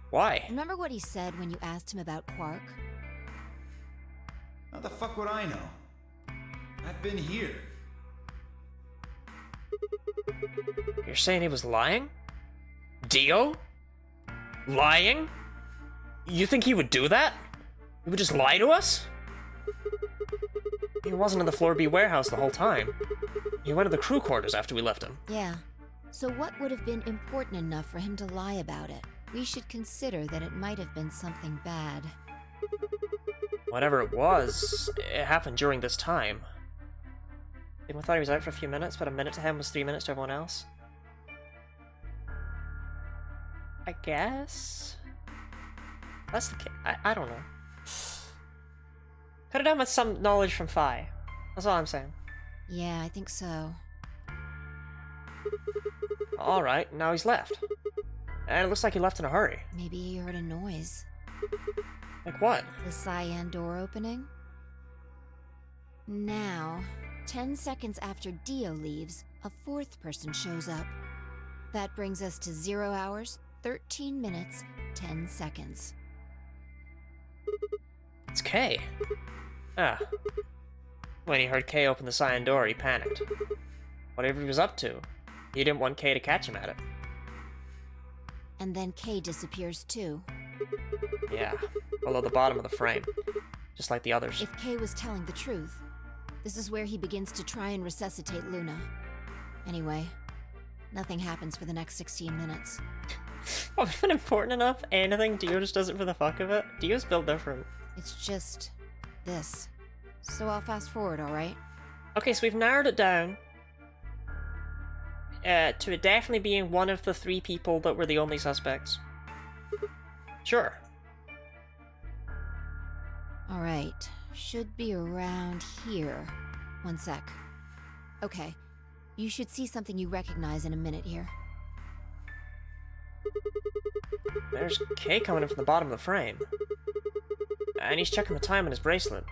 Why? Remember what he said when you asked him about Quark? How the fuck would I know? I've been here. You're saying he was lying? Dio? Lying? You think he would do that? He would just lie to us? He wasn't in the Floor B warehouse the whole time. He went to the crew quarters after we left him. Yeah. So what would have been important enough for him to lie about it? We should consider that it might have been something bad. Whatever it was, it happened during this time. People thought he was out for a few minutes, but a minute to him was 3 minutes to everyone else. I guess? That's the case. I don't know. Could have done with some knowledge from Phi. That's all I'm saying. Yeah, I think so. Alright, now he's left. And it looks like he left in a hurry. Maybe he heard a noise. Like what? The cyan door opening? Now, 10 seconds after Dio leaves, a fourth person shows up. That brings us to 0 hours, 13 minutes, 10 seconds. It's Kay. Ah. When he heard Kay open the cyan door, he panicked. Whatever he was up to, he didn't want Kay to catch him at it. And then Kay disappears too. Yeah, below the bottom of the frame. Just like the others. If Kay was telling the truth, this is where he begins to try and resuscitate Luna. Anyway, nothing happens for the next 16 minutes. Oh, it's been important enough? Anything? Dio just does it for the fuck of it? Dio's built different. It's just this. So I'll fast forward, alright? Okay, so we've narrowed it down to it definitely being one of the 3 people that were the only suspects. Sure. Alright, should be around here. One sec. Okay, you should see something you recognize in a minute here. There's Kay coming in from the bottom of the frame. And he's checking the time on his bracelet.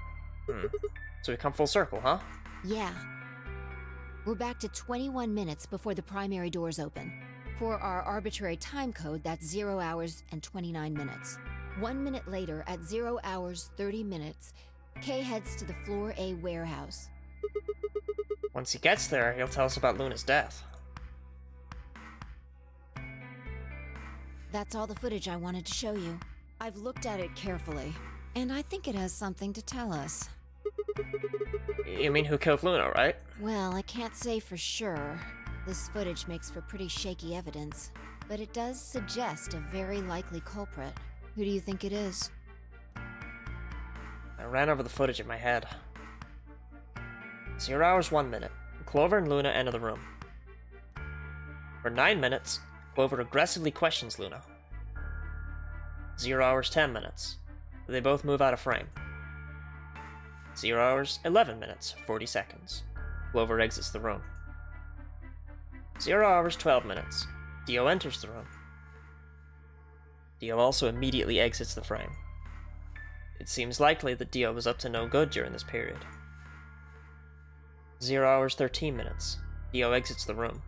So we come full circle, huh? Yeah. We're back to 21 minutes before the primary doors open. For our arbitrary time code, that's 0 hours and 29 minutes. 1 minute later, at 0 hours 30 minutes, Kay heads to the Floor A warehouse. Once he gets there, he'll tell us about Luna's death. That's all the footage I wanted to show you. I've looked at it carefully, and I think it has something to tell us. You mean who killed Luna, right? Well, I can't say for sure. This footage makes for pretty shaky evidence, but it does suggest a very likely culprit. Who do you think it is? I ran over the footage in my head. 0 hours 1 minute. Clover and Luna enter the room. For 9 minutes, Clover aggressively questions Luna. 0 hours 10 minutes. They both move out of frame. 0 hours 11 minutes 40 seconds. Clover exits the room. 0 hours 12 minutes. Dio enters the room. Dio also immediately exits the frame. It seems likely that Dio was up to no good during this period. 0 hours 13 minutes. Dio exits the room.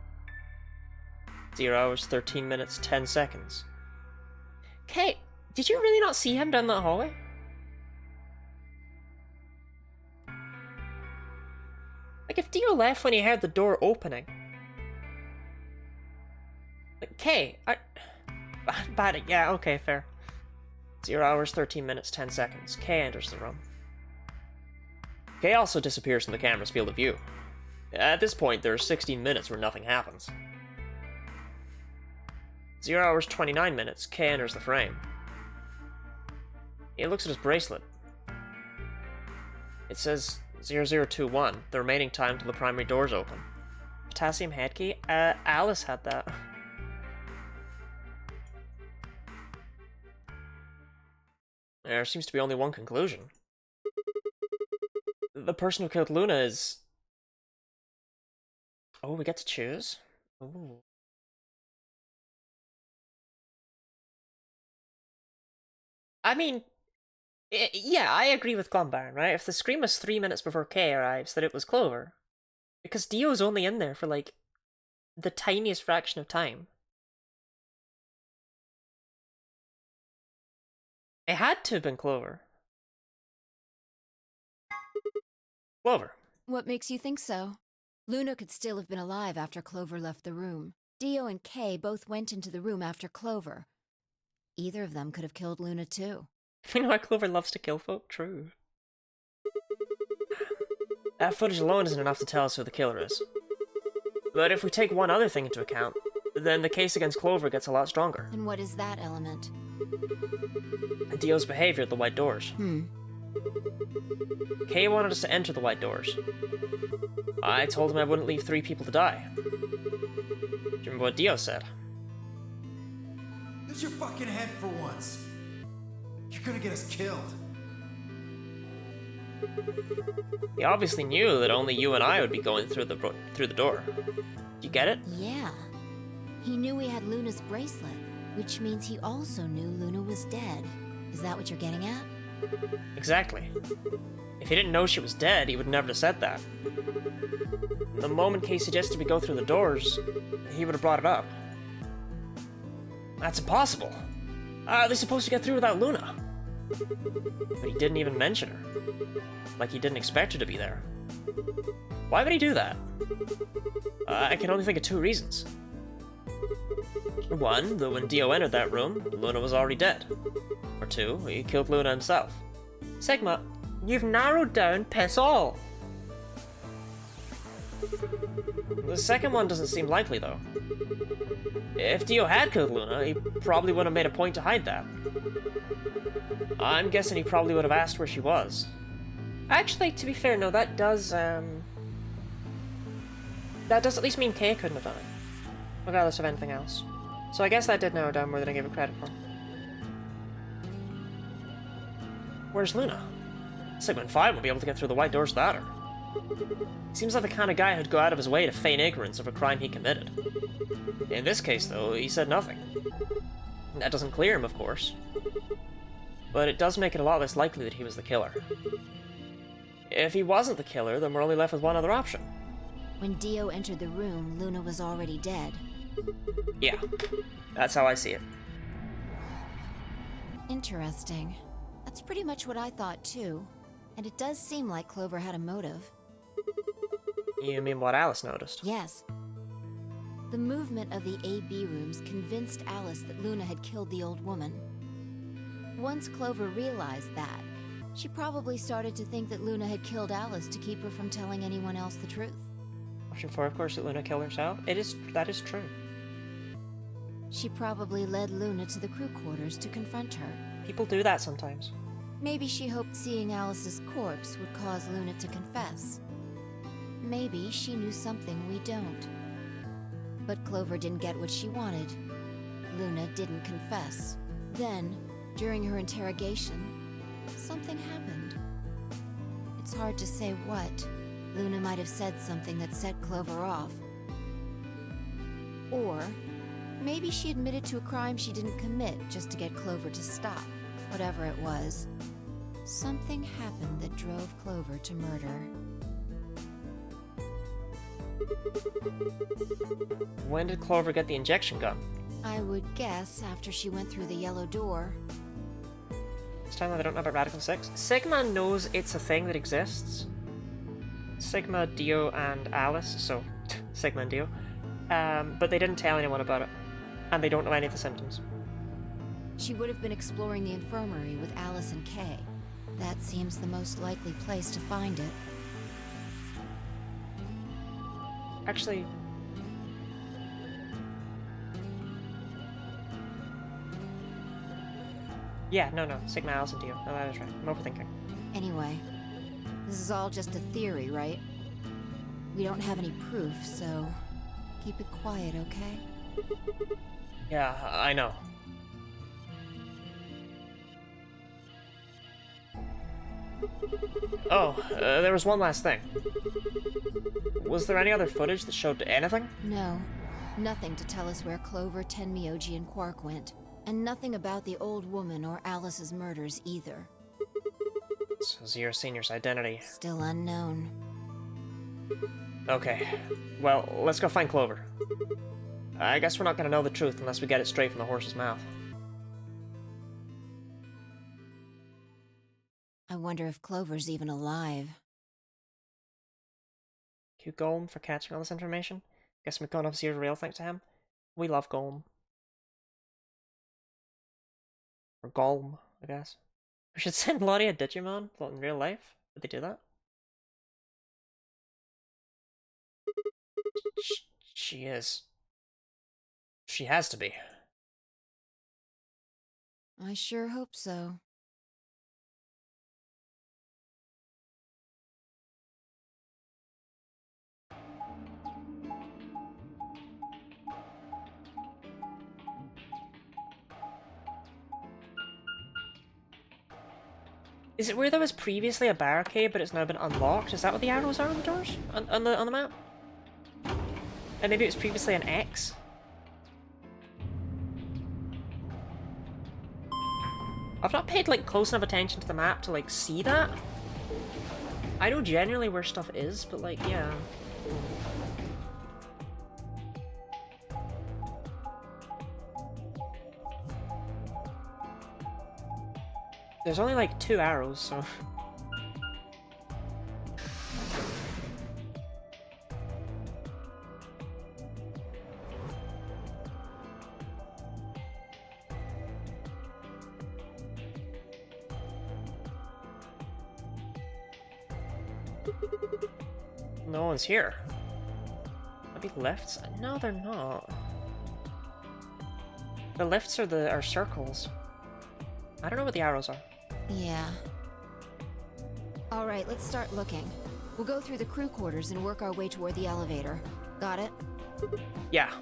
0 hours 13 minutes 10 seconds. Kate, did you really not see him down that hallway? Like, if Dio left when he heard the door opening... Like, Kay, bad, yeah, okay, fair. 0 hours 13 minutes 10 seconds. Kay enters the room. Kay also disappears from the camera's field of view. At this point, there are 16 minutes where nothing happens. 0 hours 29 minutes, Kay enters the frame. He looks at his bracelet. It says 0021, the remaining time till the primary doors open. Potassium head key? Alice had that. There seems to be only one conclusion. The person who killed Luna is... Oh, we get to choose? Ooh. I mean, yeah, I agree with Glumbaron, right? If the scream was 3 minutes before Kay arrives, then it was Clover. Because Dio's only in there for, like, the tiniest fraction of time. It had to have been Clover. Clover. What makes you think so? Luna could still have been alive after Clover left the room. Dio and Kay both went into the room after Clover. Either of them could have killed Luna too. You know how Clover loves to kill folk? True. That footage alone isn't enough to tell us who the killer is. But if we take one other thing into account, then the case against Clover gets a lot stronger. And what is that element? Dio's behavior at the White Doors. Kay wanted us to enter the White Doors. I told him I wouldn't leave 3 people to die. Do you remember what Dio said? Use your fucking head for once. You're gonna get us killed. He obviously knew that only you and I would be going through the door. Do you get it? Yeah. He knew he had Luna's bracelet, which means he also knew Luna was dead. Is that what you're getting at? Exactly. If he didn't know she was dead, he would never have said that. The moment Kay suggested we go through the doors, he would have brought it up. That's impossible. How are they supposed to get through without Luna? But he didn't even mention her. Like he didn't expect her to be there. Why would he do that? I can only think of 2 reasons. One, that when Dio entered that room, Luna was already dead. Or 2, he killed Luna himself. Sigma, you've narrowed down piss all. The second one doesn't seem likely, though. If Dio had killed Luna, he probably would have made a point to hide that. I'm guessing he probably would have asked where she was. Actually, to be fair, no, that does at least mean Kay couldn't have done it. Regardless of anything else. So I guess that did narrow down more than I gave it credit for. Where's Luna? Sigmund 5 won't be able to get through the White Doors without her. Seems like the kind of guy who'd go out of his way to feign ignorance of a crime he committed. In this case, though, he said nothing. That doesn't clear him, of course. But it does make it a lot less likely that he was the killer. If he wasn't the killer, then we're only left with one other option. When Dio entered the room, Luna was already dead. Yeah, that's how I see it. Interesting. That's pretty much what I thought too. And it does seem like Clover had a motive. You mean what Alice noticed? Yes. The movement of the AB rooms convinced Alice that Luna had killed the old woman. Once Clover realized that, she probably started to think that Luna had killed Alice to keep her from telling anyone else the truth. Option 4, of course, that Luna killed herself. That is true. She probably led Luna to the crew quarters to confront her. People do that sometimes. Maybe she hoped seeing Alice's corpse would cause Luna to confess. Maybe she knew something we don't. But Clover didn't get what she wanted. Luna didn't confess. Then, during her interrogation, something happened. It's hard to say what. Luna might have said something that set Clover off. Or maybe she admitted to a crime she didn't commit just to get Clover to stop. Whatever it was, something happened that drove Clover to murder. When did Clover get the injection gun? I would guess after she went through the yellow door. This time they don't know about Radical 6. Sigma knows it's a thing that exists. Sigma, Dio, and Alice, so Sigma and Dio. But they didn't tell anyone about it. And they don't know any of the symptoms. She would have been exploring the infirmary with Alice and Kay. That seems the most likely place to find it. Actually... yeah, no. Sigma, Alice, and Dio. No, that is right. I'm overthinking. Anyway, this is all just a theory, right? We don't have any proof, so keep it quiet, okay? Yeah, I know. Oh, there was one last thing. Was there any other footage that showed anything? No. Nothing to tell us where Clover, Tenmyoji, and Quark went. And nothing about the old woman or Alice's murders either. So Zero Senior's identity. Still unknown. Okay. Well, let's go find Clover. I guess we're not gonna know the truth unless we get it straight from the horse's mouth. I wonder if Clover's even alive. Cue Golem for catching all this information. Guess McGonagall's here real thanks to him. We love Golem. Or Golem, I guess. We should send Lottie a Digimon in real life. Did they do that? She is. She has to be. I sure hope so. Is it where there was previously a barricade, but it's now been unlocked? Is that what the arrows are on the doors? On the map? And maybe it was previously an X? I've not paid, like, close enough attention to the map to, like, see that. I know generally where stuff is, but, like, yeah. There's only, like, 2 arrows, so... No one's here. Maybe lifts? No, they're not. The lifts are circles. I don't know what the arrows are. Yeah. Alright, let's start looking. We'll go through the crew quarters and work our way toward the elevator. Got it? Yeah.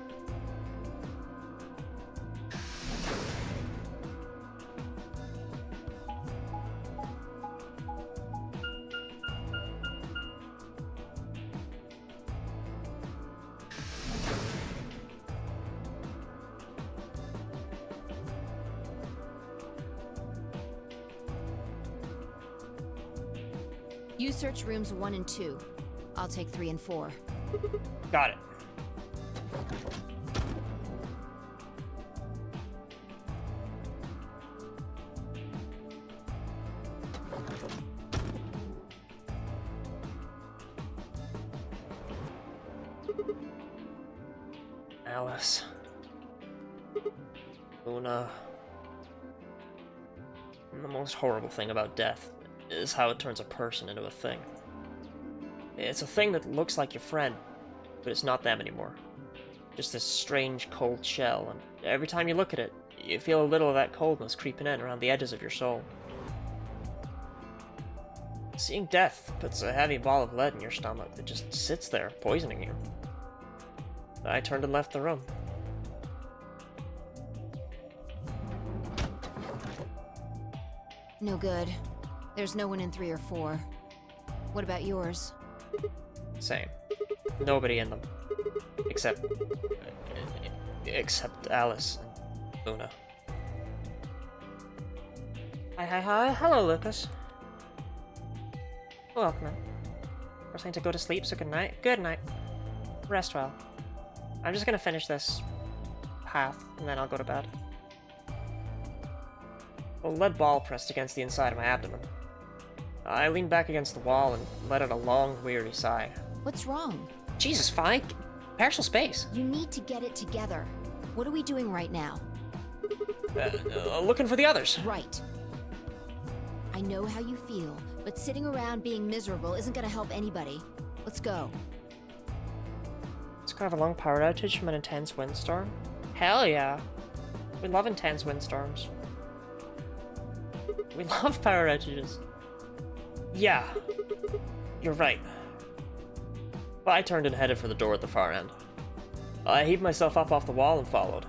You search rooms 1 and 2. I'll take 3 and 4. Got it. Alice. Luna. And the most horrible thing about death is how it turns a person into a thing. It's a thing that looks like your friend, but it's not them anymore. Just this strange cold shell, and every time you look at it, you feel a little of that coldness creeping in around the edges of your soul. Seeing death puts a heavy ball of lead in your stomach that just sits there, poisoning you. I turned and left the room. No good. There's no one in 3 or 4. What about yours? Same. Nobody in them. Except Alice and Luna. Hi. Hello, Lucas. Welcome in. We're saying to go to sleep, so good night. Good night. Rest well. I'm just gonna finish this path, and then I'll go to bed. A lead ball pressed against the inside of my abdomen. I leaned back against the wall and let out a long, weary sigh. What's wrong? Jesus, fine. Personal space. You need to get it together. What are we doing right now? Looking for the others. Right. I know how you feel, but sitting around being miserable isn't gonna help anybody. Let's go. Let's go have a long power outage from an intense windstorm. Hell yeah. We love intense windstorms. We love power outages. Yeah. You're right. But I turned and headed for the door at the far end. I heaved myself up off the wall and followed.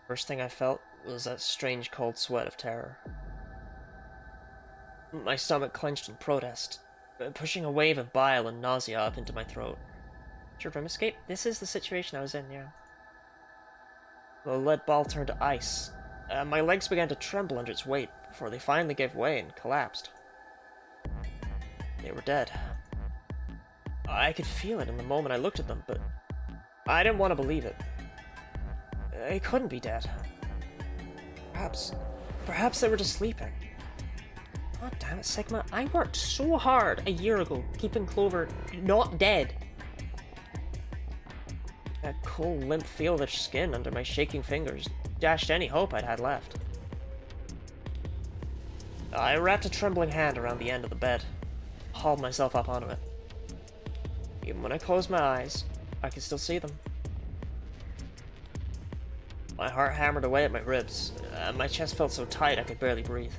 First thing I felt was that strange cold sweat of terror. My stomach clenched in protest, pushing a wave of bile and nausea up into my throat. Sure, from escape? This is the situation I was in, yeah. The lead ball turned to ice. My legs began to tremble under its weight before they finally gave way and collapsed. They were dead. I could feel it in the moment I looked at them, but I didn't want to believe it. They couldn't be dead. Perhaps they were just sleeping. God damn it, Sigma. I worked so hard a year ago keeping Clover not dead. That cool, limp feel of their skin under my shaking fingers dashed any hope I'd had left. I wrapped a trembling hand around the end of the bed, hauled myself up onto it. Even when I closed my eyes, I could still see them. My heart hammered away at my ribs, and my chest felt so tight I could barely breathe.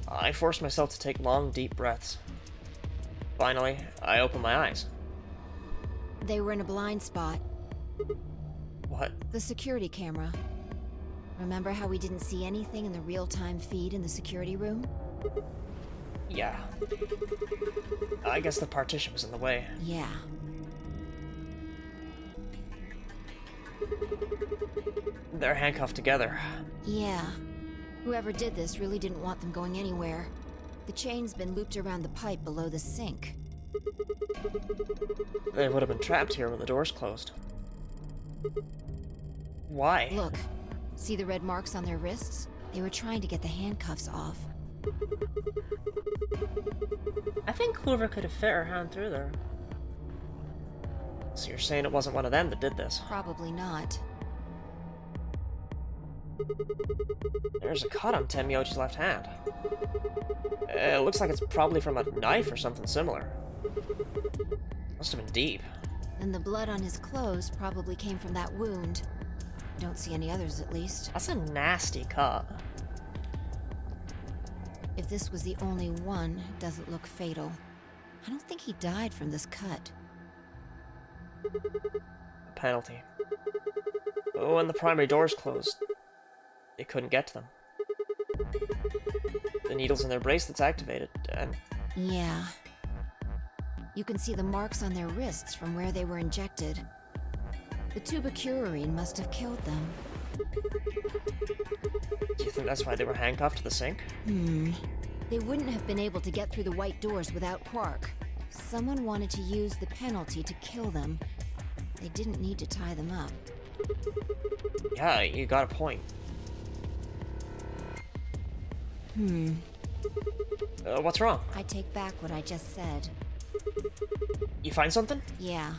I forced myself to take long, deep breaths. Finally, I opened my eyes. They were in a blind spot. What? The security camera. Remember how we didn't see anything in the real-time feed in the security room? Yeah. I guess the partition was in the way. Yeah. They're handcuffed together. Yeah. Whoever did this really didn't want them going anywhere. The chain's been looped around the pipe below the sink. They would have been trapped here when the doors closed. Why? Look. See the red marks on their wrists? They were trying to get the handcuffs off. I think Clover could have fit her hand through there. So you're saying it wasn't one of them that did this? Probably not. There's a cut on Tenmyoji's left hand. It looks like it's probably from a knife or something similar. Must have been deep. And the blood on his clothes probably came from that wound. Don't see any others, at least. That's a nasty cut. If this was the only one, it doesn't look fatal. I don't think he died from this cut. A penalty. When the primary doors closed, they couldn't get to them. The needles in their bracelets activated, and... Yeah. You can see the marks on their wrists from where they were injected. The tubocurarine must have killed them. Do you think that's why they were handcuffed to the sink? They wouldn't have been able to get through the white doors without Quark. Someone wanted to use the penalty to kill them. They didn't need to tie them up. Yeah, you got a point. What's wrong? I take back what I just said. You find something? Yeah.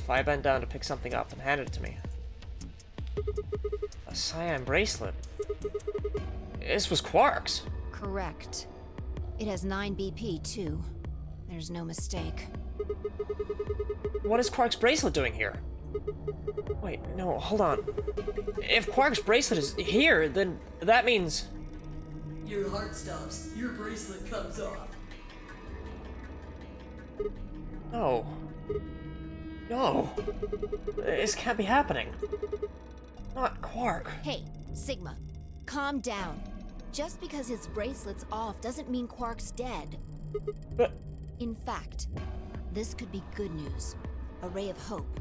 I bent down to pick something up and handed it to me. A cyan bracelet. This was Quark's. Correct. It has 9 BP, too. There's no mistake. What is Quark's bracelet doing here? Wait, no, hold on. If Quark's bracelet is here, then that means... Your heart stops. Your bracelet comes off. No. No. This can't be happening. Not Quark. Hey, Sigma. Calm down. Just because his bracelet's off doesn't mean Quark's dead. But... In fact, this could be good news. A ray of hope.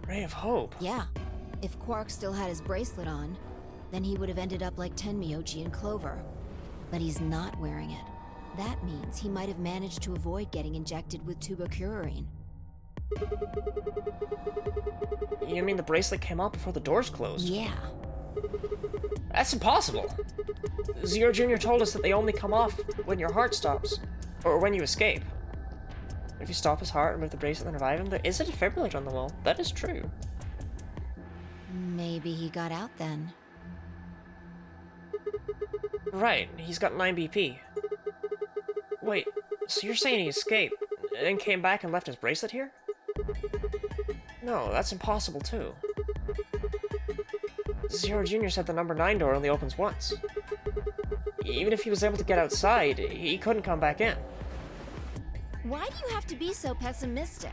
Ray of hope? Yeah. If Quark still had his bracelet on, then he would have ended up like Tenmyoji and Clover. But he's not wearing it. That means he might have managed to avoid getting injected with tubocurarine. You mean the bracelet came off before the doors closed? Yeah. That's impossible. Zero Jr. told us that they only come off when your heart stops, or when you escape. If you stop his heart and move the bracelet and revive him, there is a defibrillator on the wall. That is true. Maybe he got out then. Right, he's got 9 BP. Wait, so you're saying he escaped, and then came back and left his bracelet here? No, that's impossible too. Zero Jr. said the number 9 door only opens once. Even if he was able to get outside, he couldn't come back in. Why do you have to be so pessimistic?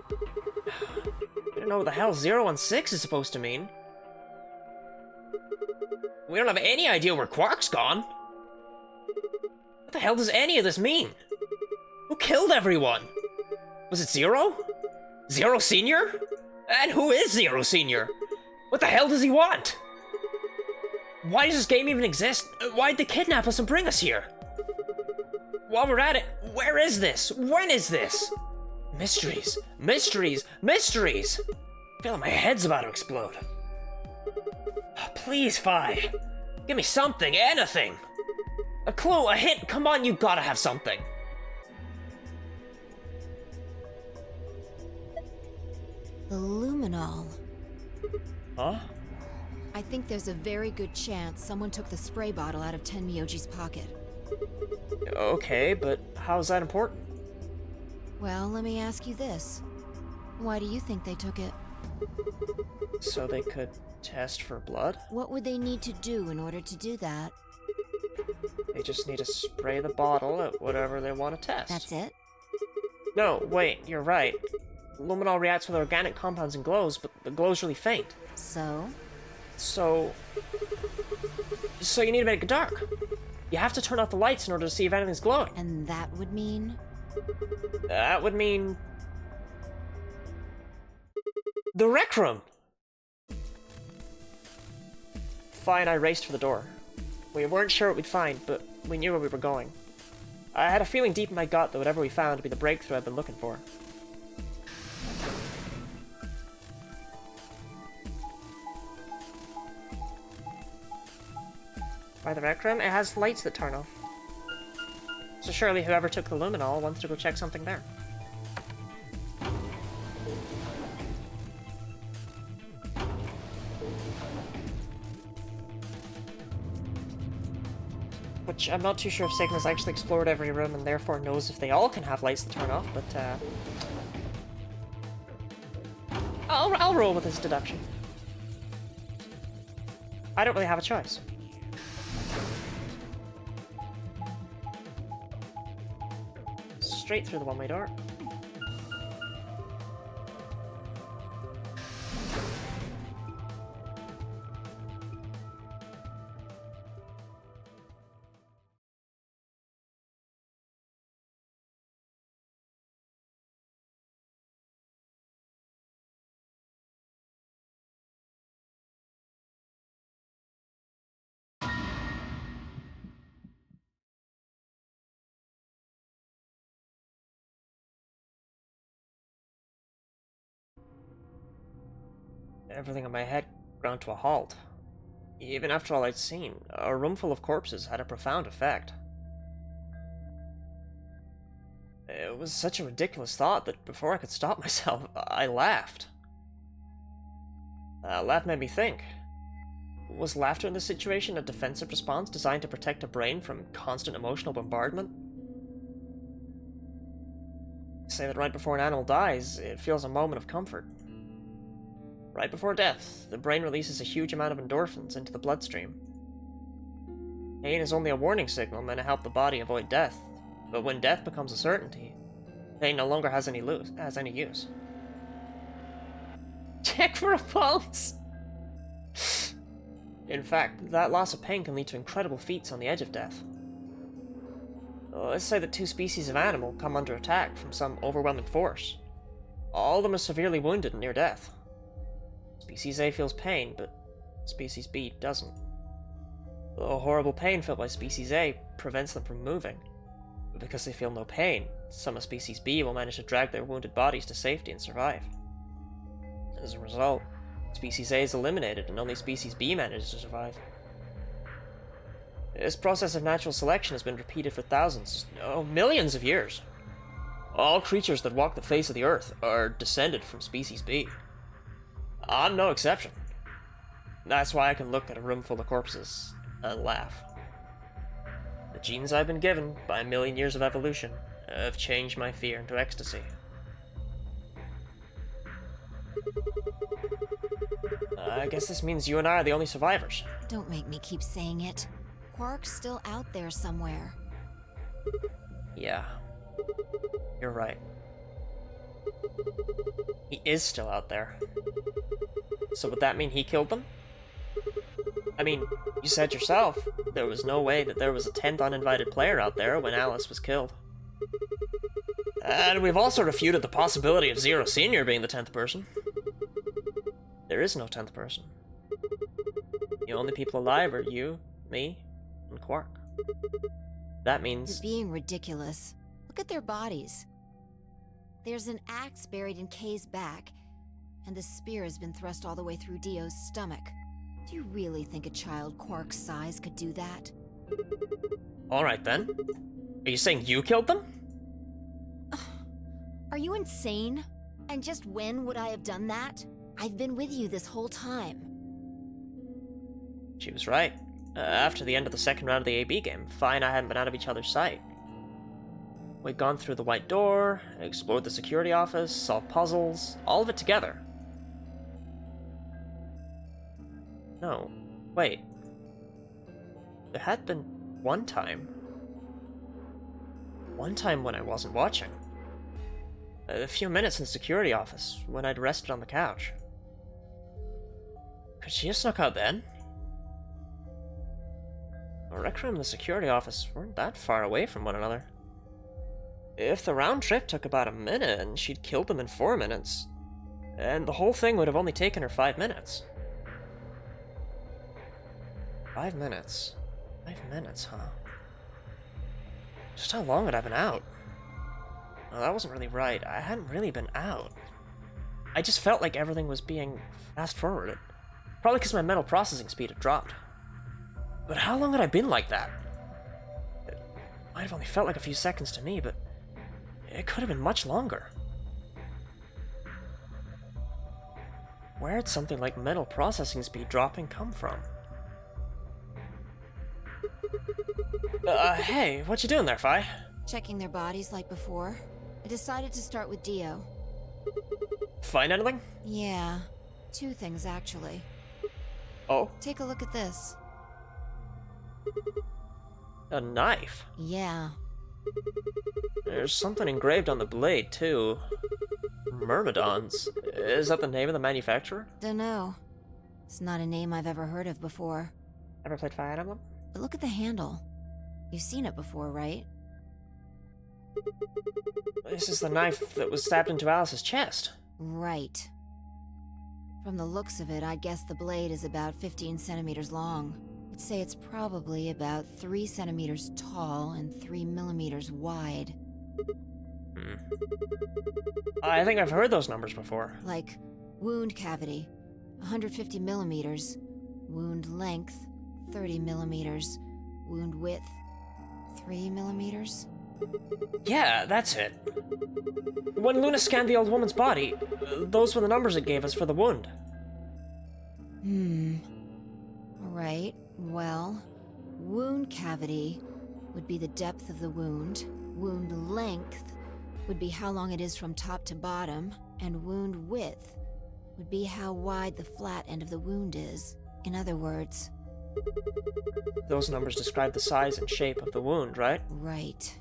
don't know what the hell 0 and 6 is supposed to mean. We don't have any idea where Quark's gone. What the hell does any of this mean? Who killed everyone? Was it Zero? Zero Senior? And who is Zero Senior? What the hell does he want? Why does this game even exist? Why'd they kidnap us and bring us here? While we're at it, where is this? When is this? Mysteries, mysteries, mysteries! I feel like my head's about to explode. Please, Fi. Give me something, anything! A clue, a hint, come on, you gotta have something. The luminol. Huh? I think there's a very good chance someone took the spray bottle out of Tenmyoji's pocket. Okay, but how's that important? Well, let me ask you this. Why do you think they took it? So they could test for blood? What would they need to do in order to do that? They just need to spray the bottle at whatever they want to test. That's it? No, wait, you're right. Luminol reacts with organic compounds and glows, but the glow's really faint. So? So you need to make it dark. You have to turn off the lights in order to see if anything's glowing. And that would mean? That would mean... the rec room! Fi and I raced for the door. We weren't sure what we'd find, but we knew where we were going. I had a feeling deep in my gut that whatever we found would be the breakthrough I'd been looking for. By the rec room, it has lights that turn off. So surely whoever took the luminol wants to go check something there. Which I'm not too sure if Sigma's actually explored every room and therefore knows if they all can have lights that turn off, but I'll roll with his deduction. I don't really have a choice. Straight through the one-way door. Everything in my head ground to a halt. Even after all I'd seen, a room full of corpses had a profound effect. It was such a ridiculous thought that before I could stop myself, I laughed. That laugh made me think. Was laughter in this situation a defensive response designed to protect a brain from constant emotional bombardment? Say that right before an animal dies, it feels a moment of comfort. Right before death, the brain releases a huge amount of endorphins into the bloodstream. Pain is only a warning signal meant to help the body avoid death, but when death becomes a certainty, pain no longer has any use. Check for a pulse! In fact, that loss of pain can lead to incredible feats on the edge of death. Let's say that two species of animal come under attack from some overwhelming force. All of them are severely wounded and near death. Species A feels pain, but Species B doesn't. The horrible pain felt by Species A prevents them from moving. But because they feel no pain, some of Species B will manage to drag their wounded bodies to safety and survive. As a result, Species A is eliminated and only Species B manages to survive. This process of natural selection has been repeated for thousands, no, millions of years. All creatures that walk the face of the earth are descended from Species B. I'm no exception. That's why I can look at a room full of corpses and laugh. The genes I've been given by a million years of evolution have changed my fear into ecstasy. I guess this means you and I are the only survivors. Don't make me keep saying it. Quark's still out there somewhere. Yeah. You're right. He is still out there. So would that mean he killed them? I mean, you said yourself, there was no way that there was a 10th uninvited player out there when Alice was killed. And we've also refuted the possibility of Zero Senior being the 10th person. There is no 10th person. The only people alive are you, me, and Quark. That means... You're being ridiculous. Look at their bodies. There's an axe buried in Kay's back, and the spear has been thrust all the way through Dio's stomach. Do you really think a child Quark's size could do that? Alright then. Are you saying you killed them? Are you insane? And just when would I have done that? I've been with you this whole time. She was right. After the end of the second round of the AB game, Fi and I hadn't been out of each other's sight. We'd gone through the White Door, explored the security office, solved puzzles, all of it together. No, wait. There had been one time. One time when I wasn't watching. A few minutes in the security office, when I'd rested on the couch. Could she have snuck out then? The rec room and the security office weren't that far away from one another. If the round trip took about a minute and she'd killed them in 4 minutes, and the whole thing would have only taken her 5 minutes. 5 minutes? 5 minutes, huh? Just how long had I been out? No, that wasn't really right. I hadn't really been out. I just felt like everything was being fast-forwarded. Probably because my mental processing speed had dropped. But how long had I been like that? It might have only felt like a few seconds to me, but it could have been much longer. Where had something like mental processing speed dropping come from? Hey, what you doing there, Fi? Checking their bodies like before. I decided to start with Dio. Find anything? Yeah, 2 things actually. Oh? Take a look at this. A knife? Yeah. There's something engraved on the blade, too. Myrmidons. Is that the name of the manufacturer? Dunno. It's not a name I've ever heard of before. Ever played Fire Emblem? But look at the handle. You've seen it before, right? This is the knife that was stabbed into Alice's chest. Right. From the looks of it, I'd guess the blade is about 15 centimeters long. I'd say it's probably about 3 centimeters tall and 3 millimeters wide. I think I've heard those numbers before. Like, wound cavity, 150 millimeters. Wound length, 30 millimeters. Wound width, 3 millimeters. Yeah, that's it. When Luna scanned the old woman's body, those were the numbers it gave us for the wound. Alright, well, wound cavity would be the depth of the wound. Wound length would be how long it is from top to bottom. And wound width would be how wide the flat end of the wound is. In other words... Those numbers describe the size and shape of the wound, right? Right.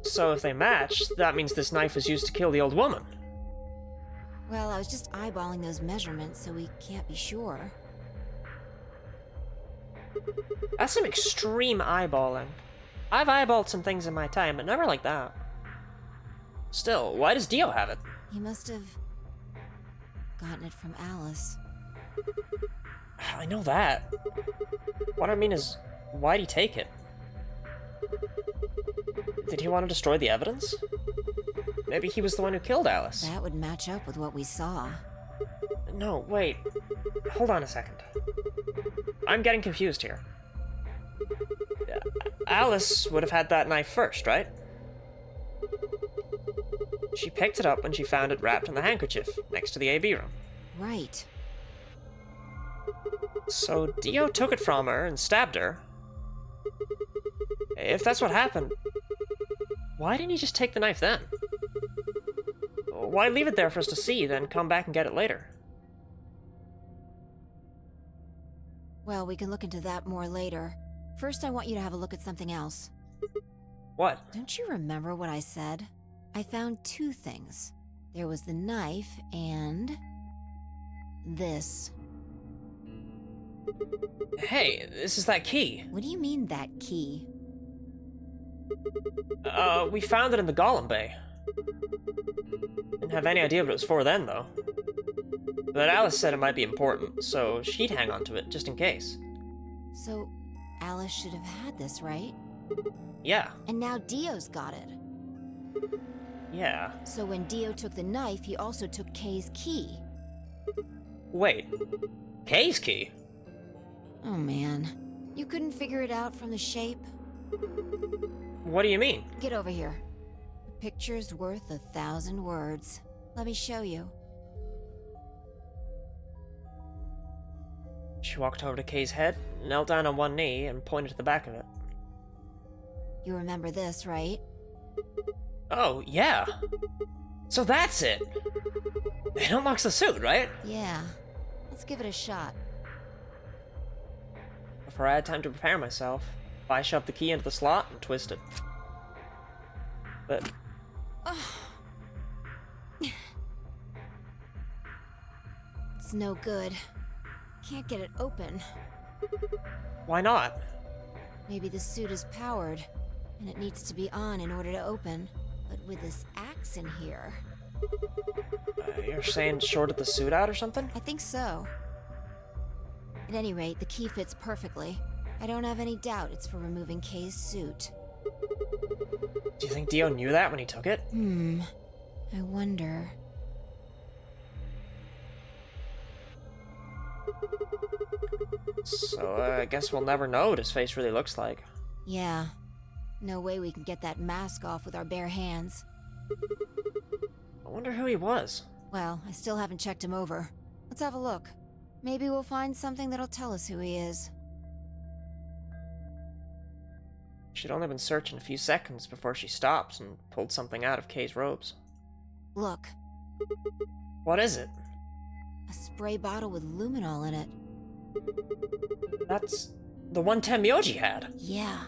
So if they match, that means this knife was used to kill the old woman. Well, I was just eyeballing those measurements, so we can't be sure. That's some extreme eyeballing. I've eyeballed some things in my time, but never like that. Still, why does Dio have it? He must have gotten it from Alice. I know that. What I mean is, why'd he take it? Did he want to destroy the evidence? Maybe he was the one who killed Alice. That would match up with what we saw. No, wait. Hold on a second. I'm getting confused here. Alice would have had that knife first, right? She picked it up when she found it wrapped in the handkerchief next to the AB room. Right. So Dio took it from her and stabbed her. If that's what happened, why didn't he just take the knife then? Why leave it there for us to see, then come back and get it later? Well, we can look into that more later. First, I want you to have a look at something else. What? Don't you remember what I said? I found two things. There was the knife and... this. Hey, this is that key. What do you mean, that key? We found it in the Golem Bay. Didn't have any idea what it was for then, though. But Alice said it might be important, so she'd hang on to it, just in case. So, Alice should have had this, right? Yeah. And now Dio's got it. Yeah. So when Dio took the knife, he also took Kay's key. Wait. Kay's key? Oh man. You couldn't figure it out from the shape? What do you mean? Get over here. A picture's worth 1,000 words. Let me show you. She walked over to Kay's head, knelt down on one knee, and pointed to the back of it. You remember this, right? Oh, yeah. So that's it. It unlocks the suit, right? Yeah. Let's give it a shot. Before I had time to prepare myself, I shoved the key into the slot and twisted. But... It's no good. Can't get it open. why not? Maybe the suit is powered, and it needs to be on in order to open. But with this axe in here... You're saying it shorted the suit out or something? I think so. At any rate, the key fits perfectly. I don't have any doubt it's for removing Kay's suit. Do you think Dio knew that when he took it? I wonder... So, I guess we'll never know what his face really looks like. Yeah. No way we can get that mask off with our bare hands. I wonder who he was. Well, I still haven't checked him over. Let's have a look. Maybe we'll find something that'll tell us who he is. She'd only been searching a few seconds before she stopped and pulled something out of Kay's robes. Look. What is it? A spray bottle with luminol in it. That's the one Tenmyoji had. Yeah.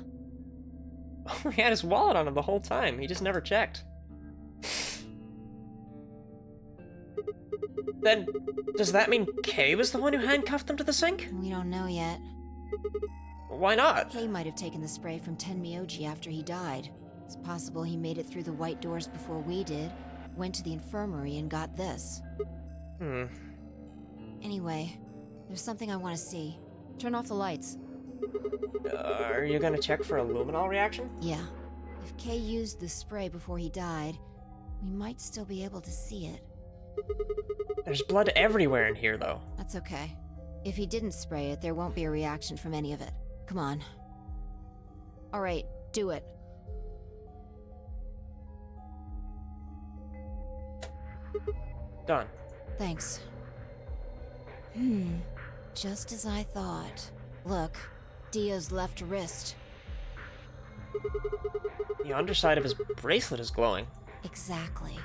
He had his wallet on him the whole time. He just never checked. Then, does that mean Kay was the one who handcuffed him to the sink? We don't know yet. Why not? Kay might have taken the spray from Tenmyoji after he died. It's possible he made it through the white doors before we did, went to the infirmary and got this. Anyway, there's something I want to see. Turn off the lights. Are you gonna check for a luminol reaction? Yeah. If Kay used the spray before he died, we might still be able to see it. There's blood everywhere in here, though. That's okay. If he didn't spray it, there won't be a reaction from any of it. Come on. Alright, do it. Done. Thanks. Just as I thought. Look, Dio's left wrist. The underside of his bracelet is glowing. Exactly.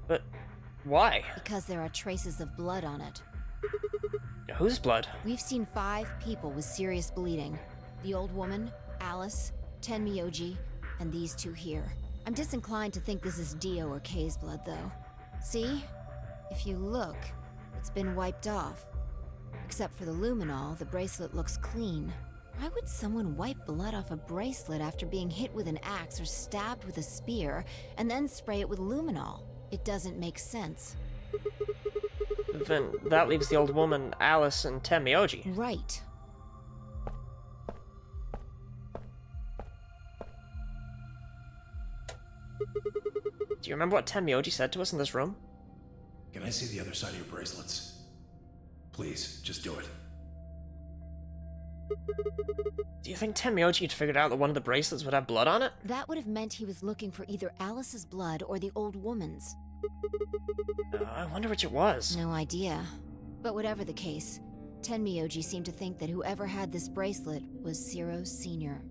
But why? Because there are traces of blood on it. Whose blood? We've seen 5 people with serious bleeding. The old woman, Alice, Tenmyoji, and these 2 here. I'm disinclined to think this is Dio or Kay's blood, though. See? If you look, it's been wiped off. Except for the luminol, the bracelet looks clean. Why would someone wipe blood off a bracelet after being hit with an axe or stabbed with a spear, and then spray it with luminol? It doesn't make sense. Then that leaves the old woman, Alice, and Tenmyoji. Right. Do you remember what Tenmyoji said to us in this room? Can I see the other side of your bracelets? Please, just do it. Do you think Tenmyoji had figured out that one of the bracelets would have blood on it? That would have meant he was looking for either Alice's blood or the old woman's. I wonder which it was. No idea. But whatever the case, Tenmyoji seemed to think that whoever had this bracelet was Zero Sr.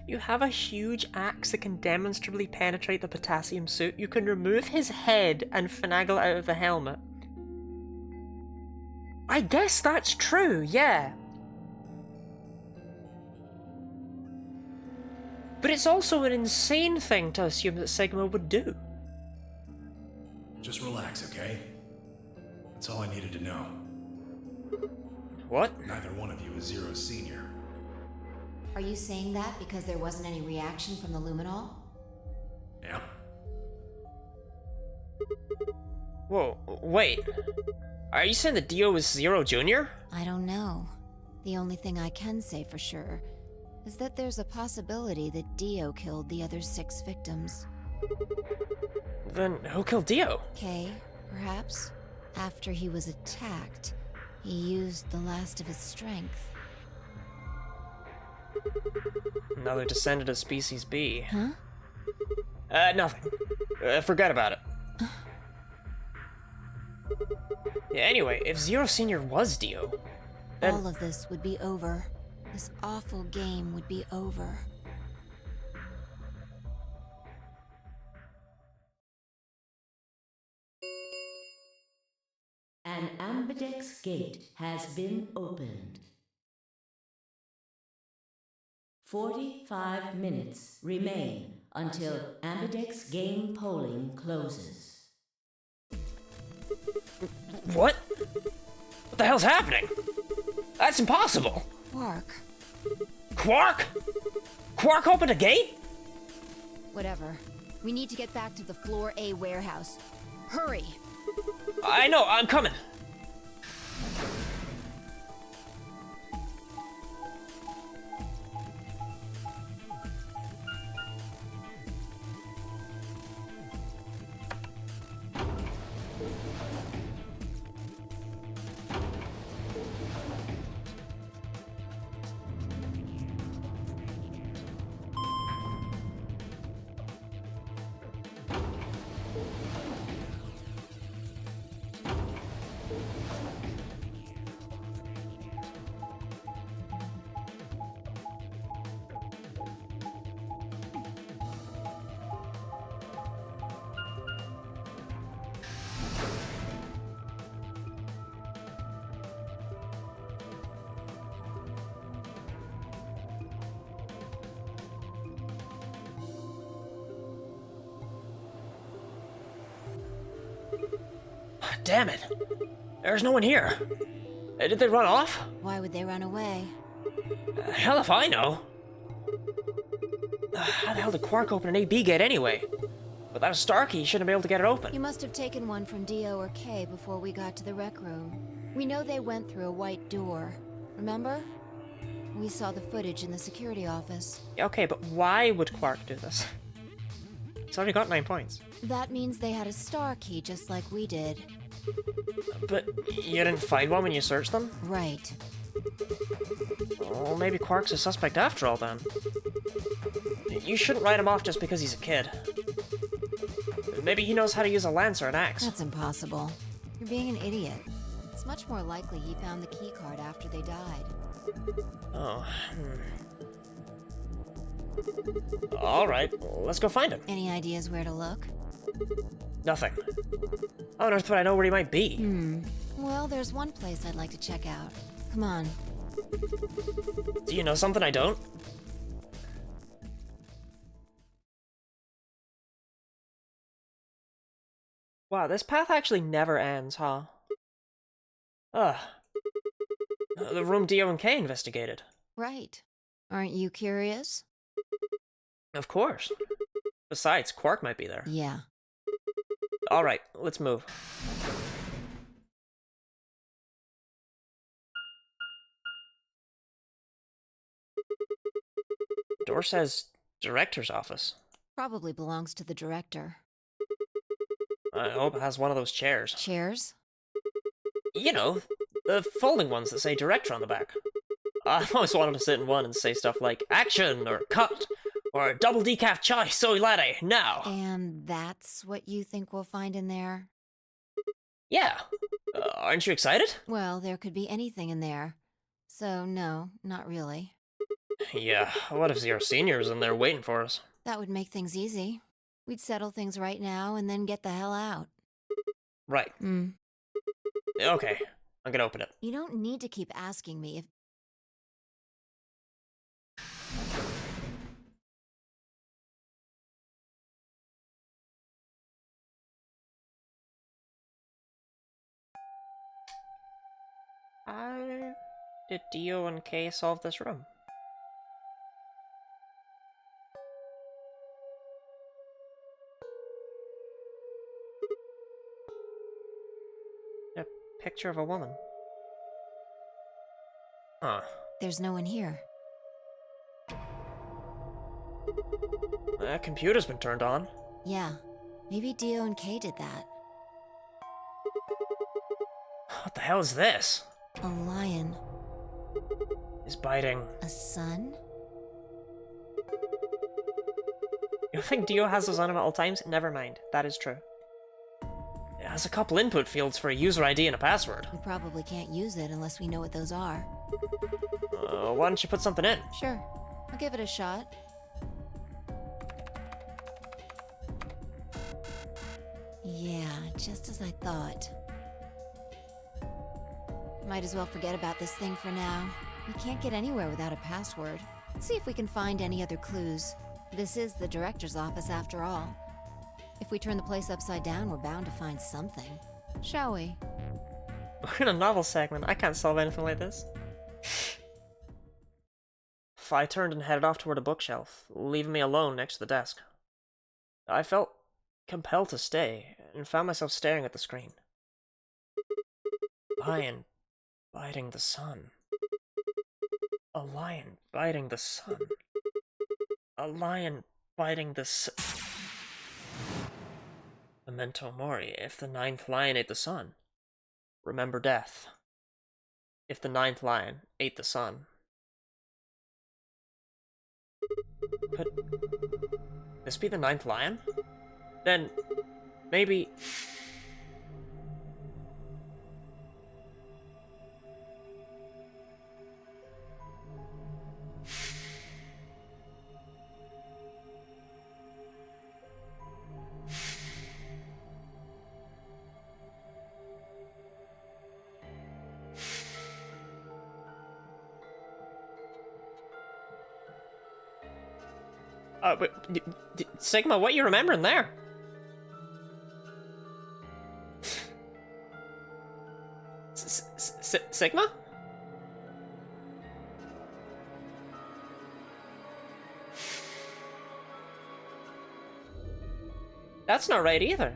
You have a huge axe that can demonstrably penetrate the potassium suit. You can remove his head and finagle out of the helmet. I guess that's true, yeah. But it's also an insane thing to assume that Sigma would do. Just relax, okay? That's all I needed to know. What? Neither one of you is Zero Senior. Are you saying that because there wasn't any reaction from the luminol? Yeah. Whoa, wait. Are you saying that Dio is Zero Jr.? I don't know. The only thing I can say for sure is that there's a possibility that Dio killed the other 6 victims. Then who killed Dio? Kay, perhaps? After he was attacked, he used the last of his strength. Another descendant of Species B. Huh? Nothing. Forget about it. Yeah, anyway, if Zero Senior was Dio, then... All of this would be over. This awful game would be over. An ambidex gate has been opened. 45 minutes remain until ambidex game polling closes. What? What the hell's happening? That's impossible! Quark. Quark? Quark opened a gate? Whatever. We need to get back to the Floor A warehouse. Hurry! I know, I'm coming. Damn it. There's no one here. Did they run off? Why would they run away? Hell if I know. How the hell did Quark open an AB gate anyway? Without a star key, he shouldn't be able to get it open. You must have taken one from Dio or Kay before we got to the rec room. We know they went through a white door. Remember? We saw the footage in the security office. Okay, but why would Quark do this? He's already got 9 points. That means they had a star key just like we did. But you didn't find one when you searched them? Right. Well, maybe Quark's a suspect after all then. You shouldn't write him off just because he's a kid. Maybe he knows how to use a lance or an axe. That's impossible. You're being an idiot. It's much more likely he found the key card after they died. Oh. Alright, let's go find him. Any ideas where to look? Nothing. How on earth would I know where he might be? Well, there's one place I'd like to check out. Come on. Do you know something I don't? Wow, this path actually never ends, huh? Ugh. The room Dio and Kay investigated. Right. Aren't you curious? Of course. Besides, Quark might be there. Yeah. Alright, let's move. Door says director's office. Probably belongs to the director. I hope it has one of those chairs. Chairs? You know, the folding ones that say director on the back. I've always wanted to sit in one and say stuff like action or cut or double decaf chai soy latte now. And that's what you think we'll find in there? Yeah. Aren't you excited? Well, there could be anything in there. So, no, not really. Yeah, what if Zero Senior is in there waiting for us? That would make things easy. We'd settle things right now and then get the hell out. Right. Okay, I'm gonna open it. You don't need to keep asking me if... How did Dio and Kay solve this room? A picture of a woman. Huh. There's no one here. That computer's been turned on. Yeah, maybe Dio and Kay did that. What the hell is this? A lion. Is biting. A sun? You think Dio has those on him at all times? Never mind. That is true. It has a couple input fields for a user ID and a password. We probably can't use it unless we know what those are. Why don't you put something in? Sure. I'll give it a shot. Yeah, just as I thought. Might as well forget about this thing for now. We can't get anywhere without a password. Let's see if we can find any other clues. This is the director's office after all. If we turn the place upside down, we're bound to find something. Shall we? We're in a novel segment. I can't solve anything like this. I turned and headed off toward a bookshelf, leaving me alone next to the desk. I felt compelled to stay, and found myself staring at the screen. Lion biting the sun. A lion biting the sun. A lion biting the sun. Memento mori. If the ninth lion ate the sun, remember death. If the ninth lion ate the sun. Could this be the ninth lion? Then, maybe... But, Sigma, what are you remembering there? Sigma? That's not right either.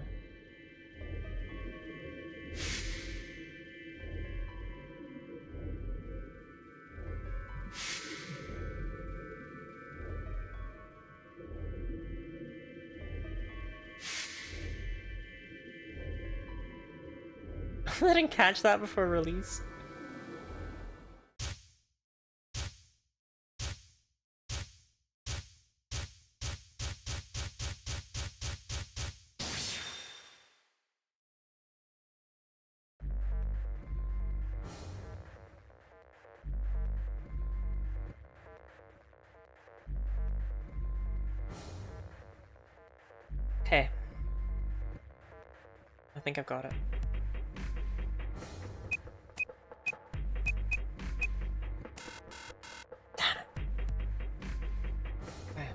I didn't catch that before release. Okay. I think I've got it. Damn it. Man.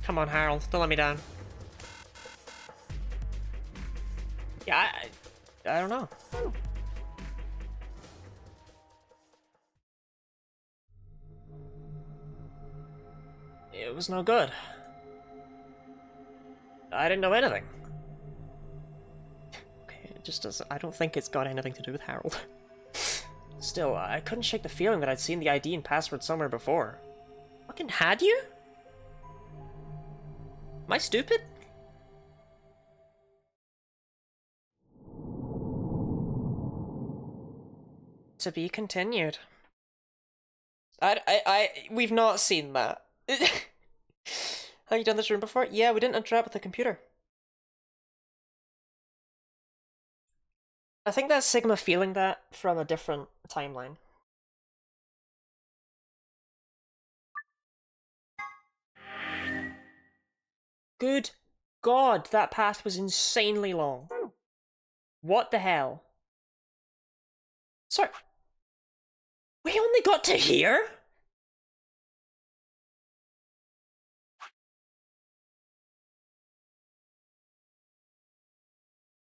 Come on, Harold. Don't let me down. Yeah, I don't know. It was no good. I didn't know anything. Okay, it just does. I don't think it's got anything to do with Harold. Still, I couldn't shake the feeling that I'd seen the ID and password somewhere before. Fucking had you? Am I stupid? To be continued. We've not seen that. Have you done this room before? Yeah, we didn't interact with the computer. I think that's Sigma feeling that from a different timeline. Good God, that path was insanely long. What the hell? Sorry. We only got to here?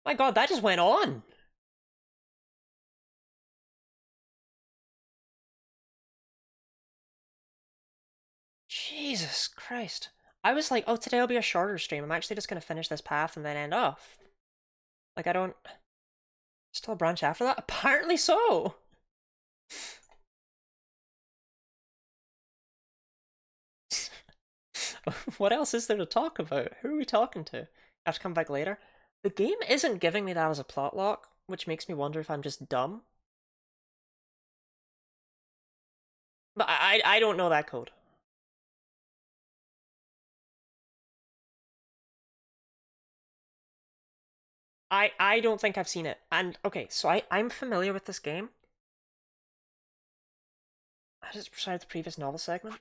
My god, that just went on! Jesus Christ. I was like, oh, today will be a shorter stream. I'm actually just gonna finish this path and then end off. Like, I don't... Still a branch after that? Apparently so! What else is there to talk about? Who are we talking to? I have to come back later. The game isn't giving me that as a plot lock, which makes me wonder if I'm just dumb. But I don't know that code. I don't think I've seen it. And okay, so I'm familiar with this game. I just started the previous novel segment.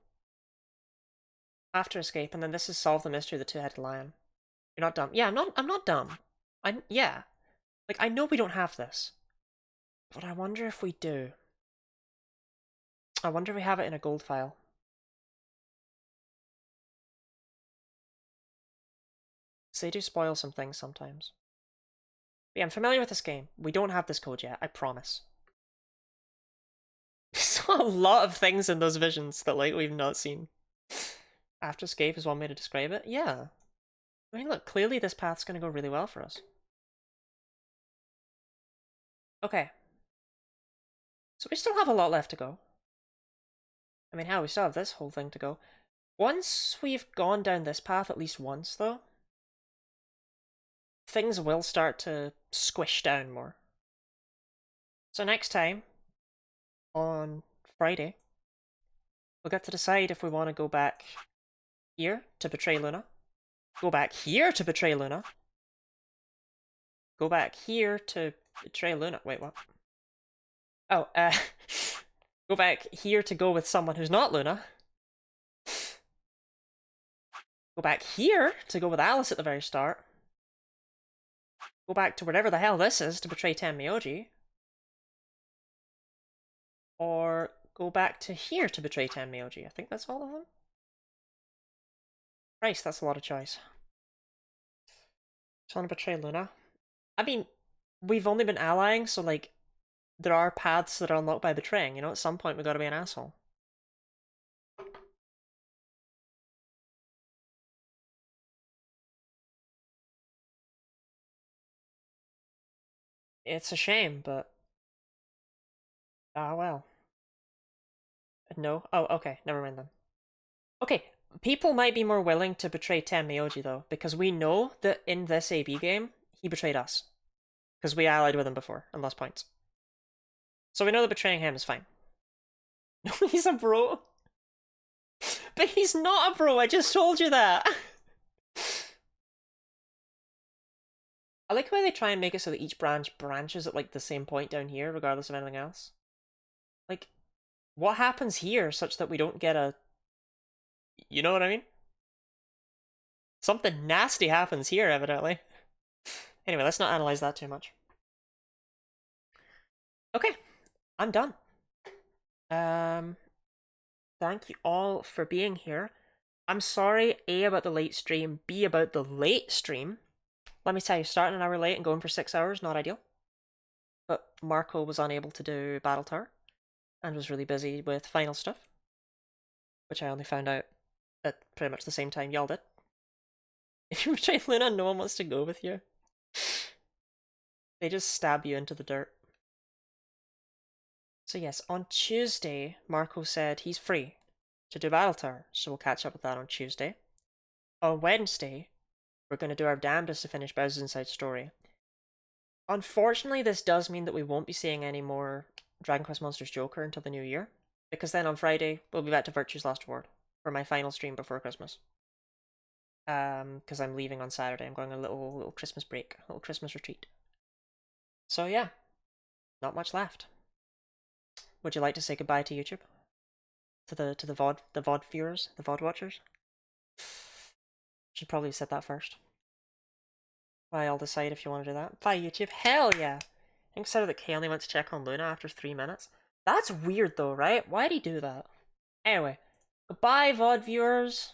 After Escape, and then this is Solve the Mystery of the Two-Headed Lion. You're not dumb. Yeah, I'm not dumb. Yeah. Like, I know we don't have this. But I wonder if we do. I wonder if we have it in a gold file. So they do spoil some things sometimes. But yeah, I'm familiar with this game. We don't have this code yet, I promise. Saw a lot of things in those visions that, like, we've not seen. After Escape is one way to describe it. Yeah. I mean, look, clearly this path's gonna go really well for us. Okay. So we still have a lot left to go. I mean, hell, we still have this whole thing to go. Once we've gone down this path at least once, though, things will start to squish down more. So next time, on Friday, we'll get to decide if we want to go back here to betray Luna, go back here to betray Luna, go back here to betray Luna. Wait, what? Oh, go back here to go with someone who's not Luna. Go back here to go with Alice at the very start. Go back to whatever the hell this is to betray Tenmyoji. Or go back to here to betray Tenmyoji. I think that's all of them. Christ, that's a lot of choice. Just want to betray Luna. I mean, we've only been allying, so like, there are paths that are unlocked by betraying, you know? At some point we gotta be an asshole. It's a shame, but... ah, well. No? Oh, okay, never mind then. Okay, people might be more willing to betray Tenmyoji, though, because we know that in this AB game, he betrayed us. Because we allied with him before, and lost points. So we know that betraying him is fine. No, he's a bro. But he's not a bro, I just told you that. I like the way they try and make it so that each branch branches at like the same point down here, regardless of anything else. Like, what happens here such that we don't get a... you know what I mean? Something nasty happens here, evidently. Anyway, let's not analyze that too much. Okay, I'm done. Thank you all for being here. I'm sorry, A, about the late stream, B, about the late stream. Let me tell you, starting an hour late and going for 6 hours, not ideal. But Marco was unable to do Battle Tower, and was really busy with final stuff, which I only found out at pretty much the same time y'all did. If you betray Luna, no one wants to go with you. They just stab you into the dirt. So yes, on Tuesday, Marco said he's free to do Battle Tower, so we'll catch up with that on Tuesday. On Wednesday, we're going to do our damnedest to finish Bowser's Inside Story. Unfortunately, this does mean that we won't be seeing any more Dragon Quest Monsters Joker until the new year, because then on Friday, we'll be back to Virtue's Last Reward for my final stream before Christmas. Because I'm leaving on Saturday. I'm going on a little Christmas break, a little Christmas retreat. So yeah, not much left. Would you like to say goodbye to YouTube? To the VOD viewers, the VOD watchers? Should probably have said that first. I'll decide if you want to do that. Bye YouTube. Hell yeah! I think said that Kay only went to check on Luna after 3 minutes. That's weird though, right? Why'd he do that? Anyway, goodbye VOD viewers.